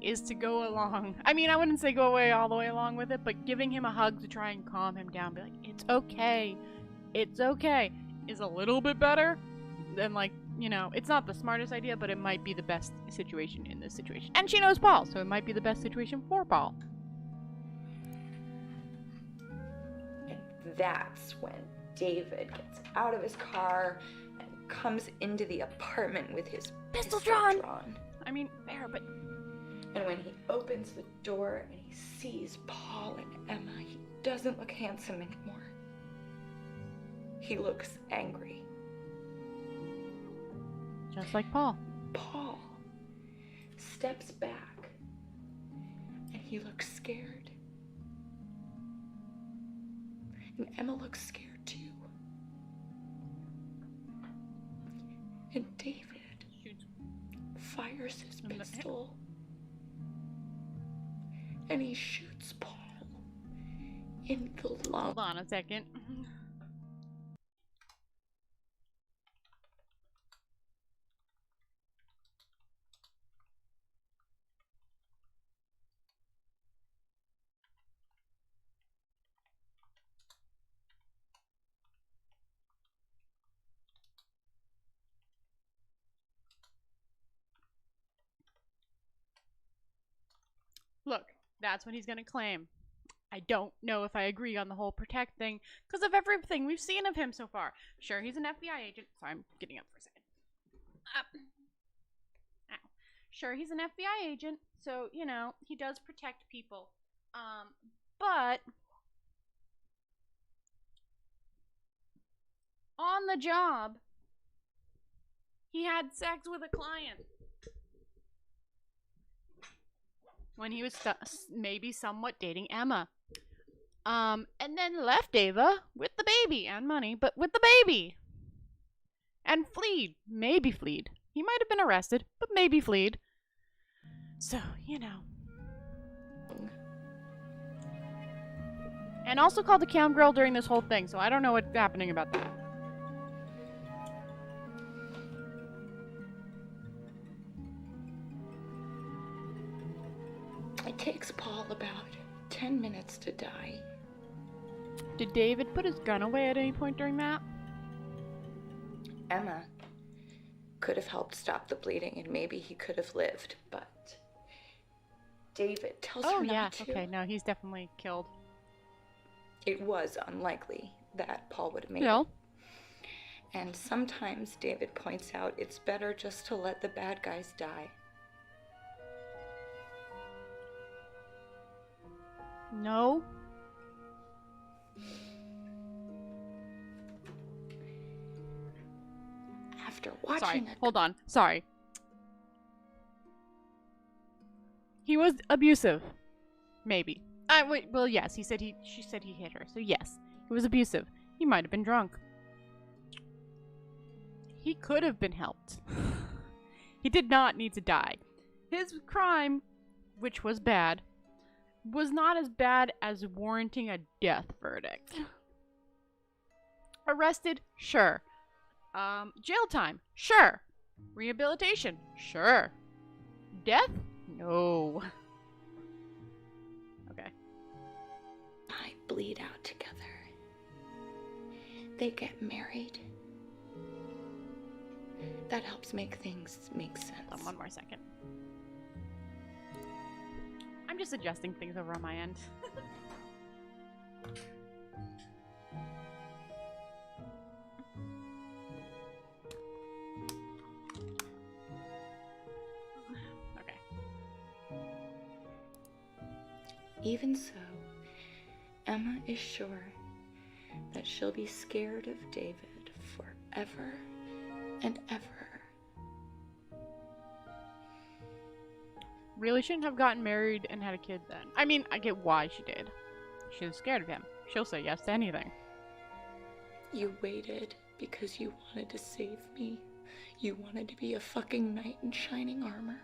is to go along. I mean, I wouldn't say go away all the way along with it, but giving him a hug to try and calm him down, be like, it's okay, is a little bit better than, like, you know, it's not the smartest idea, but it might be the best situation in this situation. And she knows Paul, so it might be the best situation for Paul. And that's when David gets out of his car and comes into the apartment with his pistol drawn. I mean, fair, but... And when he opens the door and he sees Paul and Emma, he doesn't look handsome anymore. He looks angry. Just like Paul. Paul steps back and he looks scared. And Emma looks scared too. And David fires his pistol and he shoots Paul in the lung. Hold on a second. Look, that's what he's gonna claim. I don't know if I agree on the whole protect thing because of everything we've seen of him so far. Sure, he's an FBI agent. Sorry, I'm getting up for a second. Ow. Sure, he's an FBI agent, so, you know, he does protect people. But on the job, he had sex with a client. When he was maybe somewhat dating Emma. And then left Ava with the baby and money, but with the baby. And fled. Maybe fled. He might have been arrested, but maybe fled. So, you know. And also called the cam girl during this whole thing, so I don't know what's happening about that. It takes Paul about 10 minutes to die. Did David put his gun away at any point during that? Emma could have helped stop the bleeding and maybe he could have lived, but David tells her not to. Okay, no, he's definitely killed. It was unlikely that Paul would have made it. And sometimes David points out it's better just to let the bad guys die. No. After watching Sorry, it. hold on. Sorry. He was abusive. Maybe. Well, yes, she said he hit her. So yes, he was abusive. He might have been drunk. He could have been helped. He did not need to die. His crime, which was bad, was not as bad as warranting a death verdict. Arrested? Sure. Jail time? Sure. Rehabilitation? Sure. Death? No. Okay. I bleed out together. They get married. That helps make things make sense. One more second. I'm just adjusting things over on my end. Okay. Even so, Emma is sure that she'll be scared of David forever and ever. Really shouldn't have gotten married and had a kid then. I mean, I get why she did. She was scared of him. She'll say yes to anything. You waited because you wanted to save me. You wanted to be a fucking knight in shining armor.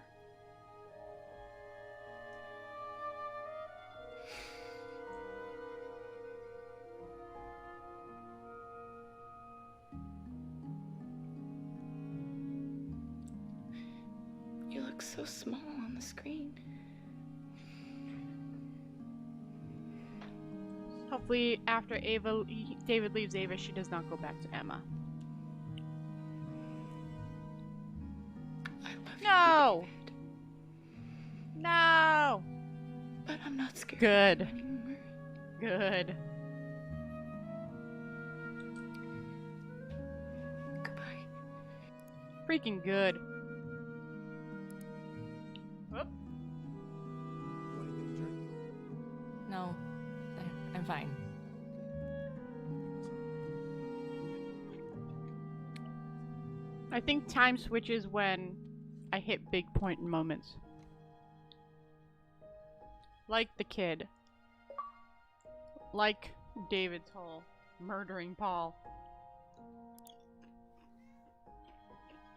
You look so small on the screen. Hopefully, after David leaves Ava, she does not go back to Emma. No! No! But I'm not scared Good. of you anymore. Good. Goodbye. Freaking good. Whoop. No, I'm fine. I think time switches when I hit big point moments. Like the kid. Like David's whole murdering Paul.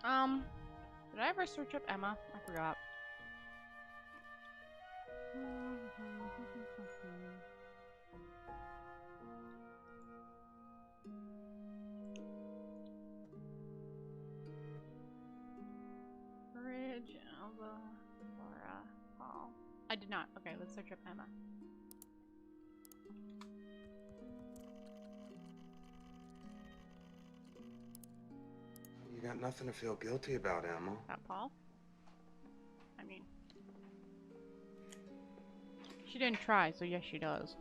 Did I ever search up Emma? I forgot. Ridge, Alba, Laura, Paul. I did not. Okay, let's search up Emma. You got nothing to feel guilty about, Emma. About Paul? I mean, she didn't try, so yes, she does.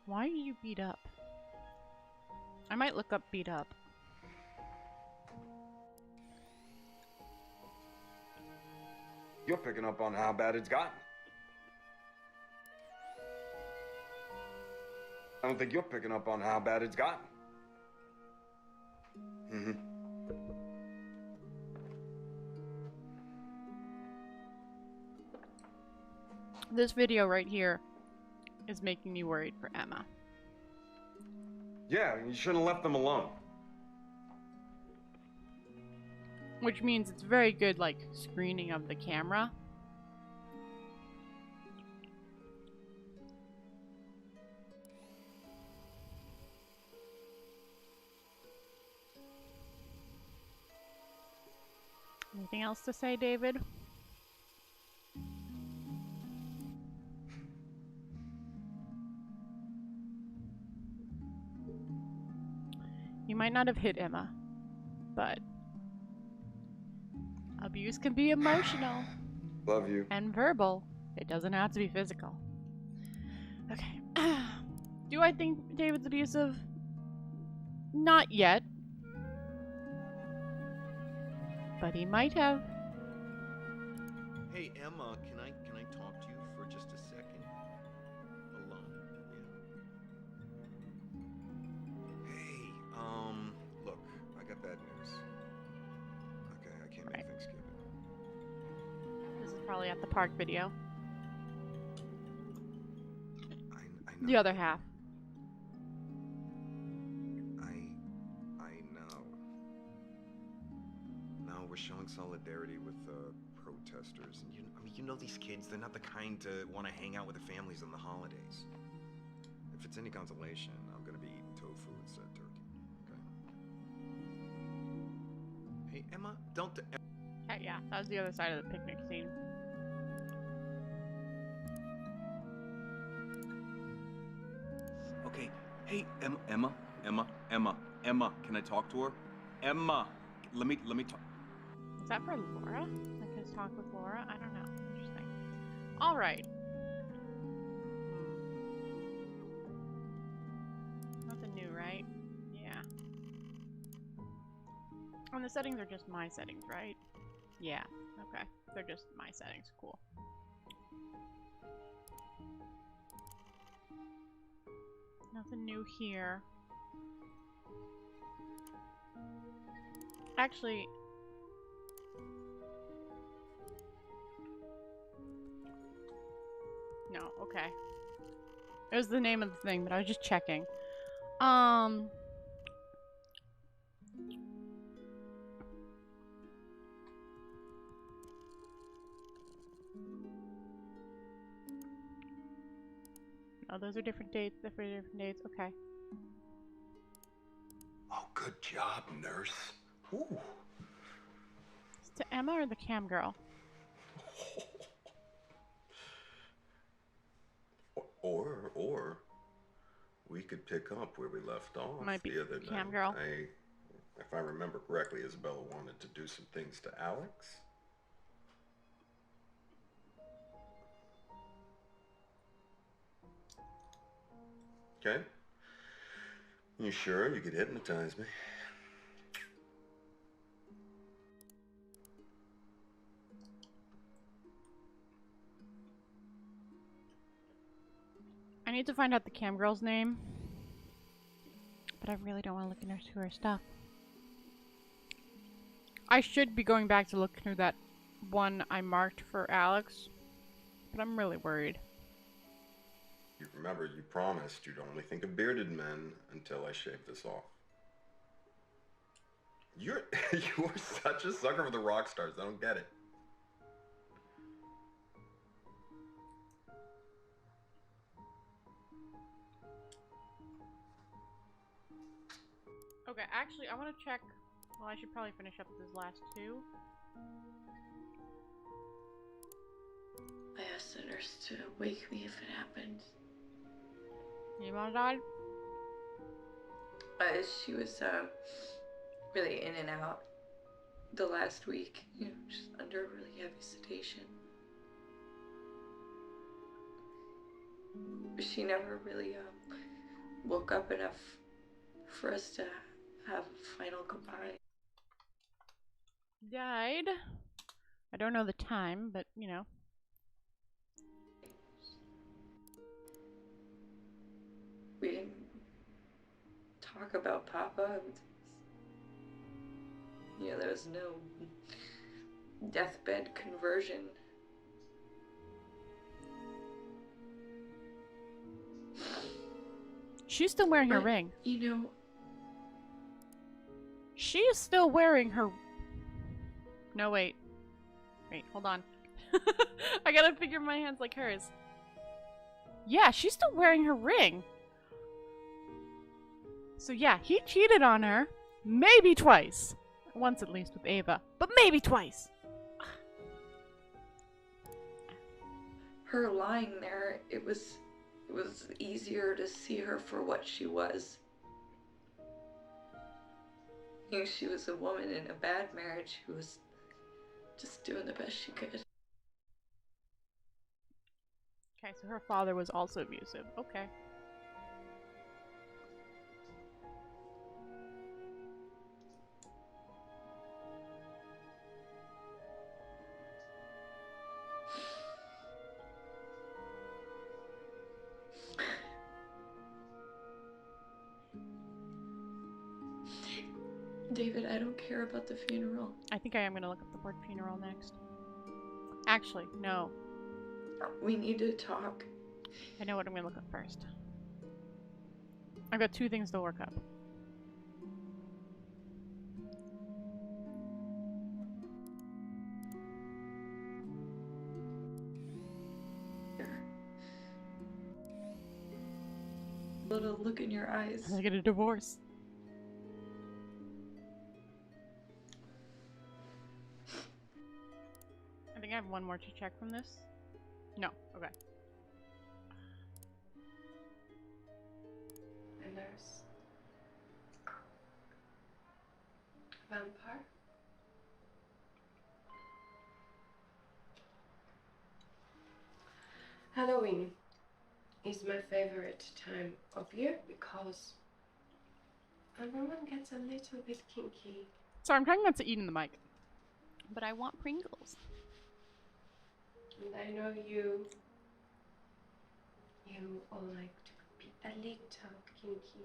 Why are you beat up? I might look up beat up. You're picking up on how bad it's gotten. I don't think you're picking up on how bad it's gotten. Mm-hmm. This video right here is making me worried for Emma. Yeah, you shouldn't have left them alone. Which means it's very good, like, screening of the camera. Anything else to say, David? You might not have hit Emma, but abuse can be emotional. Love you. And verbal. It doesn't have to be physical. Okay. Do I think David's abusive? Not yet. But he might have. Hey Emma, can I talk to you for just a second? Alone. Yeah. Hey, look, I got bad news. Okay, I can't make Thanksgiving. This is probably at the park video. I know. The other half. I know. No, we're showing solidarity with protesters, and you know these kids. They're not the kind to want to hang out with their families on the holidays. If it's any consolation, I'm gonna be eating tofu instead of turkey. Okay. Hey Emma, don't. Okay, yeah, that was the other side of the picnic scene. Okay. Hey, Emma, can I talk to her? Emma, let me talk. Is that for Laura? Like his talk with Laura? I don't know. Interesting. Alright. Nothing new, right? Yeah. And the settings are just my settings, right? Yeah. Okay. They're just my settings. Cool. Nothing new here. Actually, no, okay. It was the name of the thing, but I was just checking. Oh, those are different dates. Different dates. Okay. Oh, good job, nurse. Ooh. Is it to Emma or the cam girl? Or we could pick up where we left off Might be the other cam night. girl. If I remember correctly, Isabella wanted to do some things to Alex. Okay. You sure you could hypnotize me? I need to find out the cam girl's name, but I really don't want to look into her stuff. I should be going back to look through that one I marked for Alex, but I'm really worried. You remember, you promised you'd only think of bearded men until I shave this off. You're such a sucker for the rock stars. I don't get it. Okay, actually, I want to check. Well, I should probably finish up these last two. I asked the nurse to wake me if it happened. Your mom died? She was really in and out the last week, just under really heavy sedation. She never really woke up enough for us to have a final goodbye. Died. I don't know the time, but you know. We didn't talk about Papa. There was no deathbed conversion. She's still wearing her ring. She is still wearing her... No, wait. Wait, hold on. I gotta figure my hands like hers. Yeah, she's still wearing her ring. So yeah, he cheated on her. Maybe twice. Once at least with Ava. But maybe twice. her lying there, it was easier to see her for what she was. You know, she was a woman in a bad marriage who was just doing the best she could. Okay, so her father was also abusive. Okay. David, I don't care about the funeral. I think I am gonna look up the word funeral next. Actually, no. We need to talk. I know what I'm gonna look up first. I've got 2 things to look up. Little look in your eyes. I get a divorce. I think I have one more to check from this. No, okay. A nurse. Vampire. Halloween is my favorite time of year because everyone gets a little bit kinky. Sorry, I'm trying not to eat in the mic. But I want Pringles. And I know you all like to be a little kinky.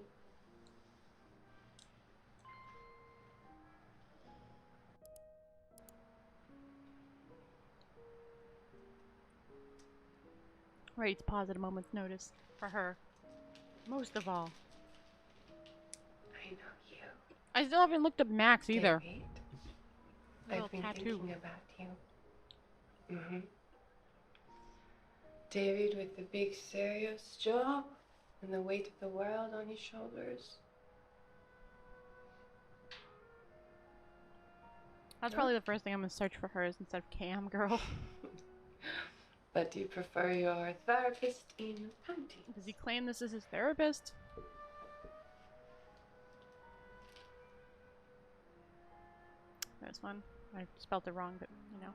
Ready to pause at a moment's notice for her. Most of all. I know you. I still haven't looked up Max either. David, Little I've been tattoo. thinking about you. David with the big serious job and the weight of the world on his shoulders. That's probably the first thing I'm gonna search for hers instead of cam girl. But do you prefer your therapist in panties? Does he claim this is his therapist? There's one. I spelled it wrong, but you know.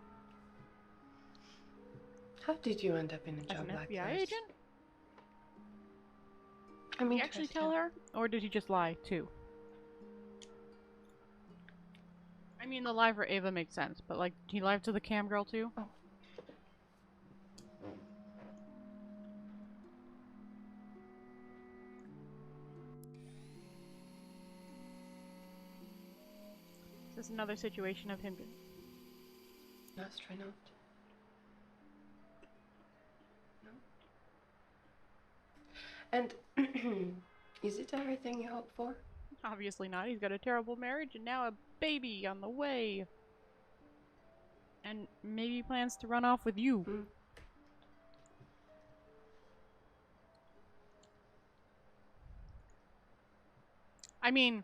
How did you end up in a As job an like FBI this? agent? I'm Did he actually tell her? Or did he just lie too? I mean, the lie for Ava makes sense, but like, he lied to the cam girl too? Oh. Is this another situation of him? Astronaut. No. And is it everything you hoped for? Obviously not. He's got a terrible marriage and now a baby on the way. And maybe he plans to run off with you. I mean,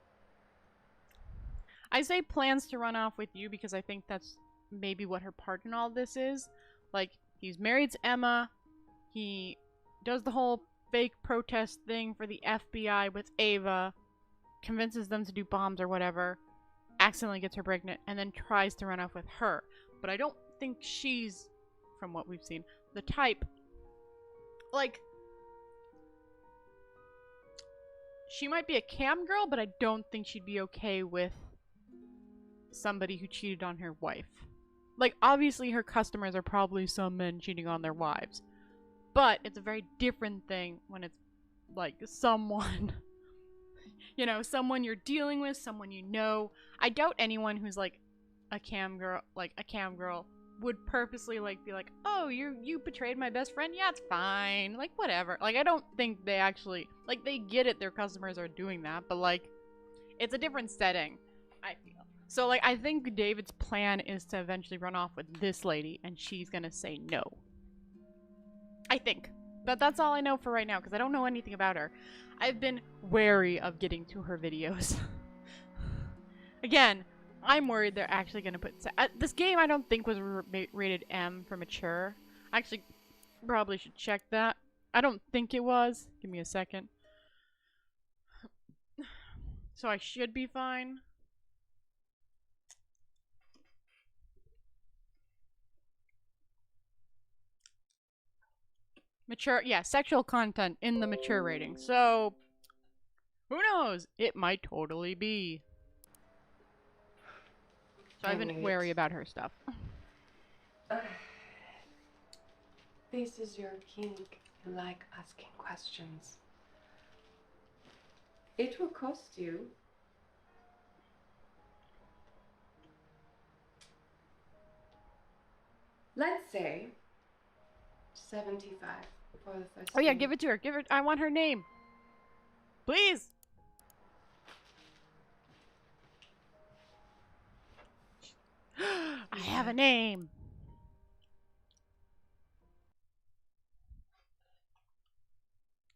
I say plans to run off with you because I think that's maybe what her part in all this is. Like, he's married to Emma. He does the whole fake protest thing for the FBI with Ava. Convinces them to do bombs or whatever. Accidentally gets her pregnant. And then tries to run off with her. But I don't think she's, from what we've seen, the type. Like, she might be a cam girl, but I don't think she'd be okay with somebody who cheated on her wife. Like, obviously her customers are probably some men cheating on their wives. But it's a very different thing when it's, like, someone, you know, someone you're dealing with, someone you know. I doubt anyone who's, like, a cam girl, would purposely, like, be like, oh, you betrayed my best friend? Yeah, it's fine. Like, whatever. Like, I don't think they actually, like, they get it, their customers are doing that, but, like, it's a different setting, I feel. So, like, I think David's plan is to eventually run off with this lady, and she's gonna say no. I think. But that's all I know for right now, because I don't know anything about her. I've been wary of getting to her videos. Again, I'm worried they're actually gonna put... this game I don't think was rated M for mature. Actually, Probably should check that. I don't think it was. Give me a second. So I should be fine. Mature, yeah, sexual content in the mature rating. So, who knows? It might totally be. So I've been wary about her stuff. This is your kink. You like asking questions. It will cost you. Let's say 75 for the first. Oh yeah, date. give it to her. Give her. I want her name. Please. I have a name.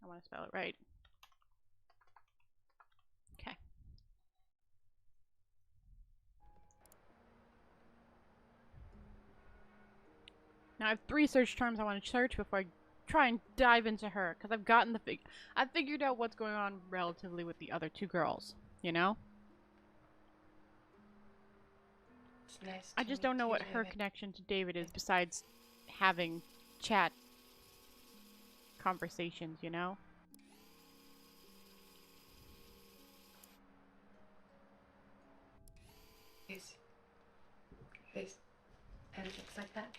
I want to spell it right. Okay. Now I have 3 search terms I want to search before I try and dive into her, because I've gotten I've figured out what's going on relatively with the other 2 girls, you know? It's nice I just don't know what her connection to David is besides having chat conversations, you know? This, and looks like that.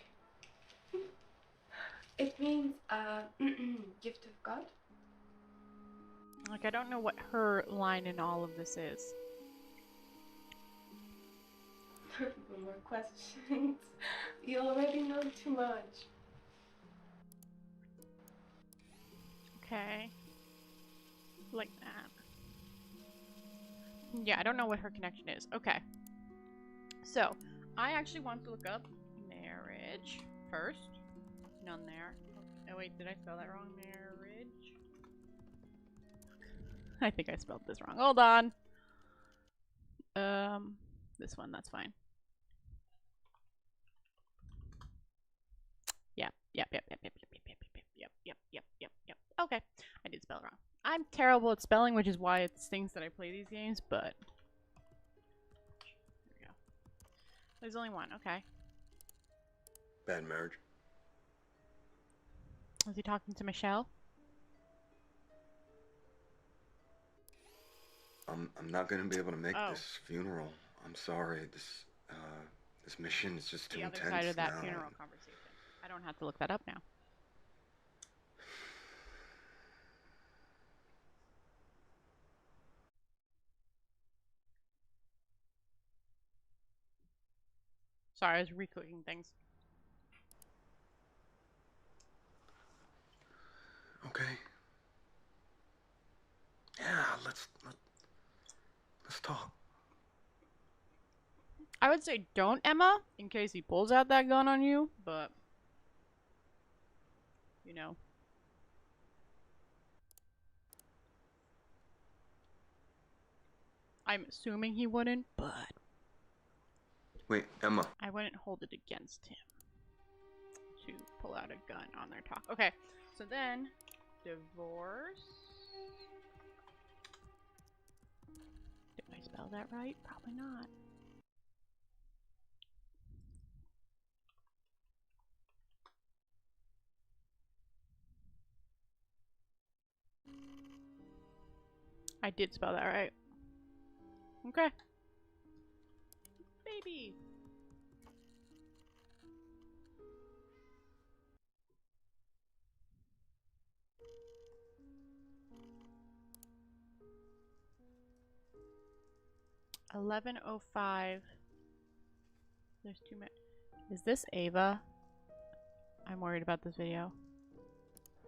It means gift of God. Like, I don't know what her line in all of this is. No more questions. You already know too much. Okay. Like that. Yeah, I don't know what her connection is. Okay. So, I actually want to look up marriage first. None there. Oh wait, did I spell that wrong? Marriage. I think I spelled this wrong. Hold on. This one, that's fine. Yep. Okay, I did spell it wrong. I'm terrible at spelling, which is why it stinks that I play these games, but... There we go. There's only one, okay. Bad marriage. Was he talking to Michelle? I'm not gonna be able to make Oh. this funeral. I'm sorry. This mission is just too The other intense side of that now. funeral conversation. I don't have to look that up now. Sorry, I was reclicking things. Okay. Yeah, let's talk. I would say don't, Emma, in case he pulls out that gun on you, but... You know. I'm assuming he wouldn't, but... Wait, Emma. I wouldn't hold it against him to pull out a gun on their talk. Okay, so then, divorce. Did I spell that right? Probably not. I did spell that right. Okay. Baby. $11:05. There's 2 minutes. Is this Ava? I'm worried about this video.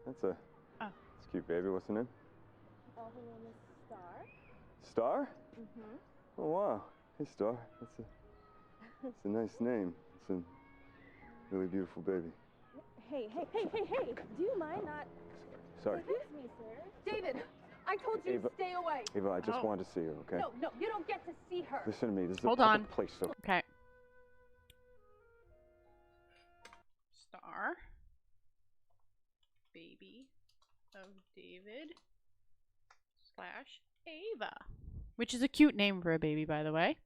That's a... Oh. It's cute, baby. What's her name? Her name is Star. Star? Mm-hmm. Oh, wow. Hey, Star. That's a nice name. It's a really beautiful baby. Hey, do you mind not... Sorry. Excuse me, sir. David, I told you Ava, to stay away. Ava, I just Oh. wanted to see her, okay? No, you don't get to see her. Listen to me. This is Hold a public on. place, so... Okay. Star. baby of David / Ava. Which is a cute name for a baby, by the way.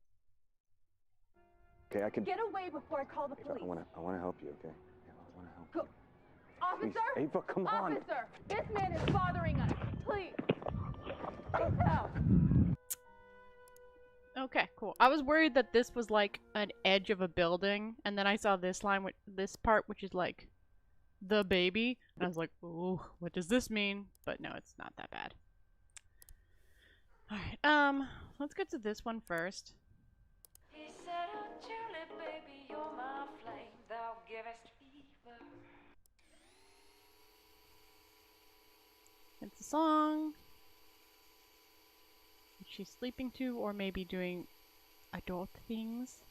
Okay, I can. Get away before I call the police. I wanna help you, okay? Yeah, I wanna help you. Officer! Please, Ava, come on. Officer! This man is bothering us. Please! Please help! Okay, cool. I was worried that this was like an edge of a building, and then I saw this line with this part, which is like the baby, and I was like, ooh, what does this mean? But no, it's not that bad. Alright, let's get to this one first. He said, "Oh, Julie, baby, you're my flame, thou givest fever." It's a song. She's sleeping to, or maybe doing adult things.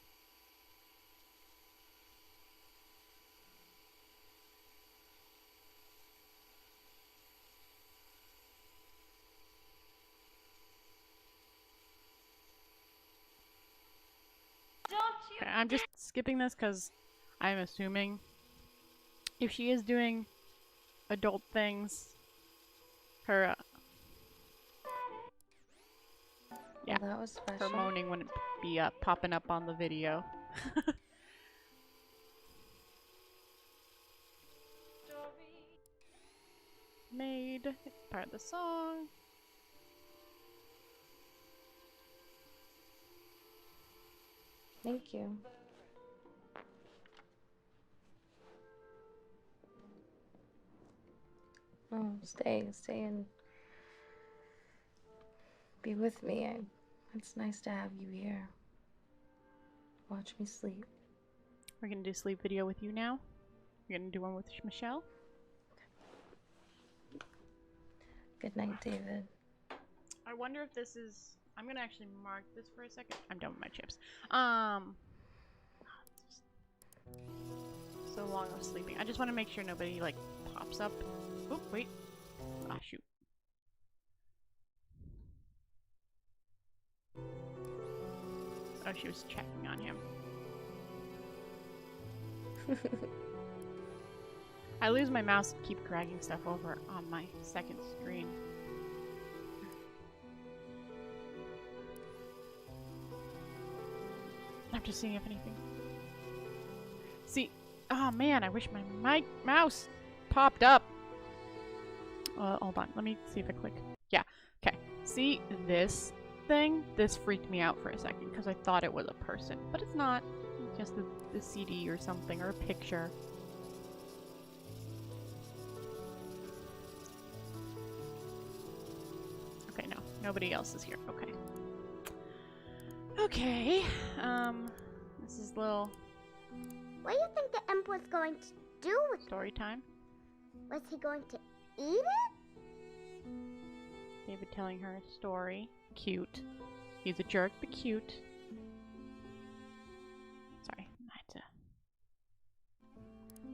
Okay, I'm just skipping this because I'm assuming if she is doing adult things, her yeah, that was special. her moaning wouldn't be popping up on the video. Made part of the song. Thank you. Oh, stay and be with me. It's nice to have you here. Watch me sleep. We're gonna do a sleep video with you now. We're gonna do one with Michelle. Good night, David. I wonder if this is... I'm gonna actually mark this for a second. I'm done with my chips. So long I was sleeping. I just want to make sure nobody like pops up. Oop, wait. Ah, shoot. Oh, she was checking on him. I lose my mouse and keep dragging stuff over on my second screen. I'm just seeing if anything. See, oh man, I wish my mouse popped up. Hold on, let me see if I click. Yeah, okay. See this thing? This freaked me out for a second because I thought it was a person, but it's not. It's just the CD or something, or a picture. Okay, no, nobody else is here. Okay. Okay, this is little... What do you think the imp was going to do with story time? Was he going to eat it? David telling her a story. Cute. He's a jerk, but cute. Sorry, I had to...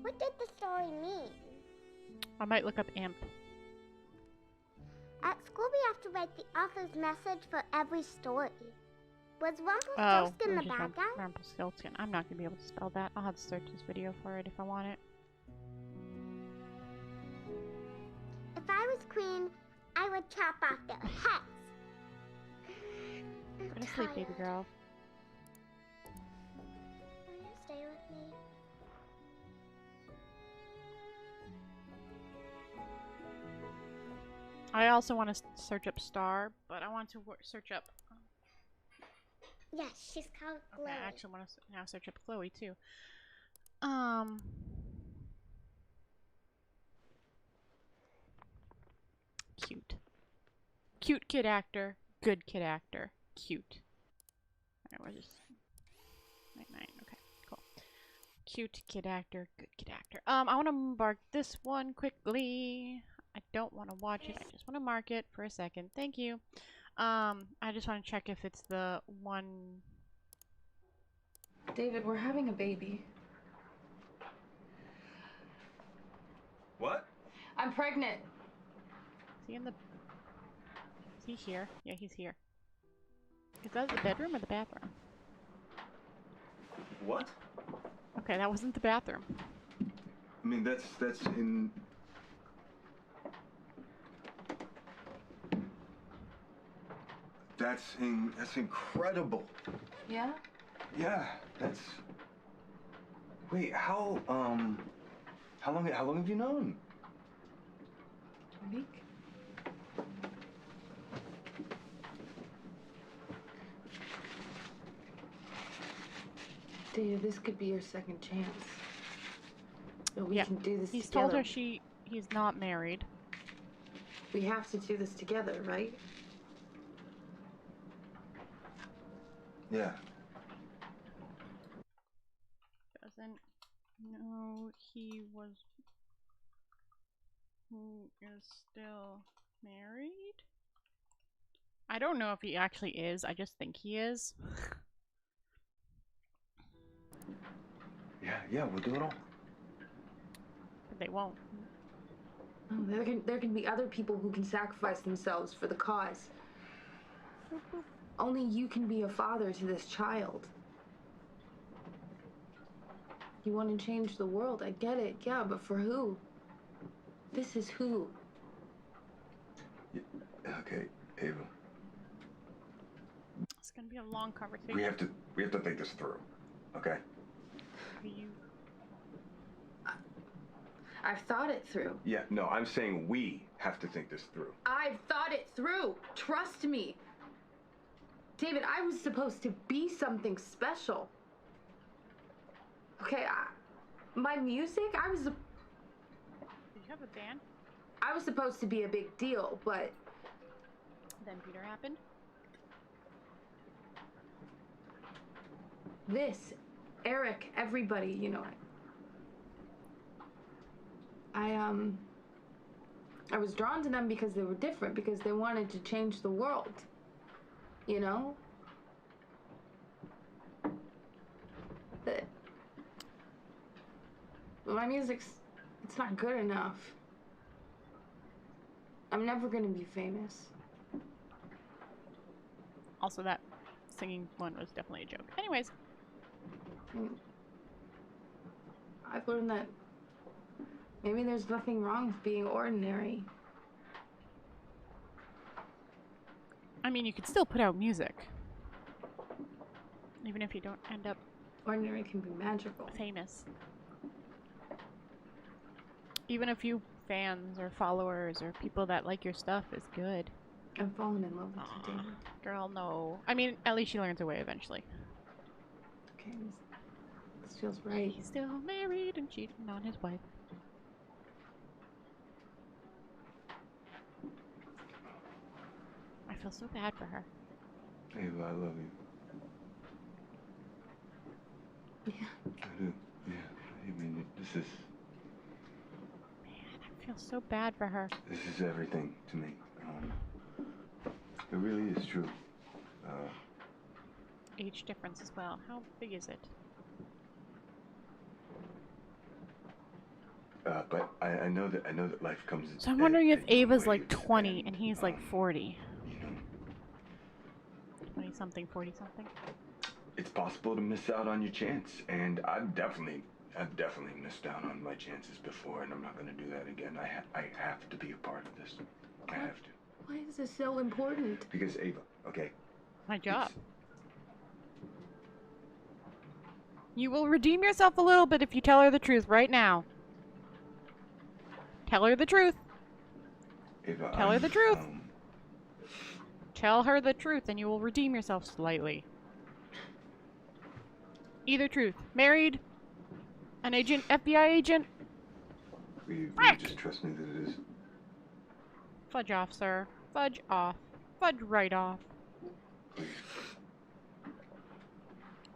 What did the story mean? I might look up imp. At school we have to write the author's message for every story. Was Rumpelstiltskin the bad guy? Rumpelstiltskin. I'm not gonna be able to spell that. I'll have to search this video for it if I want it. If I was queen, I would chop off their heads. Go to sleep, baby girl. Will you stay with me? I also want to search up Star, but I want to search up... Yes, she's called Chloe. Okay, I actually want to now search up Chloe too. Cute. Cute kid actor. Good kid actor. Cute. Alright, we're just... 99, okay, cool. Cute kid actor. Good kid actor. I want to mark this one quickly. I don't want to watch it. I just want to mark it for a second. Thank you. I just want to check if it's the one... David, we're having a baby. What? I'm pregnant. Is he in the... Is he here? Yeah, he's here. Is that the bedroom or the bathroom? What? Okay, that wasn't the bathroom. I mean, that's in... That's incredible. Yeah? Yeah, that's. Wait, how long have you known? A week. Dave, this could be your second chance. But we can do this He's together. told her he's not married. We have to do this together, right? Yeah. Doesn't know who is still married. I don't know if he actually is. I just think he is. Yeah, we'll do it all. But they won't. Oh, there can be other people who can sacrifice themselves for the cause. Only you can be a father to this child. You want to change the world, I get it, yeah, but for who? This is who. Okay, Ava. It's gonna be a long conversation. We have to think this through, okay? I've thought it through. Yeah, no, I'm saying we have to think this through. I've thought it through. Trust me. David, I was supposed to be something special. Okay, my music, Did you have a band? I was supposed to be a big deal, but then Peter happened. This, Eric, everybody, you know, I was drawn to them because they were different, because they wanted to change the world, you know? But my music's, it's not good enough. I'm never gonna be famous. Also, that singing one was definitely a joke. Anyways. I've learned that maybe there's nothing wrong with being ordinary. I mean, you could still put out music. Even if you don't end up... Ordinary can be magical. Famous. Even a few fans or followers or people that like your stuff is good. I'm falling in love with you, David. Girl, no. I mean, at least she learns her way eventually. Okay, this feels right. He's still married and cheating on his wife. I feel so bad for her. Ava, I love you. Yeah. I do. Yeah. I mean, this is... Man, I feel so bad for her. This is everything to me. It really is true. Age difference as well. How big is it? But I know that life comes. So I'm wondering if Ava's like 20 and he's like 40. 20 something, 40 something. It's possible to miss out on your chance, and I've definitely missed out on my chances before, and I'm not going to do that again. I have to be a part of this. I have to. Why is this so important? Because Ava, okay? My job. You will redeem yourself a little bit if you tell her the truth right now. Tell her the truth. Ava, tell her the truth. Tell her the truth and you will redeem yourself slightly. Either truth. Married? An agent? FBI agent? Will you just trust me that it is? Fudge off, sir. Fudge off. Fudge right off.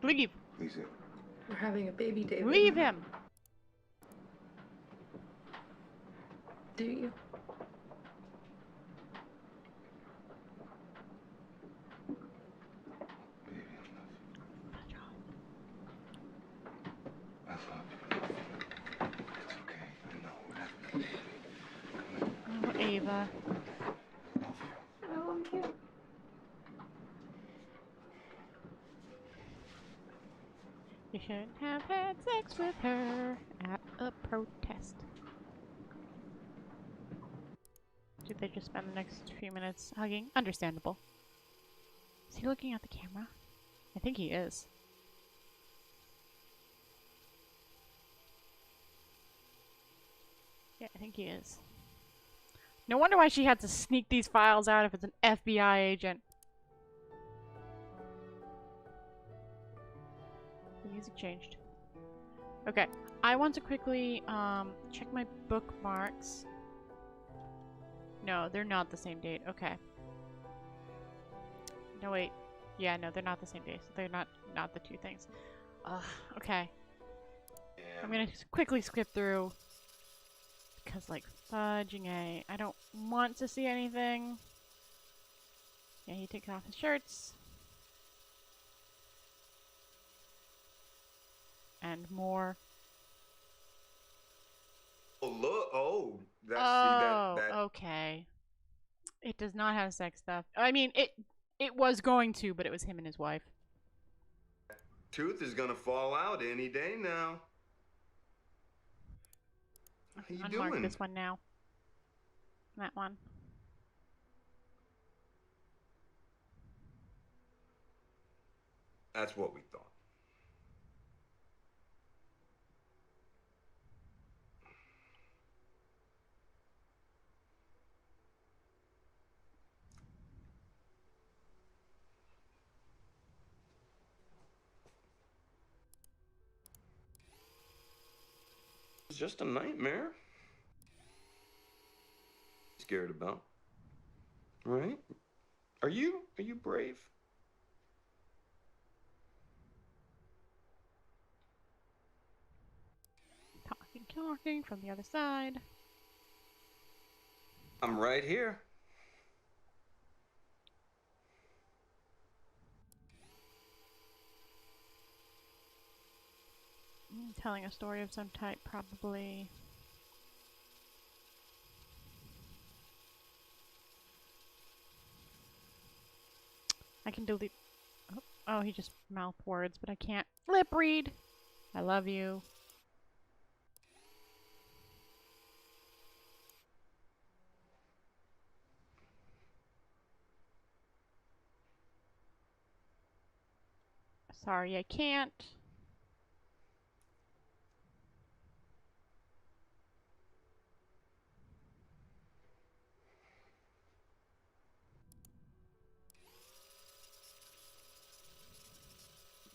Leave. Please. We're having a baby, David. Leave him. Do you? I love you. It's okay. I know what happened. Oh, Ava. I love you. You shouldn't have had sex with her at a protest. Did they just spend the next few minutes hugging? Understandable. Is he looking at the camera? I think he is. Yeah, I think he is. No wonder why she had to sneak these files out if it's an FBI agent. The music changed. Okay, I want to quickly check my bookmarks. No, they're not the same date. Okay. No, wait. Yeah, no, they're not the same day. So they're not the two things. Okay. I'm gonna quickly skip through. Because, like, fudging A. I don't want to see anything. Yeah, he takes off his shirts. And more. Oh, look. Oh. That's, oh, see, that. Okay. It does not have sex stuff. I mean, it was going to, but it was him and his wife. Tooth is gonna fall out any day now. How you Unmark doing? this one now. That one. That's what we thought. It's just a nightmare. Scared about, right? Are you brave? Talking from the other side. I'm right here. Telling a story of some type, probably. I can delete. Oh, he just mouthed words, but I can't lip read. I love you. Sorry, I can't.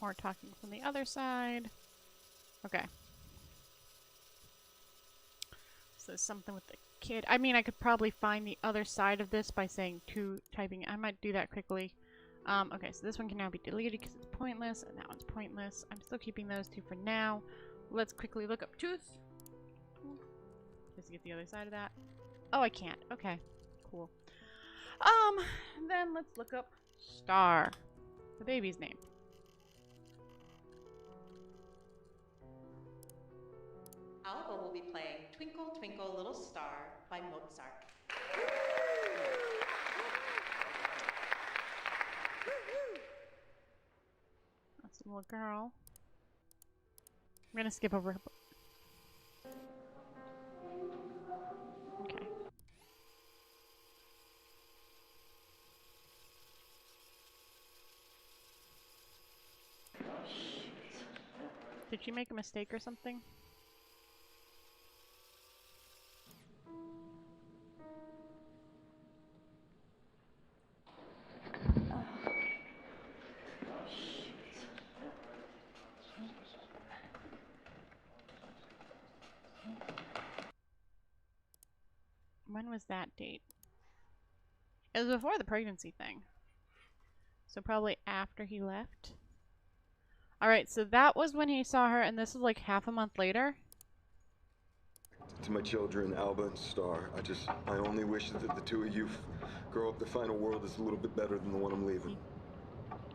More talking from the other side. Okay. So something with the kid. I mean, I could probably find the other side of this by saying typing. I might do that quickly. Okay, so this one can now be deleted because it's pointless, and that one's pointless. I'm still keeping those two for now. Let's quickly look up tooth. Just to get the other side of that. Oh, I can't. Okay, cool. Then let's look up Star, the baby's name. Alba will be playing Twinkle Twinkle Little Star by Mozart. That's the little girl. I'm gonna skip over her. Okay. Did she make a mistake or something? When was that date? It was before the pregnancy thing. So probably after he left. Alright, so that was when he saw her, and this is like half a month later. To my children, Alba and Star, I only wish that the two of you grow up to find a world that's a little bit better than the one I'm leaving.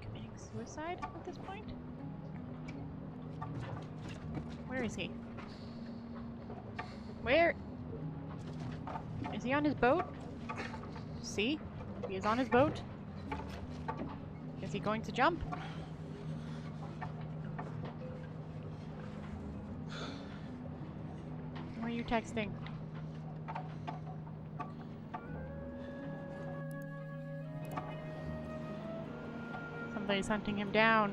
Committing suicide at this point? Where is he? Where? Is he on his boat? See? He is on his boat. Is he going to jump? Who are you texting? Somebody's hunting him down.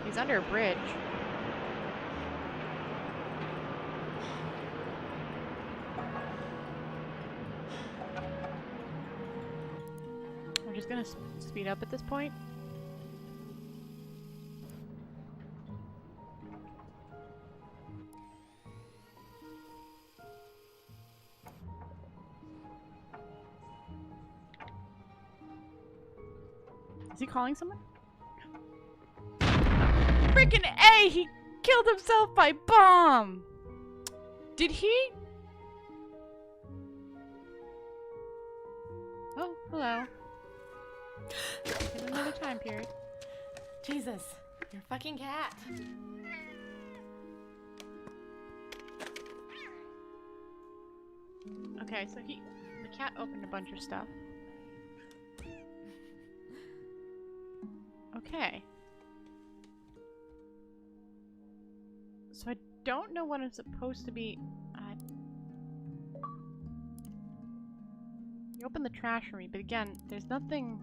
He's under a bridge. We're just gonna speed up at this point. Is he calling someone? Freaking A! He killed himself by bomb! Did he? Oh, hello. In another time period. Jesus, your fucking cat. Okay, so the cat opened a bunch of stuff. Okay. So I don't know what I'm supposed to be. You open the trash for me, but again, there's nothing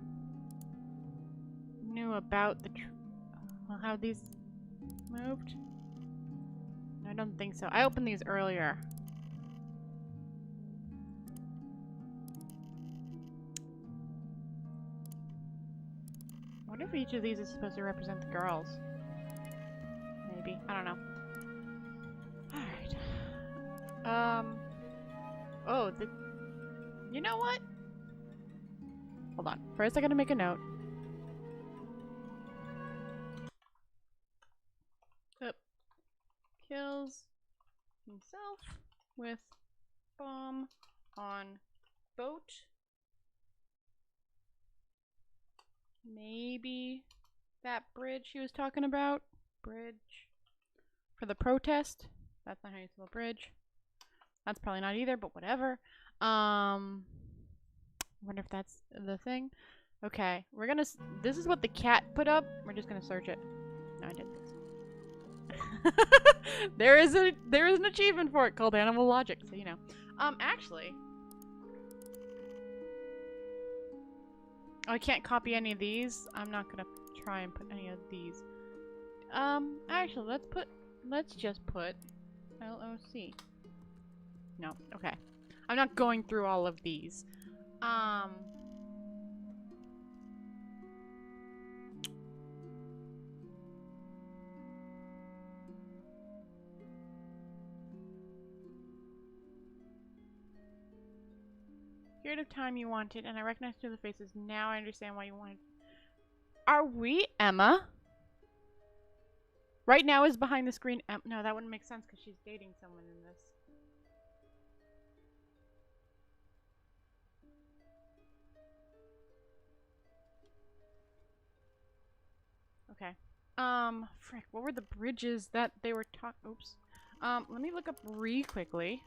new about the how these moved. No, I don't think so. I opened these earlier. I wonder if each of these is supposed to represent the girls. Maybe. I don't know. Alright. Oh, you know what? Hold on. First I gotta make a note. Kills himself with bomb on boat. Maybe that bridge he was talking about. Bridge for the protest. That's not how you spell bridge. That's probably not either, but whatever. I wonder if that's the thing. Okay, we're gonna. This is what the cat put up. We're just gonna search it. No, I did this. there is an achievement for it called Animal Logic, so you know. Actually. Oh, I can't copy any of these. I'm not gonna try and put any of these. Actually, let's just put LOC. No, okay. I'm not going through all of these. Period of time you wanted, and I recognize two of the faces. Now I understand why you wanted. Are we Emma? Right now is behind the screen. No, that wouldn't make sense because she's dating someone in this. Okay. Frick, what were the bridges that they were oops. Let me look up Ree quickly.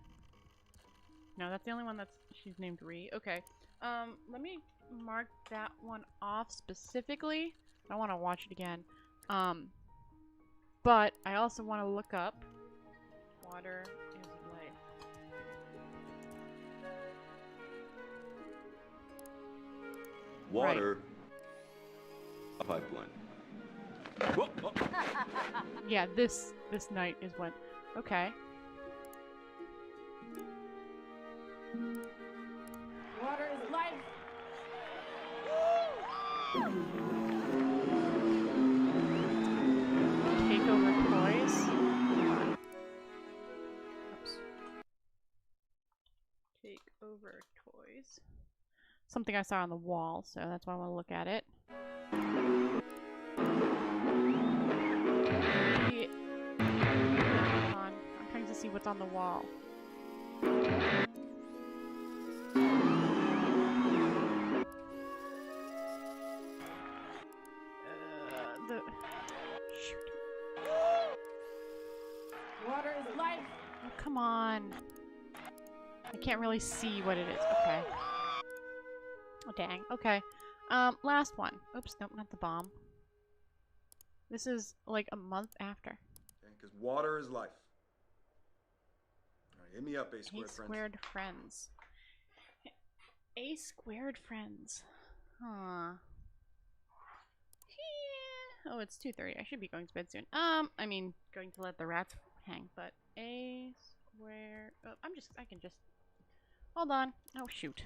No, that's the only one she's named Ree. Okay. Let me mark that one off specifically. I want to watch it again. But I also want to look up Water is Life. Water. A pipeline. Whoa, whoa. Yeah, this night is when. Okay. Water is life. Take over toys. Oops. Take over toys. Something I saw on the wall, so that's why I want to look at it. Hold on. I'm trying to see what's on the wall. Shoot. Water is life. Oh, come on. I can't really see what it is. Okay. Oh, dang. Okay. Last one. Oops, nope, not the bomb. This is like a month after. Because water is life. All right, hit me up, A squared friends. A squared friends. A squared friends. Huh. Yeah. Oh, it's 2:30. I should be going to bed soon. I mean, going to let the rats hang, but a square. Oh, I can just. Hold on. Oh, shoot.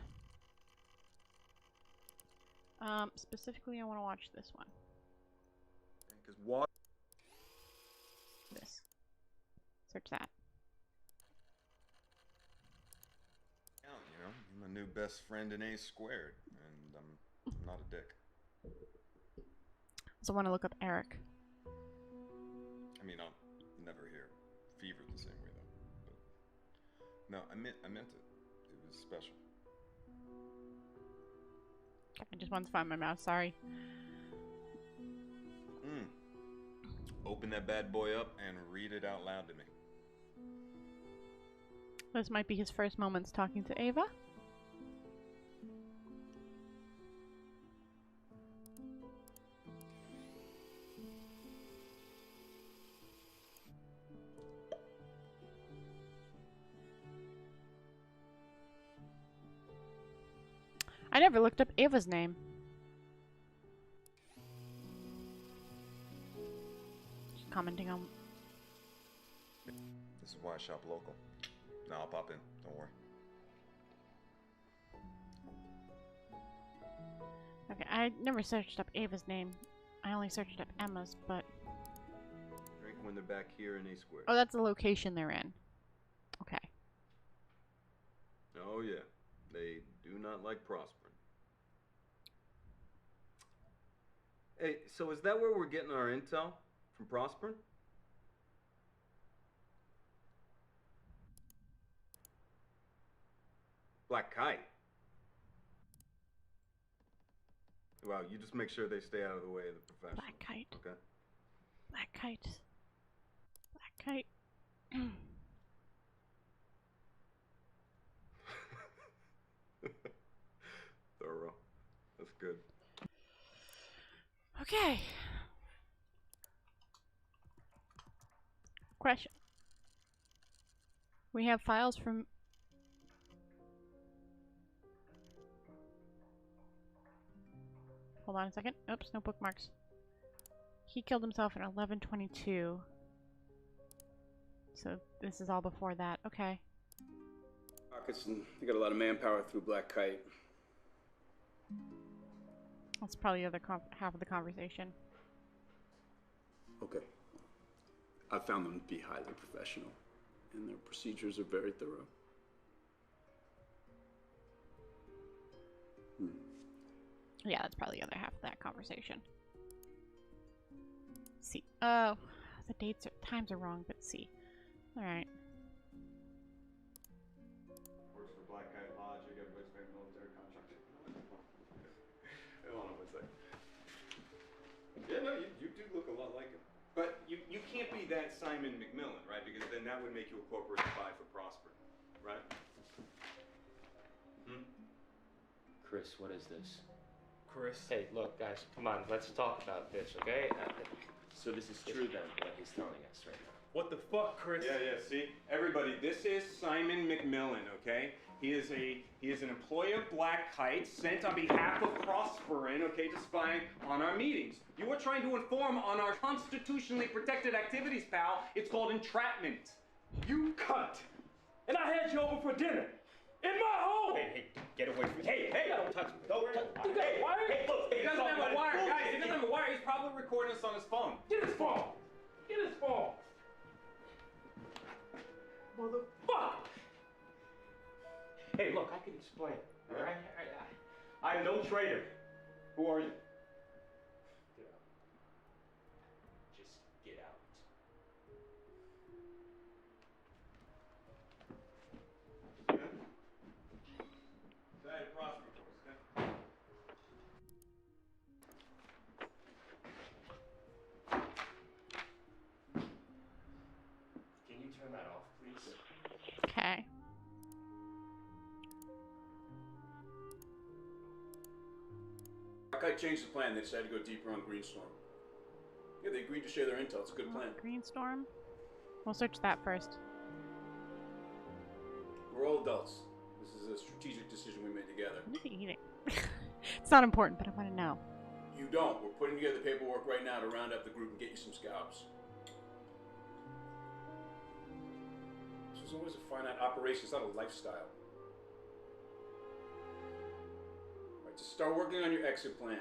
Specifically, I want to watch this one. Because water. This. Search that. You know, I'm my new best friend in A squared, and I'm not a dick. So I want to look up Eric. I mean, I'll never hear fever the same way though. But no, I meant it. It was special. I just want to find my mouse. Sorry. Open that bad boy up and read it out loud to me. This might be his first moments talking to Ava. I never looked up Ava's name. Just commenting on. This is why I shop local. Now I'll pop in. Don't worry. Okay, I never searched up Ava's name. I only searched up Emma's, but. Drink when they're back here in A squared. Oh, that's the location they're in. Okay. Oh yeah, they do not like prospering. Hey, so is that where we're getting our intel from Prospering? Black Kite. Well, you just make sure they stay out of the way of the professionals. Black Kite. Okay. Black Kite. Black Kite. Thorough. That's good. Okay. Question. We have files from. Hold on a second. Oops, no bookmarks. He killed himself in 1122. So this is all before that. Okay. Pockets, and they got a lot of manpower through Black Kite. That's probably the other half of the conversation. Okay. I found them to be highly professional, and their procedures are very thorough. Yeah, that's probably the other half of that conversation. See. Oh, the times are wrong, but see. Alright. Works for Black Kite Lodge. I get everybody's favorite military contractor. Hold on one second. Yeah, no, you do look a lot like him. But you can't be that Simon McMillan, right? Because then that would make you a corporate spy for Prosper, right? Chris, what is this? Chris. Hey, look, guys, come on, let's talk about this, okay? So this is true then, what he's telling us right now. What the fuck, Chris? Yeah, see? Everybody, this is Simon McMillan, okay? He is an employee of Black Kite, sent on behalf of Prosperin, okay, to spy on our meetings. You are trying to inform on our constitutionally protected activities, pal. It's called entrapment. You cunt! And I had you over for dinner! In my home! Hey, get away from me. Hey, don't touch me. Don't touch me. You got a wire? Hey, look, He doesn't have a wire, guys. He doesn't have a wire. He's probably recording us on his phone. Get his phone! Get his phone! Motherfucker! Hey, look, I can explain. All right? I'm no traitor. Who are you? Get out. Just get out. Say to Prosper for us, okay? Can you turn that off, please? Okay. Black Kite changed the plan. They decided to go deeper on Greenstorm. Yeah, they agreed to share their intel. It's a good plan. Greenstorm? We'll search that first. We're all adults. This is a strategic decision we made together. What is he eating? It's not important, but I want to know. You don't. We're putting together paperwork right now to round up the group and get you some scalps. This was always a finite operation. It's not a lifestyle. All right, just start working on your exit plan.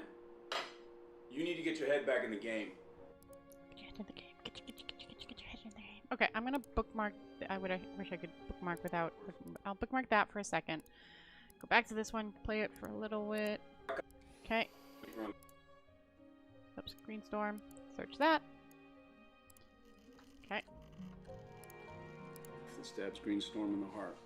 You need to get your head back in the game. Get your head in the game. Get your head in the game. Okay, I'm gonna bookmark. I wish I could bookmark without. I'll bookmark that for a second. Go back to this one. Play it for a little bit. Okay. Oops, Greenstorm. Search that. Okay. It stabs Greenstorm in the heart.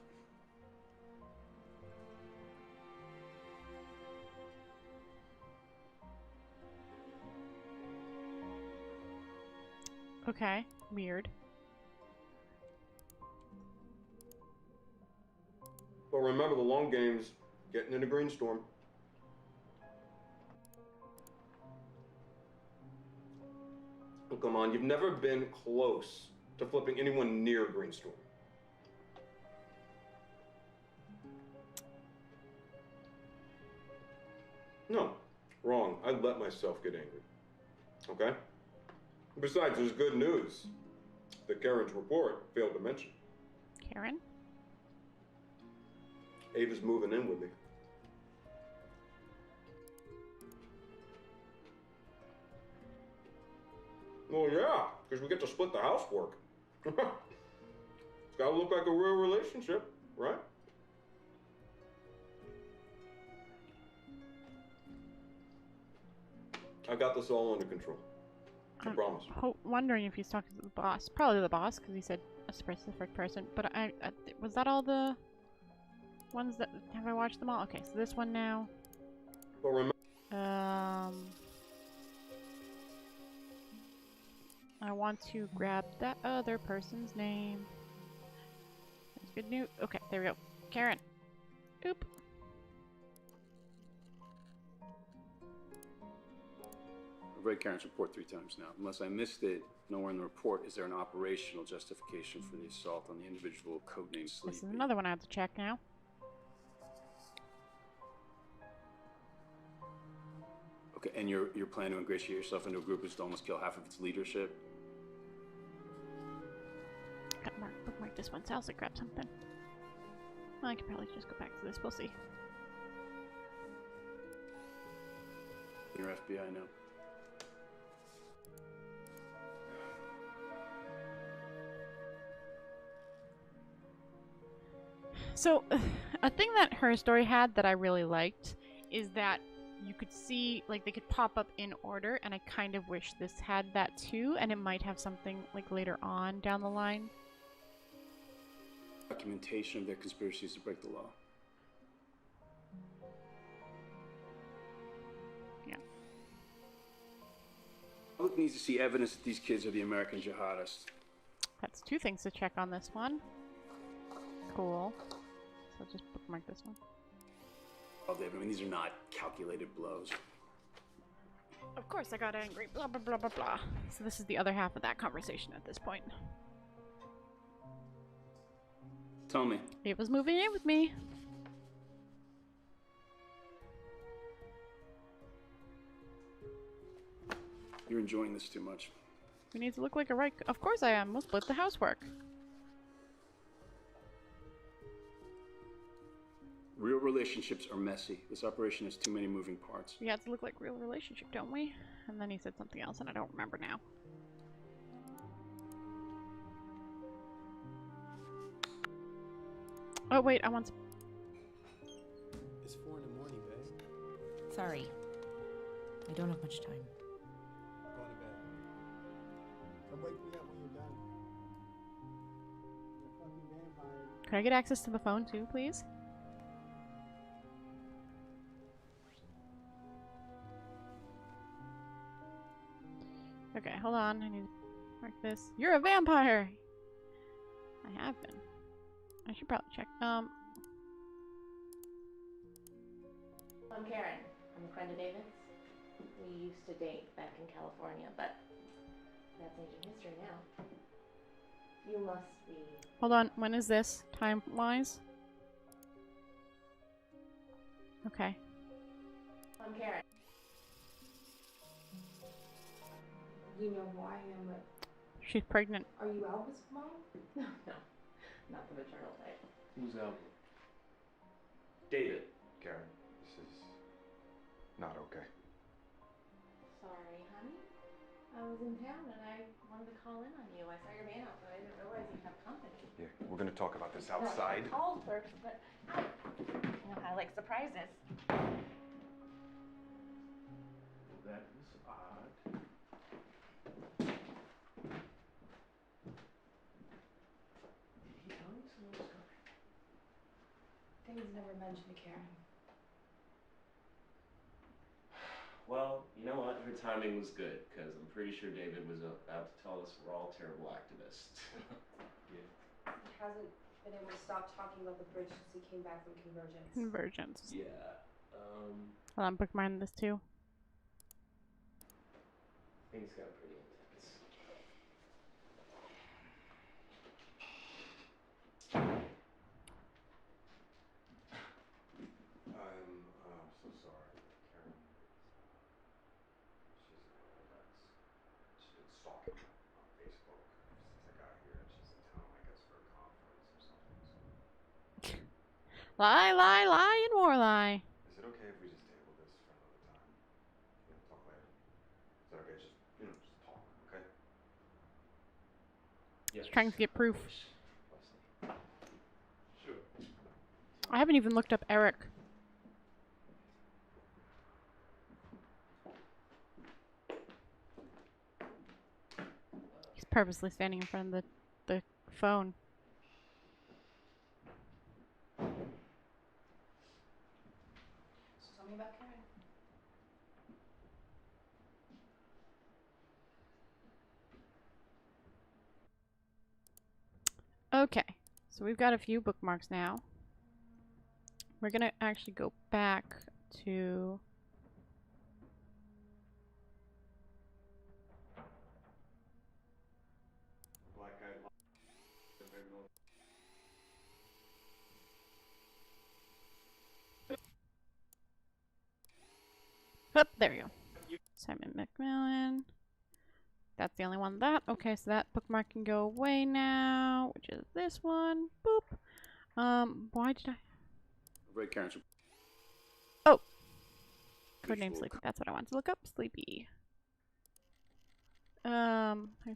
Okay. Weird. But remember, the long game's getting into Greenstorm. Oh, come on, you've never been close to flipping anyone near Greenstorm. No, wrong. I let myself get angry. Okay? Besides, there's good news that Karen's report failed to mention. Karen? Ava's moving in with me. Well, yeah, because we get to split the housework. It's got to look like a real relationship, right? I got this all under control. I promise. Wondering if he's talking to the boss. Probably the boss, because he said a specific person. But was that all the ones that have I watched them all? Okay, so this one now. Well, remember. I want to grab that other person's name. That's good news. Okay, there we go. Karen. Oop. I've read Karen's report 3 times now. Unless I missed it, nowhere in the report is there an operational justification for the assault on the individual codenamed Sleepy. This is another one I have to check now. Okay, and your plan to ingratiate yourself into a group is to almost kill half of its leadership? Got bookmark this one, so I'll grab something. Well, I could probably just go back to this. We'll see. Your FBI now. So, a thing that her story had that I really liked is that you could see, like, they could pop up in order, and I kind of wish this had that too, and it might have something, like, later on down the line. Documentation of their conspiracies to break the law. Yeah. Public needs to see evidence that these kids are the American jihadists. That's 2 things to check on this one. Cool. So just bookmark this one. Oh, David, I mean, these are not calculated blows. Of course I got angry, blah blah blah blah blah. So this is the other half of that conversation at this point. Tell me. Ava's moving in with me. You're enjoying this too much. We need to look like a right. Of course I am. We'll split the housework. Real relationships are messy. This operation has too many moving parts. We have to look like real relationship, don't we? And then he said something else, and I don't remember now. Oh wait, I want. It's 4 in the morning, babe. Sorry, I don't have much time. Go to bed. Come wake me up when you're done. You're a fucking vampire. Could I get access to the phone too, please? Okay, hold on. I need to mark this. You're a vampire! I have been. I should probably check. I'm Karen. I'm a friend of David's. We used to date back in California, but that's ancient history now. You must be... Hold on. When is this? Time-wise? Okay. I'm Karen. You know who I am, but She's pregnant. are you Alba's mom? No, no, not the maternal type. Who's Alba? David. Karen, this is not okay. Sorry, honey. I was in town and I wanted to call in on you. I saw your man out, but I didn't realize you'd have company. Yeah, we're gonna talk about this outside. No, call first, but you know how I like surprises. That is odd. Did he tell me someone was coming? David's never mentioned to Karen. Well, you know what? Her timing was good, because I'm pretty sure David was about to tell us we're all terrible activists. He hasn't been able to stop talking about the bridge since he came back from Convergence. Convergence. Yeah. Hold on, bookmark this too. Things got pretty intense. I'm so sorry, Karen. She's been stalking me on Facebook since I got here, and she's in town, I guess, for a conference or something. Lie, lie, lie, and more lie. Is it okay if we just table this for another time? Talk later. Is that okay? Just talk, okay? Just trying to get proof. Sure. I haven't even looked up Eric. He's purposely standing in front of the phone. So tell me about Karen. Okay, so we've got a few bookmarks now. We're gonna actually go back to Black guy. oh, there we go. Simon McMillan. That's the only one that. Okay, so that bookmark can go away now, which is this one. Boop. Why did I? Ray Karen's. Oh. Codename Sleepy. That's what I wanted to look up. Sleepy. There's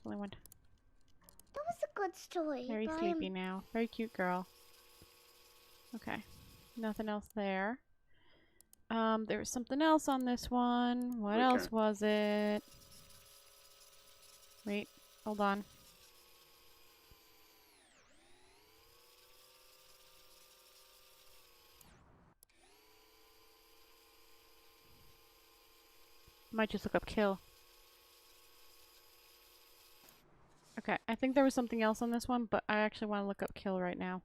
only one. That was a good story. Very but sleepy now. Very cute girl. Okay. Nothing else there. There was something else on this one. What else was it? Wait, hold on. Might just look up kill. Okay, I think there was something else on this one, but I actually want to look up kill right now.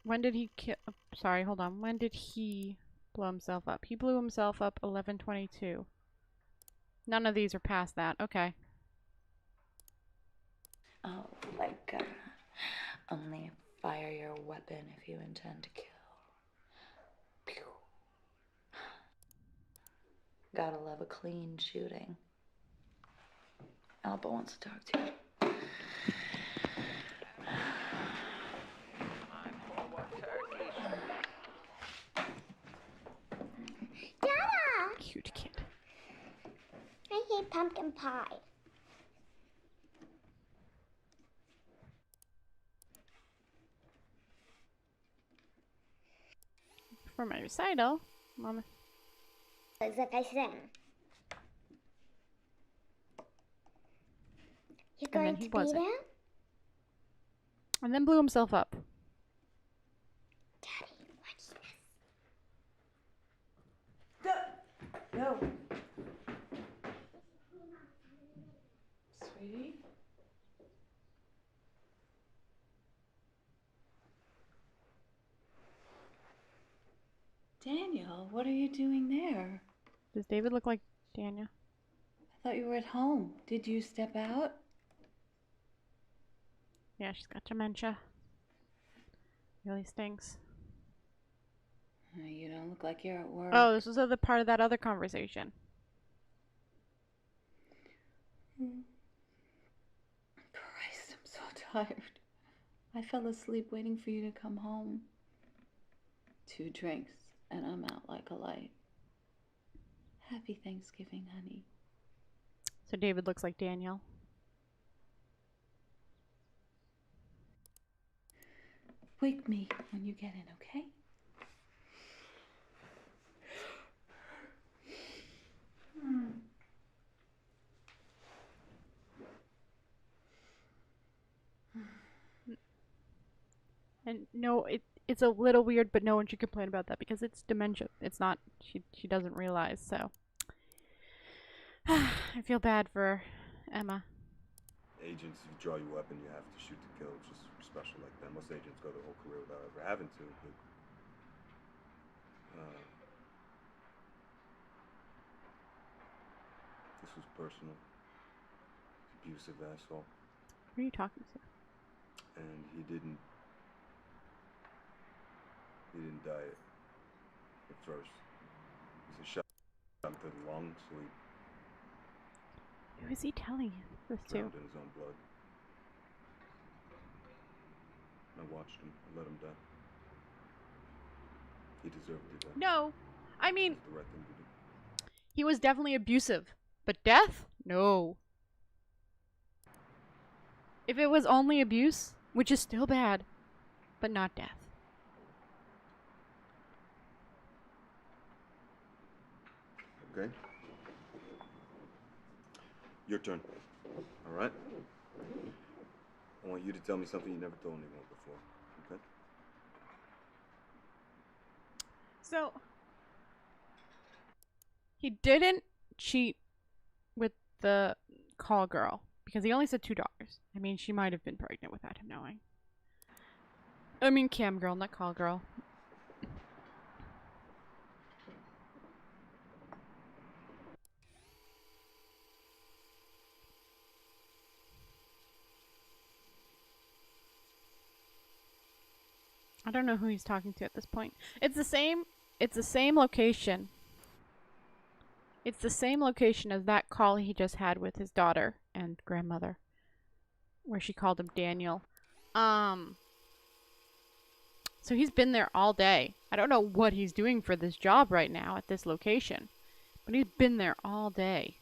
When did he kill? Sorry, hold on. When did he blow himself up? He blew himself up 11/22. None of these are past that. Okay. Oh, like, only fire your weapon if you intend to kill. Pew. Gotta love a clean shooting. Alba wants to talk to you. Dada! Cute kid. I hate pumpkin pie. For my recital, Mama. As if I sing. You're And then going he to be wasn't. there? And then blew himself up. Daddy, watch this. No. Sweetie? Daniel, what are you doing there? Does David look like Daniel? I thought you were at home. Did you step out? Yeah, she's got dementia. Really stinks. You don't look like you're at work. Oh, this was the part of that other conversation. Christ, I'm so tired. I fell asleep waiting for you to come home. 2 drinks, and I'm out like a light. Happy Thanksgiving, honey. So David looks like Daniel. Wake me when you get in, okay? And no, it's a little weird, but no one should complain about that because it's dementia. It's not, she doesn't realize, so. I feel bad for Emma. Agents draw you up and you have to shoot to kill, just special like that. Most agents go their whole career without ever having to, but this was personal. Abusive asshole. Who are you talking to? And he didn't die at first. He was shot to the lungs, so he Who is he telling this to? drowned in his own blood. I watched him. I let him die. He deserved to die. No, I mean, It was the right thing to do. he was definitely abusive, but death? No. If it was only abuse, which is still bad, but not death. Okay? Your turn. Alright? I want you to tell me something you never told anyone before. Okay? So, he didn't cheat with the call girl because he only said 2 daughters. I mean, she might have been pregnant without him knowing. I mean, cam girl, not call girl. I don't know who he's talking to at this point. It's the same location. It's the same location as that call he just had with his daughter and grandmother, where she called him Daniel. So he's been there all day. I don't know what he's doing for this job right now at this location, but he's been there all day.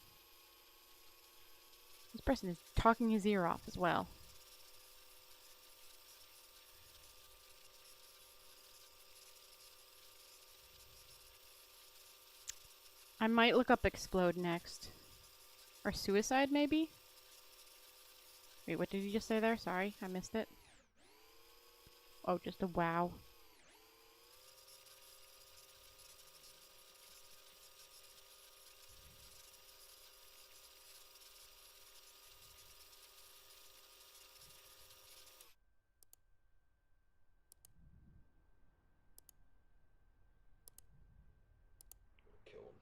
This person is talking his ear off as well. I might look up explode next. Or suicide, maybe? Wait, what did you just say there? Sorry, I missed it. Oh, just a wow. Kill him.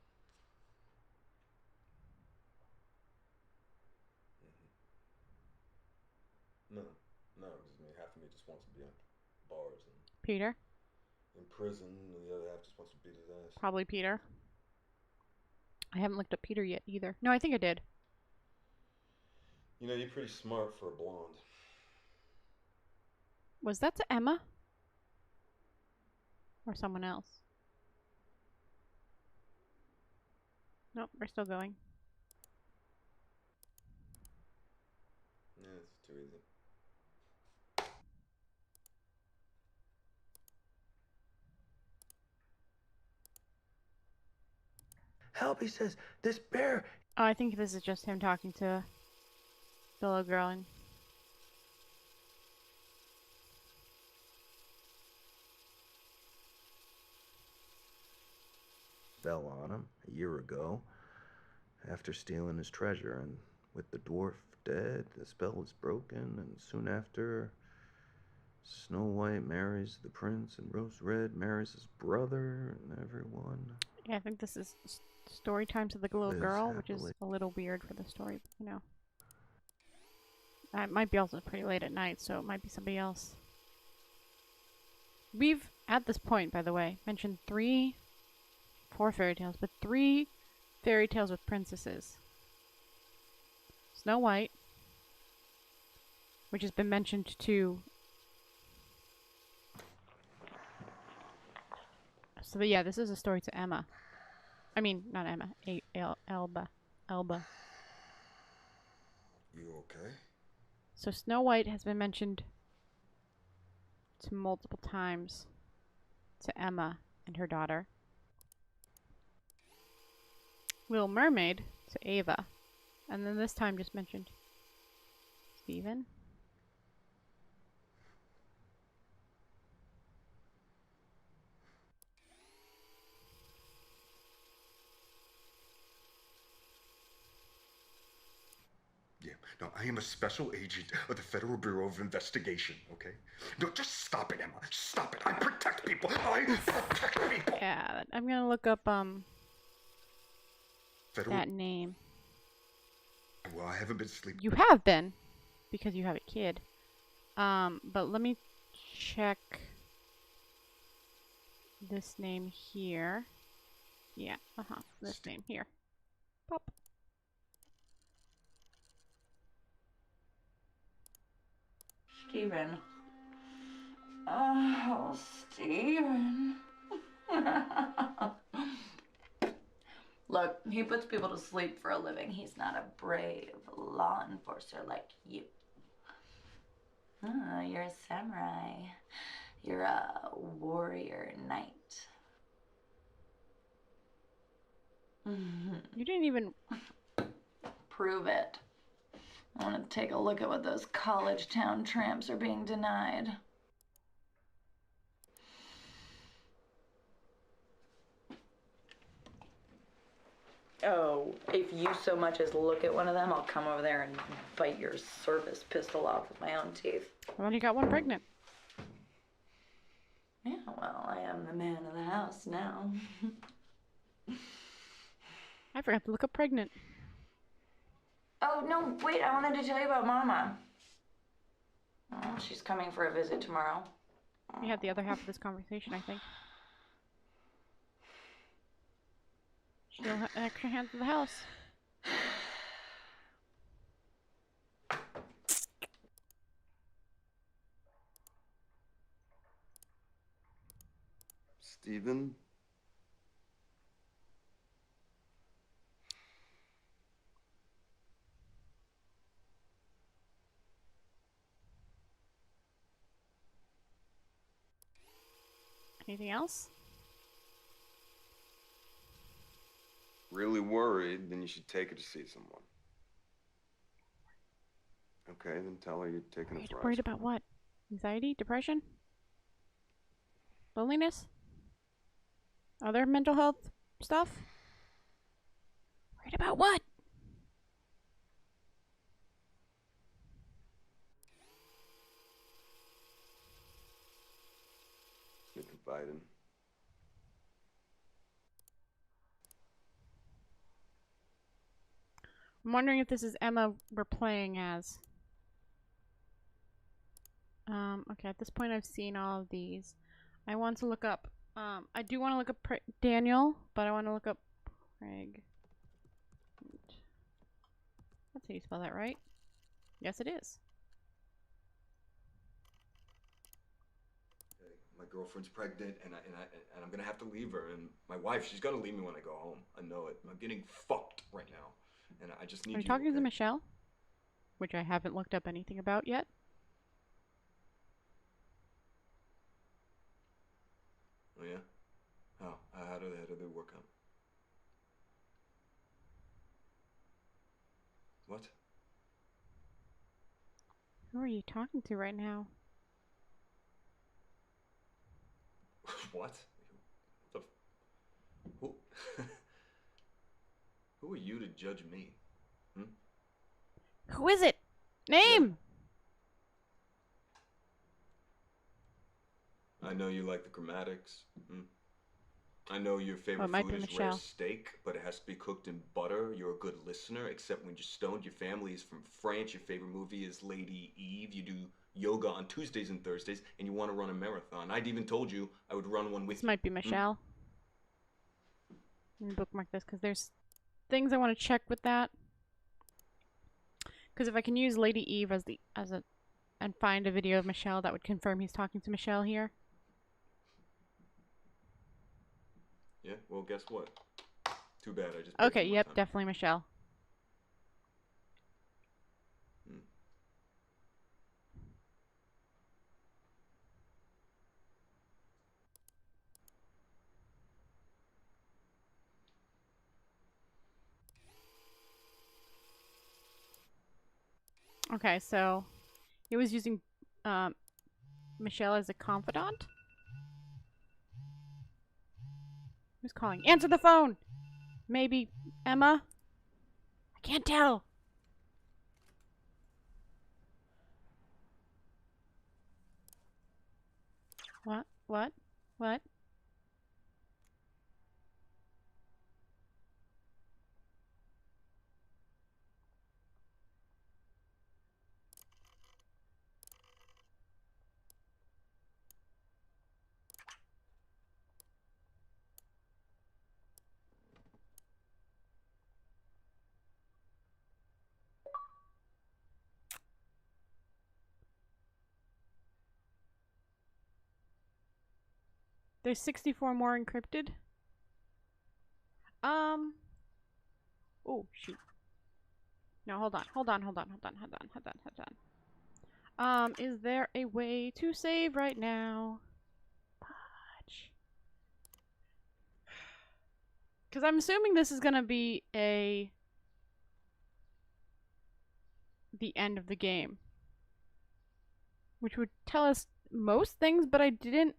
No, because I mean, half of me just wants to be on bars and Peter? in prison, and the other half just wants to beat his ass. Probably Peter. I haven't looked up Peter yet either. No, I think I did. You know, you're pretty smart for a blonde. Was that to Emma? Or someone else? Nope, we're still going. Yeah, it's too easy. Help, he says. This bear. Oh, I think this is just him talking to the little girl and Fell on him a year ago after stealing his treasure, and with the dwarf dead, the spell is broken, and soon after, Snow White marries the prince, and Rose Red marries his brother, and everyone. yeah, I think this is story times of the little lives girl, which is happily. a little weird for the story, you know. It might be also pretty late at night, so it might be somebody else. We've, at this point, by the way, mentioned 4 fairy tales, but 3 fairy tales with princesses. Snow White, which has been mentioned too. So yeah, this is a story to Emma. I mean, not Emma. Elba. You okay? So Snow White has been mentioned to multiple times to Emma and her daughter. Little Mermaid to Ava. And then this time just mentioned Stephen. Yeah, no, I am a special agent of the Federal Bureau of Investigation, okay? No, just stop it, Emma. Stop it. I protect people. I protect people. Yeah, I'm gonna look up Federal... that name. Well, I haven't been sleeping. You have been, because you have a kid. But let me check this name here. Yeah, this name here. Pop. Steven. Oh, Steven. Look, he puts people to sleep for a living. He's not a brave law enforcer like you. Oh, you're a samurai. You're a warrior knight. You didn't even prove it. I want to take a look at what those college town tramps are being denied. Oh, if you so much as look at one of them, I'll come over there and bite your service pistol off with my own teeth. Well, you got one pregnant. Yeah, well, I am the man of the house now. I forgot to look up pregnant. Oh, no, wait, I wanted to tell you about Mama. Oh, she's coming for a visit tomorrow. We had the other half of this conversation, I think. She'll have an extra hand to the house. Stephen? Anything else? Really worried, then you should take her to see someone. Okay, then tell her you're taking a Worried about what? Anxiety? Depression? Loneliness? Other mental health stuff? Worried about what? You're providing. I'm wondering if this is Emma we're playing as. Okay, at this point I've seen all of these. I want to look up, I do want to look up Daniel, but I want to look up Craig. That's how you spell that, right? Yes, it is. My girlfriend's pregnant, and I'm gonna have to leave her. And my wife, she's gonna leave me when I go home. I know it. I'm getting fucked right now, and I just need you. Are you talking to Michelle? Which I haven't looked up anything about yet. Oh yeah. How do they work out? What? Who are you talking to right now? What? Who? Who are you to judge me? Who is it? Name! I know you like the chromatics. I know your favorite might food be is rare Michelle. steak, but it has to be cooked in butter. You're a good listener, except when you're stoned. Your family is from France. Your favorite movie is Lady Eve. You do yoga on Tuesdays and Thursdays, and you want to run a marathon. I'd even told you I would run one with This you. might be Michelle. Let me bookmark this because there's things I want to check with that. Because if I can use Lady Eve and find a video of Michelle, that would confirm he's talking to Michelle here. Yeah, well, guess what? Too bad, I just paid Okay, for more yep, time. definitely Michelle. Okay, so he was using Michelle as a confidant. Who's calling? Answer the phone! Maybe Emma? I can't tell. What? What? What? There's 64 more encrypted. Oh, shoot. No, hold on. Is there a way to save right now? Fudge. Because I'm assuming this is gonna be the end of the game. Which would tell us most things, but I didn't,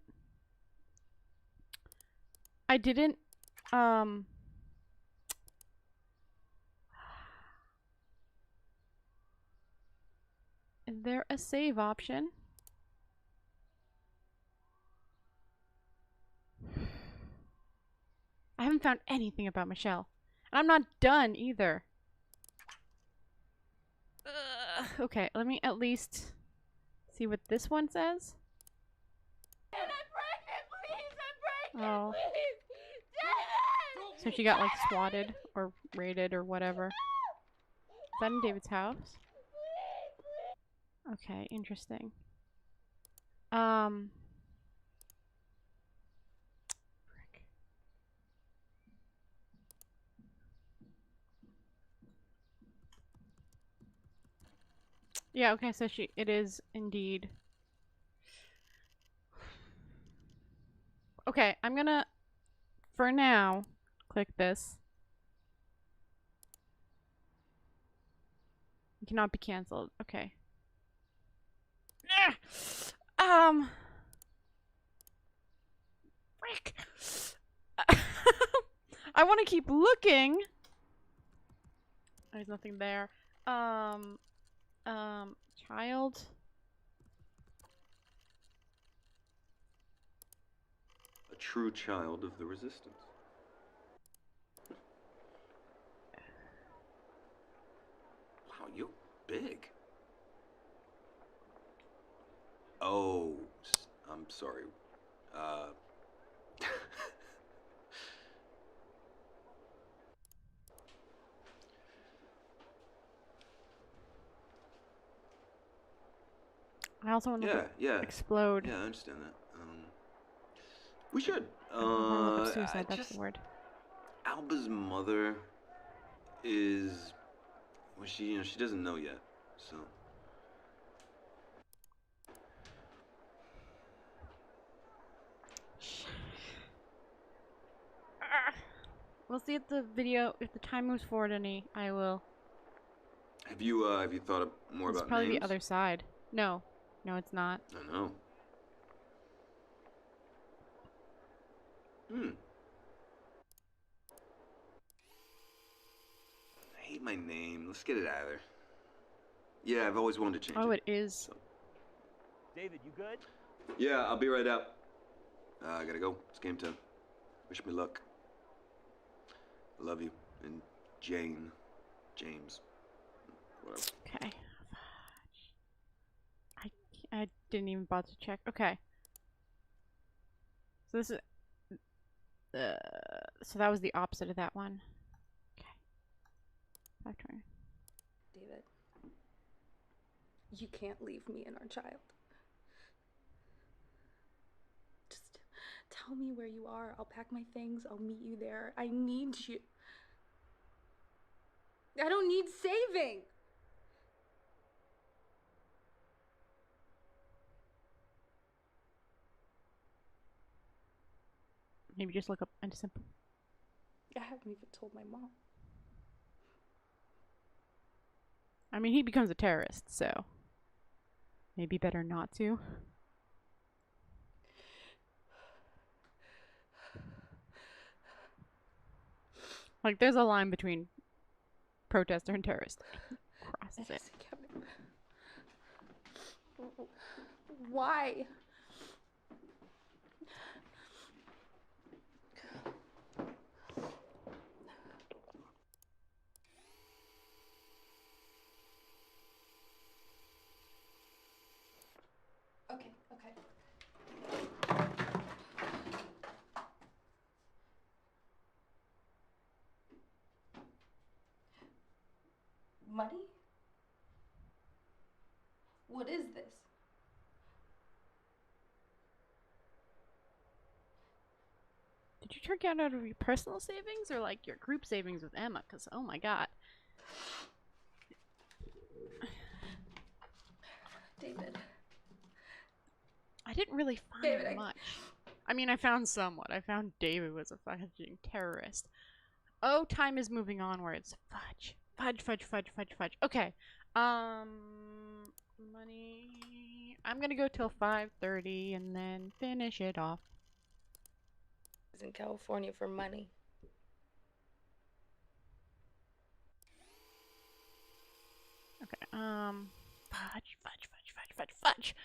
is there a save option? I haven't found anything about Michelle. And I'm not done either. Okay, let me at least see what this one says. I'm pregnant, please! I'm pregnant, Oh. please! David! So she got like swatted or raided or whatever. Is that in David's house? Okay, interesting. Frick. Yeah, okay, so it is indeed. Okay, I'm gonna, for now, click this. It cannot be canceled. Okay. Frick. I want to keep looking. There's nothing there. Child. A true child of the resistance. Wow, you're big. Oh, I'm sorry. I also want to explode. Yeah, I understand that. We should. Look up suicide, that's the word. Alba's mother is, well, she doesn't know yet, so. We'll see if the time moves forward any, I will. Have you thought more It's about probably names? the other side. No, it's not. I know. I hate my name. Let's get it out of there. Yeah, I've always wanted to change Oh, it. it is. So. David, you good? Yeah, I'll be right out. I gotta go. It's game time. Wish me luck. I love you. And Jane. James. Whatever. Okay. I didn't even bother to check. Okay. So this is... so that was the opposite of that one. Okay. 520. David, you can't leave me and our child. Just tell me where you are. I'll pack my things. I'll meet you there. I need you. I don't need saving. Maybe just look up and simple. I haven't even told my mom. I mean, he becomes a terrorist, so maybe better not to. Like, there's a line between protester and terrorist. Crosses it. Why? Okay. Money? What is this? Did you take it out of your personal savings or like your group savings with Emma? Because, oh my god. David. I didn't really find much. I mean, I found somewhat. I found David was a fucking terrorist. Oh, time is moving onwards. Fudge. Fudge. Okay. Money. I'm gonna go till 5:30 and then finish it off. In California for money. Okay. Fudge.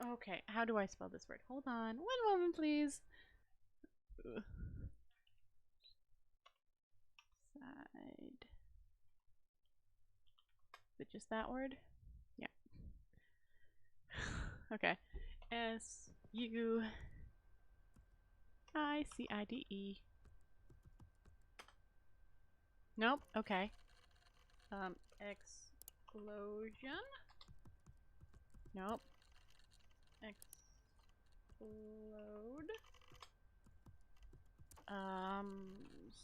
Okay. How do I spell this word? Hold on. One moment, please. Ugh. Side. Is it just that word? Yeah. Okay. SUICIDE. Nope. Okay. Explosion. Nope. Explode.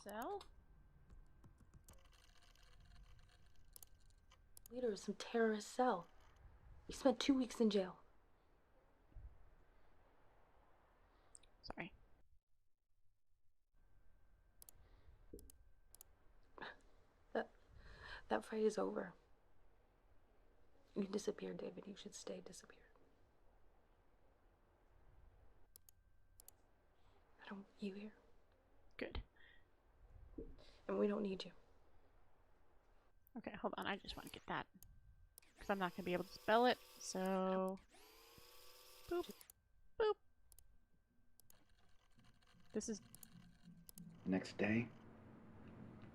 Cell. Leader of some terrorist cell. He spent 2 weeks in jail. Sorry. That fight is over. You disappeared, David. You should stay disappeared. I don't want you here. Good. And we don't need you. Okay, hold on. I just want to get that. Because I'm not going to be able to spell it. So... Boop. Boop. This is... Next day,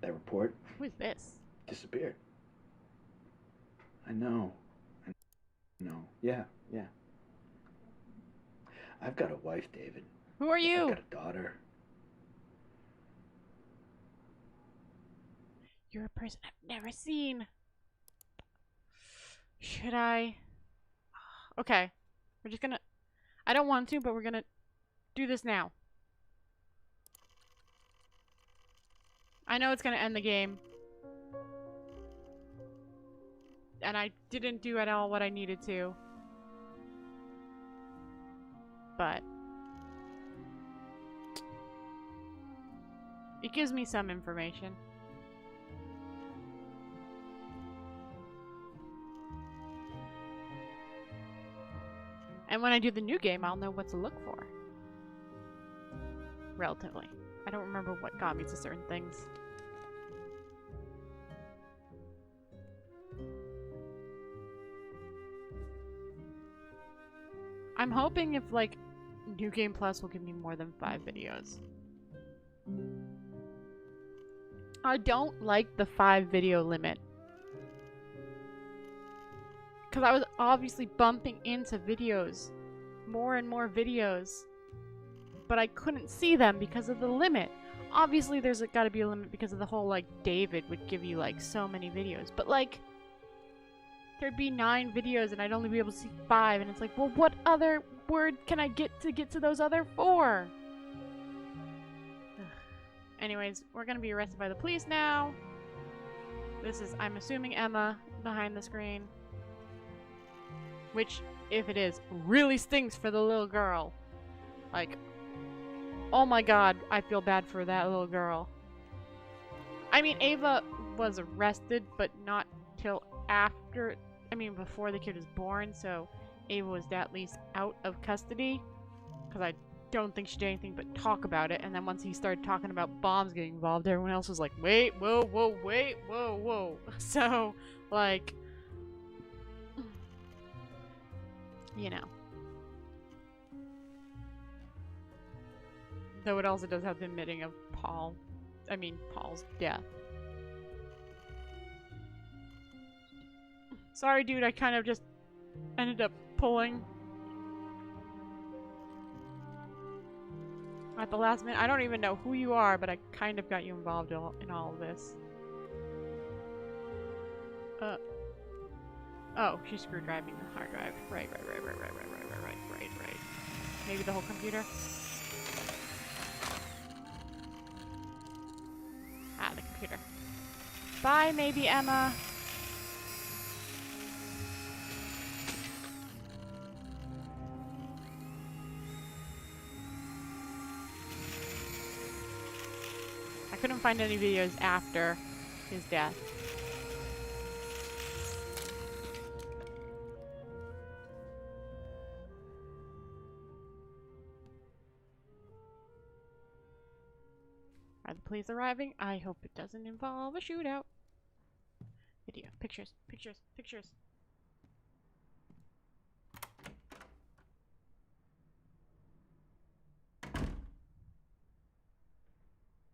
that report Who is this? disappeared. I know. Yeah. I've got a wife, David. Who are you? I've got a daughter. You're a person I've never seen. Should I? Okay. We're just gonna... I don't want to, but we're gonna do this now. I know it's gonna end the game. And I didn't do at all what I needed to. But... it gives me some information. And when I do the new game, I'll know what to look for. Relatively. I don't remember what got me to certain things. I'm hoping if, like, New Game Plus will give me more than 5 videos. I don't like the 5 video limit. Because I was obviously bumping into videos. More and more videos. But I couldn't see them because of the limit. Obviously there's got to be a limit because of the whole, like, David would give you, like, so many videos. But, like, there'd be 9 videos and I'd only be able to see 5. And it's like, well, what other word can I get to those other 4? Ugh. Anyways, we're gonna be arrested by the police now. This is, I'm assuming, Emma behind the screen. Which, if it is, really stinks for the little girl. Like, oh my god, I feel bad for that little girl. I mean, Ava was arrested, but not till after, I mean, before the kid was born, so Ava was at least out of custody. Because I don't think she did anything but talk about it, and then once he started talking about bombs getting involved, everyone else was like, wait, whoa, whoa, wait, whoa, whoa. So, like, you know. Though it also does have the admitting of Paul's death. Sorry, dude, I kind of just ended up pulling at the last minute. I don't even know who you are, but I kind of got you involved in all of this. Oh, she's screw driving the hard drive. Right. Maybe the whole computer? Ah, the computer. Bye, maybe Emma. I couldn't find any videos after his death. Are the police arriving? I hope it doesn't involve a shootout. Video. Pictures.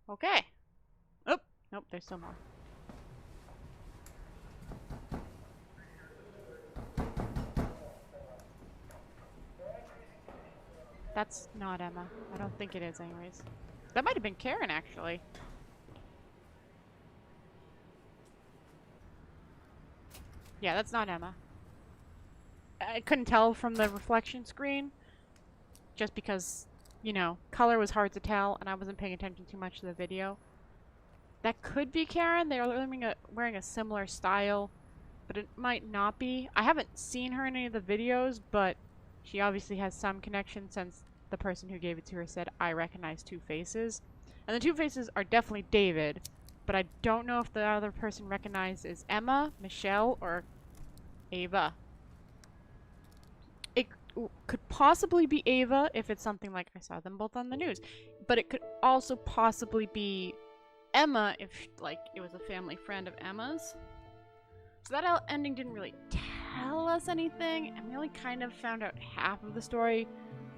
Okay. Oh, nope, there's still more. That's not Emma. I don't think it is anyways. That might have been Karen, actually. Yeah, that's not Emma. I couldn't tell from the reflection screen. Just because, you know, color was hard to tell, and I wasn't paying attention too much to the video. That could be Karen. They are wearing a similar style, but it might not be. I haven't seen her in any of the videos, but she obviously has some connection since the person who gave it to her said, I recognize 2 faces. And the 2 faces are definitely David, but I don't know if the other person recognized is Emma, Michelle, or Ava. It could possibly be Ava if it's something like I saw them both on the news. But it could also possibly be Emma if, like, it was a family friend of Emma's. So that ending didn't really tell us anything, and we only kind of found out half of the story.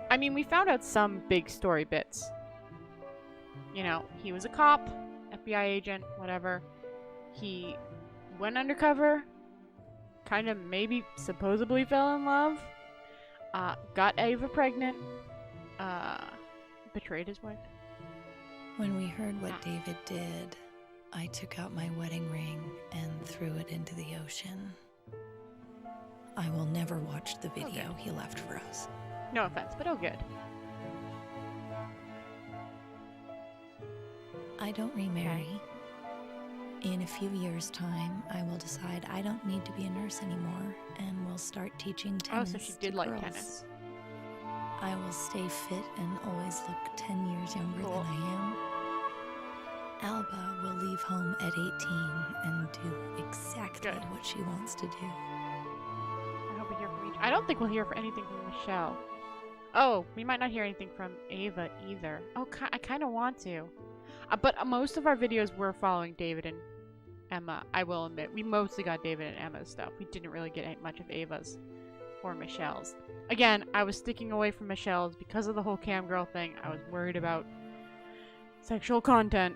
I mean, we found out some big story bits. You know, he was a cop, FBI agent, whatever. He went undercover, kind of maybe supposedly fell in love, got Ava pregnant, betrayed his wife. When we heard what David did, I took out my wedding ring and threw it into the ocean. I will never watch the video he left for us. No offense, but oh good. I don't remarry. In a few years' time, I will decide I don't need to be a nurse anymore and will start teaching tennis. Oh, so she did like girls. tennis. I will stay fit and always look 10 years younger than I am. Alba will leave home at 18 and do exactly what she wants to do. I hope we hear from each. I don't think we'll hear anything from Michelle. Oh, we might not hear anything from Ava either. Oh, I kind of want to. But most of our videos were following David and Emma, I will admit. We mostly got David and Emma's stuff. We didn't really get much of Ava's or Michelle's. Again, I was sticking away from Michelle's because of the whole cam girl thing. I was worried about sexual content.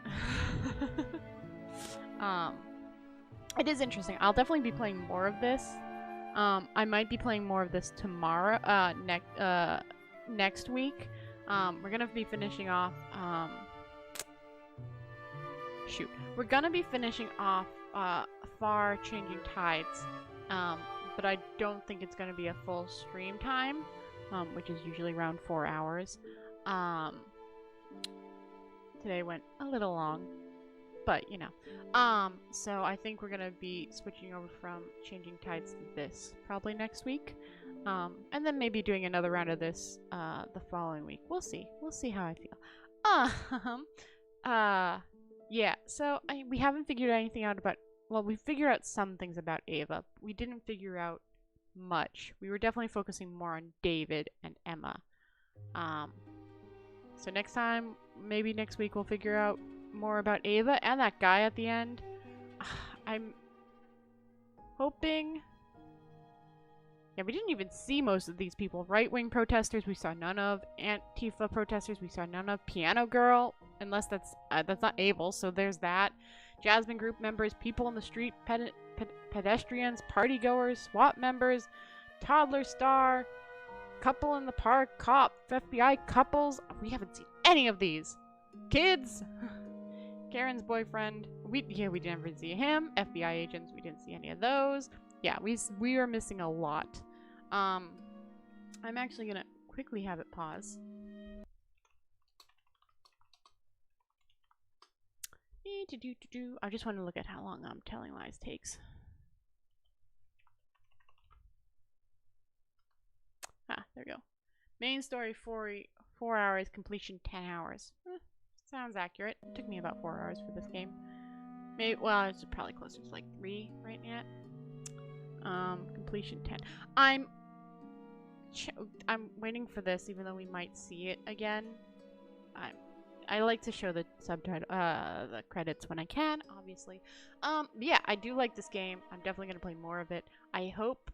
It is interesting. I'll definitely be playing more of this. I might be playing more of this tomorrow, next week. We're gonna be finishing off, we're gonna be finishing off, Far Changing Tides, but I don't think it's gonna be a full stream time, which is usually around 4 hours. Today went a little long, but you know. So I think we're gonna be switching over from Changing Tides to this probably next week. And then maybe doing another round of this the following week. We'll see. We'll see how I feel. Yeah, so we haven't figured anything out about, well, we figured out some things about Ava. We didn't figure out much. We were definitely focusing more on David and Emma. So next time, maybe next week, we'll figure out more about Ava and that guy at the end. I'm hoping... Yeah, we didn't even see most of these people. Right-wing protesters, we saw none of. Antifa protesters, we saw none of. Piano Girl, unless that's not Abel, so there's that. Jasmine group members, people on the street, pedestrians, partygoers, SWAT members, toddler star, couple in the park, cop, FBI couples. We haven't seen any of these. Kids, Karen's boyfriend. We never see him. FBI agents, we didn't see any of those. Yeah, we are missing a lot. I'm actually gonna quickly have it pause. I just want to look at how long Telling Lies takes. There we go. Main story 4 hours, completion 10 hours. Sounds accurate. It took me about 4 hours for this game. Maybe, well, it's probably closer to like 3 right now. Completion 10. I'm waiting for this, even though we might see it again. I like to show the subtitle, the credits when I can, obviously. Yeah, I do like this game. I'm definitely gonna play more of it. I hope,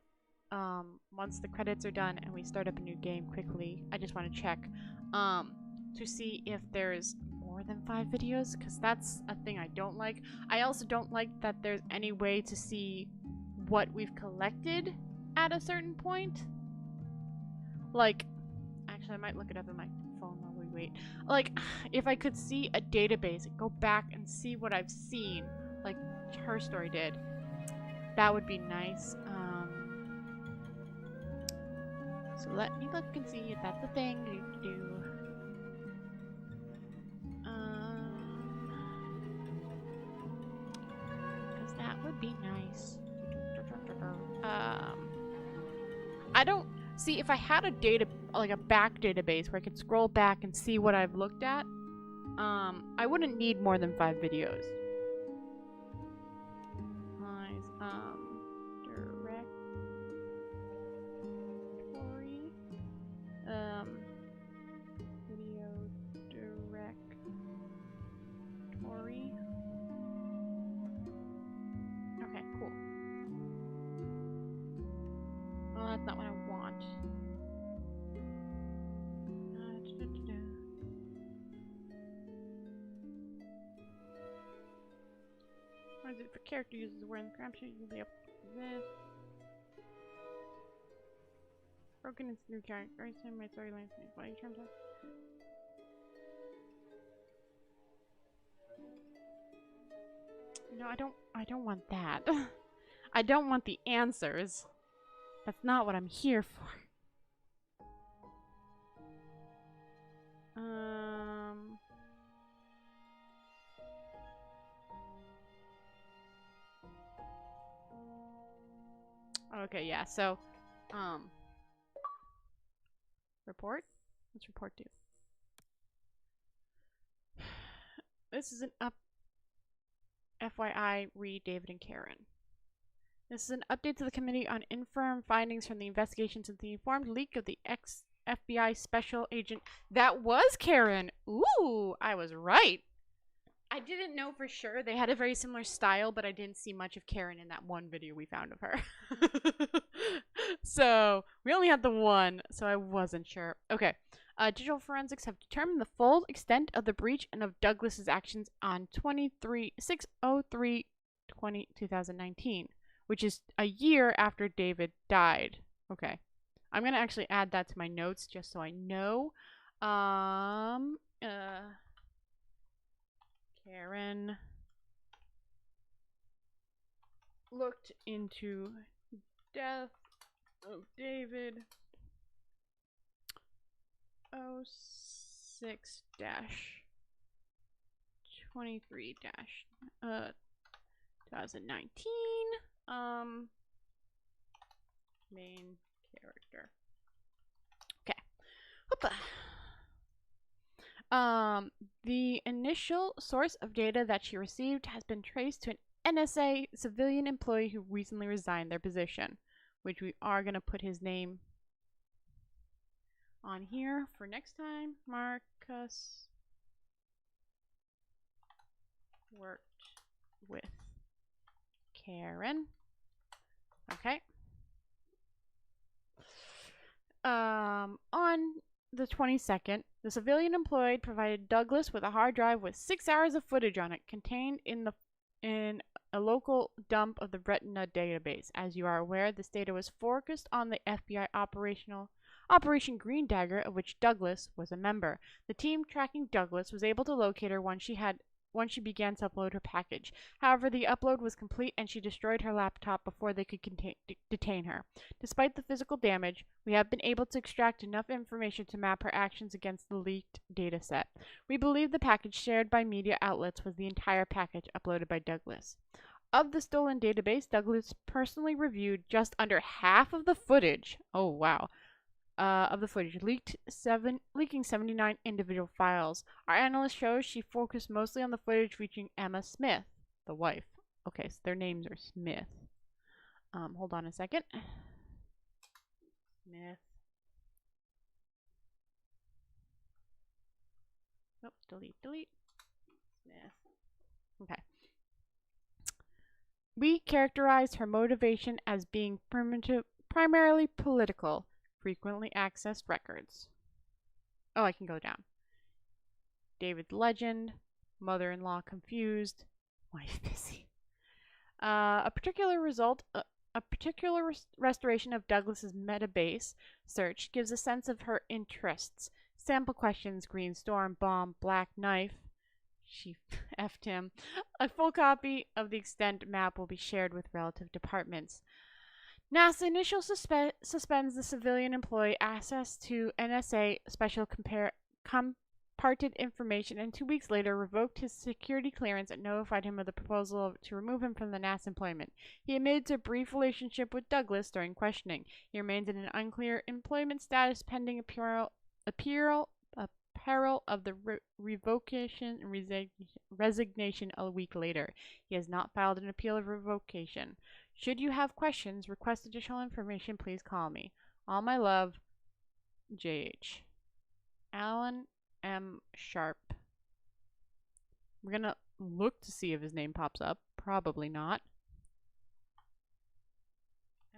once the credits are done and we start up a new game quickly, I just want to check, to see if there's more than 5 videos, because that's a thing I don't like. I also don't like that there's any way to see what we've collected at a certain point. Like, actually I might look it up in my phone while we wait. Like, if I could see a database and go back and see what I've seen, like Her Story did, that would be nice. So let me look and see if that's a thing. Because that would be nice. I don't see, if I had a a back database where I could scroll back and see what I've looked at, I wouldn't need more than 5 videos. Video directory. Okay, cool. Well, that's not what I want. What is it for character users? Where in the cram sheet you'll be able to do this. Broken into new character. Every time my storyline is body terms. No, I don't want that. I don't want the answers. That's not what I'm here for. Okay, yeah, so, report? What's report do? This is an FYI, read David and Karen. This is an update to the committee on infirm findings from the investigations into the informed leak of the ex-FBI special agent. That was Karen! Ooh, I was right. I didn't know for sure. They had a very similar style, but I didn't see much of Karen in that one video we found of her. So, we only had the one, so I wasn't sure. Okay. Digital forensics have determined the full extent of the breach and of Douglas's actions on 6/03 2019, which is a year after David died. Okay. I'm going to actually add that to my notes just so I know. Karen looked into death of David 06-23-2019 main character. Okay. Hoopa. The initial source of data that she received has been traced to an NSA civilian employee who recently resigned their position, which we are going to put his name on here for next time. Marcus worked with Karen. Okay. On the 22nd, the civilian employee provided Douglas with a hard drive with 6 hours of footage on it, contained in a local dump of the Retina database. As you are aware, this data was focused on the FBI Operation Green Dagger, of which Douglas was a member. The team tracking Douglas was able to locate her once she began to upload her package. However, the upload was complete and she destroyed her laptop before they could detain her. Despite the physical damage, we have been able to extract enough information to map her actions against the leaked dataset. We believe the package shared by media outlets was the entire package uploaded by Douglas. Of the stolen database, Douglas personally reviewed just under half of the footage. Oh, wow. Of the footage, leaking 79 individual files. Our analyst shows she focused mostly on the footage featuring Emma Smith, the wife. Okay, so their names are Smith. Hold on a second. Smith. Oh, delete. Smith. Okay. We characterized her motivation as being primarily political. Frequently accessed records. Oh, I can go down. David legend, mother-in-law confused, wife busy. A particular restoration of Douglas's metabase search gives a sense of her interests. Sample questions: green storm, bomb, black knife. She effed him. A full copy of the extent map will be shared with relative departments. NASA initially suspends the civilian employee access to NSA special comparted information, and 2 weeks later revoked his security clearance and notified him of the proposal to remove him from the NASA employment. He admitted to a brief relationship with Douglas during questioning. He remains in an unclear employment status pending apparel of the revocation and resignation a week later. He has not filed an appeal of revocation. Should you have questions, request additional information, please call me. All my love, JH. Alan M. Sharp. We're gonna look to see if his name pops up. Probably not.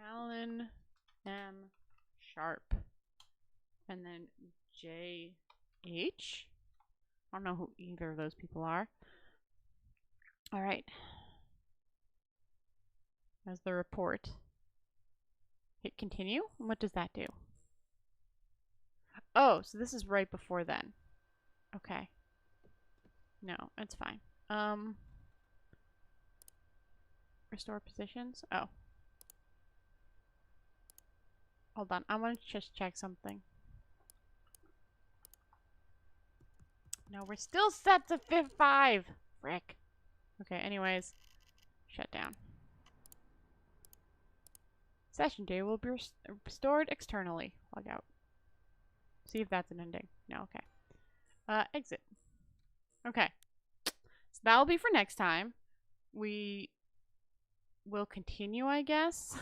Alan M. Sharp. And then JH. I don't know who either of those people are. Alright. As the report. Hit continue. And what does that do? Oh, so this is right before then. Okay. No, it's fine. Restore positions. Oh. Hold on. I want to just check something. No, we're still set to 5. Frick. Okay, anyways. Shut down. Session data will be restored externally. Log out. See if that's an ending. No, okay. Exit. Okay. So that'll be for next time. We will continue, I guess.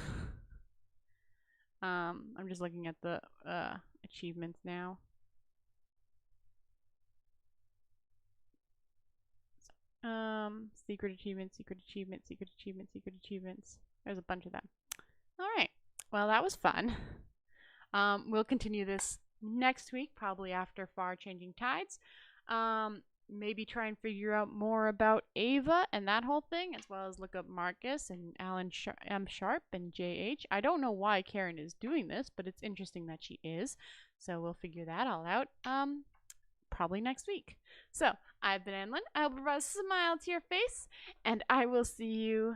I'm just looking at the achievements now. Secret achievements, secret achievements, secret achievements, secret achievements. There's a bunch of them. Alright. Well, that was fun. We'll continue this next week, probably after Far Changing Tides. maybe try and figure out more about Ava and that whole thing, as well as look up Marcus and Alan M. Sharp and JH. I don't know why Karen is doing this, but it's interesting that she is. So we'll figure that all out probably next week. So I've been Anlin. I will bring a smile to your face, and I will see you